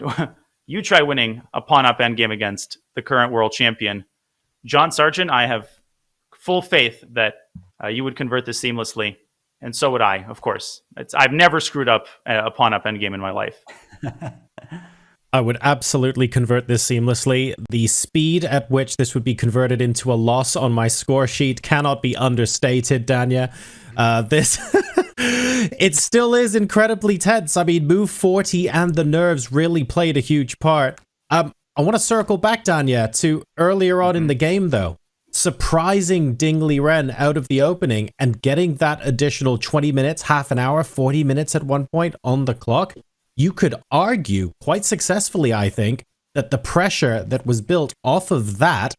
You try winning a pawn-up endgame against the current world champion. John Sargent, I have full faith that you would convert this seamlessly, and so would I, of course. I've never screwed up a pawn-up endgame in my life. I would absolutely convert this seamlessly. The speed at which this would be converted into a loss on my score sheet cannot be understated, Danya. It still is incredibly tense. I mean, move 40 and the nerves really played a huge part. I want to circle back, Danya, to earlier on in the game, though. Surprising Ding Liren out of the opening and getting that additional 20 minutes, half an hour, 40 minutes at one point on the clock. You could argue quite successfully, I think, that the pressure that was built off of that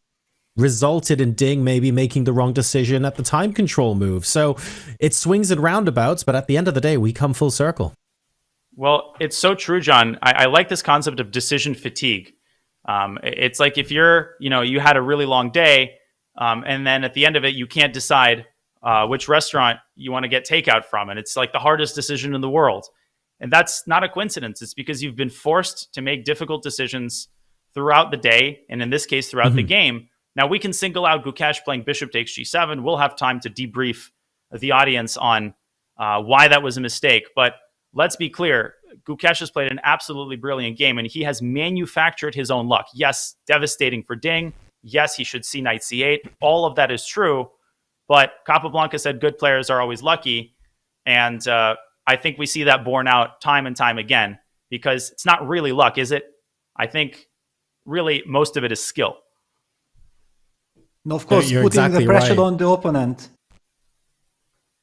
resulted in Ding maybe making the wrong decision at the time control move. So it swings and roundabouts, but at the end of the day, we come full circle. Well, it's so true, John. I like this concept of decision fatigue. It's like if you had a really long day, and then at the end of it, you can't decide which restaurant you want to get takeout from. And it's like the hardest decision in the world. And that's not a coincidence. It's because you've been forced to make difficult decisions throughout the day, and in this case, throughout the game. Now, we can single out Gukesh playing bishop takes g7. We'll have time to debrief the audience on why that was a mistake. But let's be clear, Gukesh has played an absolutely brilliant game, and he has manufactured his own luck. Yes, devastating for Ding. Yes, he should see knight c8. All of that is true. But Capablanca said good players are always lucky. And I think we see that borne out time and time again, because it's not really luck, is it? I think really most of it is skill. And of course, You're putting exactly the pressure right. on the opponent.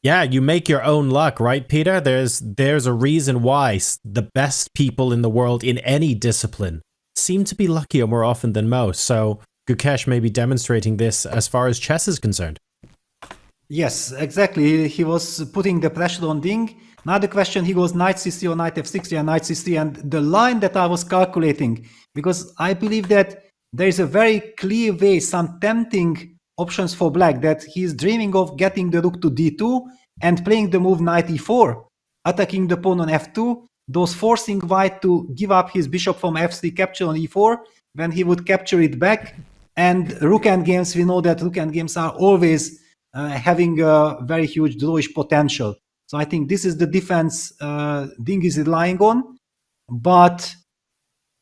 Yeah, you make your own luck, right, Peter? There's a reason why the best people in the world in any discipline seem to be luckier more often than most. So Gukesh may be demonstrating this as far as chess is concerned. Yes, exactly. He was putting the pressure on Ding. Now the question, he goes knight c3 or knight f6 and knight c3. And the line that I was calculating, because I believe that there is a very clear way, some tempting options for black, that he's dreaming of getting the rook to d2 and playing the move knight e4, attacking the pawn on f2, thus forcing white to give up his bishop from f3, capture on e4, when he would capture it back. And rook endgames, we know that rook endgames are always having a very huge drawish potential. So I think this is the defense Ding is relying on. But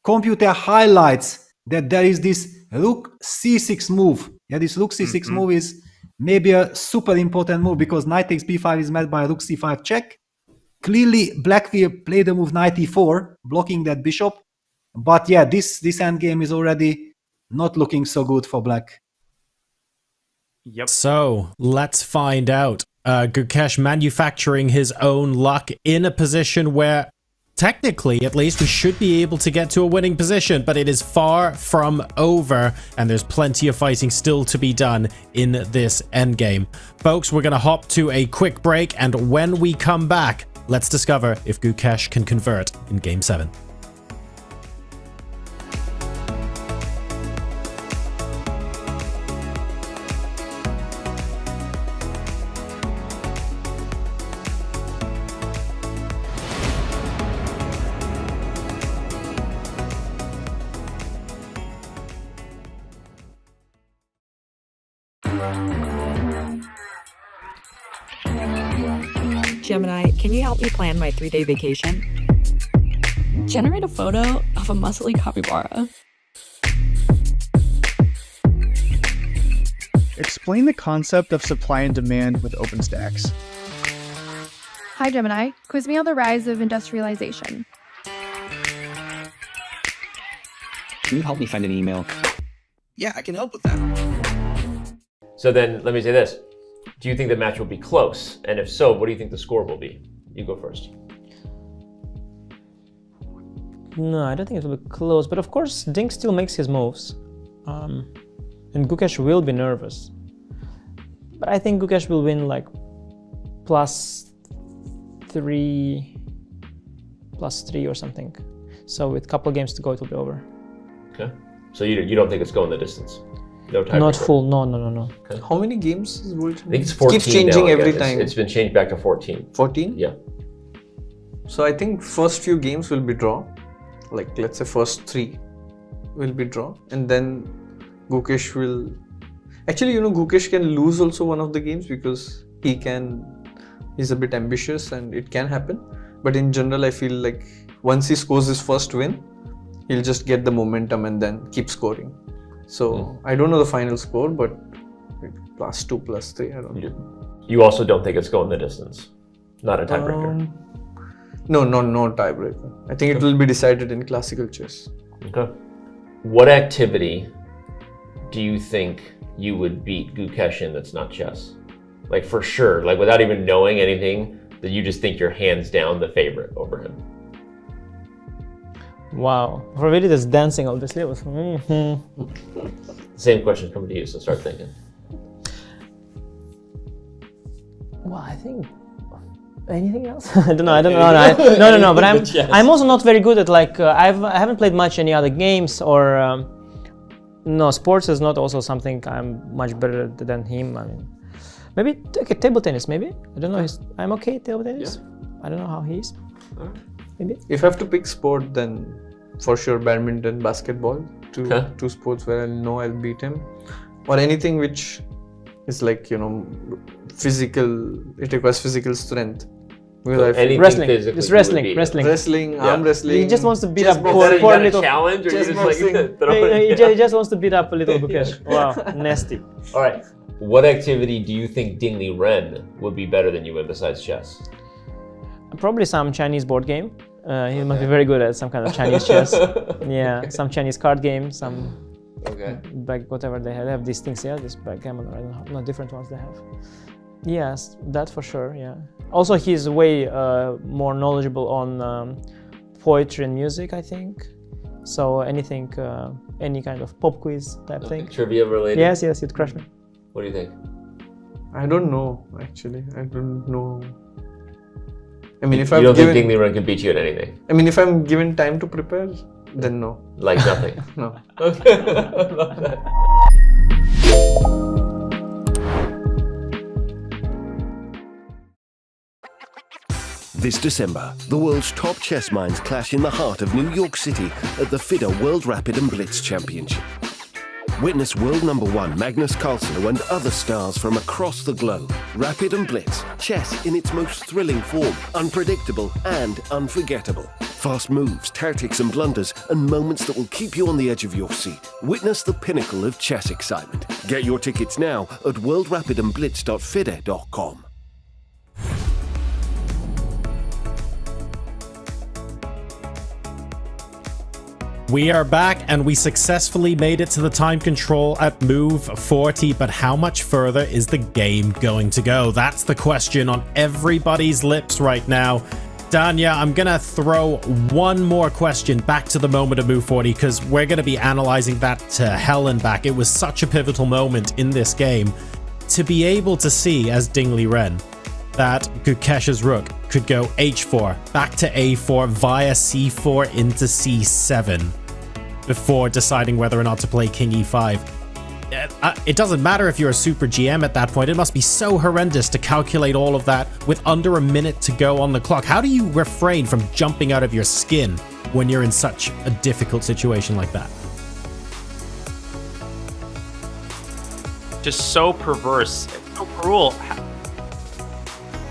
computer highlights that there is this rook c6 move. Yeah, this rook c6 move is maybe a super important move, because knight takes b5 is met by rook c5 check. Clearly, black will play the move knight e4, blocking that bishop. But yeah, this endgame is already not looking so good for black. Yep. So let's find out. Gukesh manufacturing his own luck in a position where, technically at least, we should be able to get to a winning position, but it is far from over, and there's plenty of fighting still to be done in this endgame. Folks, we're going to hop to a quick break, and when we come back, let's discover if Gukesh can convert in Game 7. Gemini, can you help me plan my 3-day vacation? Generate a photo of a muscly capybara. Explain the concept of supply and demand with OpenStax. Hi, Gemini. Quiz me on the rise of industrialization. Can you help me find an email? Yeah, I can help with that. So then, let me say this. Do you think the match will be close? And if so, what do you think the score will be? You go first. No, I don't think it will be close. But of course, Ding still makes his moves. And Gukesh will be nervous. But I think Gukesh will win like +3 or something. So with a couple games to go, it will be over. Okay. So you don't think it's going the distance? No time. Not full. No. Okay. How many games is World Championship? I think it's 14 keeps changing now, every again. time. It's been changed back to 14. 14? Yeah. So I think first few games will be draw. Like let's say first 3 will be draw. And then Gukesh will... Actually, Gukesh can lose also one of the games, because he's a bit ambitious and it can happen. But in general, I feel like once he scores his first win, he'll just get the momentum and then keep scoring. So I don't know the final score, but +2, +3, I don't know. You also don't think it's going the distance? Not a tiebreaker? No tiebreaker. I think it will be decided in classical chess. Okay. What activity do you think you would beat Gukesh in that's not chess? Like for sure, like without even knowing anything, that you just think you're hands down the favorite over him? Wow. For really, there's dancing, obviously. Same question's coming to you, so start thinking. Well, I think anything else? I don't know. No. But I'm also not very good at I haven't played much any other games, or No, sports is not also something I'm much better than him. I mean, maybe okay, table tennis. Maybe I don't know. I'm okay at table tennis. I don't know how he is. Maybe. If I have to pick sport, then for sure badminton, basketball. Two sports where I know I'll beat him, or anything which is like, you know, physical. It requires physical strength. So anything wrestling. physically Just you would wrestling. beat. Wrestling. Arm wrestling. He just wants to beat chess up boxing. poor little. Challenge, or you just like He just wants to beat up a little Gukesh. Wow, nasty. All right. What activity do you think Ding Liren would be better than you in besides chess? Probably some Chinese board game. He must be very good at some kind of Chinese chess. Yeah, some Chinese card game, some whatever they have. They have these things, yeah, this backgammon, I don't know, different ones they have. Yes, that for sure, yeah. Also, he's way more knowledgeable on poetry and music, I think. So anything, any kind of pop quiz type thing. Trivia related? Yes, you'd crush me. What do you think? I don't know, actually. I don't know. I mean, if you don't think Ding Liren can beat you at anything? I mean, if I'm given time to prepare, then no. Like nothing? No. Okay, I love that. This December, the world's top chess minds clash in the heart of New York City at the FIDE World Rapid and Blitz Championship. Witness world number one Magnus Carlsen and other stars from across the globe. Rapid and Blitz, chess in its most thrilling form, unpredictable and unforgettable. Fast moves, tactics and blunders, and moments that will keep you on the edge of your seat. Witness the pinnacle of chess excitement. Get your tickets now at worldrapidandblitz.fide.com. We are back and we successfully made it to the time control at move 40, but how much further is the game going to go? That's the question on everybody's lips right now. Danya, I'm gonna throw one more question back to the moment of move 40 because we're gonna be analyzing that to hell and back. It was such a pivotal moment in this game to be able to see, as Ding Liren, that Gukesh's rook could go h4, back to a4, via c4 into c7 before deciding whether or not to play king e5. It doesn't matter if you're a super GM at that point. It must be so horrendous to calculate all of that with under a minute to go on the clock. How do you refrain from jumping out of your skin when you're in such a difficult situation like that? Just so perverse, so cruel.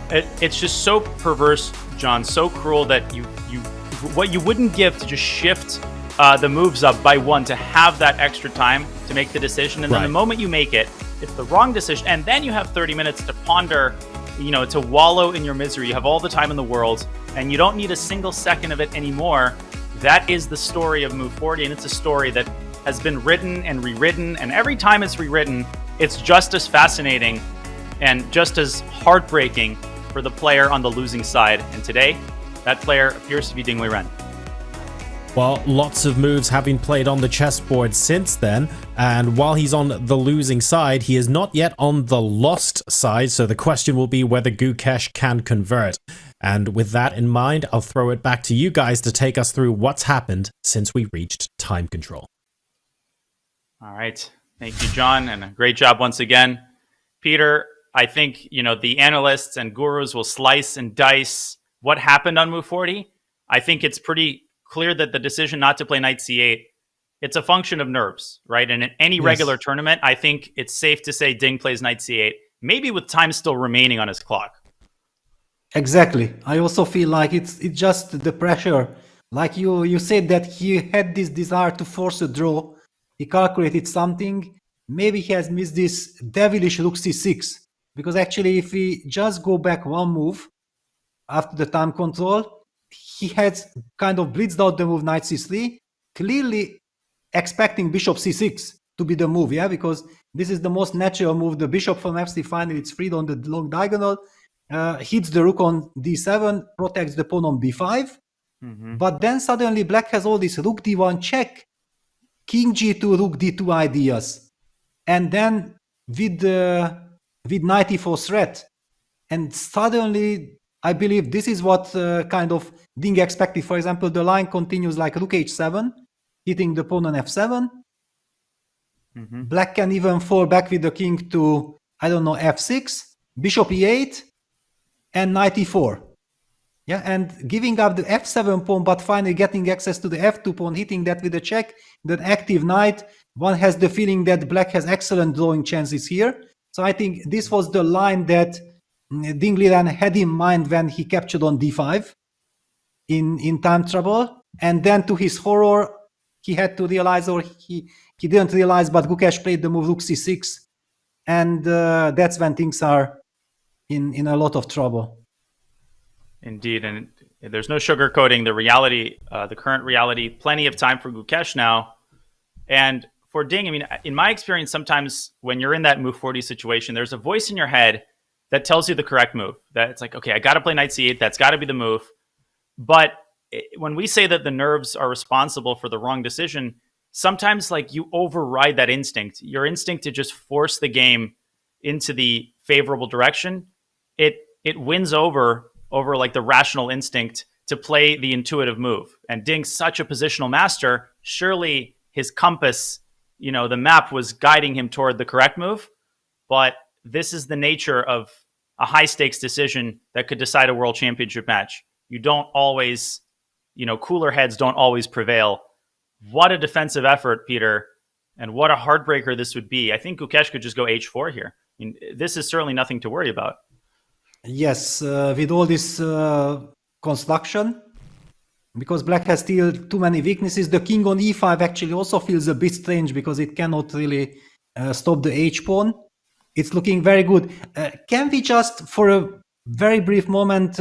It's just so perverse, John, so cruel that what you wouldn't give to just shift the moves up by one to have that extra time to make the decision, and then the moment you make it, it's the wrong decision, and then you have 30 minutes to ponder, you know, to wallow in your misery. You have all the time in the world, and you don't need a single second of it anymore. That is the story of move 40, and it's a story that has been written and rewritten, and every time it's rewritten, it's just as fascinating and just as heartbreaking for the player on the losing side. And today, that player appears to be Ding Liren. Well, lots of moves have been played on the chessboard since then, and while he's on the losing side, he is not yet on the lost side, so the question will be whether Gukesh can convert. And with that in mind, I'll throw it back to you guys to take us through what's happened since we reached time control. All right. Thank you, John, and a great job once again. Peter, I think, you know, the analysts and gurus will slice and dice what happened on move 40. I think it's pretty clear that the decision not to play knight c8, it's a function of nerves, right? And in any regular tournament, I think it's safe to say Ding plays knight c8, maybe with time still remaining on his clock. Exactly. I also feel like it's just the pressure. Like you said that he had this desire to force a draw. He calculated something. Maybe he has missed this devilish rook c6. Because actually, if we just go back one move after the time control, he had kind of blitzed out the move knight c3, clearly expecting bishop c6 to be the move, yeah? Because this is the most natural move. The bishop from f3 finally it's freed on the long diagonal, hits the rook on d7, protects the pawn on b5. But then suddenly black has all this rook d1 check, king g2, rook d2 ideas. And then with knight e4 threat. And suddenly, I believe this is what kind of Ding expected. For example, the line continues like rook h7, hitting the pawn on f7. Black can even fall back with the king to, I don't know, f6, bishop e8, and knight e4. Yeah, and giving up the f7 pawn, but finally getting access to the f2 pawn, hitting that with a check, that active knight, one has the feeling that black has excellent drawing chances here. So I think this was the line that Ding Liren had in mind when he captured on d5 in time trouble. And then to his horror, he had to realize, or he didn't realize, but Gukesh played the move rook c6. And that's when things are in a lot of trouble. Indeed, and there's no sugarcoating the reality, the current reality. Plenty of time for Gukesh now. And for Ding, I mean, in my experience, sometimes when you're in that move 40 situation, there's a voice in your head that tells you the correct move. That it's like, okay, I got to play knight c8. That's got to be the move. But when we say that the nerves are responsible for the wrong decision, sometimes like you override that instinct. Your instinct to just force the game into the favorable direction, it wins over like the rational instinct to play the intuitive move. And Ding's such a positional master, surely his compass, you know, the map was guiding him toward the correct move. But this is the nature of a high stakes decision that could decide a world championship match. You don't always, you know, cooler heads don't always prevail. What a defensive effort, Peter, and what a heartbreaker this would be. I think Gukesh could just go h4 here. I mean, this is certainly nothing to worry about. Yes, with all this construction, because black has still too many weaknesses, the king on e5 actually also feels a bit strange because it cannot really stop the h-pawn. It's looking very good. Can we just, for a very brief moment,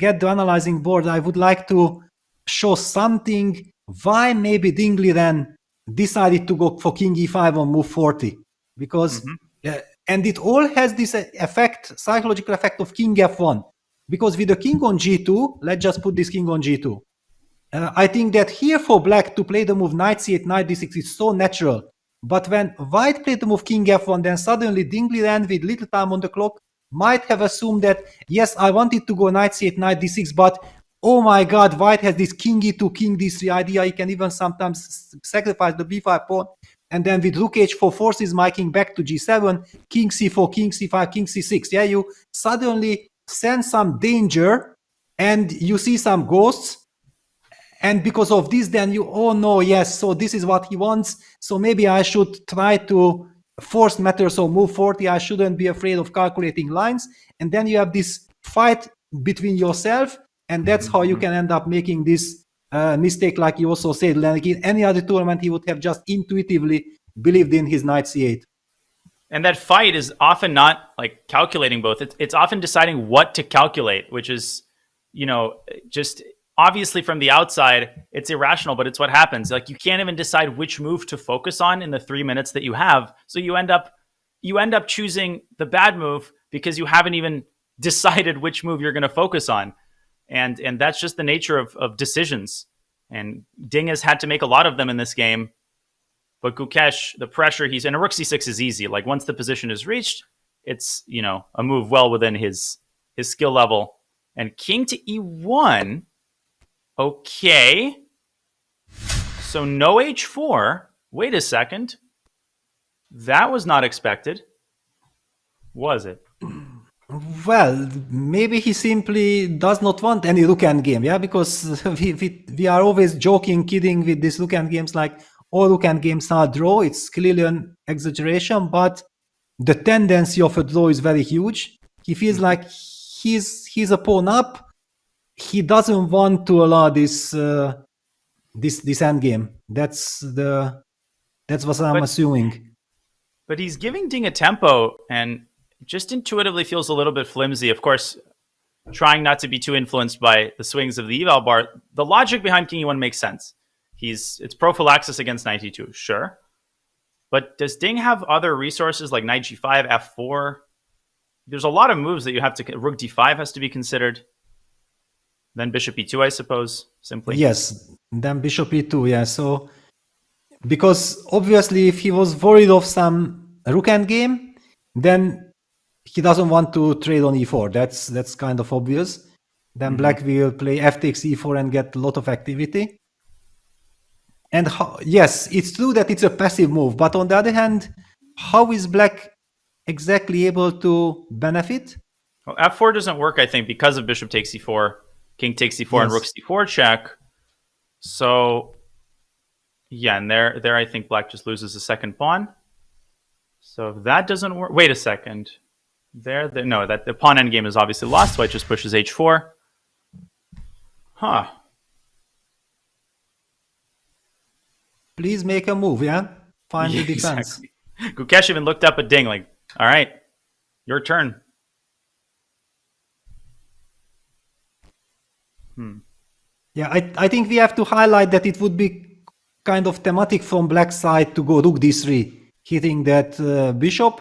get the analyzing board? I would like to show something why maybe Ding Liren decided to go for king e5 on move 40. Because... and it all has this effect, psychological effect of king f1. Because with the king on g2, let's just put this king on g2. I think that here for black to play the move knight c8, knight d6 is so natural. But when white played the move king f1, then suddenly Ding Liren with little time on the clock might have assumed that, yes, I wanted to go knight c8, knight d6, but oh my god, white has this king e2, king d3 idea. He can even sometimes sacrifice the b5 pawn. And then with rook h4 forces my king back to g7, king c4, king c5, king c6. Yeah, you suddenly sense some danger and you see some ghosts. And because of this, then you, oh no, yes, so this is what he wants. So maybe I should try to force matters or move 40. I shouldn't be afraid of calculating lines. And then you have this fight between yourself. And that's how you can end up making this mistake, like you also said. Like in any other tournament, he would have just intuitively believed in his knight c8. And that fight is often not like calculating both. It's often deciding what to calculate, which is, you know, just obviously from the outside, it's irrational, but it's what happens. Like you can't even decide which move to focus on in the 3 minutes that you have. So you end up choosing the bad move because you haven't even decided which move you're going to focus on. And that's just the nature of decisions. And Ding has had to make a lot of them in this game. But Gukesh, the pressure and a rook c6 is easy. Like once the position is reached, it's, you know, a move well within his skill level. And king to e1. Okay. So no h4. Wait a second. That was not expected. Was it? Well, maybe he simply does not want any rook endgame, yeah? Because we are always joking, kidding with these rook endgames, like all rook endgames are draw. It's clearly an exaggeration, but the tendency of a draw is very huge. He feels like he's a pawn up. He doesn't want to allow this endgame. That's what I'm assuming. But he's giving Ding a tempo and just intuitively feels a little bit flimsy. Of course, trying not to be too influenced by the swings of the eval bar. The logic behind king e1 makes sense. It's prophylaxis against knight e2, sure. But does Ding have other resources like knight g5, f4? There's a lot of moves that you have to... Rook d5 has to be considered. Then bishop e2, I suppose, simply. Yes, then bishop e2, yeah. So, because obviously if he was worried of some rook endgame, then he doesn't want to trade on e4. That's kind of obvious. Then black will play f takes e4 and get a lot of activity. And yes, it's true that it's a passive move, but on the other hand, how is black exactly able to benefit? Well, f4 doesn't work, I think, because of bishop takes c4, king takes c4, and rook c4 check. So, yeah, and there I think black just loses a second pawn. So if that doesn't work, wait a second. No, that the pawn endgame is obviously lost, so it just pushes h4. Huh. Please make a move, yeah? Find the defense. Exactly. Gukesh even looked up at Ding like, all right, your turn. Yeah, I think we have to highlight that it would be kind of thematic from black side to go rook d3, hitting that bishop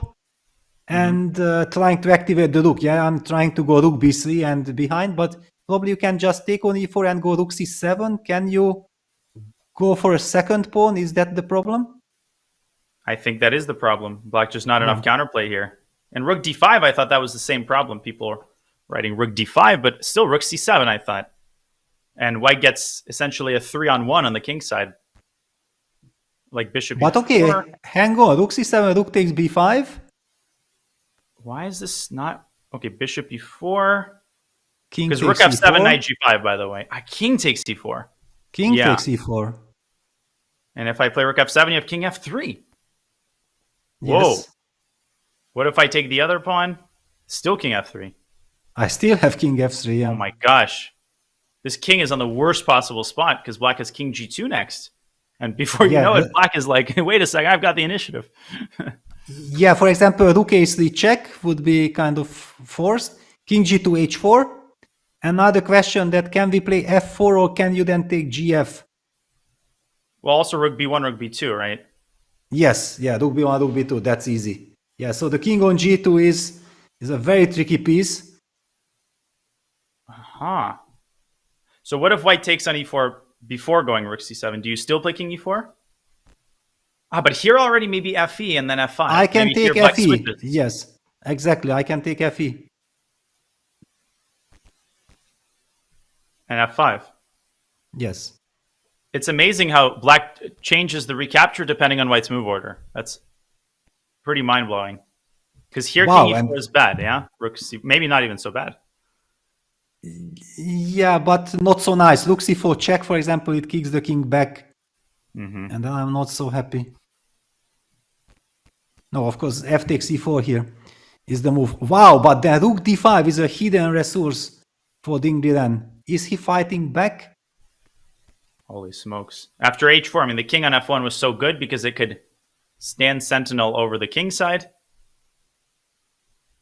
and trying to activate the rook. Yeah, I'm trying to go rook b3 and behind, but probably you can just take on e4 and go rook c7. Can you go for a second pawn? Is that the problem? I think that is the problem. Black just not enough counterplay here. And rook d5, I thought that was the same problem. People are writing rook d5, but still rook c7, I thought. And white gets essentially a 3-on-1 on the king side. Like bishop But b4. okay, hang on. Rook c7, rook takes b5. Why is this not... Okay, bishop e4. King Because takes rook f7, e4. knight g5, by the way. King takes c4. King takes e4. And if I play rook f7, you have king f3. Yes. Whoa. What if I take the other pawn? Still king f3. I still have king f3. Yeah. Oh my gosh. This king is on the worst possible spot because black has king g2 next. And before you know it, black is like, wait a second, I've got the initiative. Yeah, for example, rook a3 check would be kind of forced. King g2 h4. Another question that can we play f4 or can you then take gf? Well, also rook b1, rook b2, right? Yes, yeah, rook b1, rook b2, that's easy. Yeah, so the king on g2 is a very tricky piece. Huh. So what if white takes on e4 before going rook c7? Do you still play king e4? But here already maybe fe and then f5. I can maybe take fe. switches. Yes, exactly. I can take fe. And f5. Yes. It's amazing how black changes the recapture depending on white's move order. That's pretty mind-blowing. Because here king e4 is bad, yeah? Rook c, maybe not even so bad. Yeah, but not so nice. Rook c4 check, for example, it kicks the king back. And then I'm not so happy. No, of course, f takes e4 here is the move. Wow, but then rook d5 is a hidden resource for Ding Liren. Is he fighting back? Holy smokes. After h4, I mean, the king on f1 was so good because it could stand sentinel over the king side.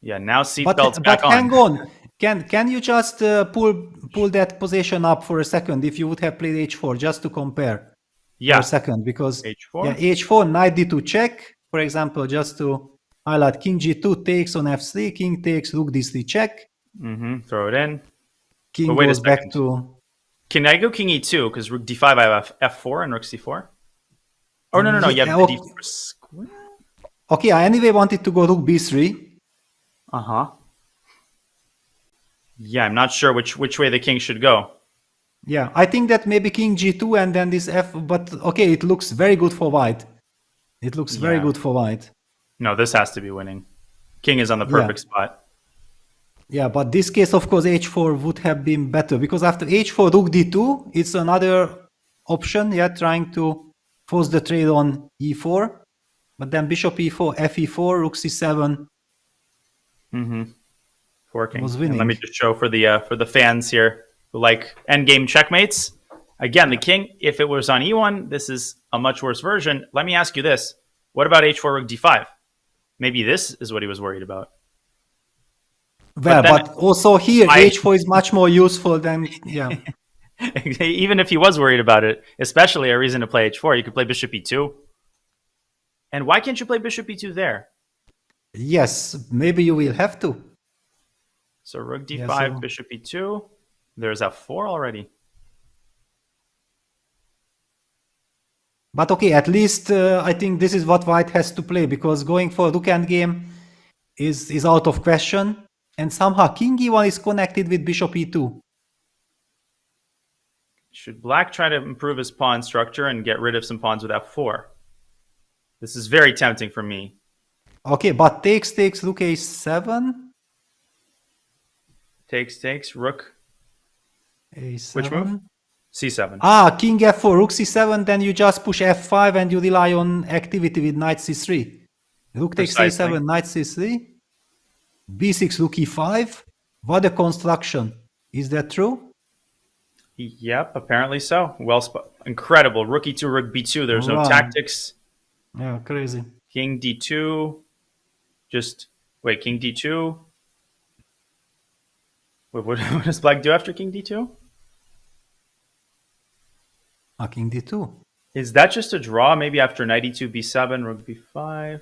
Yeah, now seatbelt's back on. But hang on. Can you just pull that position up for a second if you would have played h4 just to compare? Yeah. For a second, because h4. Yeah, h4, knight d2 check, for example, just to highlight king g2 takes on f3, king takes rook d3 check. Throw it in. King goes back to... Can I go king e2? Because rook d5, I have f4 and rook c4. Oh, no. You have the d4 square. Okay, I anyway wanted to go rook b3. Yeah, I'm not sure which way the king should go. Yeah, I think that maybe king g2 and then this f, but okay, it looks very good for white. It looks very good for white. No, this has to be winning. King is on the perfect spot. Yeah, but this case, of course, h4 would have been better because after h4, rook d2, it's another option, yeah, trying to force the trade on e4. But then bishop e4, fe4, rook c7. Forking. Was winning. And let me just show for the fans here who like endgame checkmates. Again, the king, if it was on e1, this is a much worse version. Let me ask you this. What about h4, rook d5? Maybe this is what he was worried about. Well, but also here, h4 is much more useful than, yeah. Even if he was worried about it, especially a reason to play h4, you could play bishop e2. And why can't you play bishop e2 there? Yes, maybe you will have to. So rook d5, bishop e2. There's f4 already. But okay, at least I think this is what white has to play because going for rook endgame is out of question. And somehow king e1 is connected with bishop e2. Should black try to improve his pawn structure and get rid of some pawns with f4? This is very tempting for me. Okay, but takes, rook a7. Takes, rook. A7. Which move? c7. Ah, king f4, rook c7, then you just push f5 and you rely on activity with knight c3. Rook takes Precisely. a7, knight c3. b6, rook e5. What a construction. Is that true? Yep, apparently so. Well spot. Incredible. Rook e2, rook b2. There's no Wow. tactics. Yeah, crazy. King d2. Just, wait, king d2. Wait, what does black do after king d2? King d2. Is that just a draw? Maybe after knight e2, b7, rook b5?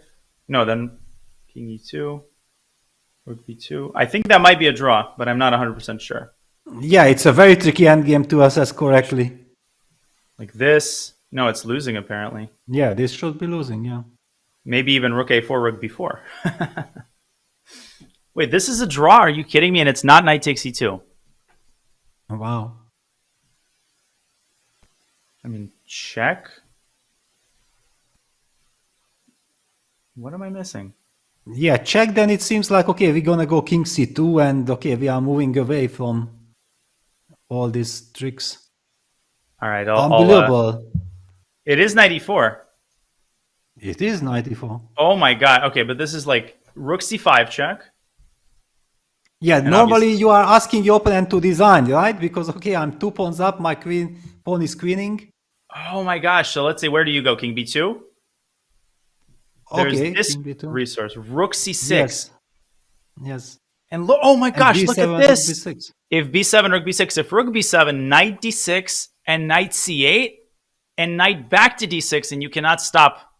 No, then king e2, rook b2. I think that might be a draw, but I'm not 100% sure. Yeah, it's a very tricky endgame to assess correctly. Like this. No, it's losing apparently. Yeah, this should be losing, yeah. Maybe even rook a4, rook b4. Wait, this is a draw? Are you kidding me? And it's not knight takes e2. Wow. I mean, check. What am I missing? Yeah, check, then it seems like, okay, we're gonna go king c2 and okay, we are moving away from all these tricks. All right, Unbelievable. It is knight e4. It is knight e4. Oh my god. Okay, but this is like rook c5 check. Yeah, And normally you are asking your opponent to design, right? Because, okay, I'm 2 pawns up, my pawn is queening. Oh my gosh. So let's say, where do you go? King b2? There's Okay, this king b2. resource. Rook c6. Yes. Yes. And look, oh my And gosh, look b7, at rook this. b6. If b7, rook b6, if rook b7, knight d6, and knight c8, and knight back to d6, and you cannot stop.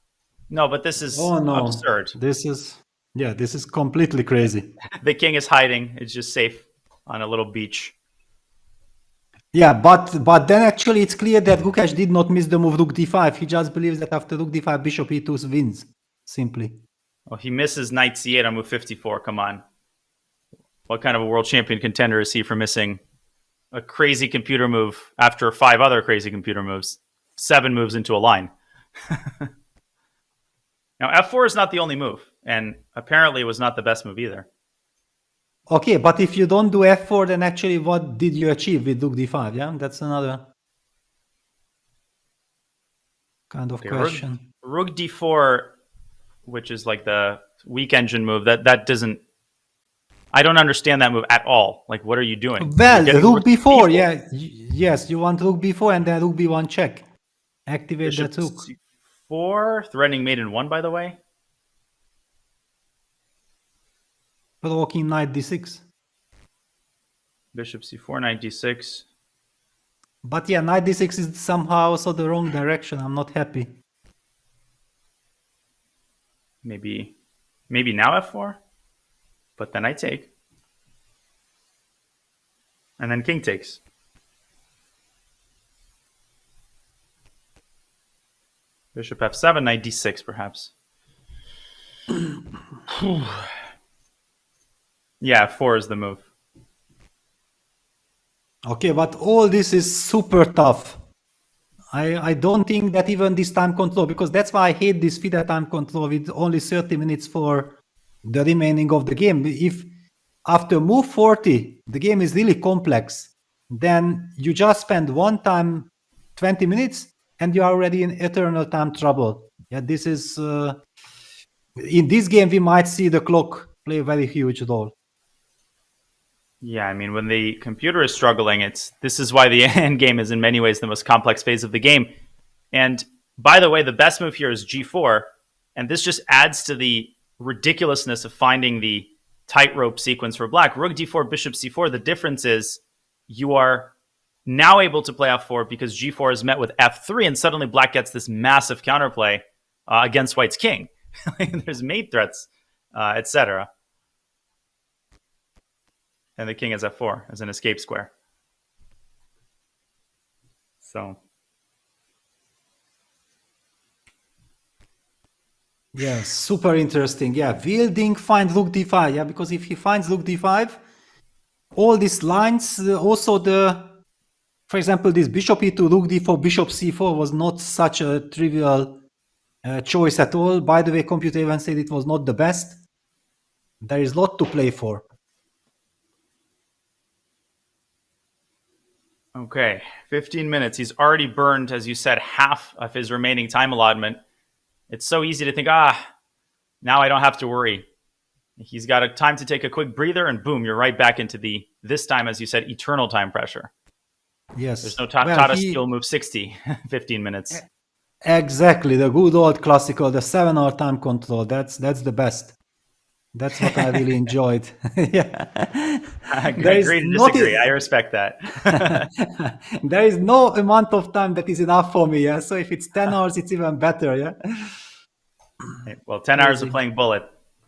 No, but this is absurd. This is completely crazy. The king is hiding. It's just safe on a little beach. Yeah, but then actually it's clear that Gukesh did not miss the move rook d5. He just believes that after rook d5, bishop e2 wins, simply. Well, he misses knight c8 on move 54. Come on. What kind of a world champion contender is he for missing a crazy computer move after 5 other crazy computer moves? 7 moves into a line. Now, f4 is not the only move, and apparently it was not the best move either. Okay, but if you don't do f4, then actually what did you achieve with rook d5? Yeah, that's another kind of Okay, question. Rook d4, which is like the weak engine move, that doesn't... I don't understand that move at all. Like, what are you doing? Well, You're getting rook b4, yeah. Yes, you want rook b4 and then rook b1 check. Activate Bishop that rook. c4, threatening mate in 1, by the way. Provoking knight d6. Bishop c4, knight d6. But yeah, knight d6 is somehow also the wrong direction. I'm not happy. Maybe now f4, but then I take. And then king takes. Bishop f7, knight d6, perhaps. Yeah, f4 is the move. Okay, but all this is super tough. I don't think that even this time control, because that's why I hate this FIDE time control with only 30 minutes for the remaining of the game. If after move 40, the game is really complex, then you just spend one time 20 minutes and you are already in eternal time trouble. Yeah, this is... in this game, we might see the clock play a very huge role. Yeah, I mean, when the computer is struggling, this is why the endgame is in many ways the most complex phase of the game. And by the way, the best move here is g4, and this just adds to the ridiculousness of finding the tightrope sequence for black. Rook d4, bishop c4, the difference is you are now able to play f4 because g4 is met with f3, and suddenly black gets this massive counterplay against white's king. There's mate threats, etc. And the king is f4 as an escape square. So. Yeah, super interesting. Yeah, will Ding find rook d5? Yeah, because if he finds rook d5, all these lines, also the For example, this bishop e2, rook d4, bishop c4 was not such a trivial choice at all. By the way, computer even said it was not the best. There is a lot to play for. Okay, 15 minutes. He's already burned, as you said, half of his remaining time allotment. It's so easy to think, now I don't have to worry. He's got a time to take a quick breather, and boom, you're right back into this time, as you said, eternal time pressure. Yes. There's no Tata Steel move 60, 15 minutes. Exactly, the good old classical, the 7-hour time control. That's the best. That's what I really enjoyed. Yeah. I agree to disagree. I respect that. There is no amount of time that is enough for me. Yeah. So if it's 10 hours, it's even better. Yeah. Well, 10 hours of playing bullet.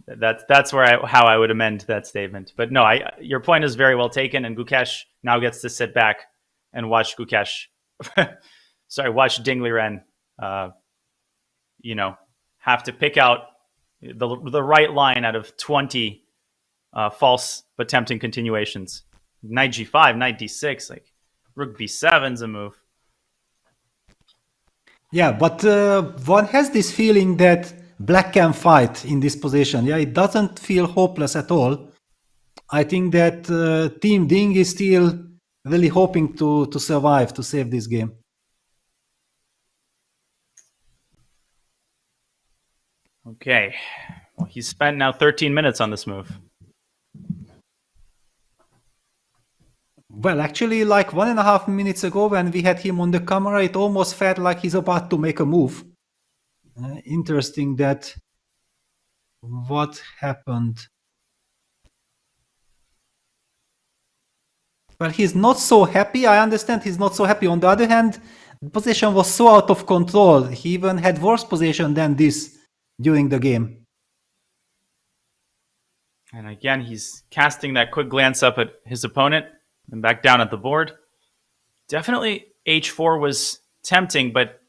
That's how I would amend that statement. But no, your point is very well taken, and Gukesh now gets to sit back and watch watch Ding Liren, have to pick out the right line out of 20 false but tempting continuations. Knight g5, knight d6, like rook b7's a move. Yeah, but one has this feeling that black can fight in this position. Yeah, it doesn't feel hopeless at all. I think that Team Ding is still really hoping to survive, to save this game. Okay. Well, he's spent now 13 minutes on this move. Well, actually, like 1.5 minutes ago when we had him on the camera, it almost felt like he's about to make a move. Interesting that what happened. Well, he's not so happy. I understand he's not so happy. On the other hand, the position was so out of control. He even had worse position than this during the game. And again, he's casting that quick glance up at his opponent and back down at the board. Definitely h4 was tempting, but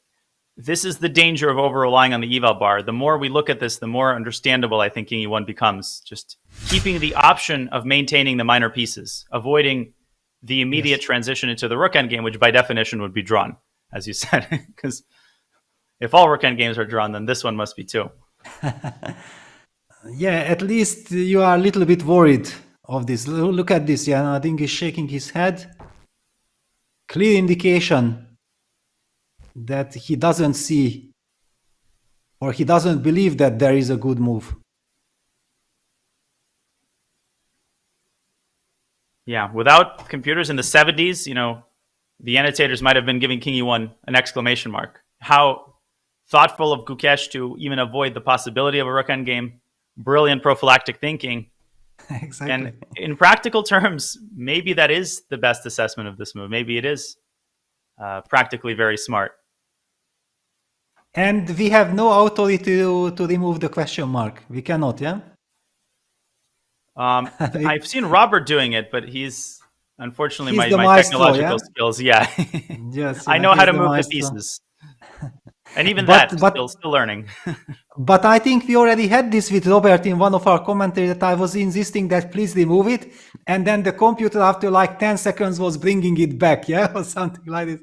this is the danger of over-relying on the eval bar. The more we look at this, the more understandable I think King e1 becomes. Just keeping the option of maintaining the minor pieces, avoiding the immediate transition into the rook endgame, which by definition would be drawn, as you said. Because if all rook endgames are drawn, then this one must be too. Yeah, at least you are a little bit worried of this. Look at this. Yeah, Ding is shaking his head. Clear indication that he doesn't see or he doesn't believe that there is a good move. Yeah, without computers in the 70s, the annotators might have been giving King e1 an exclamation mark. How thoughtful of Gukesh to even avoid the possibility of a rook endgame. Brilliant prophylactic thinking. Exactly. And in practical terms, maybe that is the best assessment of this move. Maybe it is practically very smart. And we have no authority to remove the question mark. We cannot, yeah? I've seen Robert doing it, but he's unfortunately He's my maestro, technological yeah? skills. Yeah. Yes, I yeah, know how he's to the move maestro. the pieces. And even But- that, but- still learning. But I think we already had this with Robert in one of our commentaries that I was insisting that please remove it. And then the computer after like 10 seconds was bringing it back, yeah? Or something like this.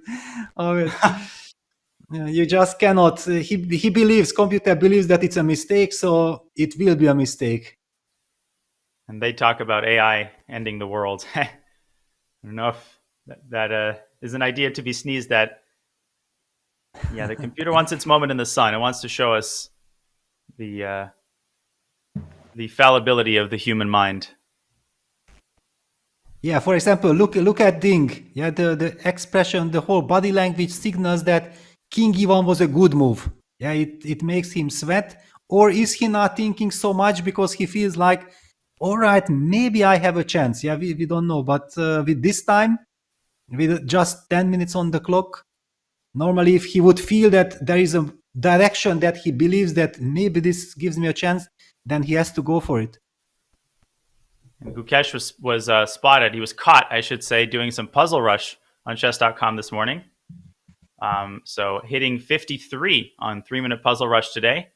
Yeah, you just cannot. He believes, computer believes that it's a mistake, so it will be a mistake. And they talk about AI ending the world. I don't know if that is an idea to be sneezed at. Yeah, the computer wants its moment in the sun. It wants to show us the fallibility of the human mind. Yeah, for example, look at Ding. Yeah, the expression, the whole body language signals that King e1 was a good move. Yeah, it makes him sweat. Or is he not thinking so much because he feels like, all right, maybe I have a chance. Yeah, we don't know. But with this time, with just 10 minutes on the clock, normally if he would feel that there is a direction that he believes that maybe this gives me a chance, then he has to go for it. And Gukesh was spotted. He was caught, I should say, doing some puzzle rush on chess.com this morning. So hitting 53 on 3-minute puzzle rush today.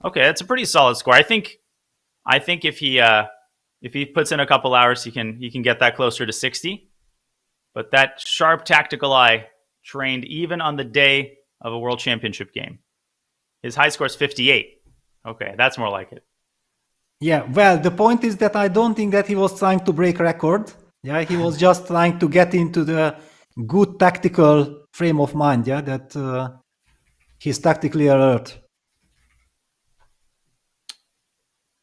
Okay, that's a pretty solid score. I think if he puts in a couple hours, he can get that closer to 60. but that sharp tactical eye trained even on the day of a World Championship game. His high score is 58. Okay, that's more like it. Yeah, well, the point is that I don't think that he was trying to break record. Yeah, he was just trying to get into the good tactical frame of mind. Yeah, that he's tactically alert.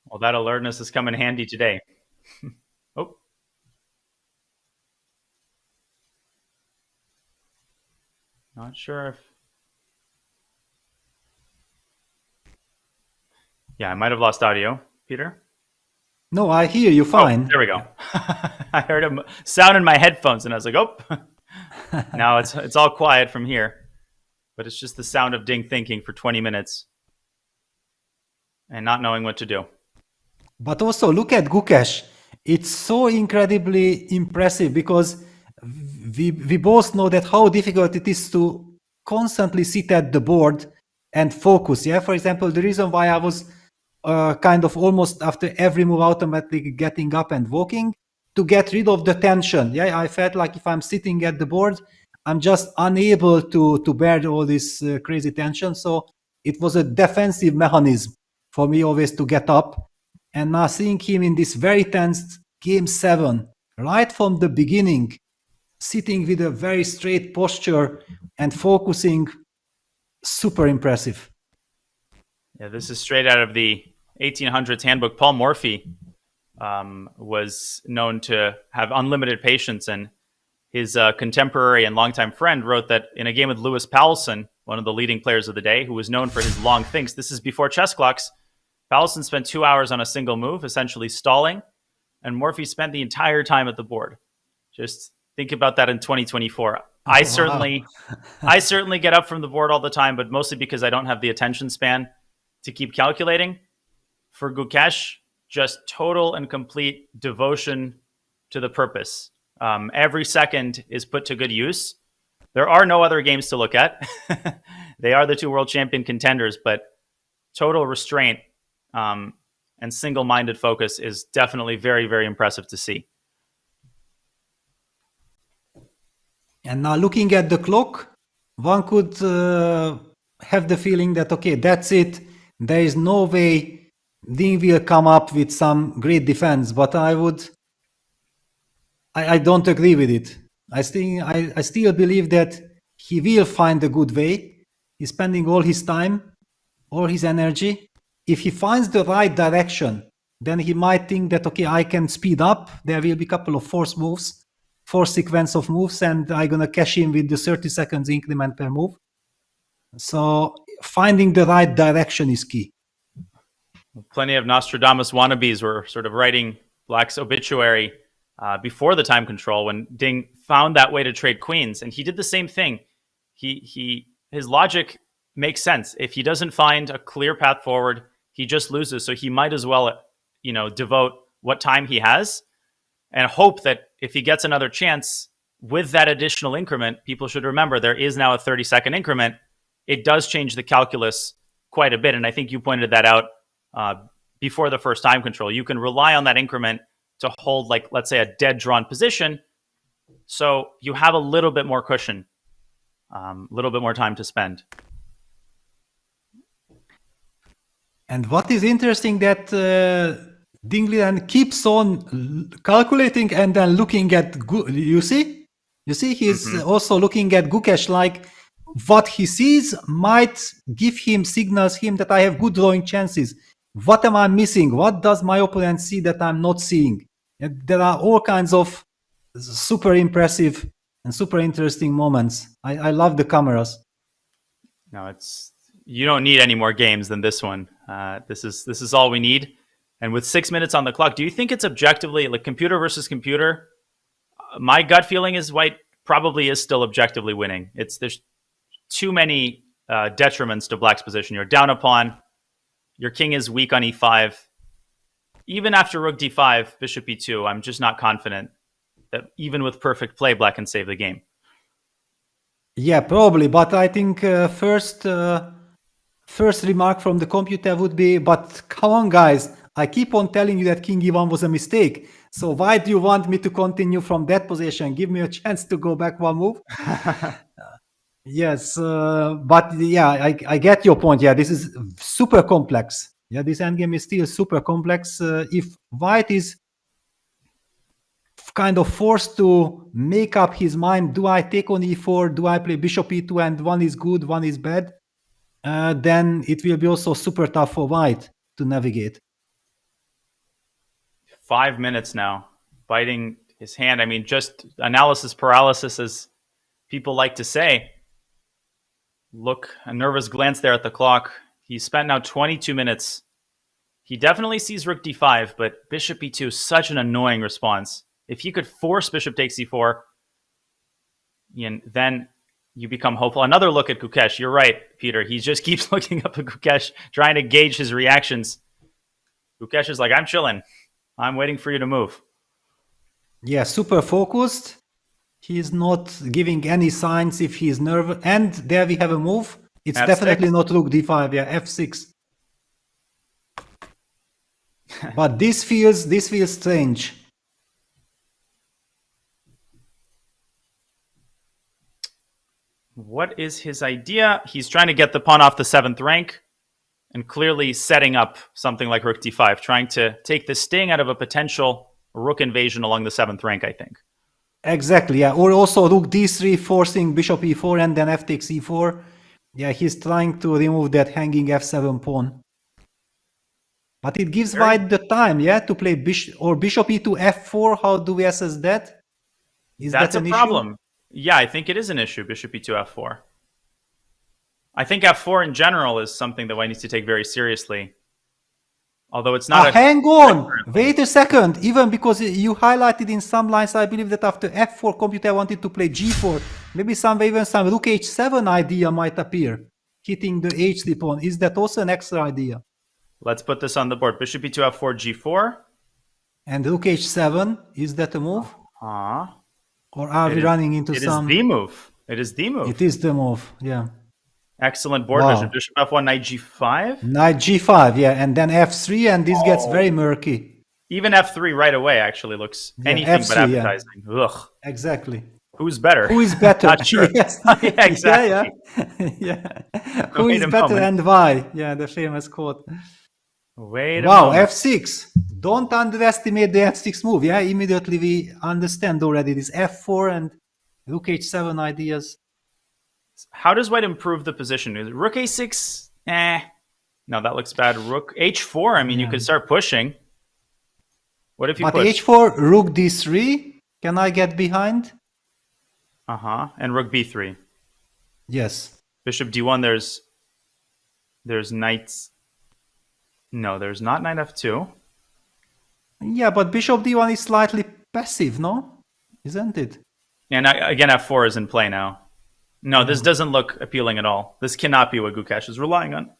Well, that alertness has come in handy today. Oh. Not sure if... Yeah, I might have lost audio. Peter? No, I hear you fine. Oh, there we go. I heard a sound in my headphones and I was like, oh. Now it's all quiet from here. But it's just the sound of Ding thinking for 20 minutes and not knowing what to do. But also look at Gukesh. It's so incredibly impressive because we both know that how difficult it is to constantly sit at the board and focus. Yeah, for example, the reason why I was kind of almost after every move automatically getting up and walking to get rid of the tension. Yeah, I felt like if I'm sitting at the board, I'm just unable to bear all this crazy tension. So it was a defensive mechanism for me always to get up. And now seeing him in this very tense game 7, right from the beginning, sitting with a very straight posture and focusing, super impressive. Yeah, this is straight out of the 1800s handbook. Paul Morphy was known to have unlimited patience, and his contemporary and longtime friend wrote that in a game with Lewis Powelson, one of the leading players of the day, who was known for his long thinks, this is before chess clocks, Powelson spent 2 hours on a single move, essentially stalling, and Morphy spent the entire time at the board. Just think about that in 2024. I certainly get up from the board all the time, but mostly because I don't have the attention span to keep calculating. For Gukesh, just total and complete devotion to the purpose. Every second is put to good use. There are no other games to look at. They are the two world champion contenders, but total restraint and single-minded focus is definitely very, very impressive to see. And now looking at the clock, one could have the feeling that, okay, that's it. There is no way Ding will come up with some great defense, but I don't agree with it. I still believe that he will find a good way. He's spending all his time, all his energy. If he finds the right direction, then he might think that, okay, I can speed up. There will be a couple of force sequence of moves, and I'm going to cash in with the 30 seconds increment per move. So finding the right direction is key. Plenty of Nostradamus wannabes were sort of writing Black's obituary before the time control when Ding found that way to trade queens, and he did the same thing. His logic makes sense. If he doesn't find a clear path forward, he just loses. So he might as well, devote what time he has and hope that if he gets another chance with that additional increment, people should remember there is now a 30-second increment. It does change the calculus quite a bit. And I think you pointed that out before the first time control. You can rely on that increment to hold, like, let's say, a dead drawn position. So you have a little bit more cushion, a little bit more time to spend. And what is interesting that Ding Liren keeps on calculating and then looking at, you see he's also looking at Gukesh, like what he sees might give him signals that I have good drawing chances. What am I missing? What does my opponent see that I'm not seeing? And there are all kinds of super impressive and super interesting moments. I love the cameras. No, you don't need any more games than this one. This is all we need. And with 6 minutes on the clock, do you think it's objectively, like computer versus computer? My gut feeling is White probably is still objectively winning. There's too many detriments to Black's position. You're down a pawn. Your king is weak on e5. Even after rook d5, bishop e2, I'm just not confident that even with perfect play, Black can save the game. Yeah, probably. But I think first remark from the computer would be, but come on, guys. I keep on telling you that king e1 was a mistake. So why do you want me to continue from that position? Give me a chance to go back one move. Yes, but yeah, I get your point. Yeah, this is super complex. Yeah, this endgame is still super complex. If white is kind of forced to make up his mind, do I take on e4, do I play bishop e2, and one is good, one is bad, then it will be also super tough for white to navigate. 5 minutes now, biting his hand. I mean, just analysis paralysis, as people like to say. Look, a nervous glance there at the clock. He's spent now 22 minutes. He definitely sees rook d5, but bishop e2 is such an annoying response. If he could force bishop takes e4, then you become hopeful. Another look at Gukesh. You're right, Peter. He just keeps looking up at Gukesh, trying to gauge his reactions. Gukesh is like, I'm chilling. I'm waiting for you to move. Yeah, super focused. He's not giving any signs if he's nervous. And there we have a move. It's F6. Definitely not rook d5. Yeah, f6. But this feels strange. What is his idea? He's trying to get the pawn off the 7th rank and clearly setting up something like rook d5, trying to take the sting out of a potential rook invasion along the 7th rank, I think. Exactly, yeah. Or also rook d3 forcing bishop e4 and then f takes e4. Yeah, he's trying to remove that hanging f7 pawn. But it gives white the time, yeah, to play bishop e2 f4. How do we assess that? That's a problem. Yeah, I think it is an issue, bishop e2 f4. I think f4 in general is something that white needs to take very seriously. Although it's not hang on! Wait a second! Even because you highlighted in some lines, I believe that after f4, computer wanted to play g4. Maybe even some rook h7 idea might appear, hitting the h3 pawn. Is that also an extra idea? Let's put this on the board. Bishop e2 f4, g4. And rook h7, is that a move? Or are we running into some... It is the move. It is the move. It is the move, yeah. Excellent board vision. Bishop f1, knight g5. Knight g5, yeah, and then f3, and this gets very murky. Even f3 right away actually looks anything F3, but appetizing. Yeah. Ugh. Exactly. Who's better? Who is better? Not sure. Yes. Yeah, exactly. Yeah. Who is better and why? Yeah, the famous quote. Wait a wow, moment. f6. Don't underestimate the f6 move. Yeah, immediately we understand already this f4 and rook h7 ideas. How does white improve the position? Rook a6? No, that looks bad. Rook h4? I mean, you could start pushing. What if you push? h4, rook d3? Can I get behind? And rook b3. Yes. Bishop d1, there's knights. No, there's not knight f2. Yeah, but bishop d1 is slightly passive, no? Isn't it? And again, f4 is in play now. No, this doesn't look appealing at all. This cannot be what Gukesh is relying on.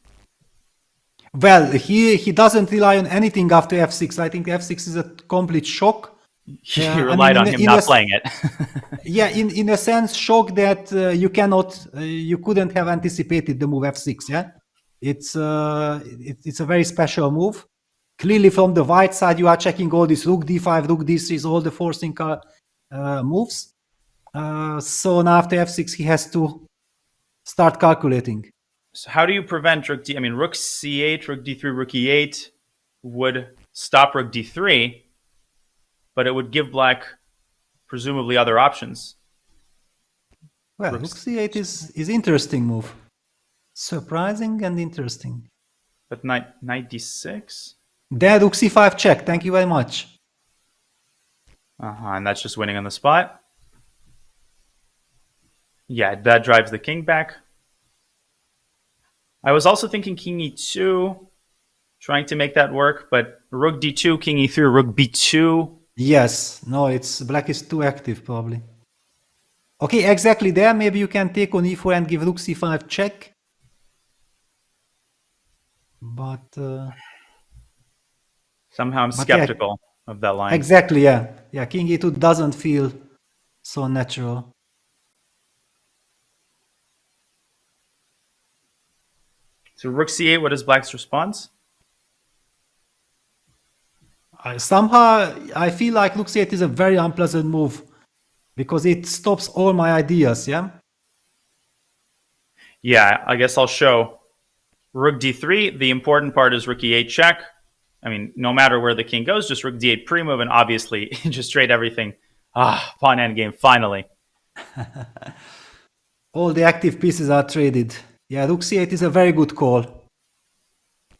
Well, he doesn't rely on anything after f6. I think f6 is a complete shock. He relied on him not playing it. Yeah, in a sense, shock that you couldn't have anticipated the move f6. Yeah, it's a very special move. Clearly, from the white side, you are checking all these rook d5, rook d3, all the forcing moves. So now after f6, he has to start calculating. So how do you prevent rook d? I mean, rook c8, rook d3, rook e8 would stop rook d3, but it would give black presumably other options. Well, rook c8 is interesting move. Surprising and interesting. But knight d6? There, rook c5 check. Thank you very much. And that's just winning on the spot. Yeah, that drives the king back. I was also thinking king e2, trying to make that work, but rook d2, king e3, rook b2. Yes, no, black is too active probably. Okay, exactly there. Maybe you can take on e4 and give rook c5 check. But somehow I'm skeptical of that line. Exactly, yeah. Yeah, king e2 doesn't feel so natural. So rook c8, what is black's response? Somehow I feel like rook c8 is a very unpleasant move because it stops all my ideas. Yeah. Yeah, I guess I'll show. Rook d3. The important part is rook e8 check. I mean, no matter where the king goes, just rook d8 pre-move, and obviously just trade everything. Pawn endgame, finally. All the active pieces are traded. Yeah, rook c8 is a very good call.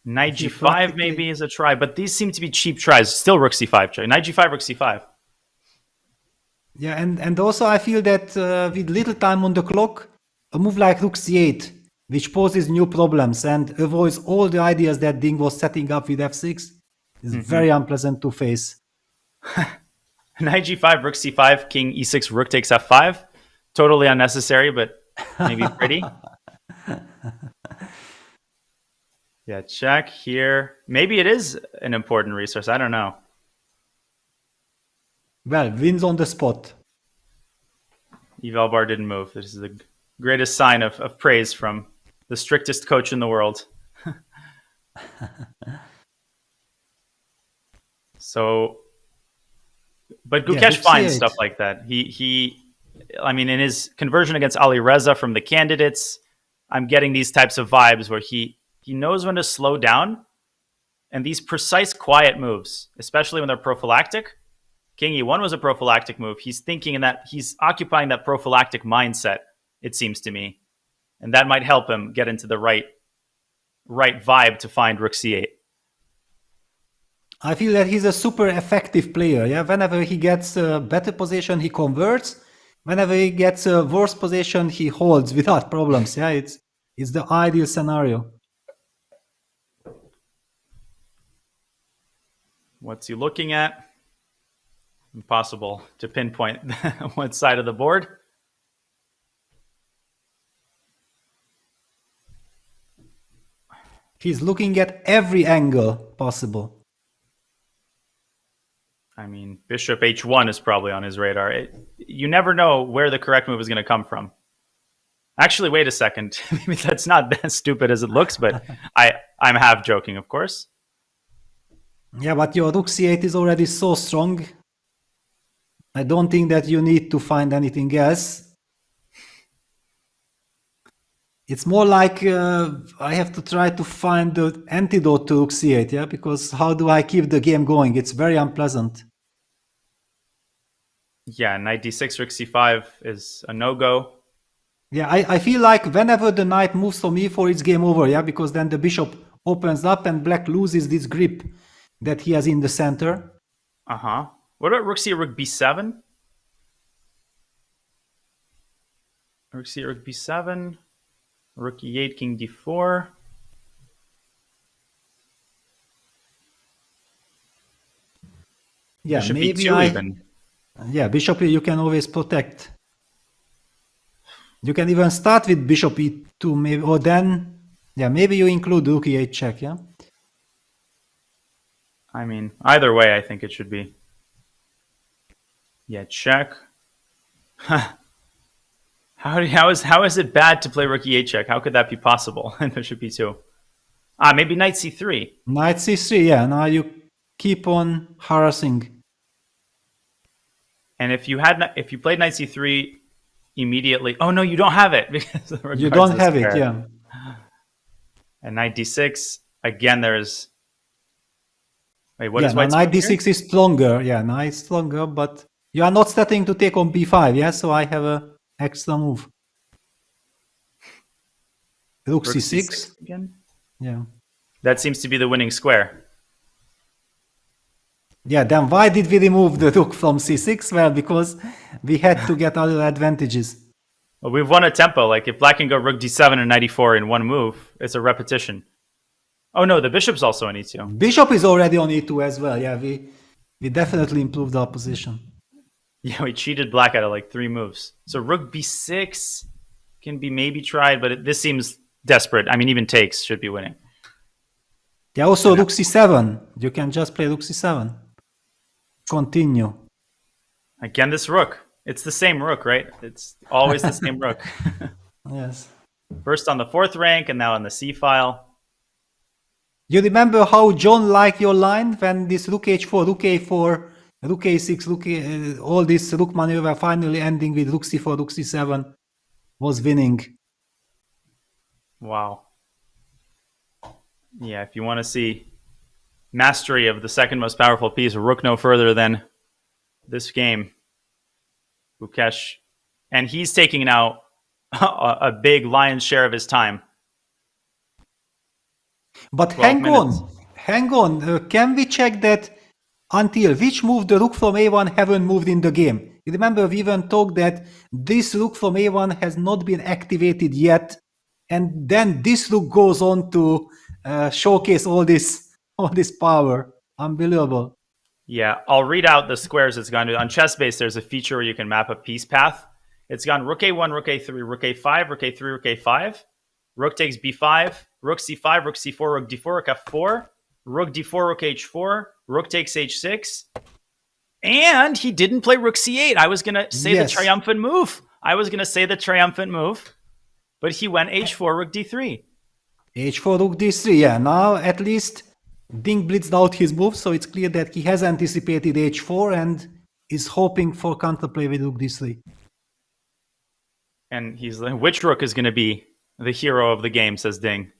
Knight g5 maybe is a try, but these seem to be cheap tries. Still rook c5 try. Knight g5, rook c5. Yeah, and also I feel that with little time on the clock, a move like rook c8, which poses new problems and avoids all the ideas that Ding was setting up with f6, is very unpleasant to face. Knight g5, rook c5, king e6, rook takes f5. Totally unnecessary, but maybe pretty. Yeah, check here. Maybe it is an important resource. I don't know. Well, wins on the spot. Evalbar didn't move. This is the greatest sign of praise from the strictest coach in the world. So, but Gukesh finds stuff like that. I mean, in his conversion against Ali Reza from the candidates, I'm getting these types of vibes where he knows when to slow down, and these precise quiet moves, especially when they're prophylactic. King E1 was a prophylactic move. He's thinking in that, he's occupying that prophylactic mindset, it seems to me. And that might help him get into the right vibe to find rook c8. I feel that he's a super effective player. Yeah, whenever he gets a better position, he converts. Whenever he gets a worse position, he holds without problems. Yeah, it's the ideal scenario. What's he looking at? Impossible to pinpoint one side of the board. He's looking at every angle possible. I mean, bishop h1 is probably on his radar. You never know where the correct move is going to come from. Actually, wait a second. Maybe that's not as stupid as it looks, but I'm half joking, of course. Yeah, but your rook c8 is already so strong. I don't think that you need to find anything else. It's more like I have to try to find the antidote to rook c8, yeah? Because how do I keep the game going? It's very unpleasant. Yeah, knight d6, rook c5 is a no-go. Yeah, I feel like whenever the knight moves from e4, it's game over, yeah? Because then the bishop opens up and black loses this grip that he has in the center. Uh-huh. What about rook c, rook b7? Rook c, rook b7. Rook e8, king d4. Yeah, bishop maybe e2 even. Yeah, bishop you can always protect. You can even start with bishop e2, maybe, or then, yeah, maybe you include rook e8 check, yeah? I mean, either way, I think it should be. Yeah, check. How is it bad to play rook e8 check? How could that be possible? And bishop e2. Maybe knight c3. Knight c3, yeah. Now you keep on harassing. And if you played knight c3 immediately, oh no, you don't have it because you don't have it, yeah. And knight d6 again. There's what is white's knight d6 is stronger. Yeah, knight is stronger, but you are not starting to take on b5. Yeah, so I have a extra move. Rook c6 again. Yeah, that seems to be the winning square. Yeah, then why did we remove the rook from c6? Well, because we had to get other advantages. Well, we've won a tempo. Like if black can go rook d7 and knight e4 in one move, it's a repetition. Oh no, the bishop's also on e2. Bishop is already on e2 as well. Yeah, we definitely improved our position. Yeah, we cheated black out of like 3 moves. So rook b6 can be maybe tried, but this seems desperate. I mean, even takes should be winning. Yeah, also rook c7. You can just play rook c7. Continue. Again, this rook. It's the same rook, right? It's always the same rook. Yes. First on the 4th rank and now on the c file. You remember how John liked your line when this rook h4, rook a4, rook a6, rook all this rook maneuver finally ending with rook c4, rook c7 was winning. Wow. Yeah, if you want to see mastery of the second most powerful piece, rook no further than this game. Gukesh. And he's taking now a big lion's share of his time. But hang on. Can we check that until which move the rook from a1 haven't moved in the game? You remember we even talked that this rook from a1 has not been activated yet, and then this rook goes on to showcase all this power. Unbelievable. Yeah, I'll read out the squares it's gone to. On ChessBase, there's a feature where you can map a piece path. It's gone rook a1, rook a3, rook a5, rook a3, rook a5. Rook takes b5, rook c5, rook c4, rook d4, rook f4, rook d4, rook h4, rook takes h6. And he didn't play rook c8. I was going to say the triumphant move. But he went h4, rook d3. h4, rook d3, yeah. Now at least Ding blitzed out his move, so it's clear that he has anticipated h4 and is hoping for counterplay with rook d3. And he's like, which rook is going to be the hero of the game, says Ding.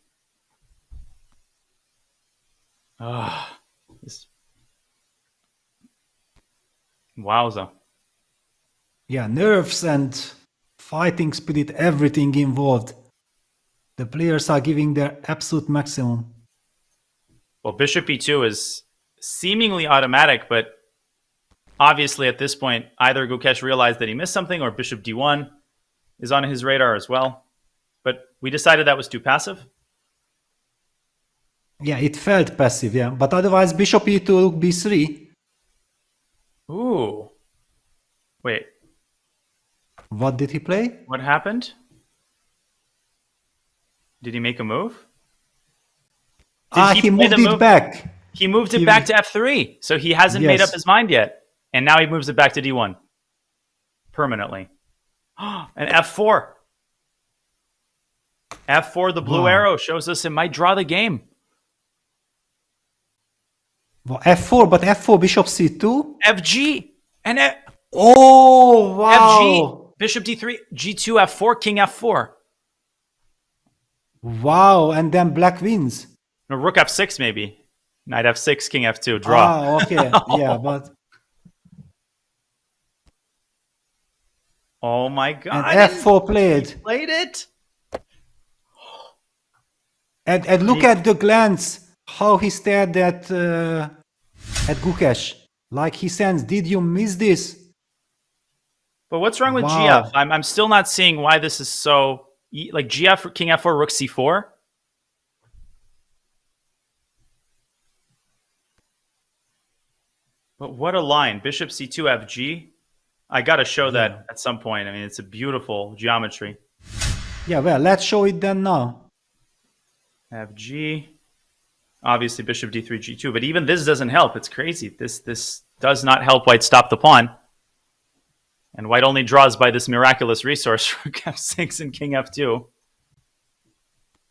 Wowza. Yeah, nerves and fighting spirit, everything involved. The players are giving their absolute maximum. Well, bishop e2 is seemingly automatic, but obviously at this point, either Gukesh realized that he missed something or bishop d1 is on his radar as well. But we decided that was too passive. Yeah, it felt passive, yeah. But otherwise, bishop e2, rook b3. Ooh. Wait. What did he play? What happened? Did he make a move? He moved it back. He moved it back to f3. So he hasn't made up his mind yet. And now he moves it back to d1. Permanently. And f4. F4, the blue arrow, shows us it might draw the game. Well, f4, but f4, bishop c2? FG. And oh, wow. FG. Bishop d3, g2, f4, king f4. Wow, and then black wins. No, rook f6 maybe. Knight f6, king f2, draw. Ah, okay. Yeah, but... Oh my god. And f4 played. He played it? And look at the glance, how he stared at Gukesh. Like he sensed, did you miss this? But what's wrong with GF? I'm still not seeing why this is so... Like GF, king f4, rook c4? But what a line. Bishop c2, fg. I got to show that at some point. I mean, it's a beautiful geometry. Yeah, well, let's show it then now. Fg. Obviously, bishop d3, g2. But even this doesn't help. It's crazy. This does not help white stop the pawn. And white only draws by this miraculous resource, rook f6 and king f2.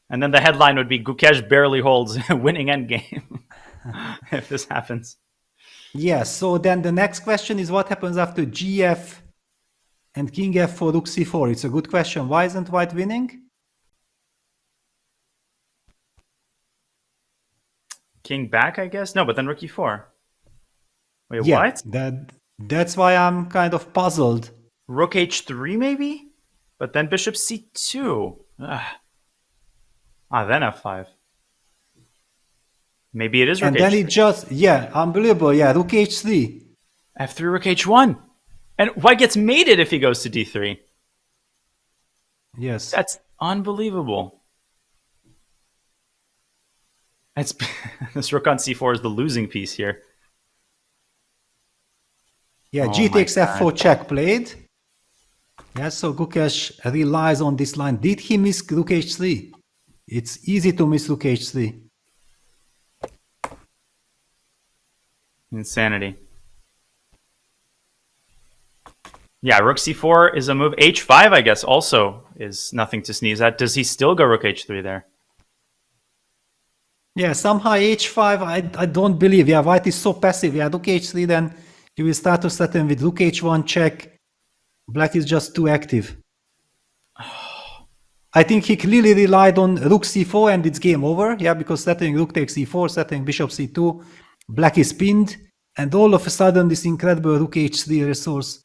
And then the headline would be, Gukesh barely holds, winning endgame, if this happens. Yeah, so then the next question is what happens after gf and king f4, rook c4? It's a good question. Why isn't white winning? King back, I guess? No, but then rook e4. Wait, yeah, what? That's why I'm kind of puzzled. Rook h3 maybe? But then bishop c2. Ugh. Then f5. Maybe it is rook h3. And then it just, yeah, unbelievable. Yeah, rook h3. f3, rook h1. And white gets mated if he goes to d3. Yes. That's unbelievable. That's this rook on c4 is the losing piece here. Yeah, g takes f4 check played. Yeah, so Gukesh relies on this line. Did he miss rook h3? It's easy to miss rook h3. Insanity. Yeah, rook c4 is a move. h5, I guess, also is nothing to sneeze at. Does he still go rook h3 there? Yeah, somehow h5, I don't believe. Yeah, white is so passive. Yeah, rook h3, then you will start to threaten with rook h1 check. Black is just too active. I think he clearly relied on rook c4 and it's game over. Yeah, because threatening rook takes c4, threatening bishop c2, black is pinned, and all of a sudden this incredible rook h3 resource.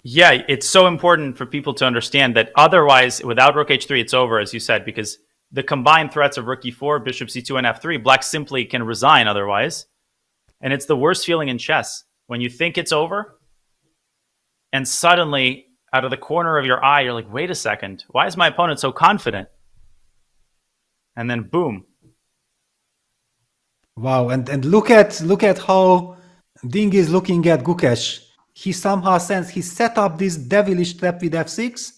Yeah, it's so important for people to understand that otherwise, without rook h3, it's over, as you said, because the combined threats of rook e4, bishop c2, and f3, black simply can resign otherwise. And it's the worst feeling in chess. When you think it's over, and suddenly, out of the corner of your eye, you're like, wait a second, why is my opponent so confident? And then boom. Wow, and look at how Ding is looking at Gukesh. He somehow sense he set up this devilish trap with f6.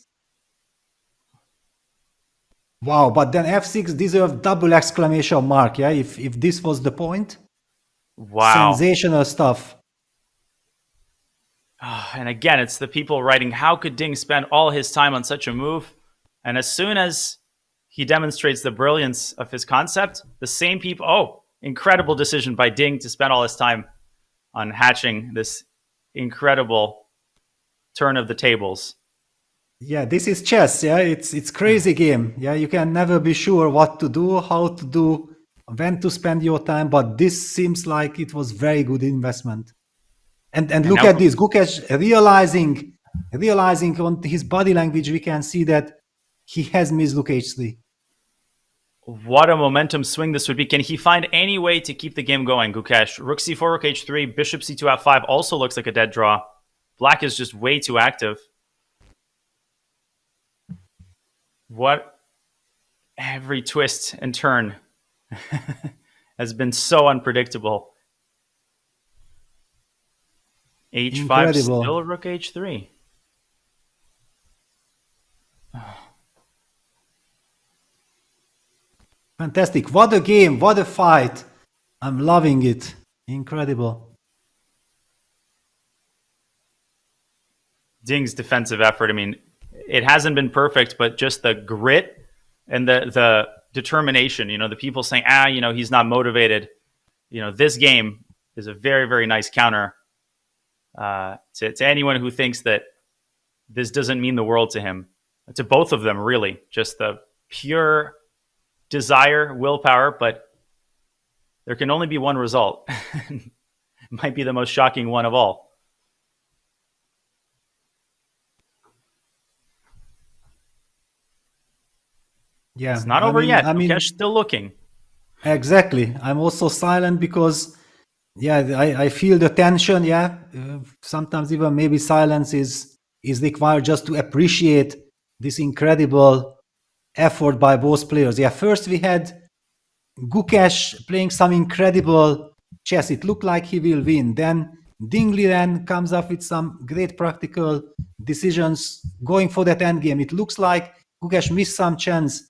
Wow, but then f6 deserved double exclamation mark, yeah, if this was the point. Wow. Sensational stuff. And again, it's the people writing, how could Ding spend all his time on such a move? And as soon as he demonstrates the brilliance of his concept, the same people, incredible decision by Ding to spend all his time on hatching this incredible turn of the tables. Yeah, this is chess. Yeah, it's crazy game. Yeah, you can never be sure what to do, how to do, when to spend your time. But this seems like it was very good investment. And look at this, Gukesh realizing on his body language, we can see that he has missed rook h3. What a momentum swing this would be. Can he find any way to keep the game going, Gukesh? Rook c4, rook h3, bishop c2, f5 also looks like a dead draw. Black is just way too active. What every twist and turn has been so unpredictable. h5 Incredible. still rook h3. Fantastic. What a game. What a fight. I'm loving it. Incredible. Ding's defensive effort, I mean, it hasn't been perfect, but just the grit and the determination, the people saying, he's not motivated. This game is a very, very nice counter to anyone who thinks that this doesn't mean the world to him. To both of them, really. Just the pure desire, willpower, but there can only be one result. Might be the most shocking one of all. Yeah, it's not over yet. Gukesh still looking. Exactly. I'm also silent because, I feel the tension. Yeah, sometimes even maybe silence is required just to appreciate this incredible effort by both players. Yeah, first we had Gukesh playing some incredible chess. It looked like he will win. Then Ding Liren comes up with some great practical decisions, going for that endgame. It looks like Gukesh missed some chance.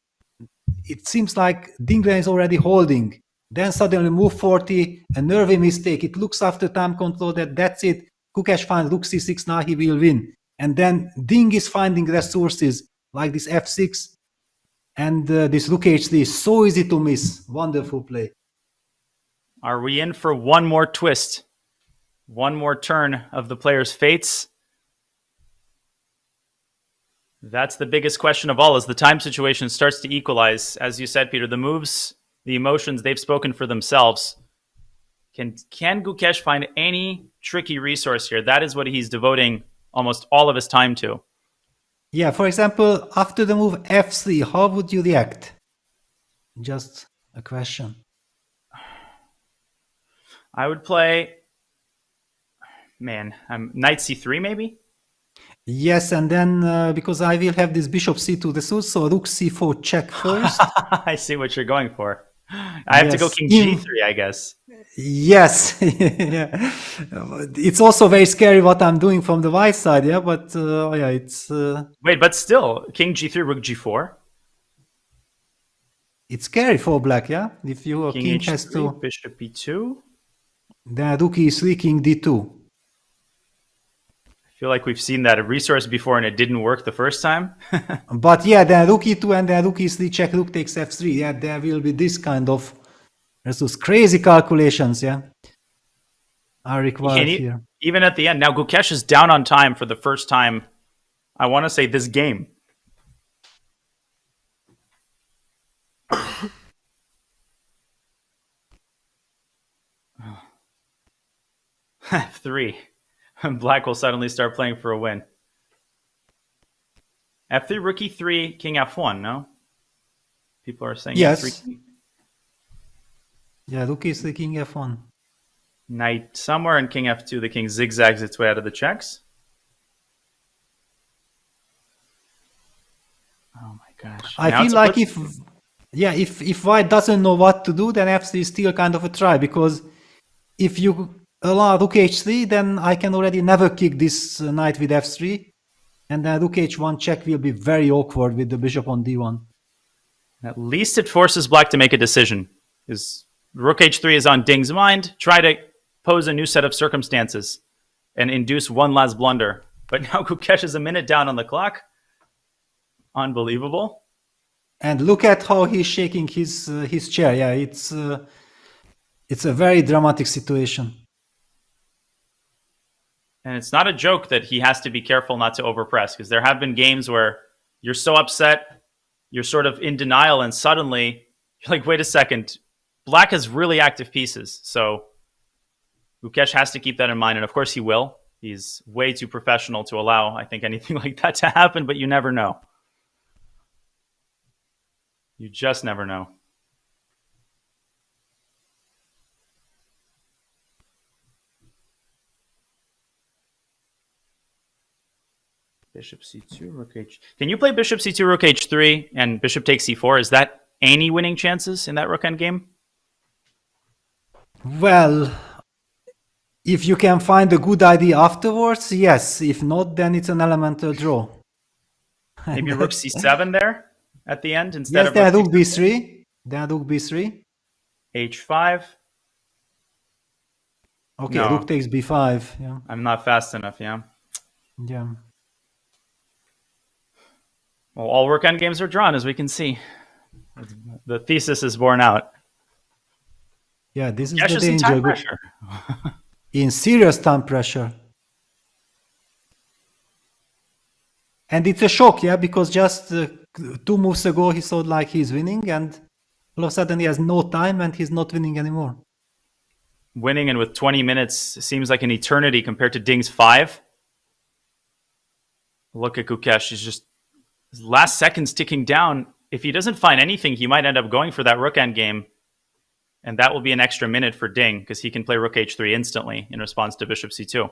It seems like Ding Liren is already holding. Then suddenly move 40, a nervy mistake. It looks after time control that's it. Gukesh finds rook c6, now he will win. And then Ding is finding resources like this f6 and this rook h3. So easy to miss. Wonderful play. Are we in for one more twist? One more turn of the players' fates? That's the biggest question of all, as the time situation starts to equalize. As you said, Peter, the moves, the emotions, they've spoken for themselves. Can Gukesh find any tricky resource here? That is what he's devoting almost all of his time to. Yeah, for example, after the move f3, how would you react? Just a question. I would play, knight c3 maybe? Yes, and then because I will have this bishop c2 resource, so rook c4 check first. I see what you're going for. I have to go king g3, I guess. Yes. Yeah. It's also very scary what I'm doing from the white side, yeah, but it's... Wait, but still, king g3, rook g4? It's scary for black, yeah? If your king has to... bishop e2? Then rook e3, king d2. I feel like we've seen that resource before and it didn't work the first time. But yeah, then rook e2 and then rook e3 check, rook takes f3. Yeah, there will be this kind of, there's those crazy calculations, yeah, are required here. Even at the end. Now, Gukesh is down on time for the first time, I want to say, this game. F3. Black will suddenly start playing for a win. F3, rook e3, king f1, no? People are saying yes. F3. Yeah, rook e3, king f1. Knight somewhere, and king f2, the king zigzags its way out of the checks. Oh my gosh. I feel like if white doesn't know what to do, then f3 is still kind of a try, because if you allow rook h3, then I can already never kick this knight with f3, and then rook h1 check will be very awkward with the bishop on d1. At least it forces black to make a decision. Because rook h3 is on Ding's mind. Try to pose a new set of circumstances and induce one last blunder. But now Gukesh is a minute down on the clock. Unbelievable. And look at how he's shaking his chair. Yeah, it's a very dramatic situation. And it's not a joke that he has to be careful not to overpress, because there have been games where you're so upset, you're sort of in denial, and suddenly you're like, wait a second, black has really active pieces. So Gukesh has to keep that in mind, and of course he will. He's way too professional to allow, I think, anything like that to happen, but you never know. You just never know. Bishop c2, rook h. Can you play bishop c2, rook h3, and bishop takes c4? Is that any winning chances in that rook endgame? Well, if you can find a good idea afterwards, yes. If not, then it's an elemental draw. Maybe rook c7 there at the end instead yes, of then rook b3. Then rook b3. h5. Okay, no. Rook takes b5. Yeah. I'm not fast enough, yeah. Yeah. Well, all rook endgames are drawn, as we can see. The thesis is borne out. Yeah, this is Gukesh the danger. Time pressure. In serious time pressure. And it's a shock, yeah, because just 2 moves ago he thought like he's winning, and all of a sudden he has no time and he's not winning anymore. Winning, and with 20 minutes seems like an eternity compared to Ding's 5. Look at Gukesh. He's just his last seconds ticking down. If he doesn't find anything, he might end up going for that rook endgame. And that will be an extra minute for Ding, because he can play rook h3 instantly in response to bishop c2.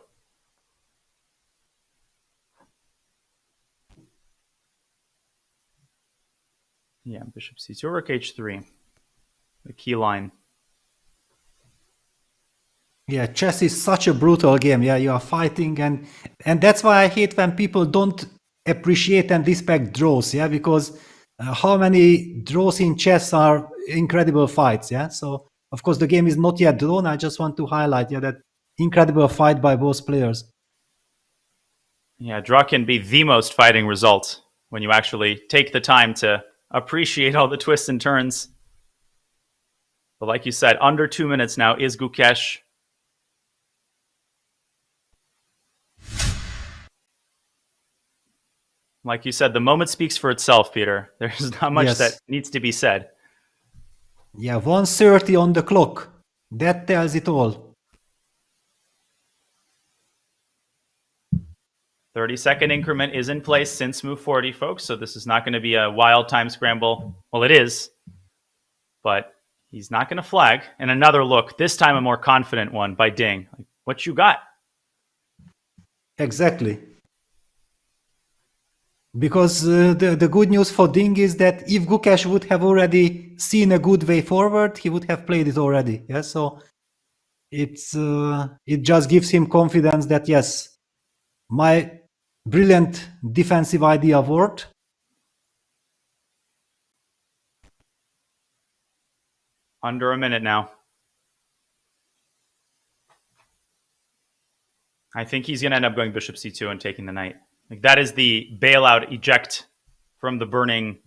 Yeah, bishop c2, rook h3. The key line. Yeah, chess is such a brutal game. Yeah, you are fighting, and that's why I hate when people don't appreciate and respect draws. Yeah, because how many draws in chess are incredible fights. Yeah, so of course the game is not yet drawn. I just want to highlight that incredible fight by both players. Yeah, draw can be the most fighting result when you actually take the time to appreciate all the twists and turns. But like you said, under 2 minutes now is Gukesh. Like you said, the moment speaks for itself, Peter. There's not much that needs to be said. Yeah, 1:30 on the clock. That tells it all. 30-second increment is in place since move 40, folks. So this is not going to be a wild time scramble. Well, it is. But he's not going to flag. And another look, this time a more confident one by Ding. Like, what you got? Exactly. Because the good news for Ding is that if Gukesh would have already seen a good way forward, he would have played it already. Yeah, so it just gives him confidence that yes, my brilliant defensive idea worked. Under a minute now. I think he's going to end up going bishop c2 and taking the knight. Like that is the bailout, eject from the burning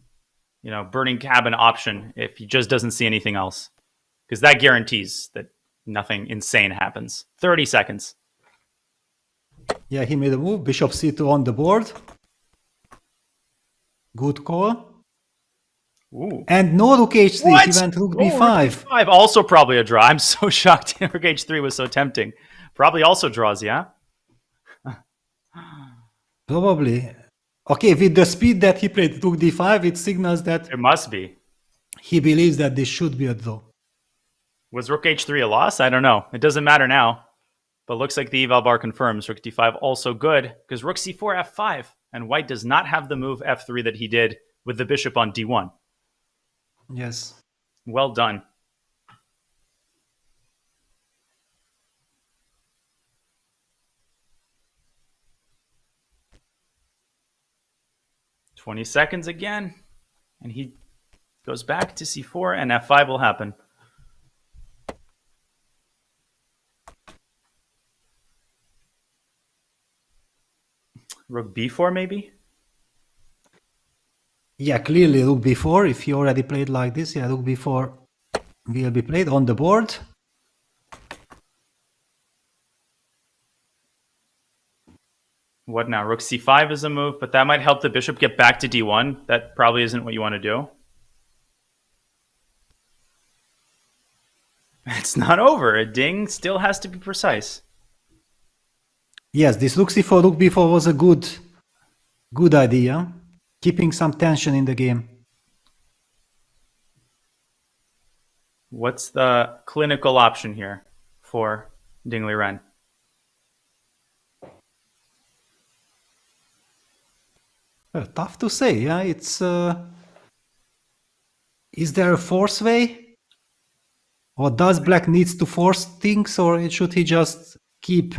cabin option if he just doesn't see anything else. Because that guarantees that nothing insane happens. 30 seconds. Yeah, he made a move. Bishop c2 on the board. Good call. Ooh. And no rook h3. What? He went rook Oh, b5. Rook b5. Also probably a draw. I'm so shocked. Rook h3 was so tempting. Probably also draws, yeah? Probably. Okay, with the speed that he played rook d5, it signals that it must be. He believes that this should be a draw. Was rook h3 a loss? I don't know. It doesn't matter now. But looks like the eval bar confirms rook d5 also good because rook c4 f5 and white does not have the move f3 that he did with the bishop on d1. Yes. Well done. "20 seconds again." And he goes back to c4 and f5 will happen. Rook b4 maybe? Yeah, clearly rook b4. If he already played like this, yeah, rook b4 will be played on the board. What now? Rook c5 is a move, but that might help the bishop get back to d1. That probably isn't what you want to do. It's not over. Ding still has to be precise. Yes, this rook c4, rook b4 was a good idea. Keeping some tension in the game. What's the clinical option here for Ding Liren? Tough to say. Yeah, it's. Is there a force way, or does Black needs to force things, or should he just keep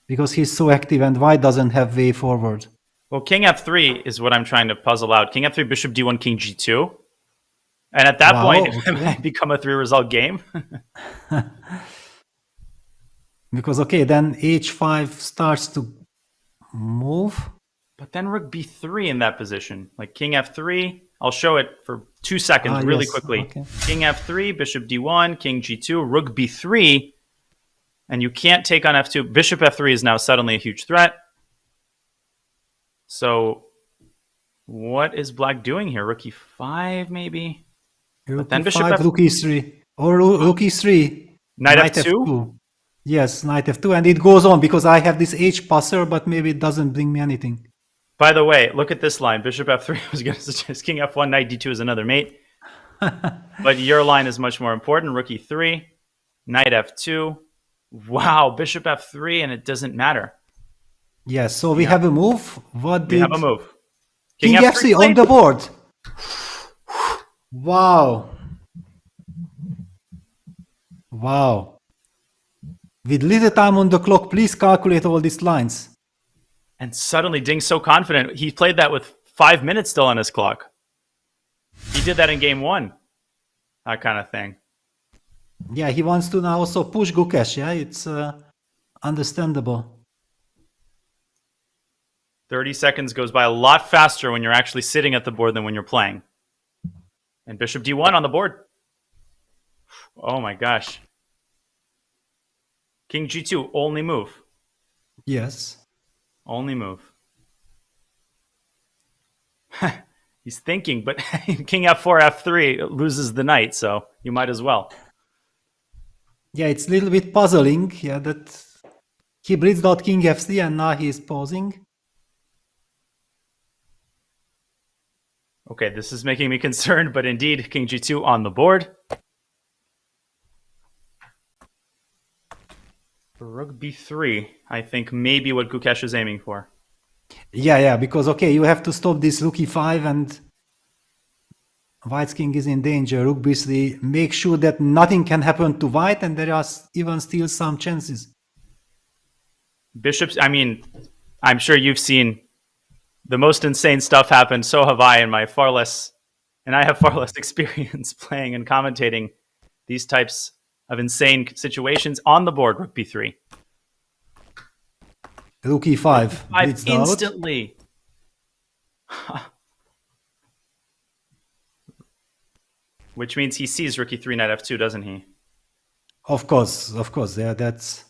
because he's so active and White doesn't have way forward? Well, king f3 is what I'm trying to puzzle out. King f3, bishop d1, king g2. And at that point, it might become a 3-result game. Because, okay, then h5 starts to move. But then rook b3 in that position. Like king f3, I'll show it for 2 seconds really quickly. Okay. King f3, bishop d1, king g2, rook b3. And you can't take on f2. Bishop f3 is now suddenly a huge threat. So what is Black doing here? Rook e5 maybe? Rook then bishop f5, rook e3. Or rook e3. Knight f2? Yes, knight f2. And it goes on because I have this h passer, but maybe it doesn't bring me anything. By the way, look at this line. Bishop f3 I was going to suggest king f1, knight d2 is another mate. But your line is much more important. Rook e3, knight f2. Wow, bishop f3 and it doesn't matter. Yes, so we have a move. We have a move. King f3 on the board. Wow. Wow. With little time on the clock, please calculate all these lines. And suddenly Ding's so confident. He played that with 5 minutes still on his clock. He did that in game 1. That kind of thing. Yeah, he wants to now also push Gukesh. Yeah, it's understandable. 30 seconds goes by a lot faster when you're actually sitting at the board than when you're playing. And bishop d1 on the board. Oh my gosh. King g2, only move. Yes. Only move. He's thinking, but king f4, f3 loses the knight, so you might as well. Yeah, it's a little bit puzzling. Yeah, that he blitzed out king f3 and now he's pausing. Okay, this is making me concerned, but indeed, king g2 on the board. Rook b3, I think maybe what Gukesh is aiming for. Yeah, because, okay, you have to stop this rook e5 and White's king is in danger. Rook b3, make sure that nothing can happen to White and there are even still some chances. Bishops, I mean, I'm sure you've seen the most insane stuff happen. So have I, and I have far less experience playing and commentating these types of insane situations on the board. Rook b3. Rook e5. Blitzed out. Instantly. Which means he sees rook e3, knight f2, doesn't he? Of course. Yeah, that's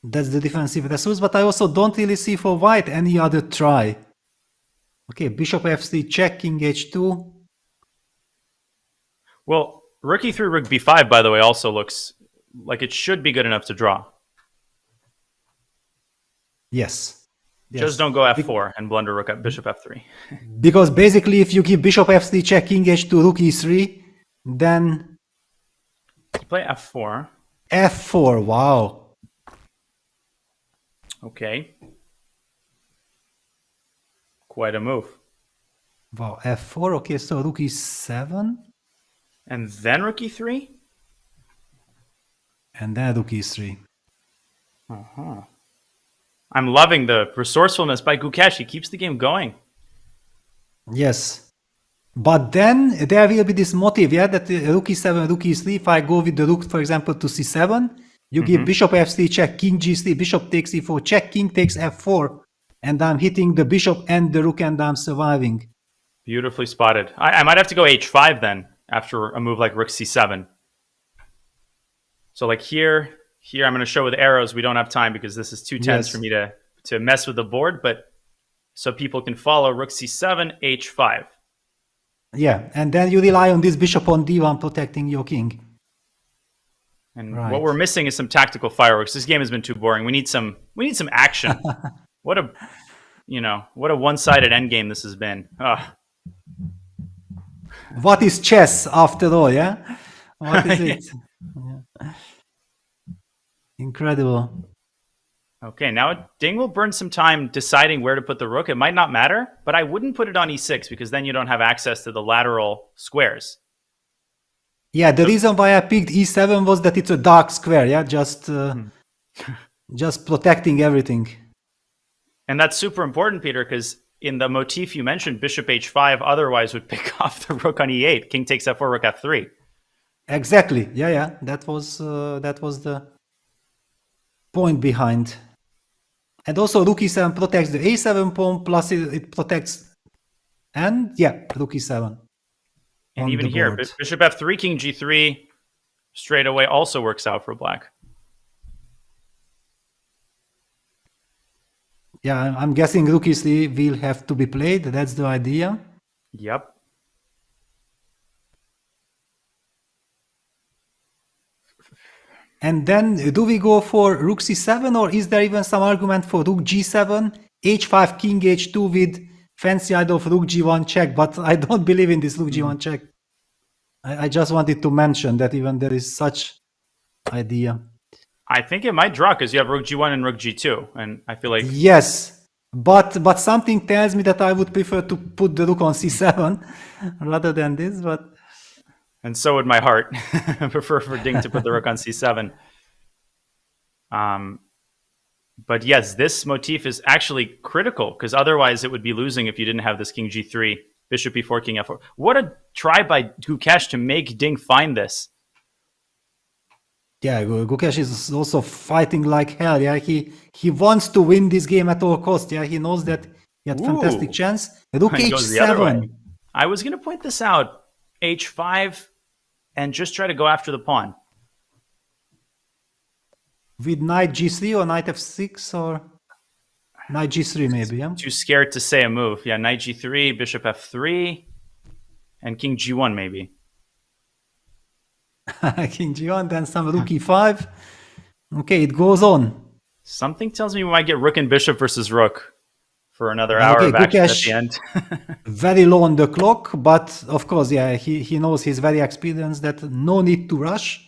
the defensive resource. But I also don't really see for white any other try. Okay, bishop f3 check, king h2. Well, rook e3, rook b5, by the way, also looks like it should be good enough to draw. Yes. Just don't go f4 and blunder rook at bishop f3. Because basically, if you give bishop f3 check, king h2, rook e3, then You play f4. f4. Wow. Okay. Quite a move. Wow, f4. Okay, so rook e7. And then rook e3? And then rook e3. Uh-huh. I'm loving the resourcefulness by Gukesh. He keeps the game going. Yes. But then there will be this motive, yeah, that rook e7, rook e3. If I go with the rook, for example, to c7, you give bishop f3 check, king g3, bishop takes e4, check, king takes f4. And I'm hitting the bishop and the rook and I'm surviving. Beautifully spotted. I might have to go h5 then, after a move like rook c7. So like here I'm going to show with arrows. We don't have time because this is too tense for me to mess with the board. But so people can follow rook c7, h5. Yeah, and then you rely on this bishop on d1 protecting your king. And what we're missing is some tactical fireworks. This game has been too boring. We need some action. What a one-sided endgame this has been. What is chess after all, yeah? What is it? Yeah. Incredible. Okay, now Ding will burn some time deciding where to put the rook. It might not matter, but I wouldn't put it on e6 because then you don't have access to the lateral squares. Yeah, the reason why I picked e7 was that it's a dark square, yeah? Just protecting everything. And that's super important, Peter, because in the motif you mentioned, bishop h5 otherwise would pick off the rook on e8. King takes f4, rook f3. Exactly. Yeah. That was the point behind. And also rook e7 protects the a7 pawn, plus it protects, and yeah, rook e7. And even here, bishop f3, king g3 straight away also works out for black. Yeah, I'm guessing rook e3 will have to be played. That's the idea. Yep. And then do we go for rook c7, or is there even some argument for rook g7, h5, king h2 with fancy idea of rook g1 check? But I don't believe in this rook g1 check. I just wanted to mention that even there is such idea. I think it might draw because you have rook g1 and rook g2, and I feel like yes, but something tells me that I would prefer to put the rook on c7 rather than this. But and so would my heart. I prefer for Ding to put the rook on c7. But yes, this motif is actually critical because otherwise it would be losing if you didn't have this king g3, bishop e4, king f4. What a try by Gukesh to make Ding find this. Yeah, Gukesh is also fighting like hell. Yeah, he wants to win this game at all costs. Yeah, he knows that he had fantastic chance. Rook h7. I was going to point this out. h5 and just try to go after the pawn. With knight g3 or knight f6 or knight g3 maybe, yeah? Too scared to say a move. Yeah, knight g3, bishop f3, and king g1 maybe. King g1, then some rook e5. Okay, it goes on. Something tells me we might get rook and bishop versus rook for another hour of action at the end. Very low on the clock, but of course, yeah, he knows, he's very experienced, that no need to rush.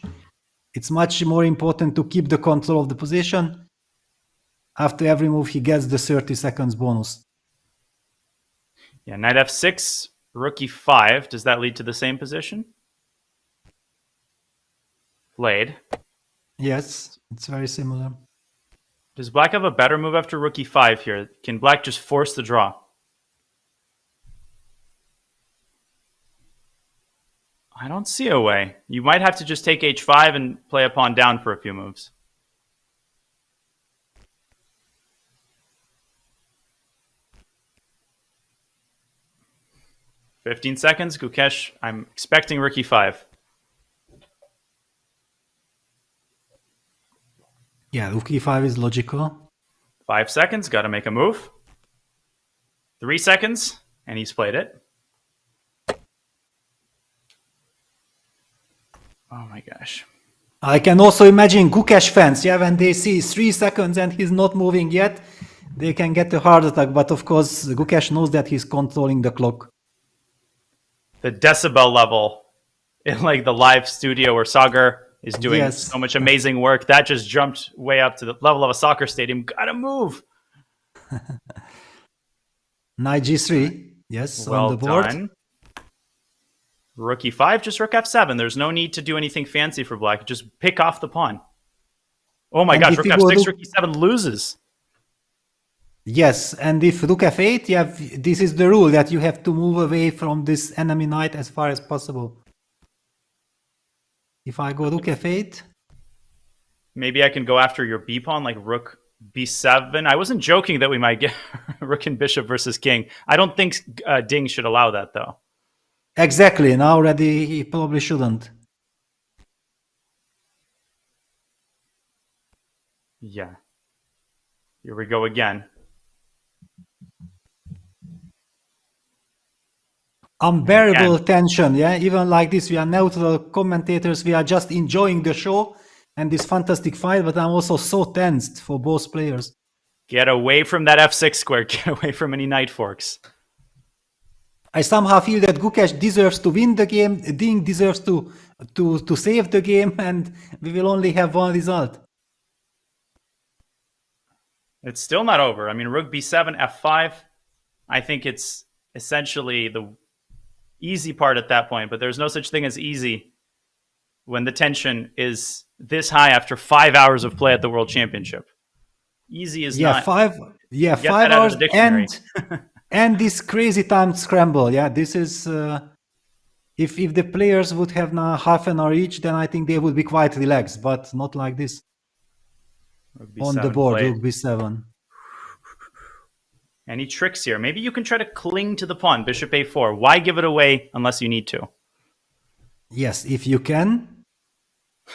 It's much more important to keep the control of the position. After every move, he gets the 30 seconds bonus. Yeah, knight f6, rook e5. Does that lead to the same position? Played. Yes, it's very similar. Does black have a better move after rook e5 here? Can black just force the draw? I don't see a way. You might have to just take h5 and play a pawn down for a few moves. 15 seconds. Gukesh, I'm expecting rook e5. Yeah, rook e5 is logical. 5 seconds. Got to make a move. 3 seconds. And he's played it. Oh my gosh. I can also imagine Gukesh fans, yeah, when they see 3 seconds and he's not moving yet, they can get a heart attack. But of course, Gukesh knows that he's controlling the clock. The decibel level in like the live studio where Sagar is doing so much amazing work, that just jumped way up to the level of a soccer stadium. Gotta move. Knight g3, yes, well on the board. Done. Rook e5, just rook f7. There's no need to do anything fancy for black. Just pick off the pawn. Oh my gosh, rook f6, rook e7 loses. Yes, and if rook f8, this is the rule that you have to move away from this enemy knight as far as possible. If I go rook f8... Maybe I can go after your b pawn, like rook b7. I wasn't joking that we might get rook and bishop versus king. I don't think Ding should allow that, though. Exactly, now already he probably shouldn't. Yeah. Here we go again. Unbearable tension, yeah? Even like this, we are neutral commentators, we are just enjoying the show and this fantastic fight, but I'm also so tensed for both players. Get away from that f6 square. Get away from any knight forks. I somehow feel that Gukesh deserves to win the game, Ding deserves to save the game, and we will only have one result. It's still not over. I mean, rook b7, f5. I think it's essentially the easy part at that point, but there's no such thing as easy when the tension is this high after 5 hours of play at the World Championship. Easy is not. 5 hours and this crazy timed scramble. Yeah, this is if the players would have now half an hour each, then I think they would be quite relaxed, but not like this. On the board, rook b7. Any tricks here? Maybe you can try to cling to the pawn, bishop a4. Why give it away unless you need to? Yes, if you can.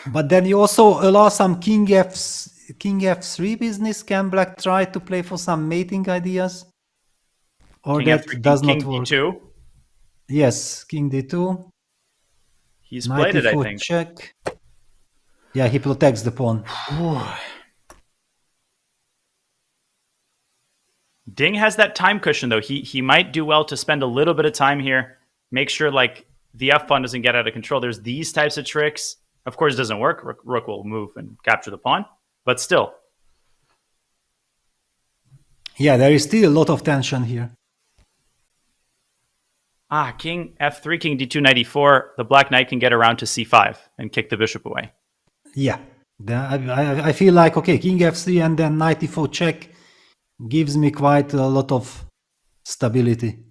But then you also allow some king f3 business. Can black try to play for some mating ideas? Or king that f3, does king not work? d2. Yes, king d2. He's played it, I think. Check. Yeah, he protects the pawn. Ding has that time cushion, though. He might do well to spend a little bit of time here. Make sure like the f pawn doesn't get out of control. There's these types of tricks. Of course, it doesn't work. Rook will move and capture the pawn. But still. Yeah, there is still a lot of tension here. King f3, king d2, knight e4. The black knight can get around to c5 and kick the bishop away. Yeah, I feel like, okay, king f3 and then knight e4 check gives me quite a lot of stability.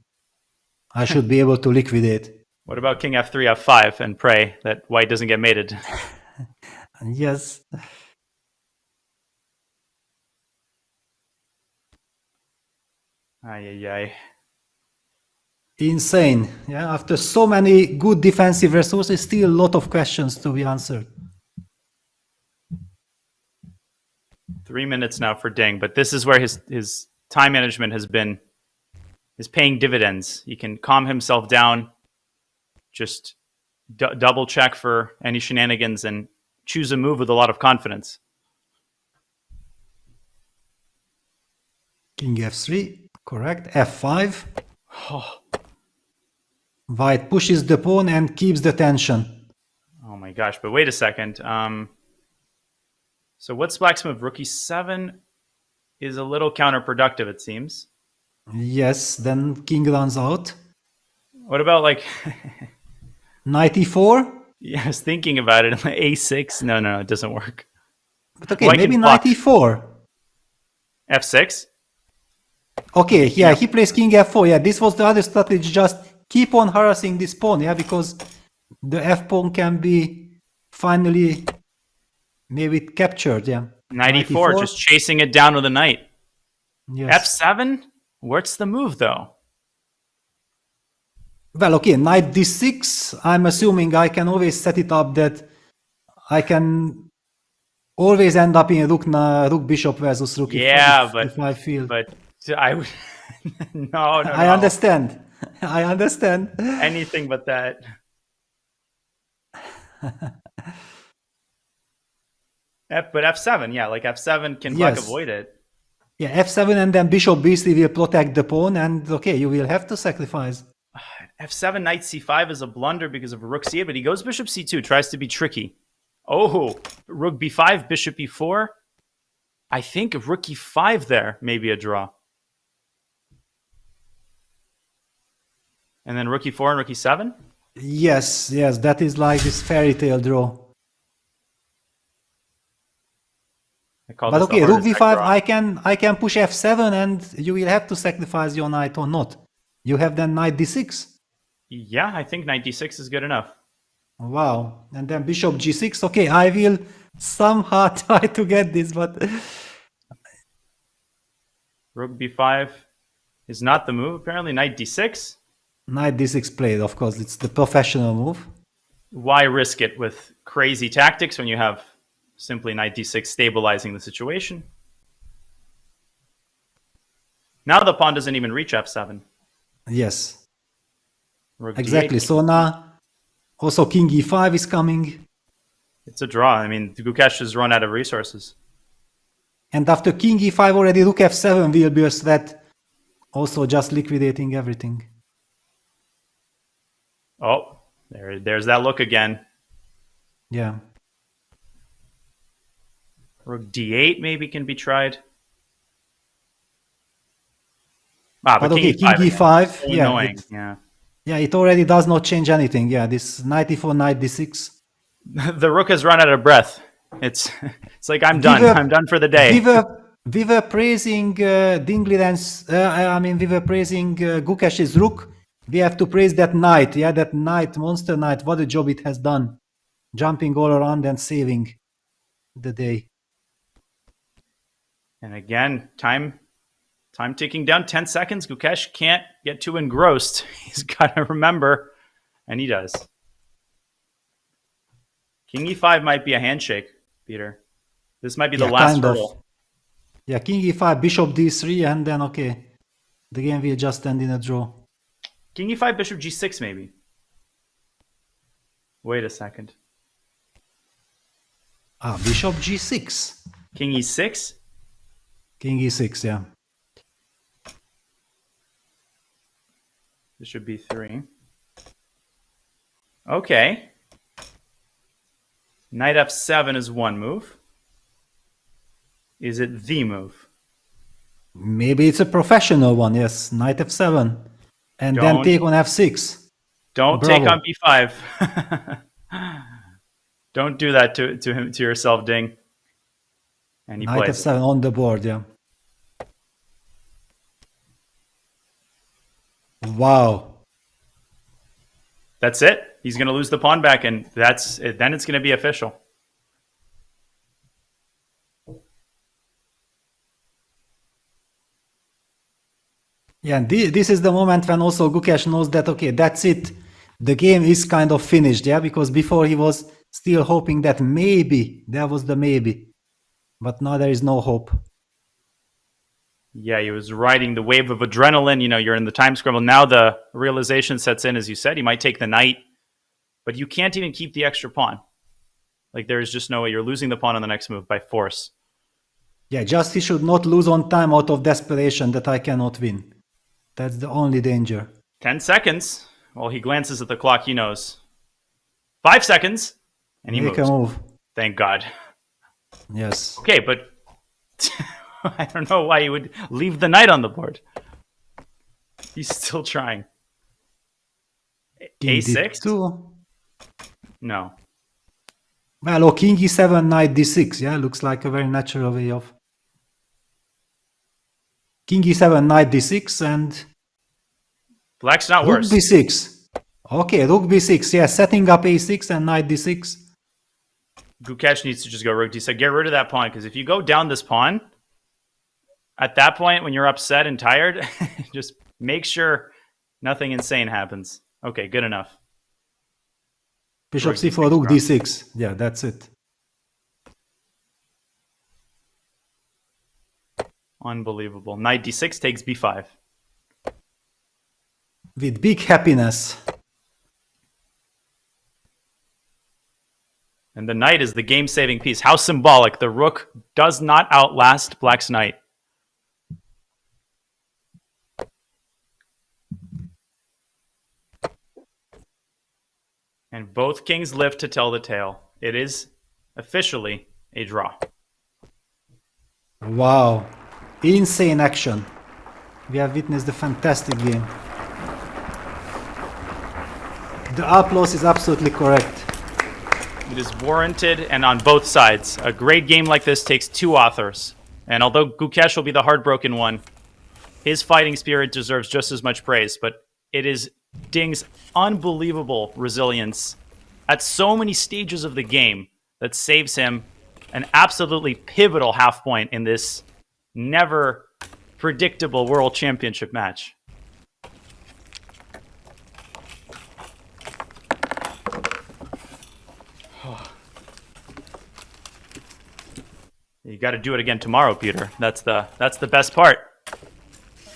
I should be able to liquidate. What about king f3, f5 and pray that white doesn't get mated? Yes. Ay. Insane. Yeah, after so many good defensive resources, still a lot of questions to be answered. 3 minutes now for Ding, but this is where his time management is paying dividends. He can calm himself down, just double check for any shenanigans and choose a move with a lot of confidence. King f3, correct. f5. White pushes the pawn and keeps the tension. Oh my gosh, but wait a second. So what's black's move? Rook e7 is a little counterproductive, it seems. Yes, then king runs out. What about like... Knight e4? Yeah, I was thinking about it. a6? No, it doesn't work. But okay, maybe knight e4. f6? Okay, yeah, he plays king f4. Yeah, this was the other strategy. Just keep on harassing this pawn, yeah, because the f pawn can be finally maybe captured, yeah. Knight e4, just chasing it down with a knight. Yes. f7? What's the move, though? Well, okay, knight d6. I'm assuming I can always set it up that I can always end up in rook bishop versus rook if I feel. But I would no. I understand. I understand. Anything but that. But f7, yeah, like f7 can black avoid it. Yeah, f7 and then bishop b3 will protect the pawn, and okay, you will have to sacrifice. f7, knight c5 is a blunder because of rook c8, but he goes bishop c2, tries to be tricky. Oh, rook b5, bishop e4. I think rook e5 there may be a draw. And then rook e4 and rook e7? Yes, that is like this fairy tale draw. But okay, rook b5, I can push f7 and you will have to sacrifice your knight or not. You have then knight d6. Yeah, I think knight d6 is good enough. Wow. And then bishop g6. Okay, I will somehow try to get this, but... Rook b5 is not the move, apparently. Knight d6. Knight d6 played, of course. It's the professional move. Why risk it with crazy tactics when you have simply knight d6 stabilizing the situation? Now the pawn doesn't even reach f7. Yes. Rook exactly. D8. So now also king e5 is coming. It's a draw. I mean, Gukesh has run out of resources. And after king e5 already rook f7 will be a threat. Also just liquidating everything. Oh, there's that look again. Yeah. Rook d8 maybe can be tried. But okay, king e5. So annoying. Yeah, it already does not change anything. Yeah, this knight e4, knight d6. The rook has run out of breath. It's like I'm done. I'm done for the day. We were praising Ding Liren's. We were praising Gukesh's rook. We have to praise that knight. Yeah, that knight, monster knight. What a job it has done, jumping all around and saving the day. And again, time ticking down. 10 seconds. Gukesh can't get too engrossed. He's got to remember, and he does. King e5 might be a handshake, Peter. This might be the last hurdle. Yeah, king e5, bishop d3, and then okay, the game will just end in a draw. King e5, bishop g6 maybe. Wait a second. Bishop g6. King e6? King e6, yeah. Bishop b3. Okay. Knight f7 is one move. Is it the move? Maybe it's a professional one, yes. Knight f7. And then take on f6. Don't take on b5. Don't do that to yourself, Ding. And he Knight plays f7 on the board, yeah. Wow. That's it. He's going to lose the pawn back, and that's it. Then it's going to be official. Yeah, and this is the moment when also Gukesh knows that, okay, that's it. The game is kind of finished, yeah, because before he was still hoping that maybe, there was the maybe. But now there is no hope. Yeah, he was riding the wave of adrenaline. You know, you're in the time scramble. Now the realization sets in, as you said. He might take the knight, but you can't even keep the extra pawn. Like, there's just no way. You're losing the pawn on the next move by force. Yeah, just he should not lose on time out of desperation that I cannot win. That's the only danger. 10 seconds. Well, he glances at the clock. He knows. 5 seconds. And he Make moves. a move. Thank God. Yes. Okay, but I don't know why he would leave the knight on the board. He's still trying. A6? No. Well, or king e7, knight d6. Yeah, looks like a very natural way of... King e7, knight d6, and... Black's not rook worse. b6. Okay, rook b6. Yeah, setting up a6 and knight d6. Gukesh needs to just go rook d6. Get rid of that pawn, because if you go down this pawn, at that point, when you're upset and tired, just make sure nothing insane happens. Okay, good enough. Bishop c4, rook d6. Yeah, that's it. Unbelievable. Knight d6 takes b5. With big happiness. And the knight is the game-saving piece. How symbolic. The rook does not outlast black's knight. And both kings live to tell the tale. It is officially a draw. Wow. Insane action. We have witnessed a fantastic game. The applause is absolutely correct. It is warranted and on both sides. A great game like this takes two authors. And although Gukesh will be the heartbroken one, his fighting spirit deserves just as much praise. But it is Ding's unbelievable resilience at so many stages of the game that saves him an absolutely pivotal half point in this never predictable World Championship match. You got to do it again tomorrow, Peter. That's the best part.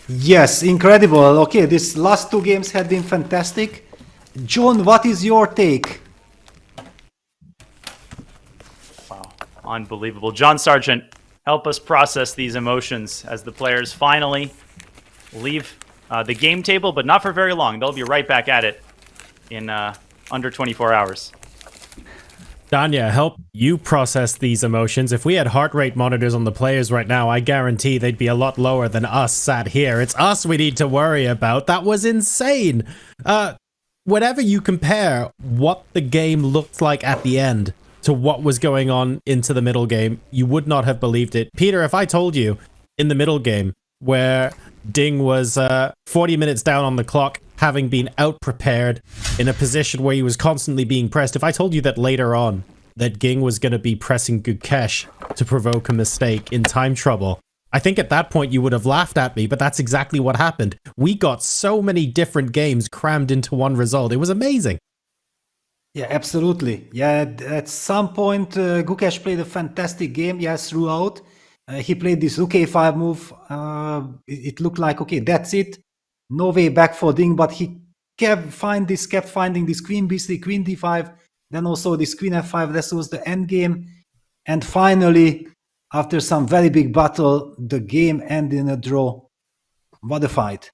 Yes, incredible. Okay, these last two games have been fantastic. John, what is your take? Wow, unbelievable. John Sargent, help us process these emotions as the players finally leave the game table, but not for very long. They'll be right back at it in under 24 hours. Danya, help you process these emotions. If we had heart rate monitors on the players right now, I guarantee they'd be a lot lower than us sat here. It's us we need to worry about. That was insane. Whenever you compare what the game looked like at the end to what was going on into the middle game, you would not have believed it. Peter, if I told you in the middle game where Ding was 40 minutes down on the clock, having been out-prepared in a position where he was constantly being pressed, if I told you that later on that Ging was going to be pressing Gukesh to provoke a mistake in time trouble, I think at that point you would have laughed at me, but that's exactly what happened. We got so many different games crammed into one result. It was amazing. Yeah, absolutely. Yeah, at some point, Gukesh played a fantastic game, yes, throughout. He played this rook a5 move. It looked like, okay, that's it. No way back for Ding, but he kept finding this queen b3, queen d5, then also this queen f5. This was the end game. And finally, after some very big battle, the game ended in a draw. What a fight.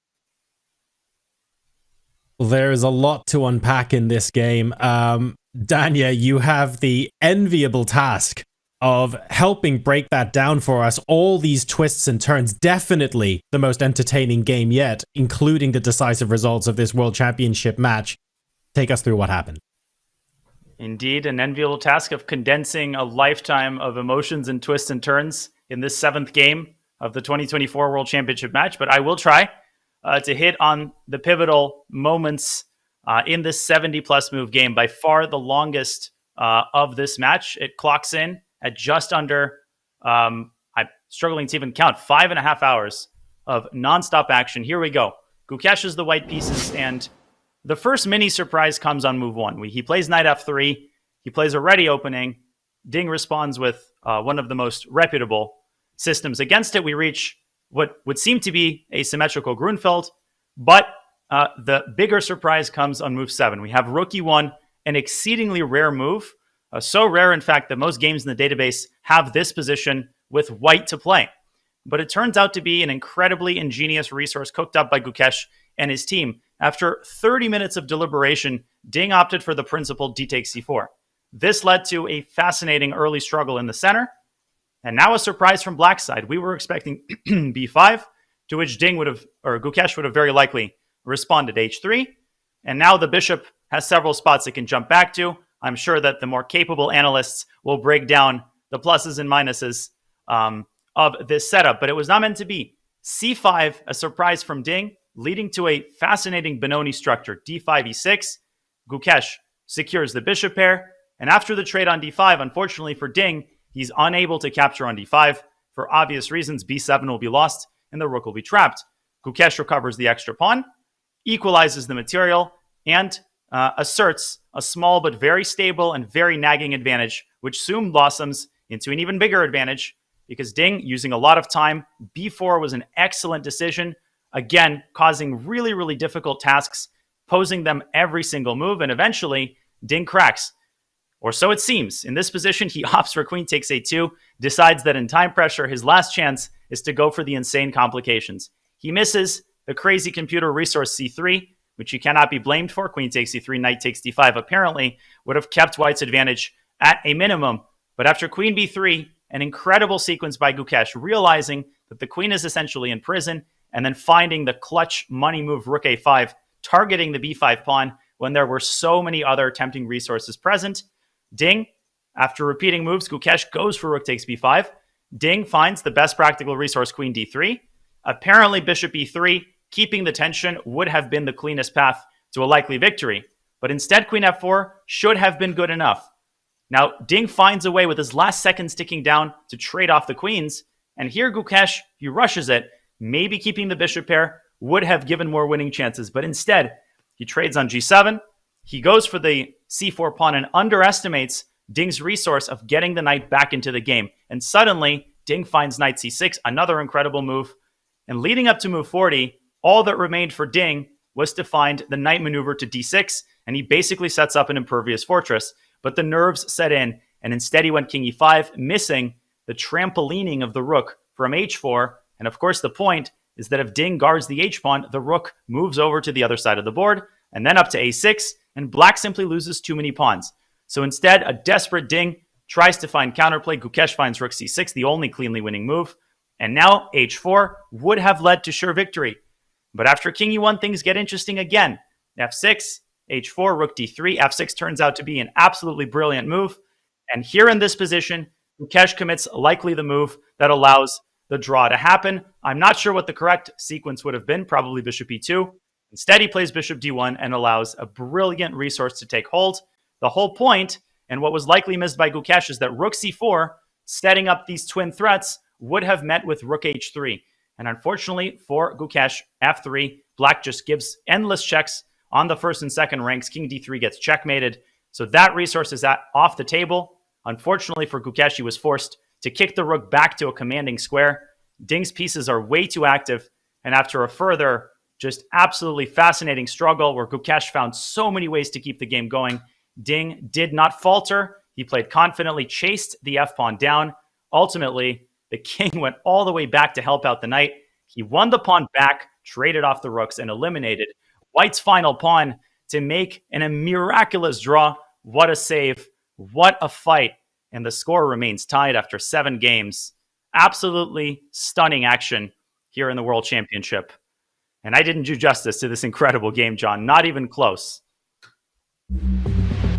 There is a lot to unpack in this game. Danya, you have the enviable task of helping break that down for us. All these twists and turns, definitely the most entertaining game yet, including the decisive results of this World Championship match. Take us through what happened. Indeed, an enviable task of condensing a lifetime of emotions and twists and turns in this seventh game of the 2024 World Championship match, but I will try to hit on the pivotal moments in this 70-plus move game. By far the longest of this match. It clocks in at just under, I'm struggling to even count, 5.5 hours of nonstop action. Here we go. Gukesh is the white pieces, and the first mini surprise comes on move one. He plays knight f3. He plays a ready opening. Ding responds with one of the most reputable systems. Against it, we reach what would seem to be a symmetrical Grunfeld, but the bigger surprise comes on move 7. We have rook e1, an exceedingly rare move. So rare, in fact, that most games in the database have this position with white to play. But it turns out to be an incredibly ingenious resource cooked up by Gukesh and his team. After 30 minutes of deliberation, Ding opted for the principal d takes c4. This led to a fascinating early struggle in the center. And now a surprise from black's side. We were expecting b5, to which Gukesh would have very likely responded h3. And now the bishop has several spots it can jump back to. I'm sure that the more capable analysts will break down the pluses and minuses of this setup, but it was not meant to be. c5, a surprise from Ding, leading to a fascinating Benoni structure. d5, e6, Gukesh secures the bishop pair, and after the trade on d5, unfortunately for Ding, he's unable to capture on d5. For obvious reasons, b7 will be lost, and the rook will be trapped. Gukesh recovers the extra pawn, equalizes the material, and asserts a small but very stable and very nagging advantage, which soon blossoms into an even bigger advantage because Ding, using a lot of time, b4 was an excellent decision, again, causing really, really difficult tasks, posing them every single move, and eventually Ding cracks. Or so it seems. In this position, he opts for queen takes a2, decides that in time pressure, his last chance is to go for the insane complications. He misses the crazy computer resource c3, which he cannot be blamed for. Queen takes c3, knight takes d5 apparently would have kept White's advantage at a minimum. But after queen b3, an incredible sequence by Gukesh, realizing that the queen is essentially in prison, and then finding the clutch money move rook a5, targeting the b5 pawn when there were so many other tempting resources present. Ding, after repeating moves, Gukesh goes for rook takes b5. Ding finds the best practical resource, queen d3. Apparently, bishop e3, keeping the tension, would have been the cleanest path to a likely victory. But instead, queen f4 should have been good enough. Now, Ding finds a way with his last seconds ticking down to trade off the queens. And here, Gukesh, he rushes it. Maybe keeping the bishop pair would have given more winning chances. But instead, he trades on g7. He goes for the c4 pawn and underestimates Ding's resource of getting the knight back into the game. And suddenly, Ding finds knight c6, another incredible move. And leading up to move 40, all that remained for Ding was to find the knight maneuver to d6, and he basically sets up an impervious fortress. But the nerves set in, and instead he went king e5, missing the trampolining of the rook from h4. And of course, the point is that if Ding guards the h-pawn, the rook moves over to the other side of the board, and then up to a6, and black simply loses too many pawns. So instead, a desperate Ding tries to find counterplay. Gukesh finds rook c6, the only cleanly winning move. And now h4 would have led to sure victory. But after king e1, things get interesting again. f6, h4, rook d3. f6 turns out to be an absolutely brilliant move. And here in this position, Gukesh commits likely the move that allows the draw to happen. I'm not sure what the correct sequence would have been, probably bishop e2. Instead, he plays bishop d1 and allows a brilliant resource to take hold. The whole point, and what was likely missed by Gukesh, is that rook c4, setting up these twin threats, would have met with rook h3. And unfortunately for Gukesh, f3, black just gives endless checks on the first and second ranks. King d3 gets checkmated. So that resource is off the table. Unfortunately for Gukesh, he was forced to kick the rook back to a commanding square. Ding's pieces are way too active. And after a further just absolutely fascinating struggle where Gukesh found so many ways to keep the game going, Ding did not falter. He played confidently, chased the f-pawn down. Ultimately, the king went all the way back to help out the knight. He won the pawn back, traded off the rooks, and eliminated White's final pawn to make a miraculous draw. What a save. What a fight. And the score remains tied after 7 games. Absolutely stunning action here in the World Championship. And I didn't do justice to this incredible game, John. Not even close.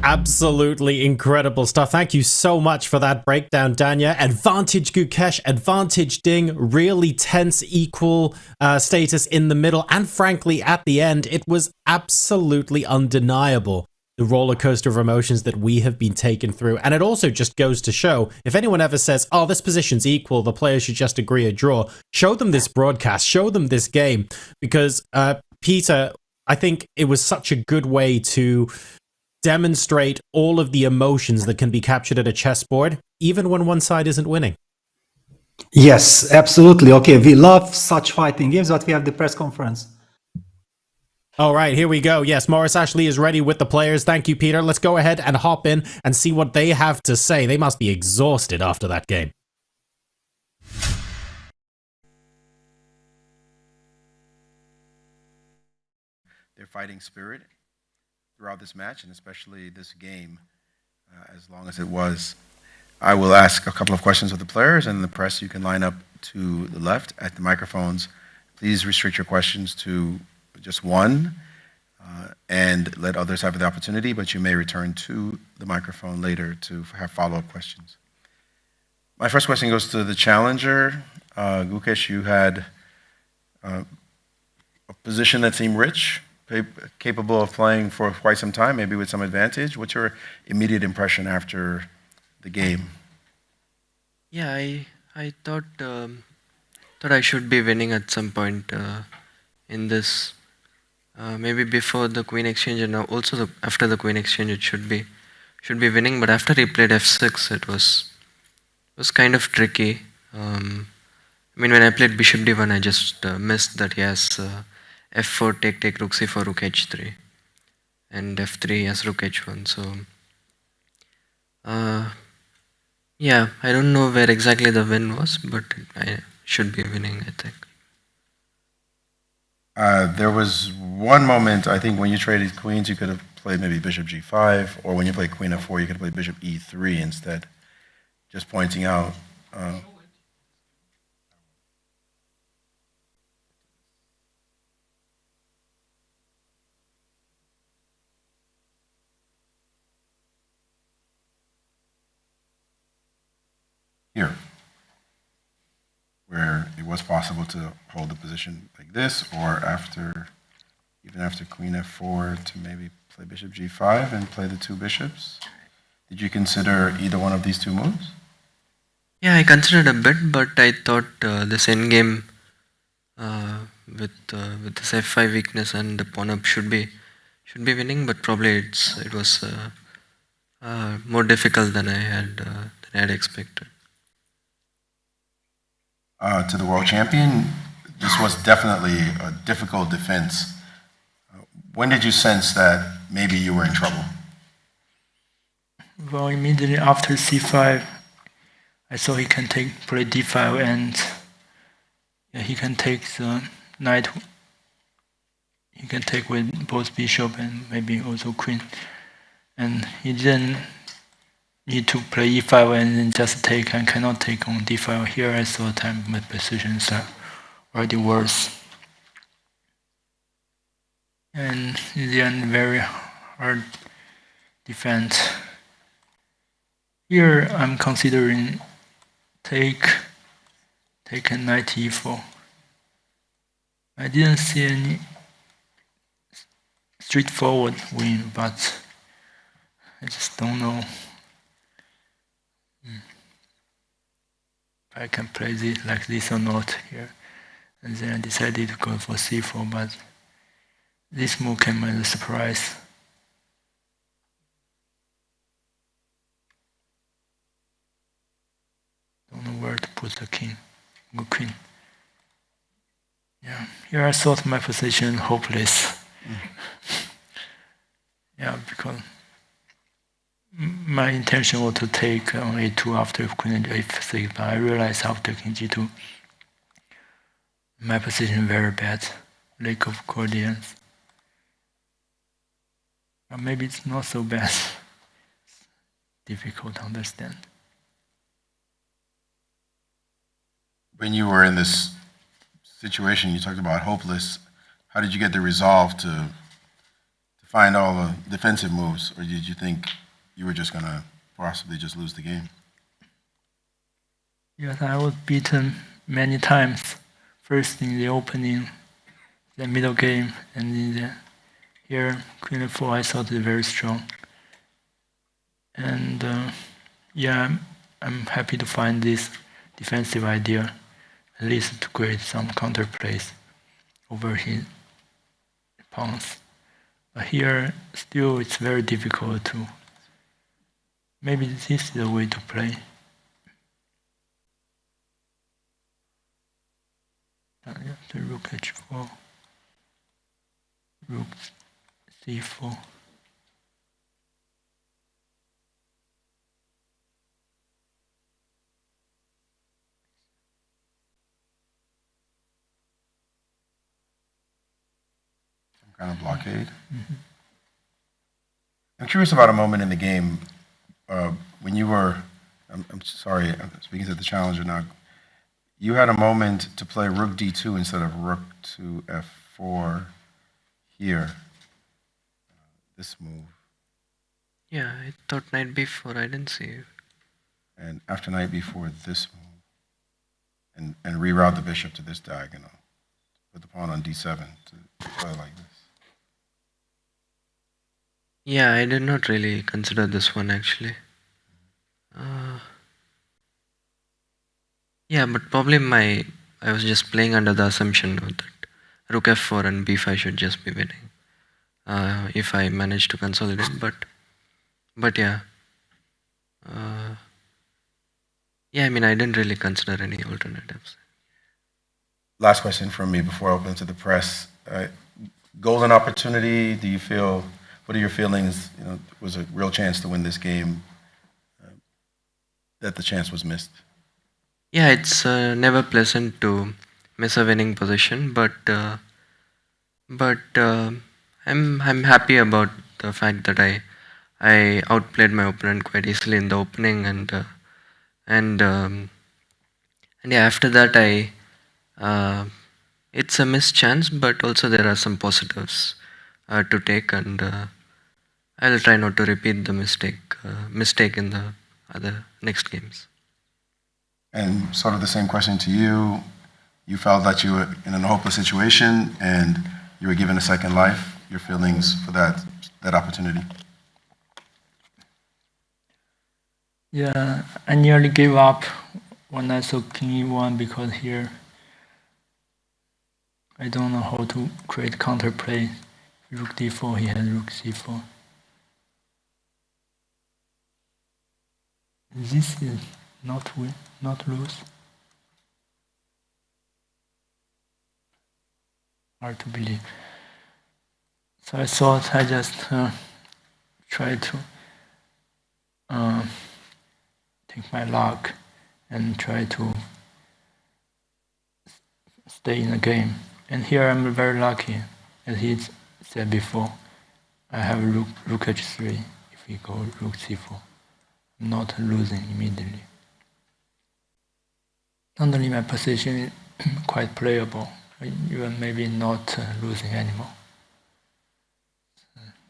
Absolutely incredible stuff. Thank you so much for that breakdown, Danya. Advantage Gukesh, advantage Ding, really tense equal status in the middle. And frankly, at the end, it was absolutely undeniable, the roller coaster of emotions that we have been taken through. And it also just goes to show, if anyone ever says, oh, this position's equal, the players should just agree a draw, show them this broadcast, show them this game. Because, Peter, I think it was such a good way to demonstrate all of the emotions that can be captured at a chessboard, even when one side isn't winning. Yes, absolutely. Okay, we love such fighting games, but we have the press conference. All right, here we go. Yes, Morris Ashley is ready with the players. Thank you, Peter. Let's go ahead and hop in and see what they have to say. They must be exhausted after that game. Their fighting spirit throughout this match, and especially this game, as long as it was. I will ask a couple of questions of the players, and the press, you can line up to the left at the microphones. Please restrict your questions to just one, and let others have the opportunity, but you may return to the microphone later to have follow-up questions. My first question goes to the challenger. Gukesh, you had a position that seemed rich, capable of playing for quite some time, maybe with some advantage. What's your immediate impression after the game? Yeah, I thought I should be winning at some point in this maybe before the queen exchange and also after the queen exchange it should be winning, but after he played f6 it was kind of tricky. I mean, when I played bishop d1 I just missed that he has f4 take rook c4 rook h3 and f3 he has rook h1, so yeah, I don't know where exactly the win was, but I should be winning, I think. There was one moment, I think, when you traded queens, you could have played maybe bishop g5, or when you played queen f4, you could have played bishop e3 instead. Just pointing out. Here, where it was possible to hold the position like this, or even after queen f4 to maybe play bishop g5 and play the two bishops. Did you consider either one of these two moves? Yeah, I considered a bit, but I thought this endgame with this f5 weakness and the pawn up should be winning, but probably it was more difficult than I had expected. To the world champion, this was definitely a difficult defense. When did you sense that maybe you were in trouble? Well, immediately after c5, I saw he can play d5, and yeah, he can take the knight. He can take with both bishop and maybe also queen, and he didn't need to play e5 and then just take and cannot take on d5. Here I saw time my positions are already worse. And in the end, very hard defense. Here I'm considering take a knight e4. I didn't see any straightforward win, but I just don't know if I can play this like this or not here. And then I decided to go for c4, but this move came as a surprise. Don't know where to put the king. Go queen. Yeah, here I thought my position hopeless. Yeah, because my intention was to take on a2 after queen and f6, but I realized after king g2, my position very bad, lack of coordinates. But maybe it's not so bad. It's difficult to understand. When you were in this situation, you talked about hopeless. How did you get the resolve to find all the defensive moves, or did you think you were just going to possibly just lose the game? Yes, I was beaten many times. First in the opening, the middle game, and in the here queen f4 I thought it very strong. And yeah, I'm happy to find this defensive idea, at least to create some counterplays over his pawns. But here, still, it's very difficult to. Maybe this is the way to play. The rook h4, rook c4. Some kind of blockade. Mm-hmm. I'm curious about a moment in the game when you were. I'm sorry, I'm speaking to the challenger now. You had a moment to play rook d2 instead of rook to f4 here. This move. Yeah, I thought knight b4, I didn't see it. And after knight b4, this move. And reroute the bishop to this diagonal. Put the pawn on d7 to play like this. Yeah, I did not really consider this one actually. Yeah, but probably I was just playing under the assumption that rook f4 and b5 should just be winning if I manage to consolidate. But yeah, I mean, I didn't really consider any alternatives. Last question from me before I open to the press. Golden opportunity. Do you feel? What are your feelings? You know, was a real chance to win this game. That the chance was missed. Yeah, it's never pleasant to miss a winning position, but I'm happy about the fact that I outplayed my opponent quite easily in the opening, and yeah, after that it's a missed chance, but also there are some positives to take, and I'll try not to repeat the mistake in the other next games. And sort of the same question to you. You felt that you were in an hopeless situation and you were given a second life. Your feelings for that opportunity? Yeah, I nearly gave up when I saw King E1 because here I don't know how to create counterplay. Rook D4, he had Rook C4. This is not win, not lose. Hard to believe. So I thought I just try to take my luck and try to stay in the game. And here I'm very lucky, as he said before. I have Rook H3 if we go Rook C4. Not losing immediately. Suddenly my position is quite playable, even maybe not losing anymore.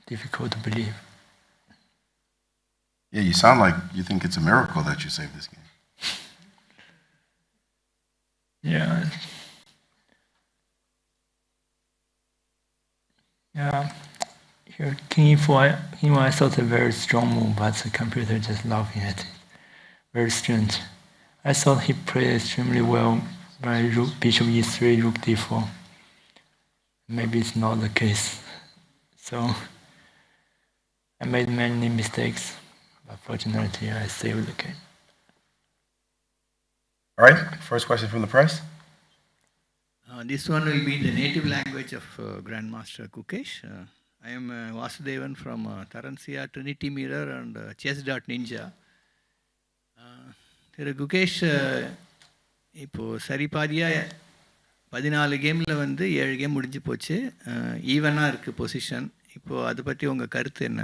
Difficult to believe. Yeah, you sound like you think it's a miracle that you saved this game. Yeah. Yeah. Here, King E4, I thought a very strong move, but the computer just laughing at it. Very strange. I thought he played extremely well by Bishop E3, Rook D4. Maybe it's not the case. So I made many mistakes, but fortunately I saved the game. All right, first question from the press. This one will be the native language of Grandmaster Gukesh. I am Vasudevan from Taransia, Trinity Mirror and chess.ninja. Thiru Gukesh, இப்போ சரிபாதியா 14 கேம்ல வந்து 7 game முடிஞ்சு போச்சு. ஈவனா இருக்கு position. இப்போ அத பத்தி உங்க கருத்து என்ன?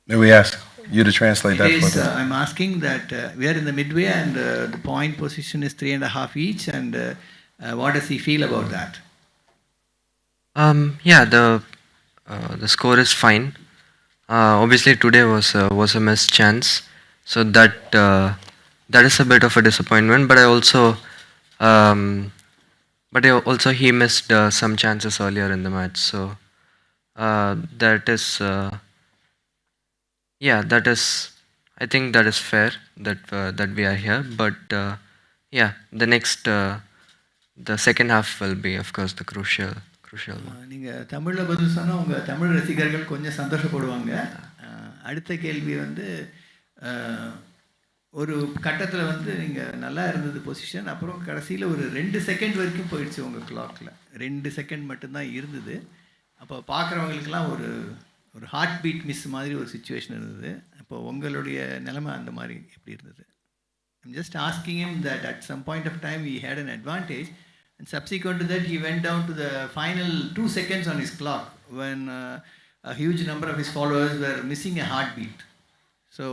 May we ask you to translate that for us? I'm asking that we are in the midway and the point position is 3.5 each, and what does he feel about that? Yeah, the score is fine. Obviously today was a missed chance, so that is a bit of a disappointment. But he missed some chances earlier in the match, so that is I think that is fair that we are here. But yeah, the second half will be, of course, the crucial one. நீங்க தமிழ்ல பதில் சொன்னா உங்க தமிழ் ரசிகர்கள் கொஞ்சம் சந்தோஷப்படுவாங்க. அடுத்த கேள்வி வந்து ஒரு கட்டத்துல வந்து நீங்க நல்லா இருந்தது பொசிஷன், அப்புறம் கடைசியில ஒரு 2 செகண்ட் வரைக்கும் போயிடுச்சு உங்க கிளாக்ல. 2 செகண்ட் மட்டும் தான் இருந்தது. அப்போ பார்க்குறவங்களுக்குலாம் ஒரு ஹார்ட் பீட் மிஸ் மாதிரி ஒரு சிச்சுவேஷன் இருந்தது. அப்போ உங்களுடைய நிலைமை அந்த மாதிரி எப்படி இருந்தது? I'm just asking him that at some point of time he had an advantage, and subsequent to that he went down to the final 2 seconds on his clock when a huge number of his followers were missing a heartbeat. So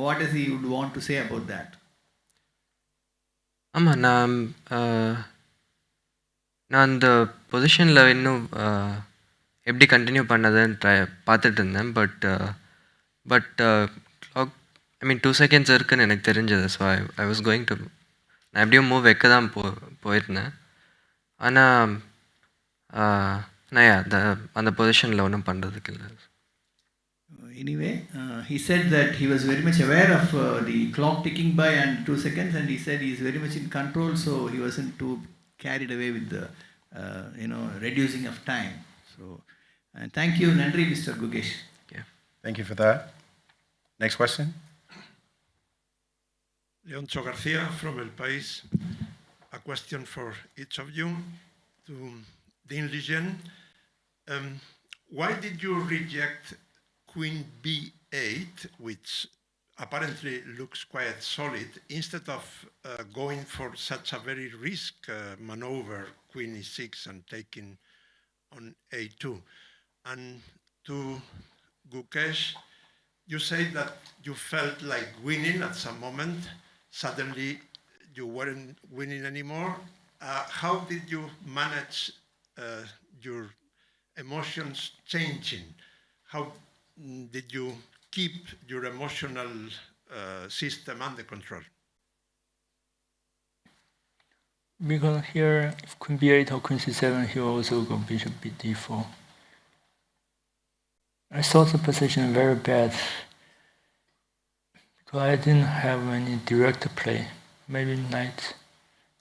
what does he would want to say about that? ஆமா, நான் அந்த பொசிஷனில் இன்னும் எப்படி continue பண்ணதுன்னு பார்த்துட்டு இருந்தேன். But clock I mean 2 seconds இருக்குன்னு எனக்கு தெரிஞ்சது. So I was going to நான் எப்படியும் மூவ் வைக்க தான் போயிருந்தேன். ஆனால் நான் அந்த பொசிஷனில் ஒன்றும் பண்ணுறதுக்கு இல்லை. Anyway, he said that he was very much aware of the clock ticking by and 2 seconds, and he said he is very much in control, so he wasn't too carried away with the reducing of time. So, and thank you, Nandri, Mr. Gukesh. Yeah. Thank you for that. Next question. Leoncho Garcia from El País. A question for each of you. To Ding Liren. Why did you reject Queen B8, which apparently looks quite solid, instead of going for such a very risk maneuver, Queen E6 and taking on A2? And to Gukesh, you say that you felt like winning at some moment. Suddenly you weren't winning anymore. How did you manage your emotions changing? How did you keep your emotional system under control? Because here, if Queen B8 or Queen C7, he will also go Bishop D4. I thought the position very bad because I didn't have any direct play. Maybe knight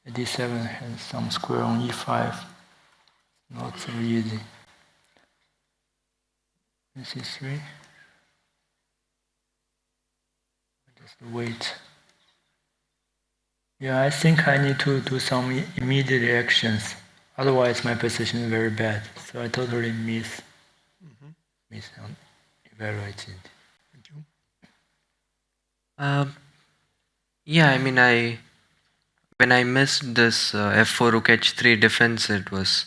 at D7 has some square on E5. Not so easy. C3. Just wait. Yeah, I think I need to do some immediate actions. Otherwise, my position is very bad. So I totally miss evaluated. Thank you. Yeah, I mean, when I missed this f4 rook h3 defense, it was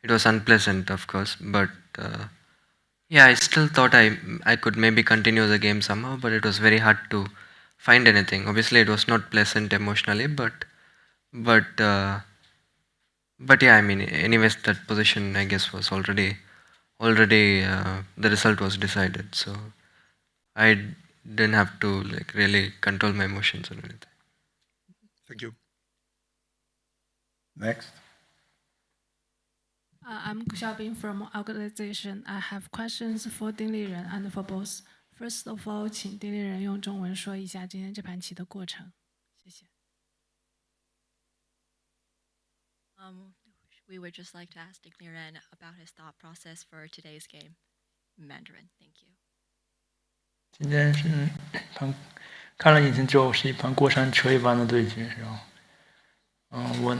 unpleasant, of course. But yeah, I still thought I could maybe continue the game somehow, but it was very hard to find anything. Obviously, it was not pleasant emotionally, but yeah, I mean, anyways, that position I guess was already the result was decided. So I didn't have to like really control my emotions or anything. Thank you. Next. I'm Xiaobing from organization. I have questions for Ding Liren and for both. First of all, 请丁立人用中文说一下今天这盘棋的过程。谢谢。We would just like to ask Ding Liren about his thought process for today's game in Mandarin. Thank you. 今天是看了引擎之后是一盘过山车一般的对决，然后，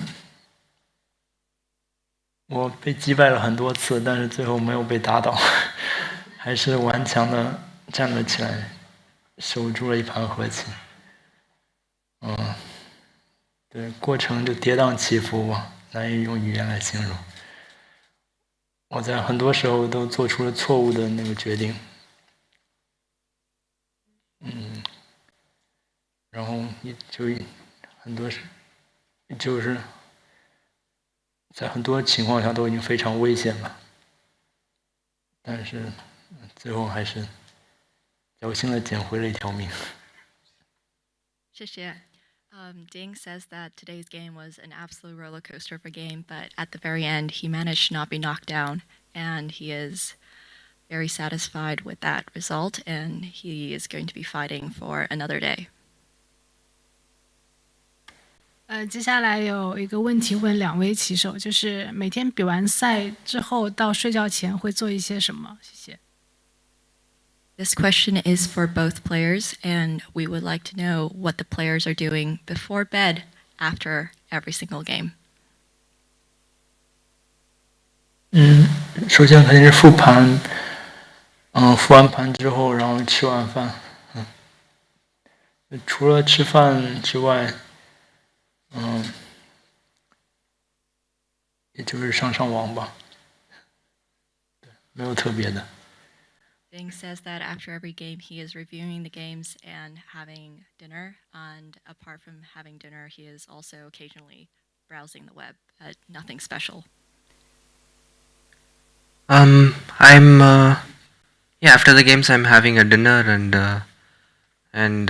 我被击败了很多次，但是最后没有被打倒，还是顽强的站了起来，守住了一盘和棋。对，过程就跌宕起伏吧，难以用语言来形容。我在很多时候都做出了错误的那个决定。然后很多就是在很多情况下都已经非常危险了，但是最后还是侥幸的捡回了一条命。谢谢。Ding says that today's game was an absolute roller coaster of a game, but at the very end, he managed to not be knocked down, and he is very satisfied with that result, and he is going to be fighting for another day. 接下来有一个问题问两位棋手，就是每天比完赛之后到睡觉前会做一些什么？谢谢。This question is for both players, and we would like to know what the players are doing before bed after every single game. 首先肯定是复盘，复完盘之后，然后吃晚饭，除了吃饭之外，也就是上网吧，对，没有特别的。Ding says that after every game, he is reviewing the games and having dinner. And apart from having dinner, he is also occasionally browsing the web. Nothing special. Yeah, after the games, I'm having a dinner and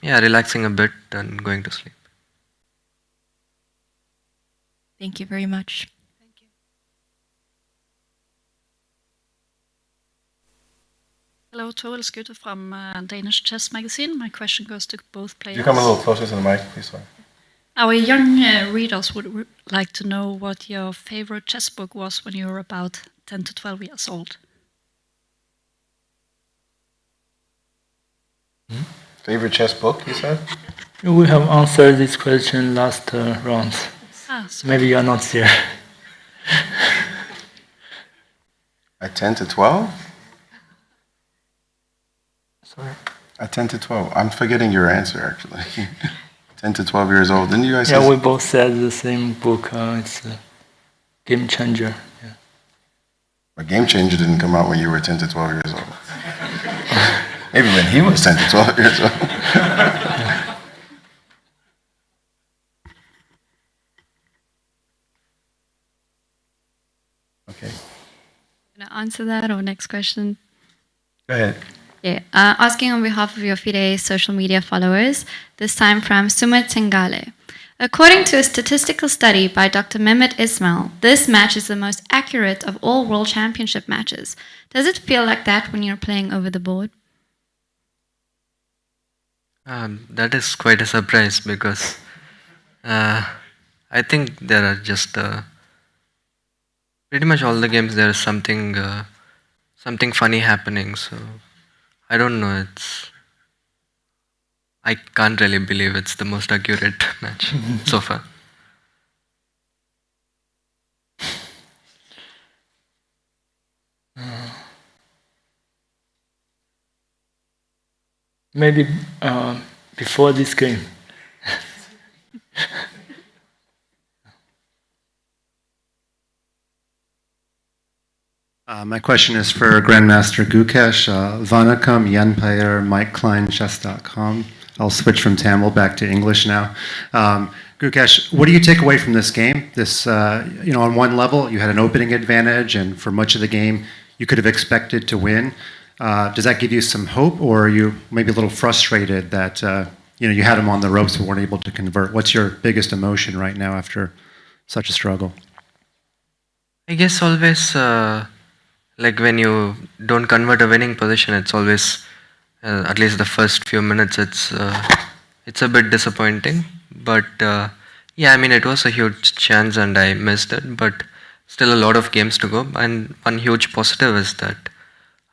yeah, relaxing a bit and going to sleep. Thank you very much. Hello, Toril Skytte from Danish Chess Magazine. My question goes to both players. Could you come a little closer to the mic, please? Our young readers would like to know what your favorite chess book was when you were about 10 to 12 years old. Favorite chess book, you said? We have answered this question last round. Maybe you are not there. At 10 to 12? Sorry. At 10 to 12. I'm forgetting your answer, actually. 10 to 12 years old. Didn't you guys say? Yeah, we both said the same book. It's a Game Changer. Yeah. A Game Changer didn't come out when you were 10 to 12 years old. Maybe when he was 10 to 12 years old. Okay. Can I answer that or next question? Go ahead. Yeah, asking on behalf of your FIDE social media followers, this time from Sumit Tengale. According to a statistical study by Dr. Mehmet Ismail, this match is the most accurate of all World Championship matches. Does it feel like that when you're playing over the board? That is quite a surprise because I think there are just pretty much all the games there is something funny happening. So I don't know. I can't really believe it's the most accurate match so far. Maybe before this game. My question is for Grandmaster Gukesh. Vanakkam, Yenpayer, Mike Klein, chess.com. I'll switch from Tamil back to English now. Gukesh, what do you take away from this game? This, on one level, you had an opening advantage, and for much of the game, you could have expected to win. Does that give you some hope, or are you maybe a little frustrated that you had them on the ropes but weren't able to convert? What's your biggest emotion right now after such a struggle? I guess always, like when you don't convert a winning position, it's always, at least the first few minutes, it's a bit disappointing. But yeah, I mean, it was a huge chance and I missed it, but still a lot of games to go. And one huge positive is that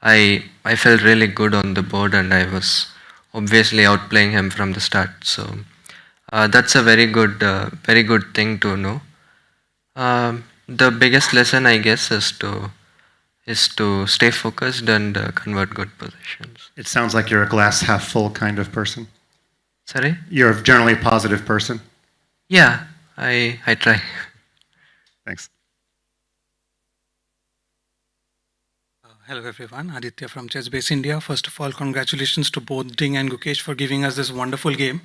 I felt really good on the board and I was obviously outplaying him from the start. So that's a very good thing to know. The biggest lesson, I guess, is to stay focused and convert good positions. It sounds like you're a glass half full kind of person. Sorry? You're generally a positive person. Yeah, I try. Thanks. Hello everyone, Aditya from ChessBase India. First of all, congratulations to both Ding and Gukesh for giving us this wonderful game.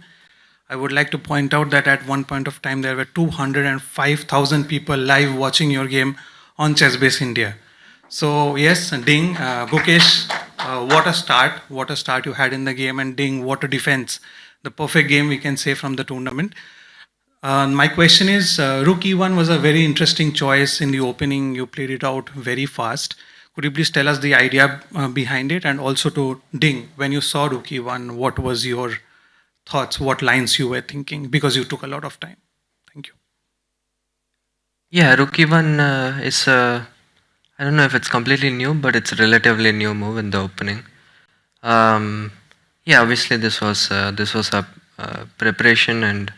I would like to point out that at one point of time there were 205,000 people live watching your game on ChessBase India. So yes, Ding, Gukesh, what a start you had in the game, and Ding, what a defense. The perfect game we can say from the tournament. My question is, Rook E1 was a very interesting choice in the opening. You played it out very fast. Could you please tell us the idea behind it, and also to Ding, when you saw Rook E1, what was your thoughts, what lines you were thinking, because you took a lot of time. Thank you. Yeah, Rook E1 is I don't know if it's completely new, but it's a relatively new move in the opening. Yeah, obviously this was a preparation, and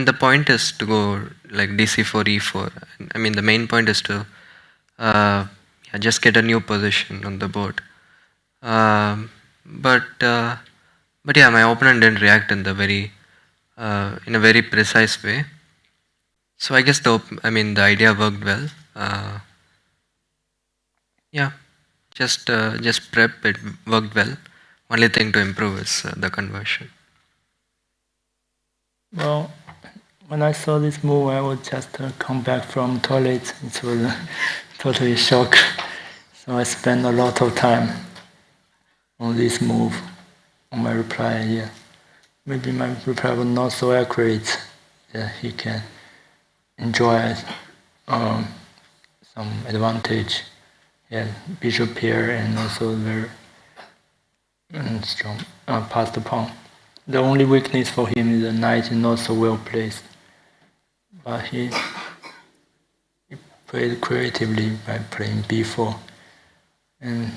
the point is to go like DC4, E4. I mean, the main point is to just get a new position on the board. But yeah, my opponent didn't react in a very precise way. So I guess the idea worked well. Yeah, just prep, it worked well. Only thing to improve is the conversion. Well, when I saw this move, I would just come back from toilet. It was totally shock. So I spent a lot of time on this move, on my reply. Yeah, maybe my reply was not so accurate. Yeah, he can enjoy some advantage. Yeah, bishop pair and also very strong passed pawn. The only weakness for him is the knight is not so well placed. but he played creatively by playing b4. And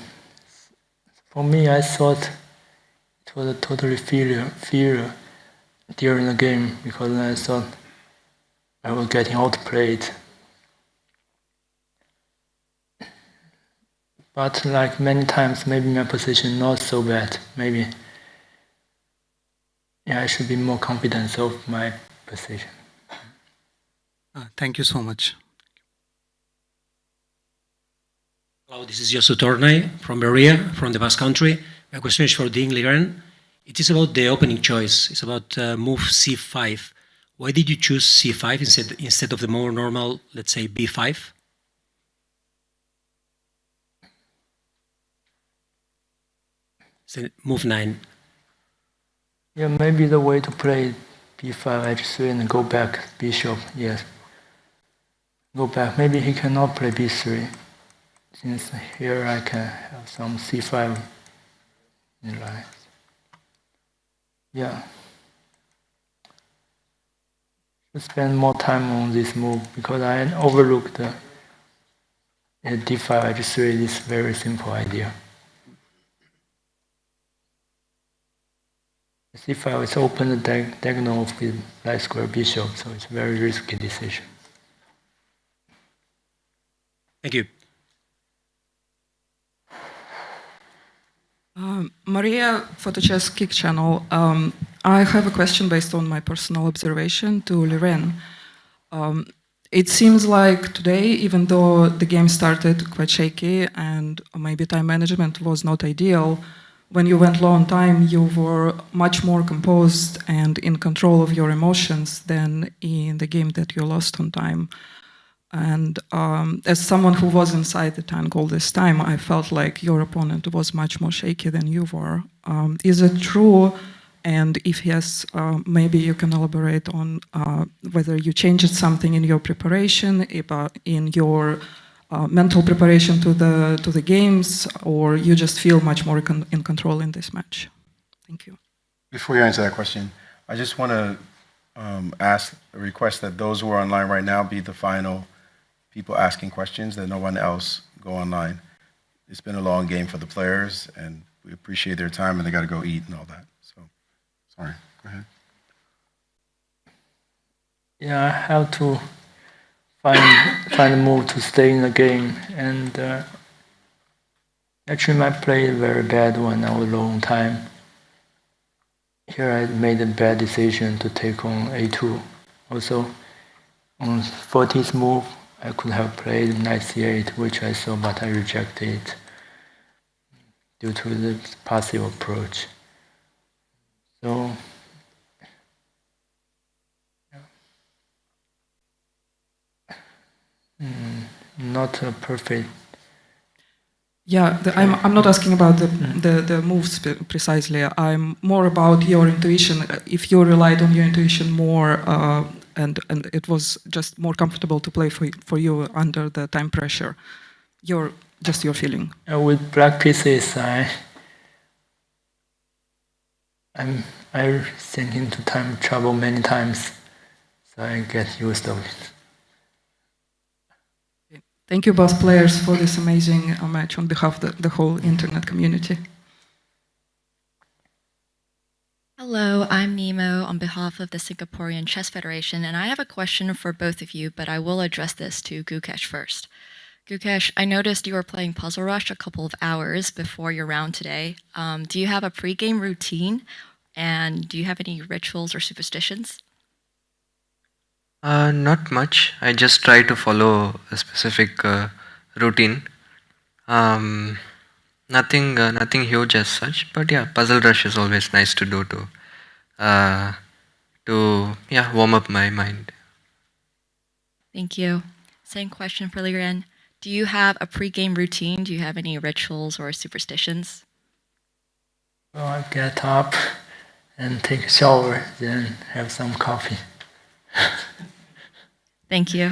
for me, I thought it was a totally failure during the game because I thought I was getting outplayed. But like many times, maybe my position not so bad. Maybe I should be more confident of my position. Thank you so much. Hello, this is Josu Tornay from Berea, from the Basque Country. My question is for Ding Liren. It is about the opening choice. It's about move c5. Why did you choose c5 instead of the more normal, let's say, b5? So move 9. Yeah, maybe the way to play b5, h3, and go back, bishop, yes. Go back. Maybe he cannot play b3. Since here I can have some c5 in line. Yeah. Should spend more time on this move because I overlooked the d5, h3, this very simple idea. c5 is open the diagonal with light square bishop, so it's a very risky decision. Thank you. Maria for the Chess Kick channel. I have a question based on my personal observation to Liren. It seems like today, even though the game started quite shaky and maybe time management was not ideal, when you went low on time, you were much more composed and in control of your emotions than in the game that you lost on time. And as someone who was inside the tank all this time, I felt like your opponent was much more shaky than you were. Is it true? And if yes, maybe you can elaborate on whether you changed something in your preparation, in your mental preparation to the games, or you just feel much more in control in this match. Thank you. Before you answer that question, I just want to request that those who are online right now be the final people asking questions, that no one else go online. It's been a long game for the players, and we appreciate their time, and they got to go eat and all that. So, sorry. Go ahead. Yeah, I have to find a move to stay in the game, and actually my play is very bad when I was low on time. Here I made a bad decision to take on a2. Also, on 40th move, I could have played knight c8, which I saw, but I rejected it due to the passive approach. So, not a perfect. Yeah, I'm not asking about the moves precisely. I'm more about your intuition. If you relied on your intuition more, and it was just more comfortable to play for you under the time pressure, your feeling. With black pieces, I sink into time trouble many times, so I get used to it. Thank you both players for this amazing match on behalf of the whole internet community. Hello, I'm Nemo on behalf of the Singaporean Chess Federation, and I have a question for both of you, but I will address this to Gukesh first. Gukesh, I noticed you were playing Puzzle Rush a couple of hours before your round today. Do you have a pre-game routine, and do you have any rituals or superstitions? Not much. I just try to follow a specific routine. Nothing huge as such, but yeah, Puzzle Rush is always nice to do to warm up my mind. Thank you. Same question for Liren. Do you have a pre-game routine? Do you have any rituals or superstitions? Well, I get up and take a shower, then have some coffee. Thank you.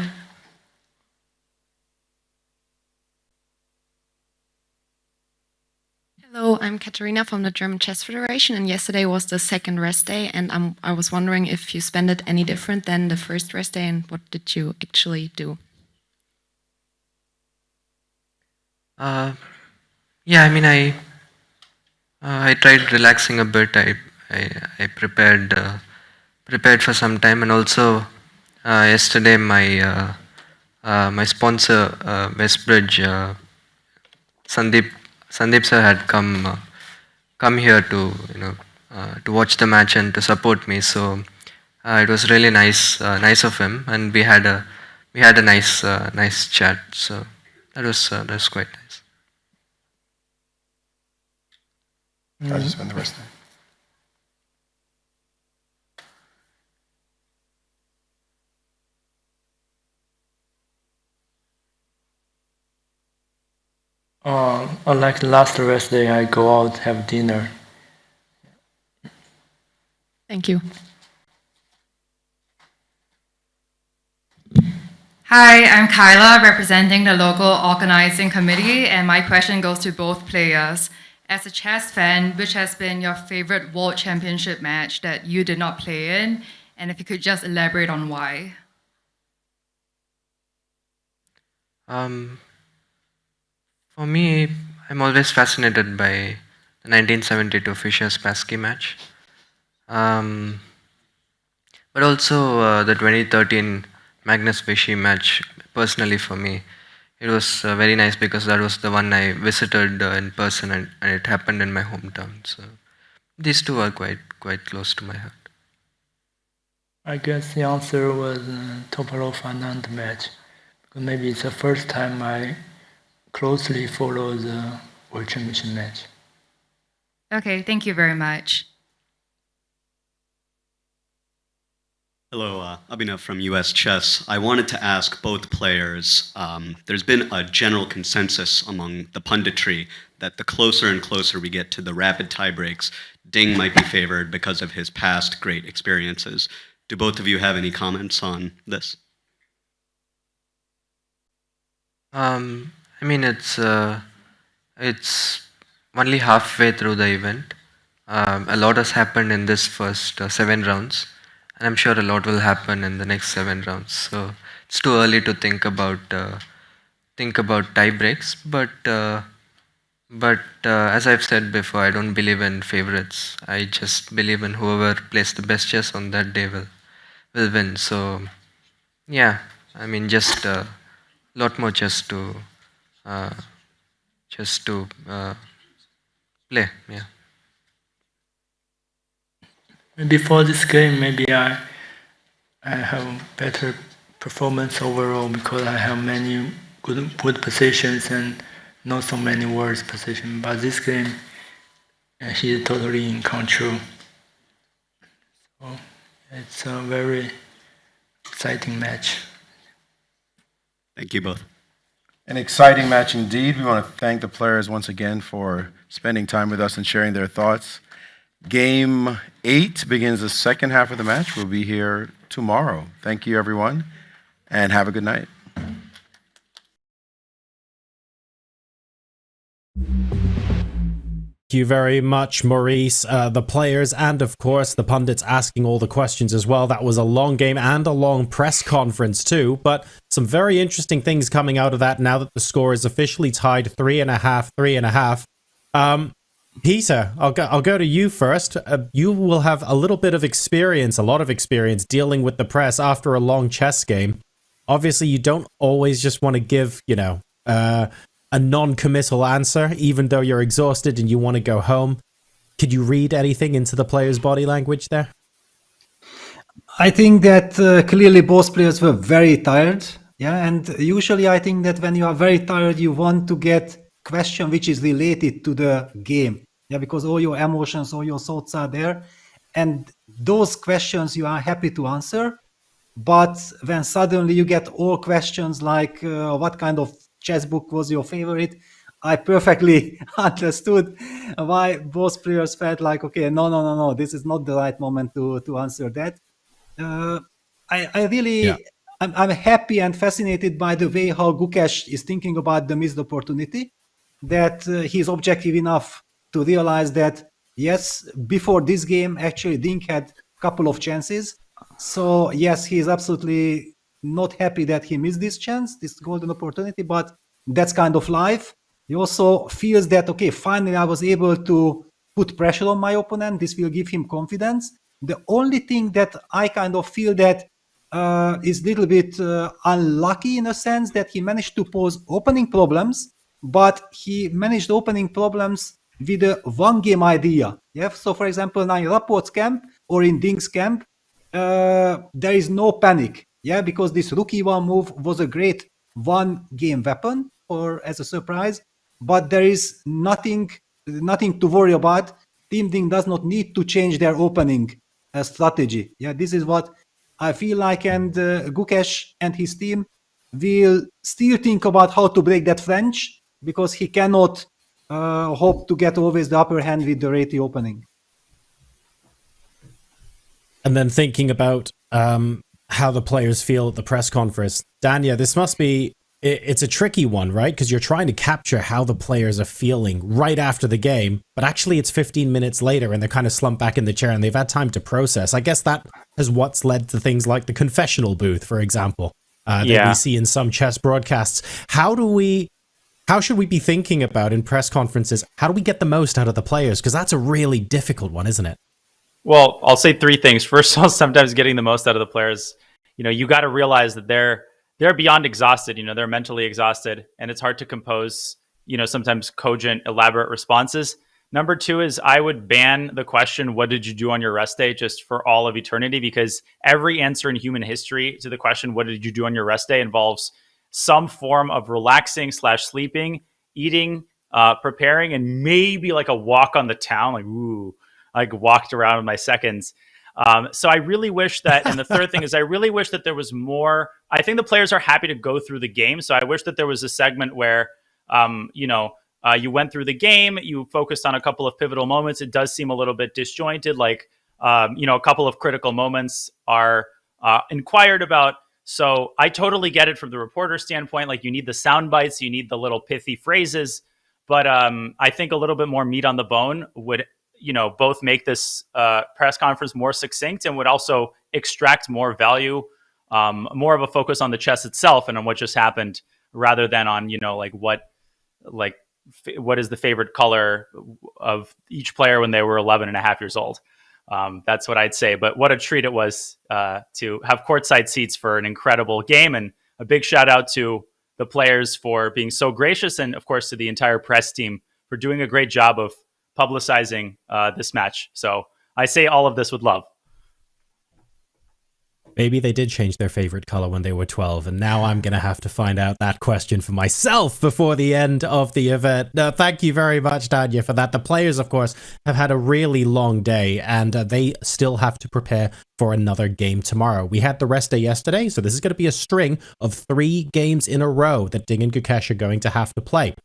Hello, I'm Katarina from the German Chess Federation, and yesterday was the second rest day, and I was wondering if you spent it any different than the first rest day, and what did you actually do? Yeah, I mean, I tried relaxing a bit. I prepared for some time, and also yesterday my sponsor Westbridge Sandeep sir had come here to to watch the match and to support me. So it was really nice of him, and we had a nice chat. So that was quite nice. How did you spend the rest of the day? Unlike the last rest day, I go out, have dinner. Thank you. Hi, I'm Kyla, representing the local organizing committee, and my question goes to both players. As a chess fan, which has been your favorite World Championship match that you did not play in? And if you could just elaborate on why. For me, I'm always fascinated by the 1972 Fischer-Spassky match. But also the 2013 Magnus Vichy match, personally for me, it was very nice because that was the one I visited in person, and it happened in my hometown. So these two are quite close to my heart. I guess the answer was Toporov-Anand match. Because maybe it's the first time I closely follow the World Championship match. Okay, thank you very much. Hello, Abhinav from US Chess. I wanted to ask both players, there's been a general consensus among the punditry that the closer and closer we get to the rapid tiebreaks, Ding might be favored because of his past great experiences. Do both of you have any comments on this? I mean, it's only halfway through the event. A lot has happened in this first 7 rounds. And I'm sure a lot will happen in the next 7 rounds. So it's too early to think about tie breaks. But as I've said before, I don't believe in favorites. I just believe in whoever plays the best chess on that day will win. So yeah, I mean, just a lot more chess to play. Yeah. Before this game, maybe I have better performance overall because I have many good positions and not so many worse positions. But this game, he's totally in control. So it's a very exciting match. Thank you both. An exciting match indeed. We want to thank the players once again for spending time with us and sharing their thoughts. Game 8 begins the second half of the match. We'll be here tomorrow. Thank you, everyone, and have a good night. Thank you very much, Maurice. The players and, of course, the pundits asking all the questions as well. That was a long game and a long press conference too, but some very interesting things coming out of that now that the score is officially tied 3.5, 3.5. Peter, I'll go to you first. You will have a little bit of experience, a lot of experience dealing with the press after a long chess game. Obviously, you don't always just want to give, a non-committal answer, even though you're exhausted and you want to go home. Could you read anything into the player's body language there? I think that clearly both players were very tired. Yeah, and usually I think that when you are very tired, you want to get question which is related to the game. Yeah, because all your emotions, all your thoughts are there. And those questions you are happy to answer. But when suddenly you get all questions like what kind of chess book was your favorite, I perfectly understood why both players felt like, okay, no, this is not the right moment to answer that. I really, yeah. I'm happy and fascinated by the way how Gukesh is thinking about the missed opportunity, that he's objective enough to realize that, yes, before this game, actually, Ding had a couple of chances. So, yes, he is absolutely not happy that he missed this chance, this golden opportunity, but that's kind of life. He also feels that, okay, finally I was able to put pressure on my opponent. This will give him confidence. The only thing that I kind of feel that is a little bit unlucky in a sense that he managed to pose opening problems, but he managed opening problems with a one-game idea. Yeah. So, for example, now in Laporte's camp or in Ding's camp, there is no panic. Yeah, because this rook e1 move was a great one-game weapon or as a surprise, but there is nothing to worry about. Team Ding does not need to change their opening strategy. Yeah, this is what I feel like, and Gukesh and his team will still think about how to break that French because he cannot hope to get always the upper hand with the Reti opening. And then thinking about how the players feel at the press conference. Danya, this must be, it's a tricky one, right? Because you're trying to capture how the players are feeling right after the game, but actually it's 15 minutes later and they're kind of slumped back in the chair and they've had time to process. I guess that is what's led to things like the confessional booth, for example, that we see in some chess broadcasts. How should we be thinking about in press conferences? How do we get the most out of the players? Because that's a really difficult one, isn't it? Well, I'll say three things. First of all, sometimes getting the most out of the players, you got to realize that they're beyond exhausted. They're mentally exhausted, and it's hard to compose, sometimes cogent, elaborate responses. Number two is I would ban the question, what did you do on your rest day, just for all of eternity, because every answer in human history to the question, what did you do on your rest day, involves some form of relaxing / sleeping, eating, preparing, and maybe like a walk on the town, like walked around with my seconds. So I really wish that, and the third thing is I really wish that there was more. I think the players are happy to go through the game. So I wish that there was a segment where, you went through the game, you focused on a couple of pivotal moments. It does seem a little bit disjointed, like, a couple of critical moments are inquired about. So I totally get it from the reporter standpoint. Like, you need the sound bites, you need the little pithy phrases, but I think a little bit more meat on the bone would, both make this press conference more succinct and would also extract more value, more of a focus on the chess itself and on what just happened, rather than on, what is the favorite color of each player when they were 11 and a half years old. That's what I'd say. But what a treat it was to have courtside seats for an incredible game. And a big shout out to the players for being so gracious. And of course, to the entire press team for doing a great job of publicizing this match. So I say all of this with love. Maybe they did change their favorite color when they were 12, and now I'm going to have to find out that question for myself before the end of the event. No, thank you very much, Danya, for that. The players, of course, have had a really long day, and they still have to prepare for another game tomorrow. We had the rest day yesterday, so this is going to be a string of 3 games in a row that Ding and Gukesh are going to have to play.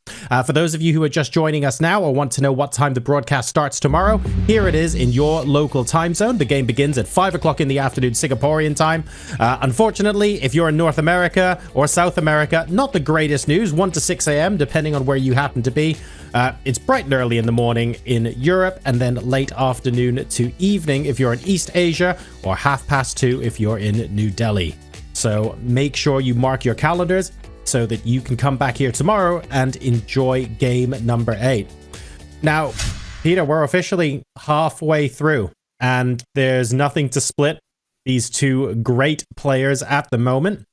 For those of you who are just joining us now or want to know what time the broadcast starts tomorrow, here it is in your local time zone. The game begins at 5 o'clock in the afternoon Singaporean time. Unfortunately, if you're in North America or South America, not the greatest news. 1 to 6 a.m., depending on where you happen to be. It's bright and early in the morning in Europe, and then late afternoon to evening if you're in East Asia, or 2:30 if you're in New Delhi. So make sure you mark your calendars so that you can come back here tomorrow and enjoy game number 8. Now, Peter, we're officially halfway through, and there's nothing to split these two great players at the moment,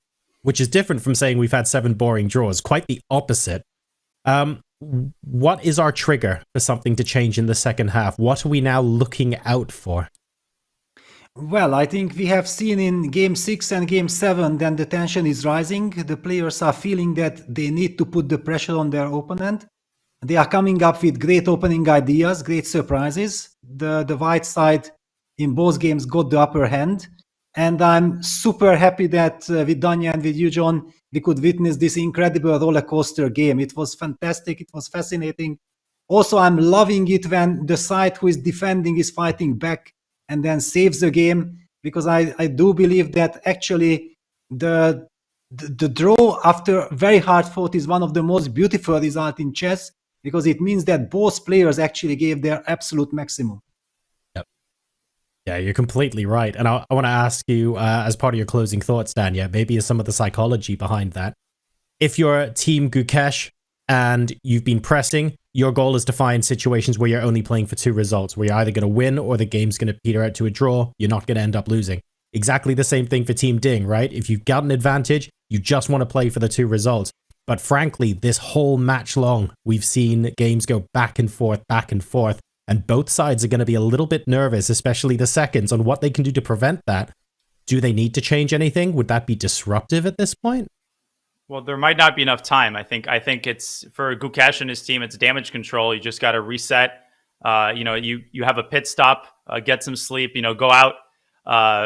which is different from saying we've had 7 boring draws. Quite the opposite. What is our trigger for something to change in the second half? What are we now looking out for? Well, I think we have seen in Game 6 and Game 7 that the tension is rising. The players are feeling that they need to put the pressure on their opponent. They are coming up with great opening ideas, great surprises. The white side in both games got the upper hand. And I'm super happy that with Danya and with you, John, we could witness this incredible roller coaster game. It was fantastic. It was fascinating. Also, I'm loving it when the side who is defending is fighting back and then saves the game, because I do believe that actually the draw after very hard fought is one of the most beautiful results in chess. because it means that both players actually gave their absolute maximum. Yeah, you're completely right. And I want to ask you, as part of your closing thoughts, Danya, maybe some of the psychology behind that. If you're Team Gukesh and you've been pressing, your goal is to find situations where you're only playing for 2 results, where you're either going to win or the game's going to peter out to a draw. You're not going to end up losing. Exactly the same thing for Team Ding, right? If you've got an advantage, you just want to play for the 2 results. But frankly, this whole match long, we've seen games go back and forth, and both sides are going to be a little bit nervous, especially the seconds, on what they can do to prevent that. Do they need to change anything? Would that be disruptive at this point? Well, there might not be enough time. I think it's for Gukesh and his team, it's damage control. You just got to reset. You have a pit stop, get some sleep, go out.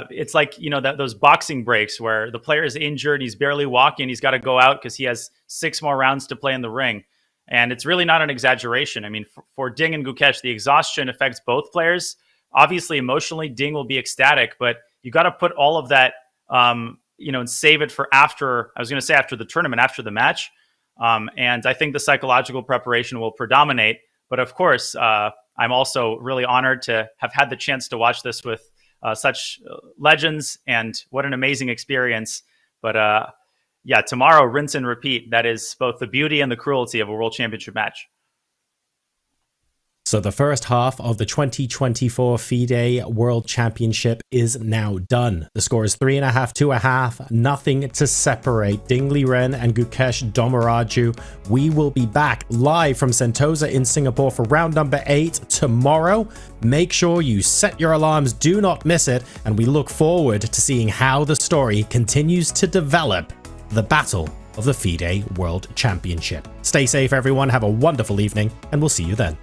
It's like, those boxing breaks where the player is injured, he's barely walking, he's got to go out because he has 6 more rounds to play in the ring. And it's really not an exaggeration. I mean, for Ding and Gukesh, the exhaustion affects both players. Obviously, emotionally, Ding will be ecstatic, but you got to put all of that, and save it for after the tournament, after the match. And I think the psychological preparation will predominate. But of course, I'm also really honored to have had the chance to watch this with such legends, and what an amazing experience. But tomorrow, rinse and repeat. That is both the beauty and the cruelty of a World Championship match. So the first half of the 2024 FIDE World Championship is now done. The score is 3.5 to 1/2, nothing to separate Ding Liren and Gukesh Dommaraju. We will be back live from Sentosa in Singapore for round number 8 tomorrow. Make sure you set your alarms, do not miss it, and we look forward to seeing how the story continues to develop the battle of the FIDE World Championship. Stay safe, everyone. Have a wonderful evening, and we'll see you then.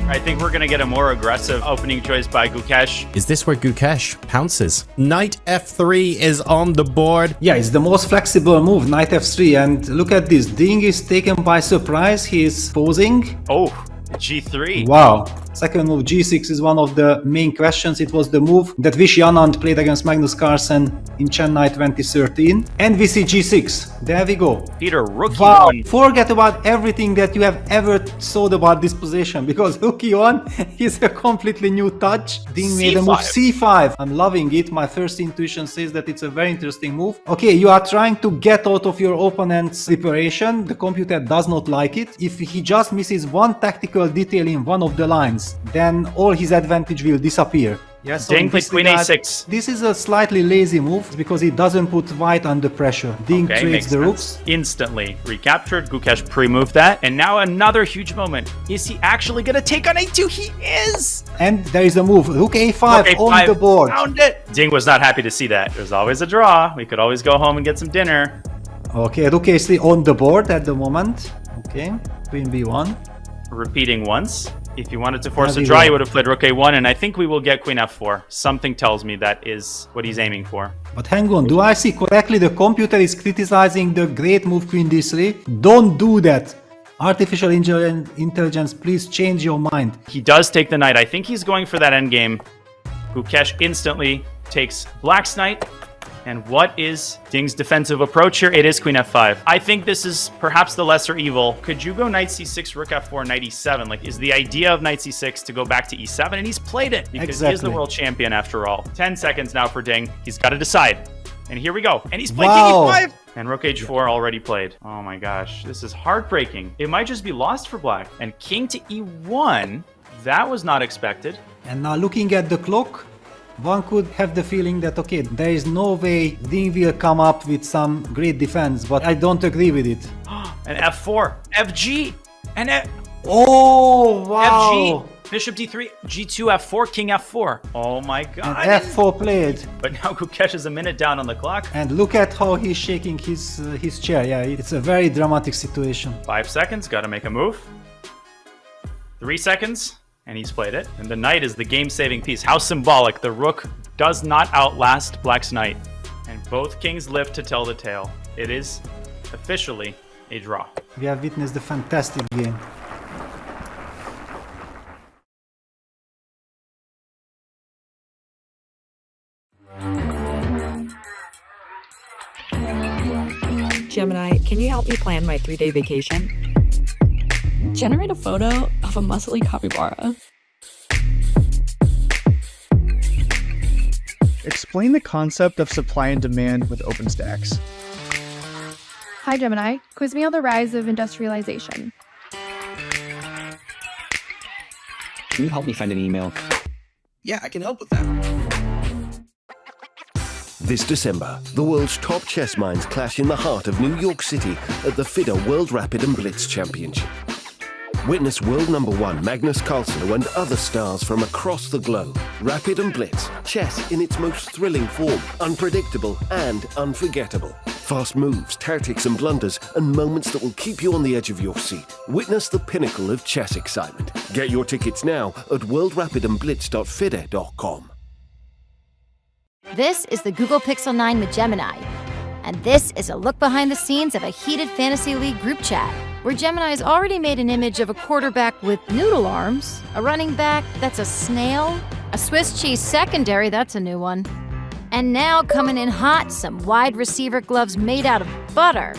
I think we're going to get a more aggressive opening choice by Gukesh. Is this where Gukesh pounces? Knight f3 is on the board. Yeah, it's the most flexible move, Knight f3. And look at this. Ding is taken by surprise. He is posing. Oh, g3. Wow. Second move, g6 is one of the main questions. It was the move that Vishy Anand played against Magnus Carlsen in Chennai 2013. And we see g6. There we go. Peter, rook wow. e1. Forget about everything that you have ever thought about this position, because rook e1 is a completely new touch. Ding made a move c5. I'm loving it. My first intuition says that it's a very interesting move. Okay, you are trying to get out of your opponent's preparation. The computer does not like it. If he just misses one tactical detail in one of the lines, then all his advantage will disappear. Yes, Ding plays queen a6. This is a slightly lazy move because it doesn't put white under pressure. Ding trades the rooks. Instantly recaptured. Gukesh pre-moved that. And now another huge moment. Is he actually going to take on a2? He is! And there is a move. Rook a5 on the board. Found it! Ding was not happy to see that. There's always a draw. We could always go home and get some dinner. Okay, rook a3 on the board at the moment. Okay, queen b1. Repeating once. If you wanted to force a draw, you would have played rook a1, and I think we will get queen f4. Something tells me that is what he's aiming for. But hang on, do I see correctly? The computer is criticizing the great move queen d3. Don't do that. Artificial intelligence, please change your mind. He does take the knight. I think he's going for that endgame. Gukesh instantly takes black's knight. And what is Ding's defensive approach here? It is queen f5. I think this is perhaps the lesser evil. Could you go knight c6, rook f4, knight e7? Like, is the idea of knight c6 to go back to e7? And he's played it because he is the world champion after all. 10 seconds now for Ding. He's got to decide. And here we go. And he's playing king e5. And rook h4 already played. Oh my gosh, this is heartbreaking. It might just be lost for black. And king to e1, that was not expected. And now looking at the clock, one could have the feeling that, okay, there is no way Ding will come up with some great defense, but I don't agree with it. And f4, fg, and oh, wow. fg, bishop d3, g2, f4, king f4. Oh my god. And f4 played. But now Gukesh is a minute down on the clock. And look at how he's shaking his chair. Yeah, it's a very dramatic situation. 5 seconds, gotta make a move. 3 seconds. And he's played it. And the knight is the game-saving piece. How symbolic. The rook does not outlast black's knight. And both kings live to tell the tale. It is officially a draw. We have witnessed a fantastic game. Gemini, can you help me plan my 3-day vacation? Generate a photo of a muscly capybara. Explain the concept of supply and demand with OpenStax. Hi Gemini, quiz me on the rise of industrialization. Can you help me find an email? Yeah, I can help with that. This December, the world's top chess minds clash in the heart of New York City at the FIDE World Rapid and Blitz Championship. Witness world #1 Magnus Carlsen and other stars from across the globe. Rapid and Blitz, chess in its most thrilling form, unpredictable and unforgettable. Fast moves, tactics and blunders, and moments that will keep you on the edge of your seat. Witness the pinnacle of chess excitement. Get your tickets now at worldrapidandblitz.fide.com. This is the Google Pixel 9 with Gemini. And this is a look behind the scenes of a heated Fantasy League group chat, where Gemini's already made an image of a quarterback with noodle arms, a running back that's a snail, a Swiss cheese secondary, that's a new one, and now coming in hot, some wide receiver gloves made out of butter.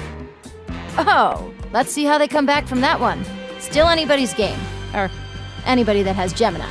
Oh, let's see how they come back from that one. Still anybody's game, or anybody that has Gemini.